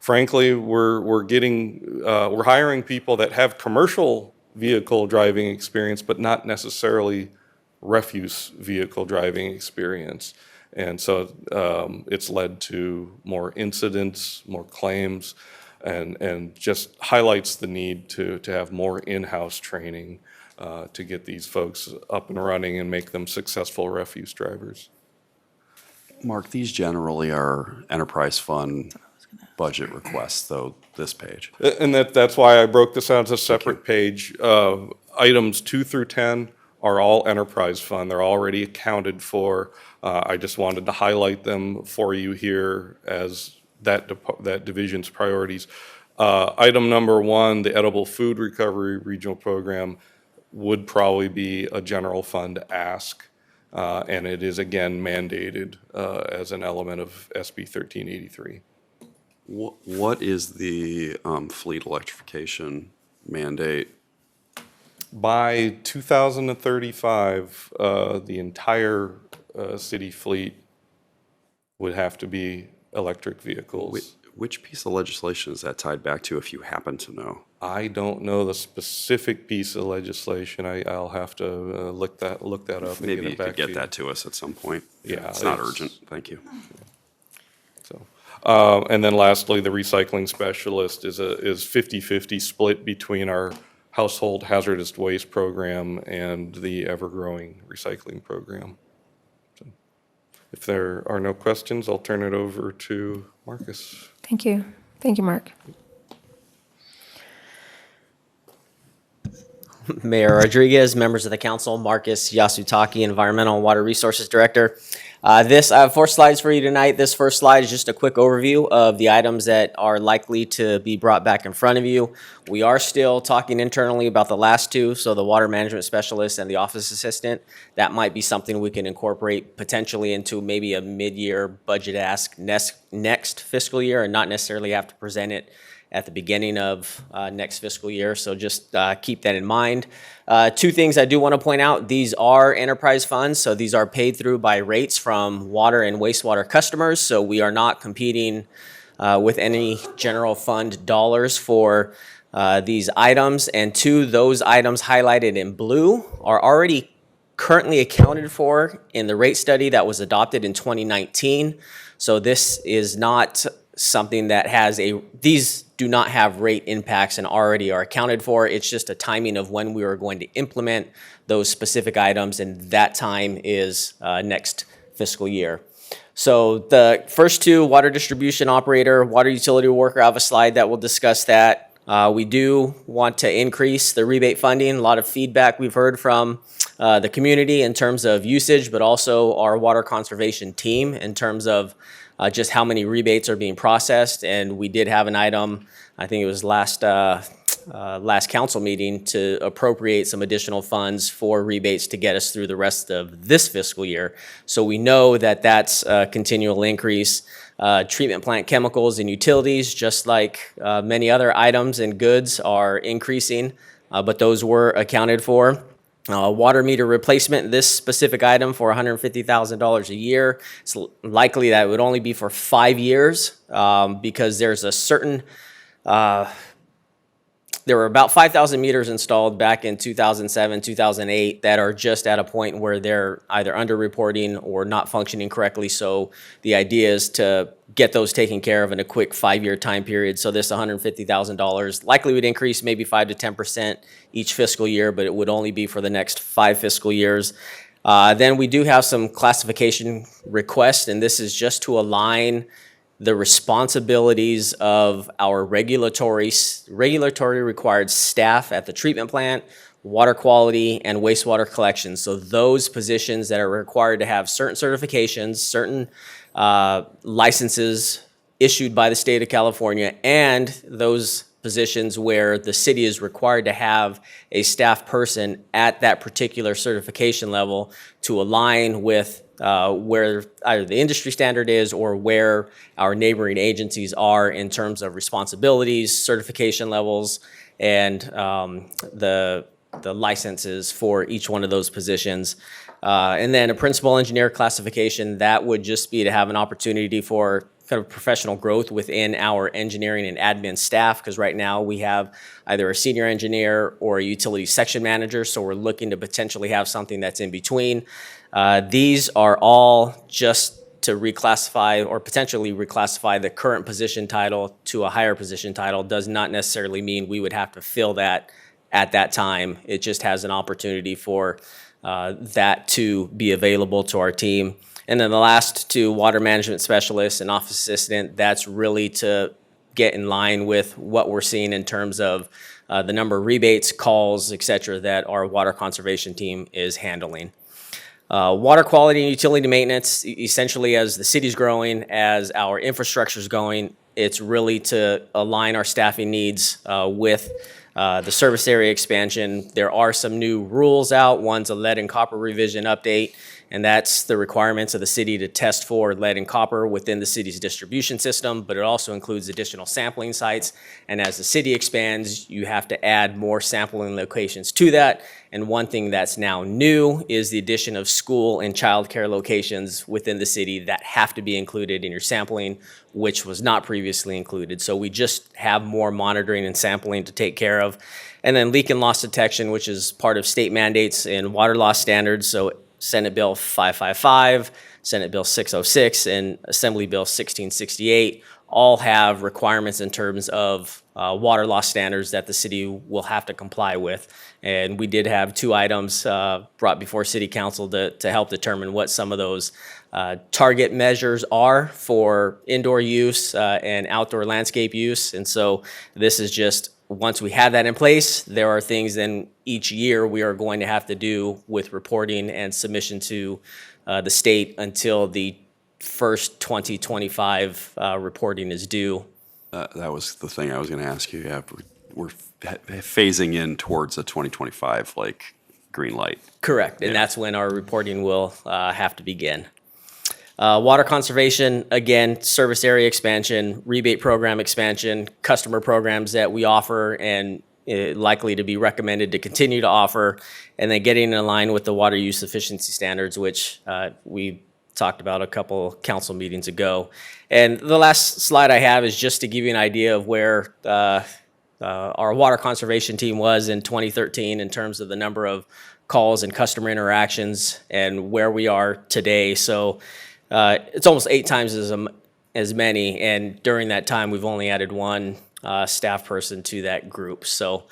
Frankly, we're hiring people that have commercial vehicle driving experience, but not necessarily refuse vehicle driving experience. And so it's led to more incidents, more claims, and just highlights the need to have more in-house training to get these folks up and running and make them successful refuse drivers. Mark, these generally are enterprise fund budget requests, though, this page. And that's why I broke this out as a separate page. Items 2 through 10 are all enterprise fund. They're already accounted for. I just wanted to highlight them for you here as that division's priorities. Item number 1, the Edible Food Recovery Regional Program, would probably be a general fund ask, and it is again mandated as an element of SB 1383. What is the fleet electrification mandate? By 2035, the entire city fleet would have to be electric vehicles. Which piece of legislation is that tied back to, if you happen to know? I don't know the specific piece of legislation. I'll have to look that up and Maybe get you it back could to get you. that to us at some point. Yeah, It's not it's- urgent. Thank you. And then lastly, the recycling specialist is 50-50 split between our household hazardous waste program and the ever-growing recycling program. So, if there are no questions, I'll turn it over to Marcus. Thank you. Thank you, Mark. Mayor Rodriguez, members of the council, Marcus Yasutaki, Environmental and Water Resources Director. I have 4 slides for you tonight. This first slide is just a quick overview of the items that are likely to be brought back in front of you. We are still talking internally about the last 2, so the water management specialist and the office assistant. That might be something we can incorporate potentially into maybe a mid-year budget ask next fiscal year, and not necessarily have to present it at the beginning of next fiscal year, so just keep that in mind. 2 things I do want to point out. These are enterprise funds, so these are paid through by rates from water and wastewater customers, so we are not competing with any general fund dollars for these items. And 2, those items highlighted in blue are already currently accounted for in the rate study that was adopted in 2019. So this is not something that has these do not have rate impacts and already are accounted for. It's just a timing of when we are going to implement those specific items, and that time is next fiscal year. So the first 2, water distribution operator, water utility worker, I have a slide that will discuss that. We do want to increase the rebate funding. A lot of feedback we've heard from the community in terms of usage, but also our water conservation team in terms of just how many rebates are being processed. And we did have an item, I think it was last council meeting, to appropriate some additional funds for rebates to get us through the rest of this fiscal year. So we know that that's a continual increase. Treatment plant chemicals and utilities, just like many other items and goods, are increasing, but those were accounted for. Water meter replacement, this specific item for $150,000 a year. It's likely that it would only be for 5 years because there's a certain, there were about 5,000 meters installed back in 2007, 2008 that are just at a point where they're either underreporting or not functioning correctly. So the idea is to get those taken care of in a quick 5-year time period. So this $150,000 likely would increase maybe 5 to 10% each fiscal year, but it would only be for the next 5 fiscal years. Then we do have some classification requests, and this is just to align the responsibilities of our regulatory required staff at the treatment plant, water quality, and wastewater collection. So those positions that are required to have certain certifications, certain licenses issued by the state of California, and those positions where the city is required to have a staff person at that particular certification level to align with where either the industry standard is or where our neighboring agencies are in terms of responsibilities, certification levels, and the licenses for each one of those positions. And then a principal engineer classification, that would just be to have an opportunity for kind of professional growth within our engineering and admin staff, because right now we have either a senior engineer or a utility section manager, so we're looking to potentially have something that's in between. These are all just to reclassify or potentially reclassify the current position title to a higher position title. Does not necessarily mean we would have to fill that at that time. It just has an opportunity for that to be available to our team. And then the last 2, water management specialist and office assistant, that's really to get in line with what we're seeing in terms of the number of rebates, calls, et cetera, that our water conservation team is handling. Water quality and utility maintenance, essentially as the city's growing, as our infrastructure's going, it's really to align our staffing needs with the service area expansion. There are some new rules out. One's a lead and copper revision update, and that's the requirements of the city to test for lead and copper within the city's distribution system, but it also includes additional sampling sites. And as the city expands, you have to add more sampling locations to that. And one thing that's now new is the addition of school and childcare locations within the city that have to be included in your sampling, which was not previously included. So we just have more monitoring and sampling to take care of. And then leak and loss detection, which is part of state mandates and water loss standards. So Senate Bill 555, Senate Bill 606, and Assembly Bill 1668 all have requirements in terms of water loss standards that the city will have to comply with. And we did have 2 items brought before City Council to help determine what some of those target measures are for indoor use and outdoor landscape use. And so this is just, once we have that in place, there are things then each year we are going to have to do with reporting and submission to the state until the first 2025 reporting is due. That was the thing I was going to ask you. Yeah, we're phasing in towards a 2025 like green light. Correct, and that's when our reporting will have to begin. Water conservation, again, service area expansion, rebate program expansion, customer programs that we offer and likely to be recommended to continue to offer, and then getting in line with the water use efficiency standards, which we talked about a couple council meetings ago. And the last slide I have is just to give you an idea of where our water conservation team was in 2013 in terms of the number of calls and customer interactions and where we are today. So it's almost 8 times as many, and during that time, we've only added 1 staff person to that group. So,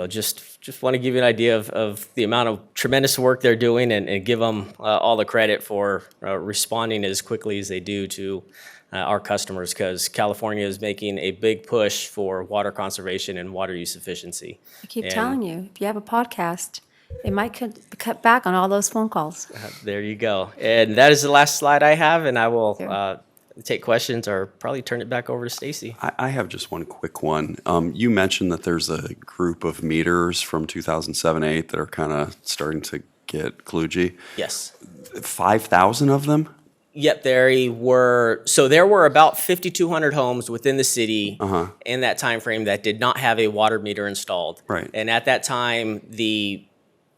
just want to give you an idea of the amount of tremendous work they're doing and give them all the credit for responding as quickly as they do to our customers, because California is making a big push for water conservation and water use efficiency. I keep telling you, if you have a podcast, it might cut back on all those phone calls. There you go. And that is the last slide I have, and I will take questions or probably turn it back over to Stacy. I have just one quick one. You mentioned that there's a group of meters from 2007-8 that are kind of starting to get kludgy. Yes. 5,000 of them? Yep, there were about 5,200 homes within the city in that time frame that did not have a water meter installed. Right. And at that time, the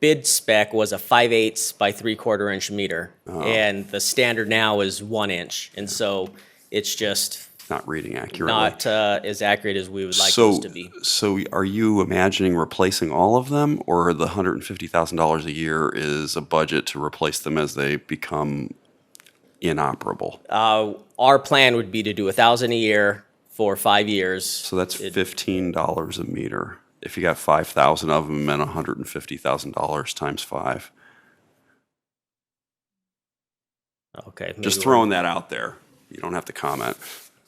bid spec was a 5/8 by 3/4 inch meter, and the standard now is 1 inch, and so it's just not reading accurately. Not as accurate as we would like those to be. So are you imagining replacing all of them, or the $150,000 a year is a budget to replace them as they become inoperable? Our plan would be to do 1,000 a year for 5 years. So that's $15 a meter. If you got 5,000 of them and $150,000 times 5. Okay. Just throwing that out there. You don't have to comment.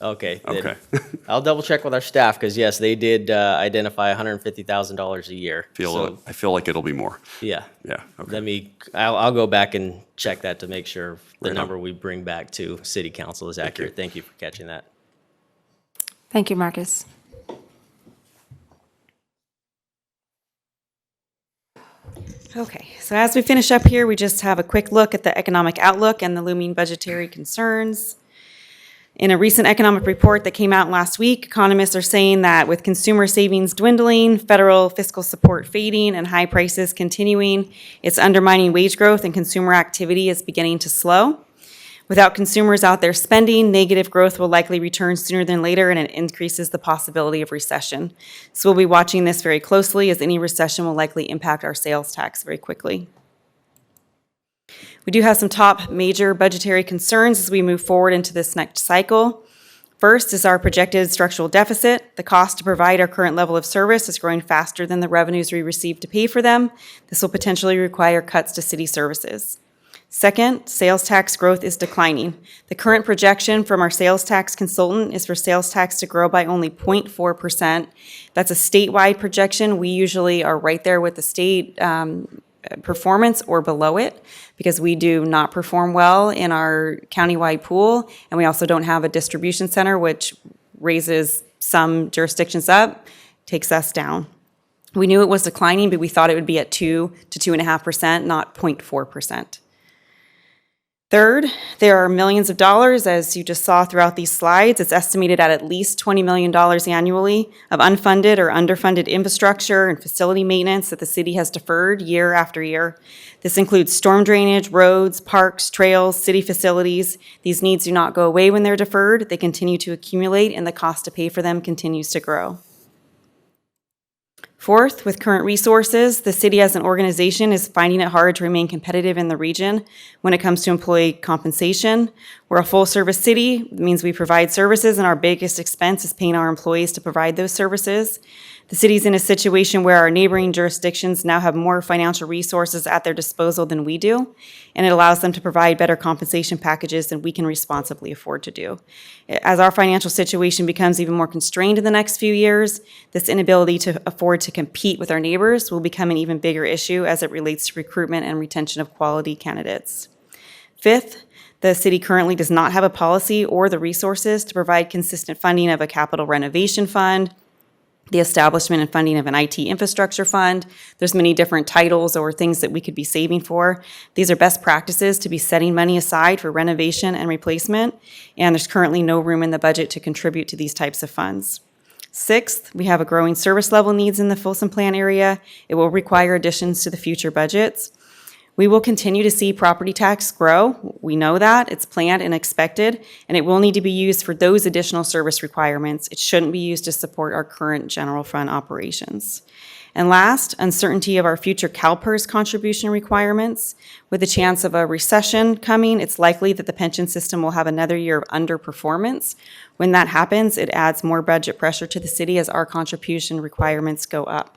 Okay. Okay. I'll double check with our staff, because yes, they did identify $150,000 a year. I feel like it'll be more. Yeah. Yeah. Okay. I'll go back and check that to make sure the number we bring back to City Council is accurate. Thank you for catching that. Thank you, Marcus. Okay, so as we finish up here, we just have a quick look at the economic outlook and the looming budgetary concerns. In a recent economic report that came out last week, economists are saying that with consumer savings dwindling, federal fiscal support fading, and high prices continuing, it's undermining wage growth and consumer activity is beginning to slow. Without consumers out there spending, negative growth will likely return sooner than later, and it increases the possibility of recession. So we'll be watching this very closely, as any recession will likely impact our sales tax very quickly. We do have some top major budgetary concerns as we move forward into this next cycle. First is our projected structural deficit. The cost to provide our current level of service is growing faster than the revenues we receive to pay for them. This will potentially require cuts to city services. Second, sales tax growth is declining. The current projection from our sales tax consultant is for sales tax to grow by only 0.4%. That's a statewide projection. We usually are right there with the state performance or below it, because we do not perform well in our countywide pool, and we also don't have a distribution center, which raises some jurisdictions up, takes us down. We knew it was declining, but we thought it would be at 2 to 2.5%, not 0.4%. Third, there are millions of dollars, as you just saw throughout these slides. It's estimated at least $20 million annually of unfunded or underfunded infrastructure and facility maintenance that the city has deferred year after year. This includes storm drainage, roads, parks, trails, city facilities. These needs do not go away when they're deferred. They continue to accumulate, and the cost to pay for them continues to grow. Fourth, with current resources, the city as an organization is finding it hard to remain competitive in the region when it comes to employee compensation. We're a full-service city. It means we provide services, and our biggest expense is paying our employees to provide those services. The city's in a situation where our neighboring jurisdictions now have more financial resources at their disposal than we do, and it allows them to provide better compensation packages than we can responsibly afford to do. As our financial situation becomes even more constrained in the next few years, this inability to afford to compete with our neighbors will become an even bigger issue as it relates to recruitment and retention of quality candidates. Fifth, the city currently does not have a policy or the resources to provide consistent funding of a capital renovation fund, the establishment and funding of an IT infrastructure fund. There's many different titles or things that we could be saving for. These are best practices to be setting money aside for renovation and replacement, and there's currently no room in the budget to contribute to these types of funds. Sixth, we have a growing service level needs in the Folsom Plan area. It will require additions to the future budgets. We will continue to see property tax grow. We know that. It's planned and expected, and it will need to be used for those additional service requirements. It shouldn't be used to support our current general fund operations. And last, uncertainty of our future CalPERS contribution requirements. With the chance of a recession coming, it's likely that the pension system will have another year of underperformance. When that happens, it adds more budget pressure to the city as our contribution requirements go up.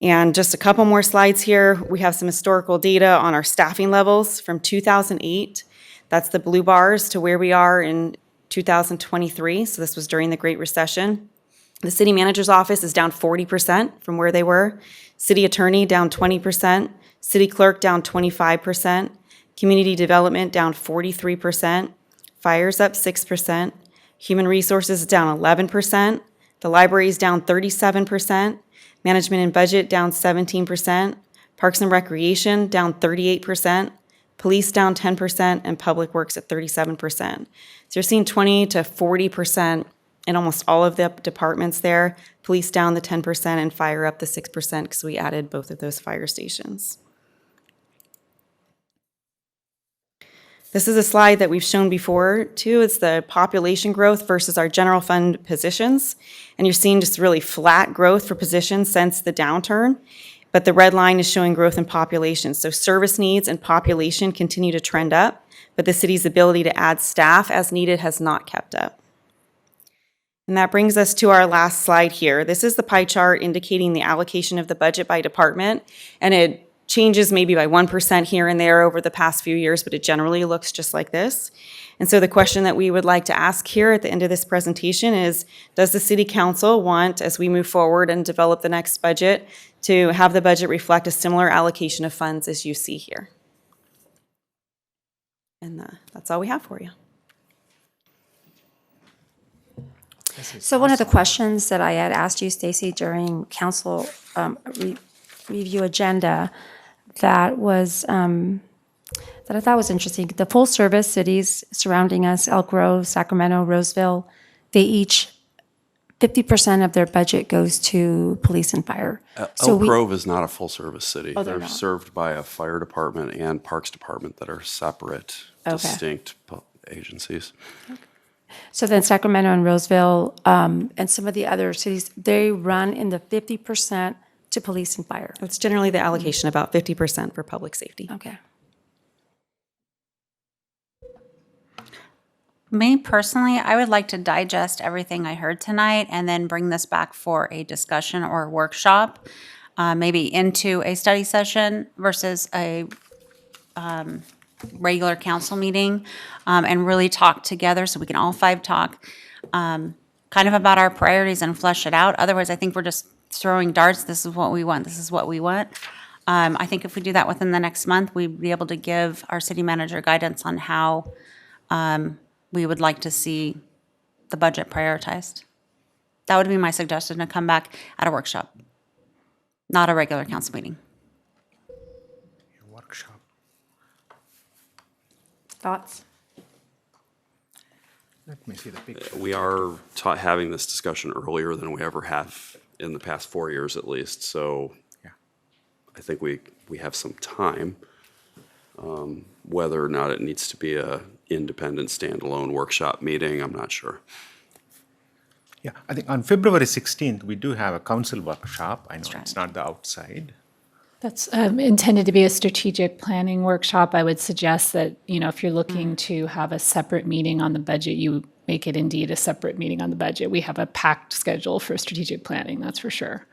And just a couple more slides here. We have some historical data on our staffing levels from 2008. That's the blue bars to where we are in 2023. So this was during the Great Recession. The city manager's office is down 40% from where they were. City attorney down 20%. City clerk down 25%. Community development down 43%. Fire's up 6%. Human resources down 11%. The library is down 37%. Management and budget down 17%, Parks and Recreation down 38%, Police down 10%, and Public Works at 37%. So you're seeing 20 to 40% in almost all of the departments there. Police down the 10% and Fire up the 6% because we added both of those fire stations. This is a slide that we've shown before too. It's the population growth versus our general fund positions. And you're seeing just really flat growth for positions since the downturn. But the red line is showing growth in population. So service needs and population continue to trend up, but the city's ability to add staff as needed has not kept up. And that brings us to our last slide here. This is the pie chart indicating the allocation of the budget by department. And it changes maybe by 1% here and there over the past few years, but it generally looks just like this. And so the question that we would like to ask here at the end of this presentation is, does the City Council want, as we move forward and develop the next budget, to have the budget reflect a similar allocation of funds as you see here? And that's all we have for you. So one of the questions that I had asked you, Stacy, during council review agenda that was that I thought was interesting. The full service cities surrounding us, Elk Grove, Sacramento, Roseville, they each 50% of their budget goes to police and fire. Elk Grove is not a full service city. Oh, they're not. served by a fire department and parks department that are separate, distinct agencies. So then Sacramento and Roseville and some of the other cities, they run in the 50% to police and fire. It's generally the allocation, about 50% for public safety. Okay. Me personally, I would like to digest everything I heard tonight and then bring this back for a discussion or a workshop, maybe into a study session versus a regular council meeting, and really talk together so we can all five talk kind of about our priorities and flesh it out. Otherwise, I think we're just throwing darts. This is what we want. This is what we want. I think if we do that within the next month, we'd be able to give our city manager guidance on how we would like to see the budget prioritized. That would be my suggestion, to come back at a workshop, not a regular council meeting. Workshop. Thoughts? Let me see the picture. We are having this discussion earlier than we ever have in the past 4 years at least, so I think we have some time. Whether or not it needs to be a independent standalone workshop meeting, I'm not sure. Yeah, I think on February 16th, we do have a council workshop. I know it's not the outside. That's intended to be a strategic planning workshop. I would suggest that, if you're looking to have a separate meeting on the budget, you make it indeed a separate meeting on the budget. We have a packed schedule for strategic planning, that's for sure.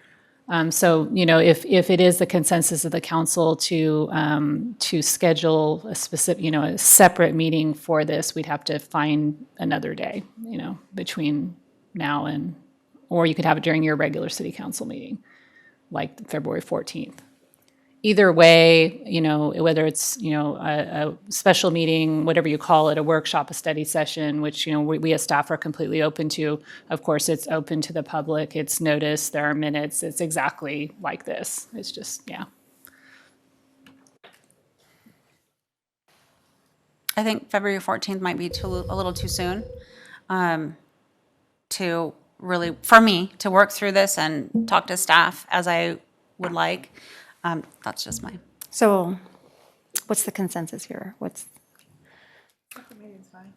So, if it is the consensus of the council to schedule a specific, a separate meeting for this, we'd have to find another day, between now and, or you could have it during your regular city council meeting, like February 14th. Either way, whether it's, a special meeting, whatever you call it, a workshop, a study session, which, we as staff are completely open to. Of course, it's open to the public. It's noticed. There are minutes. It's exactly like this. It's just, yeah. I think February 14th might be a little too soon to really, for me, to work through this and talk to staff as I would like. That's just my. So what's the consensus here? Separate meeting's fine.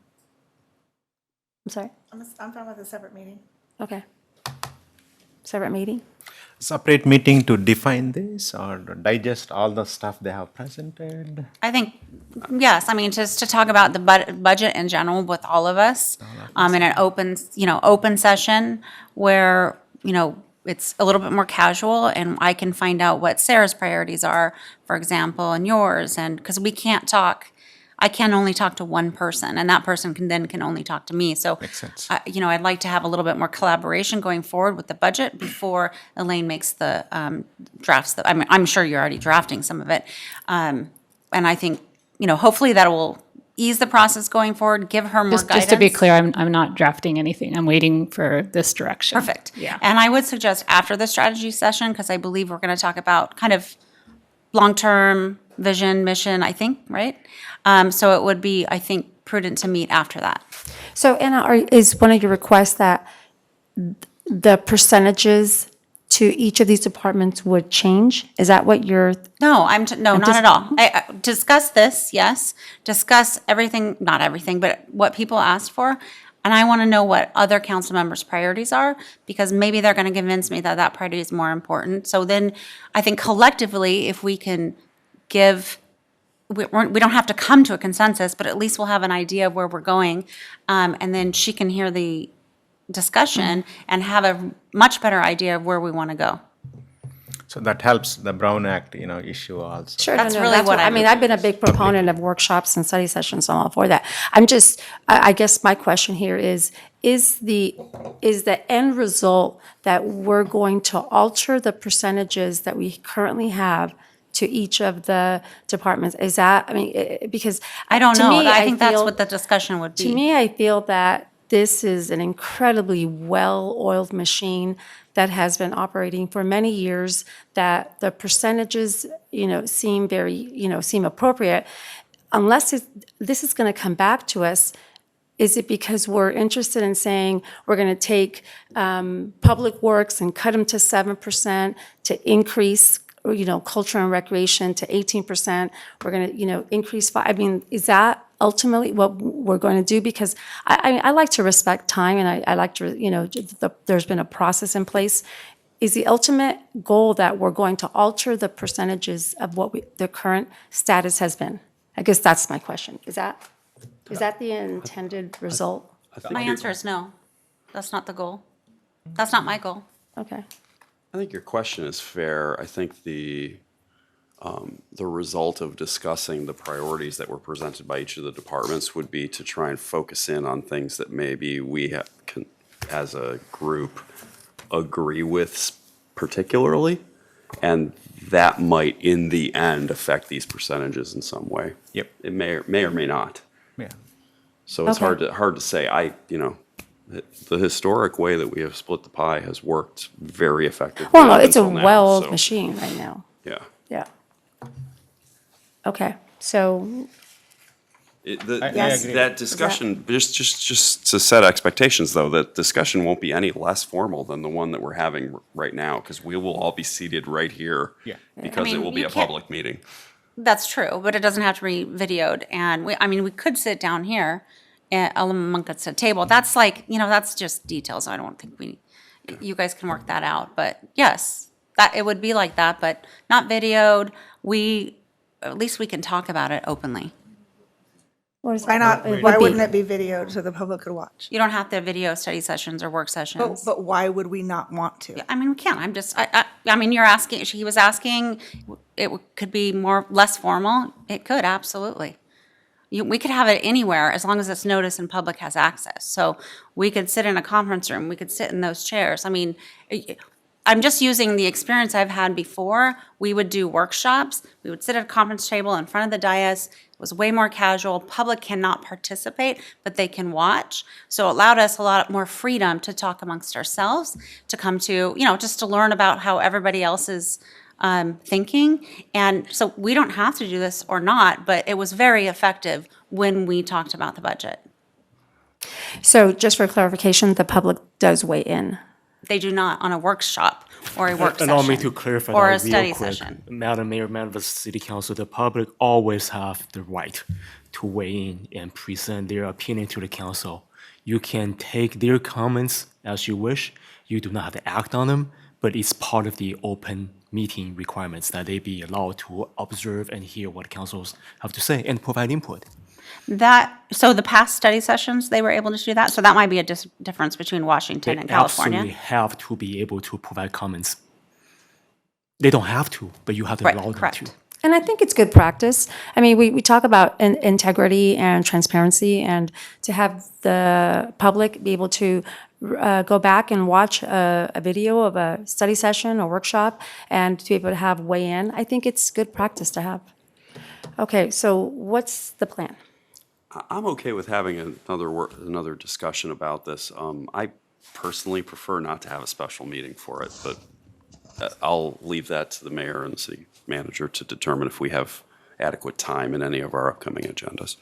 I'm sorry? I'm fine with a separate meeting. Okay. Separate meeting? Separate meeting to define this or digest all the stuff they have presented? I think, yes, just to talk about the budget in general with all of us in an open session where, it's a little bit more casual and I can find out what Sarah's priorities are, for example, and yours. And because I can only talk to one person and that person can only talk to me. So, Makes sense. I'd like to have a little bit more collaboration going forward with the budget before Elaine makes the drafts. I'm sure you're already drafting some of it. And I think, hopefully that will ease the process going forward, give her more guidance. Just to be clear, I'm not drafting anything. I'm waiting for this direction. Perfect. Yeah. And I would suggest after the strategy session, because I believe we're going to talk about kind of long-term vision, mission, I think, right? So it would be, I think, prudent to meet after that. So Anna, is one of your requests that the percentages to each of these departments would change? Is that what you're? No, not at all. I discuss this, yes. Discuss everything, not everything, but what people asked for. And I want to know what other council members' priorities are, because maybe they're going to convince me that that priority is more important. So then I think collectively, if we can we don't have to come to a consensus, but at least we'll have an idea of where we're going. And then she can hear the discussion and have a much better idea of where we want to go. So that helps the Brown Act, issue also. Sure, That's really what I've been a big proponent of workshops and study sessions, so I'm all for that. I guess my question here is the end result that we're going to alter the percentages that we currently have to each of the departments? Is that, because I don't to know. me, I think that's feel- what the discussion would be. To me, I feel that this is an incredibly well-oiled machine that has been operating for many years, that the percentages, seem appropriate. Unless this is going to come back to us, is it because we're interested in saying we're going to take public works and cut them to 7% to increase, culture and recreation to 18%? We're going to, increase. Is that ultimately what we're going to do? Because I like to respect time, and I like to, there's been a process in place. Is the ultimate goal that we're going to alter the percentages of what the current status has been? I guess that's my question. Is that the intended result? My answer is no. That's not the goal. That's not my goal. Okay. I think your question is fair. I think the result of discussing the priorities that were presented by each of the departments would be to try and focus in on things that maybe we can, as a group, agree with particularly, and that might, in the end, affect these percentages in some way. Yep. It may or may not. Yeah. So it's hard to say. the historic way that we have split the pie has worked very effectively. Well, no, up it's a until now, well-oiled so, machine right now. Yeah. Yeah. Okay, so, Yes. That discussion, just to set expectations, though, that discussion won't be any less formal than the one that we're having right now, because we will all be seated right here. Yeah. Because I it mean, will be you a can't- public meeting. That's true, but it doesn't have to be videoed. And we could sit down here amongst a table. That's like, that's just details. I don't think you guys can work that out. But yes, that it would be like that, but not videoed. At least we can talk about it openly. Why not? Why wouldn't it be videoed so the public could watch? You don't have to video study sessions or work sessions. But why would we not want to? I mean, we can. I mean, you're asking, he was asking, could be less formal. It could, absolutely. We could have it anywhere as long as it's noticed and public has access. So we could sit in a conference room, we could sit in those chairs. I mean, I'm just using the experience I've had before. We would do workshops. We would sit at a conference table in front of the dais. It was way more casual. Public cannot participate, but they can watch. So it allowed us a lot more freedom to talk amongst ourselves, to come to, just to learn about how everybody else is thinking. And so we don't have to do this or not, but it was very effective when we talked about the budget. so just for clarification, the public does weigh in. They do not on a workshop or a work session. Allow me to clarify or that a study real quick. session. Madam Mayor, members of the City Council, the public always have the right to weigh in and present their opinion to the council. You can take their comments as you wish. You do not have to act on them, but it's part of the open meeting requirements that they be allowed to observe and hear what councils have to say and provide input. So the past study sessions, they were able to do that? So that might be a difference between Washington and California? Absolutely have to be able to provide comments. They don't have to, but you have to allow them to. And I think it's good practice. I mean, we talk about integrity and transparency, and to have the public be able to go back and watch a video of a study session or workshop and to be able to have weigh in, I think it's good practice to have. Okay, so what's the plan? I'm okay with having another discussion about this. I personally prefer not to have a special meeting for it, but I'll leave that to the mayor and the city manager to determine if we have adequate time in any of our upcoming agendas.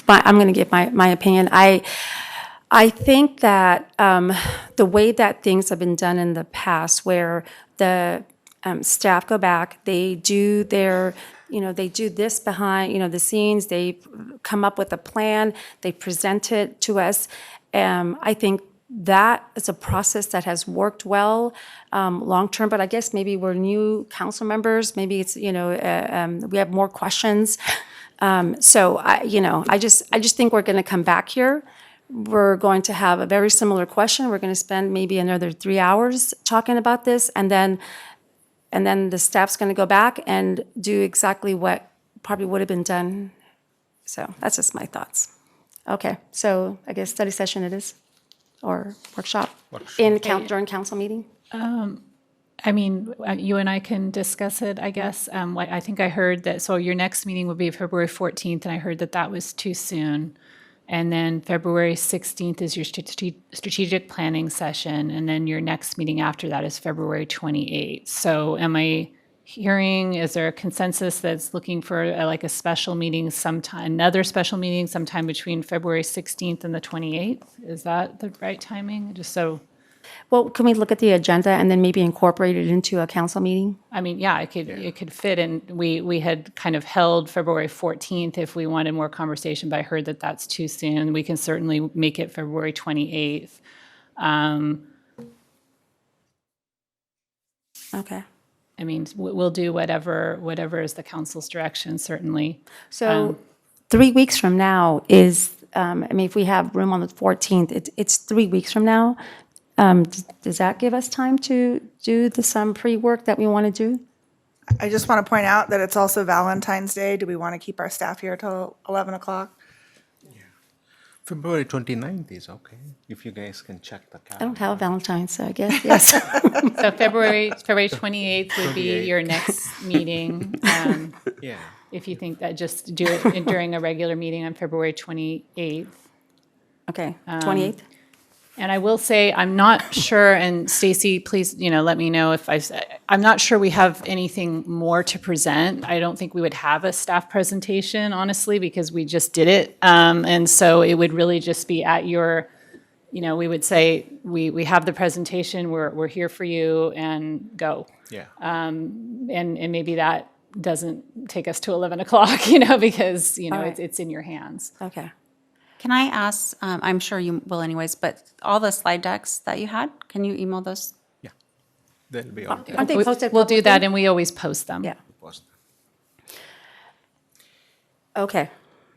I'm going to give my opinion. I think that the way that things have been done in the past, where the staff go back, they do they do this behind, the scenes, they come up with a plan, they present it to us. I think that is a process that has worked well long-term, but I guess maybe we're new council members, maybe it's, we have more questions. So I just think we're going to come back here. We're going to have a very similar question. We're going to spend maybe another 3 hours talking about this, and then the staff's going to go back and do exactly what probably would have been done. So that's just my thoughts. Okay, so I guess study session it is, or workshop during council meeting. I mean, you and I can discuss it, I guess. I think I heard that, so your next meeting would be February 14th, and I heard that was too soon. And then February 16th is your strategic planning session, and then your next meeting after that is February 28th. So am I hearing, is there a consensus that's looking for a special meeting sometime, another special meeting sometime between February 16th and the 28th? Is that the right timing? Just so. Well, can we look at the agenda and then maybe incorporate it into a council meeting? I mean, yeah, it could fit in. We had kind of held February 14th if we wanted more conversation, but I heard that that's too soon. We can certainly make it February 28th. Okay. I mean, we'll do whatever is the council's direction, certainly. So 3 weeks from now is, if we have room on the 14th, it's 3 weeks from now. Does that give us time to do some pre-work that we want to do? I just want to point out that it's also Valentine's Day. Do we want to keep our staff here till 11 o'clock? February 29th is okay, if you guys can check the I calendar. don't have a Valentine's, so I guess, yes. So February 28th would be 28th. your next meeting. Yeah. If you think that, just do it during a regular meeting on February 28th. Okay, 28th? And I will say, I'm not sure, and Stacy, please, let me know if I'm not sure we have anything more to present. I don't think we would have a staff presentation, honestly, because we just did it. And so it would really just be at your, we would say, we have the presentation, we're here for you, and go. Yeah. And maybe that doesn't take us to 11 o'clock, because, All right. it's in your hands. Okay. Can I ask, I'm sure you will anyways, but all the slide decks that you had, can you email those? That'll be on. Aren't they posted We'll do that, publicly? and we always post them. Yeah. Okay,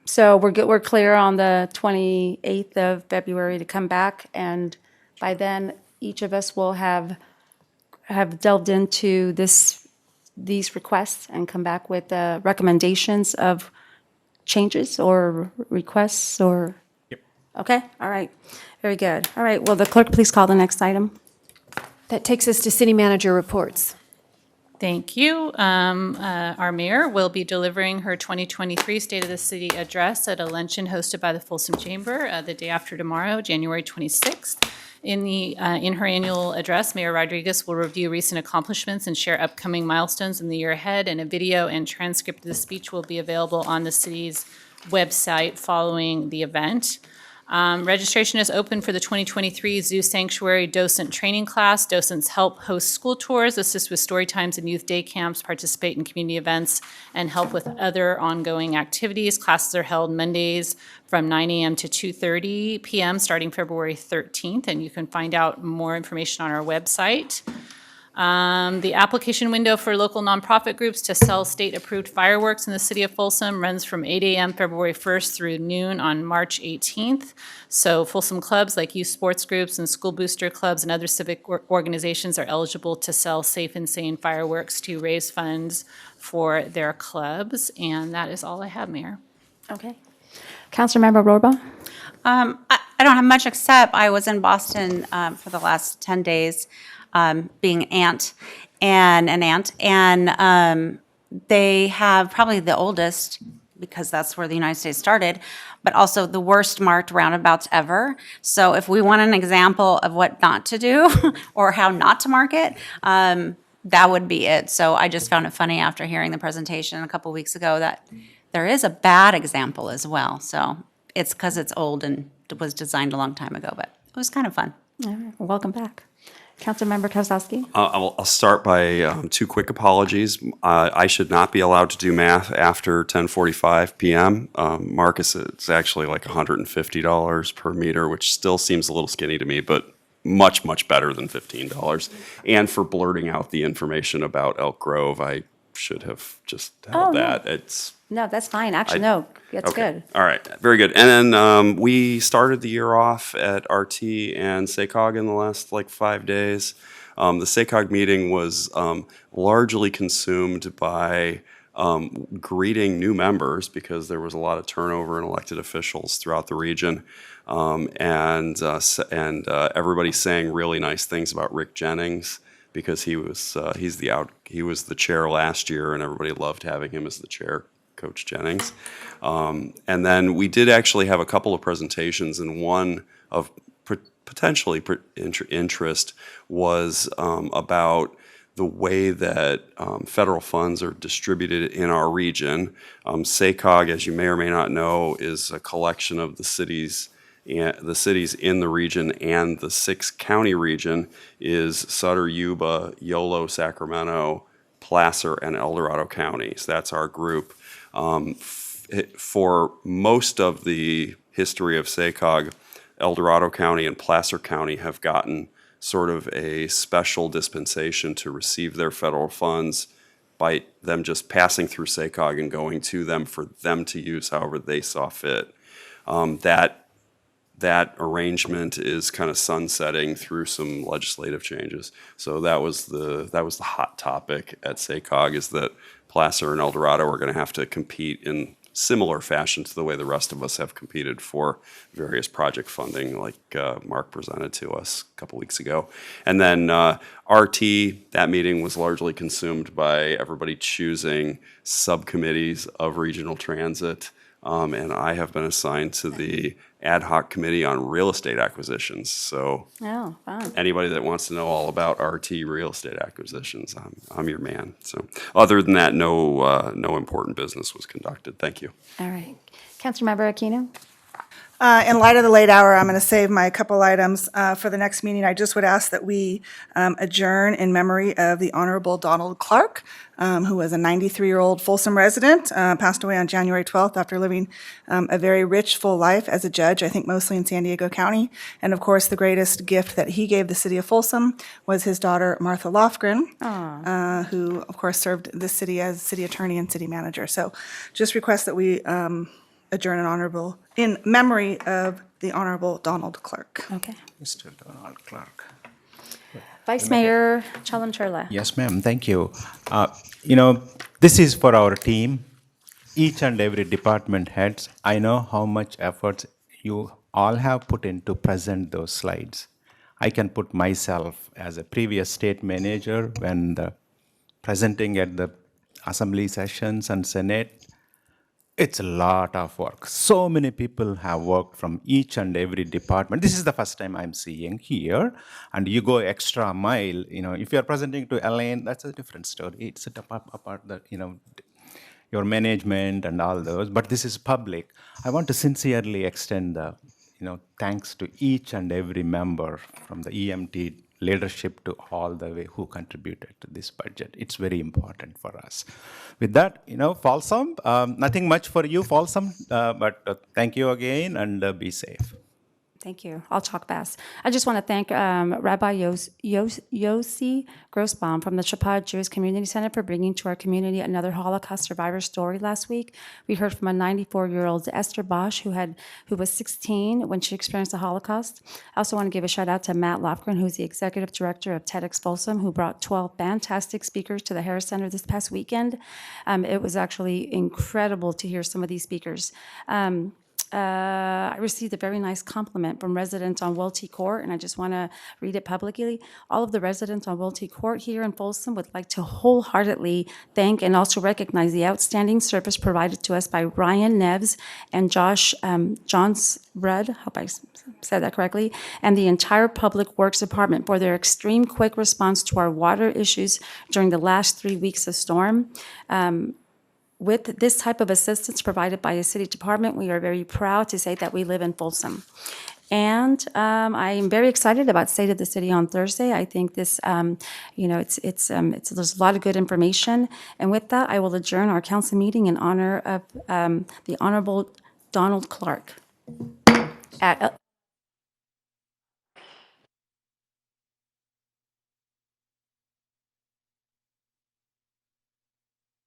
so we're good, we're clear on the 28th of February to come back, and by then, each of us will have delved into these requests and come back with recommendations of changes or requests or? Yep. Okay, all right, very good. All right, will the clerk please call the next item? That takes us to city manager reports. Thank you. Our mayor will be delivering her 2023 State of the City address at a luncheon hosted by the Folsom Chamber the day after tomorrow, January 26th. In her annual address, Mayor Rodriguez will review recent accomplishments and share upcoming milestones in the year ahead, and a video and transcript of the speech will be available on the city's website following the event. Registration is open for the 2023 Zoo Sanctuary Docent Training Class. Docents help host school tours, assist with story times and youth day camps, participate in community events, and help with other ongoing activities. Classes are held Mondays from 9 a.m. to 2:30 p.m. starting February 13th, and you can find out more information on our website. The application window for local nonprofit groups to sell state-approved fireworks in the city of Folsom runs from 8 a.m. February 1st through noon on March 18th. So Folsom clubs like youth sports groups and school booster clubs and other civic organizations are eligible to sell safe and sane fireworks to raise funds for their clubs. And that is all I have, Mayor. Okay. Councilmember Rorba? I don't have much, except I was in Boston for the last 10 days. Being an aunt, and they have probably the oldest, because that's where the United States started, but also the worst marked roundabouts ever. So if we want an example of what not to do or how not to mark it, that would be it. So I just found it funny after hearing the presentation a couple weeks ago that there is a bad example as well. So it's because it's old and was designed a long time ago, but it was kind of fun. All right, well, welcome back. Councilmember Kozlowski? I'll start by two quick apologies. I should not be allowed to do math after 10:45 p.m. Marcus, it's actually like $150 per meter, which still seems a little skinny to me, but much, much better than $15. And for blurting out the information about Elk Grove, I should have just held that. It's No, that's fine. Actually, no, that's okay. good. All right, very good. And then we started the year off at RT and SACOG in the last 5 days. The SACOG meeting was largely consumed by greeting new members because there was a lot of turnover in elected officials throughout the region, and everybody saying really nice things about Rick Jennings because he was the chair last year and everybody loved having him as the chair. Coach Jennings. And then we did actually have a couple of presentations, and one of potentially interest was about the way that federal funds are distributed in our region. SACOG, as you may or may not know, is a collection of the cities in the region, and the 6-county region is Sutter, Yuba, Yolo, Sacramento, Placer, and El Dorado counties. That's our group. For most of the history of SACOG, El Dorado County and Placer County have gotten sort of a special dispensation to receive their federal funds by them just passing through SACOG and going to them for them to use however they saw fit. That arrangement is kind of sunsetting through some legislative changes. So that was the hot topic at SACOG, is that Placer and El Dorado are going to have to compete in similar fashion to the way the rest of us have competed for various project funding, like Mark presented to us a couple weeks ago. And then RT, that meeting was largely consumed by everybody choosing subcommittees of regional transit. And I have been assigned to the ad hoc committee on real estate acquisitions. So Oh, fun. anybody that wants to know all about RT real estate acquisitions, I'm your man. So other than that, no important business was conducted. Thank you. All right. Councilmember Aquino? In light of the late hour, I'm going to save my couple items for the next meeting. I just would ask that we adjourn in memory of the Honorable Donald Clark, who was a 93-year-old Folsom resident, passed away on January 12th after living a very rich, full life as a judge, I think mostly in San Diego County. And of course, the greatest gift that he gave the city of Folsom was his daughter, Martha Lofgren, who, of course, served this city as city attorney and city manager. So just request that we adjourn in memory of the Honorable Donald Clark. Okay. Mr. Donald Clark. Vice Mayor Chalancherla. Yes, ma'am. Thank you. This is for our team, each and every department heads. I know how much effort you all have put in to present those slides. I can put myself as a previous state manager when presenting at the assembly sessions and Senate. It's a lot of work. So many people have worked from each and every department. This is the first time I'm seeing here. And you go extra mile, if you're presenting to Elaine, that's a different story. It's apart the, your management and all those, but this is public. I want to sincerely extend the, thanks to each and every member from the EMT leadership to all the way who contributed to this budget. It's very important for us. With that, Folsom, nothing much for you, Folsom, but thank you again and be safe. Thank you. I'll talk fast. I just want to thank Rabbi Yossi Grossbaum from the Chabad Jewish Community Center for bringing to our community another Holocaust survivor story last week. We heard from a 94-year-old Esther Bosch who was 16 when she experienced the Holocaust. I also want to give a shout out to Matt Lofgren, who's the executive director of TEDx Folsom, who brought 12 fantastic speakers to the Harris Center this past weekend. It was actually incredible to hear some of these speakers. I received a very nice compliment from residents on Welty Court, and I just want to read it publicly. All of the residents on Welty Court here in Folsom would like to wholeheartedly thank and also recognize the outstanding service provided to us by Ryan Neves and Josh Johnsrud, hope I said that correctly, and the entire Public Works Department for their extreme quick response to our water issues during the last 3 weeks of storm. With this type of assistance provided by a city department, we are very proud to say that we live in Folsom. And I am very excited about State of the City on Thursday. I think this, there's a lot of good information. And with that, I will adjourn our council meeting in honor of the Honorable Donald Clark at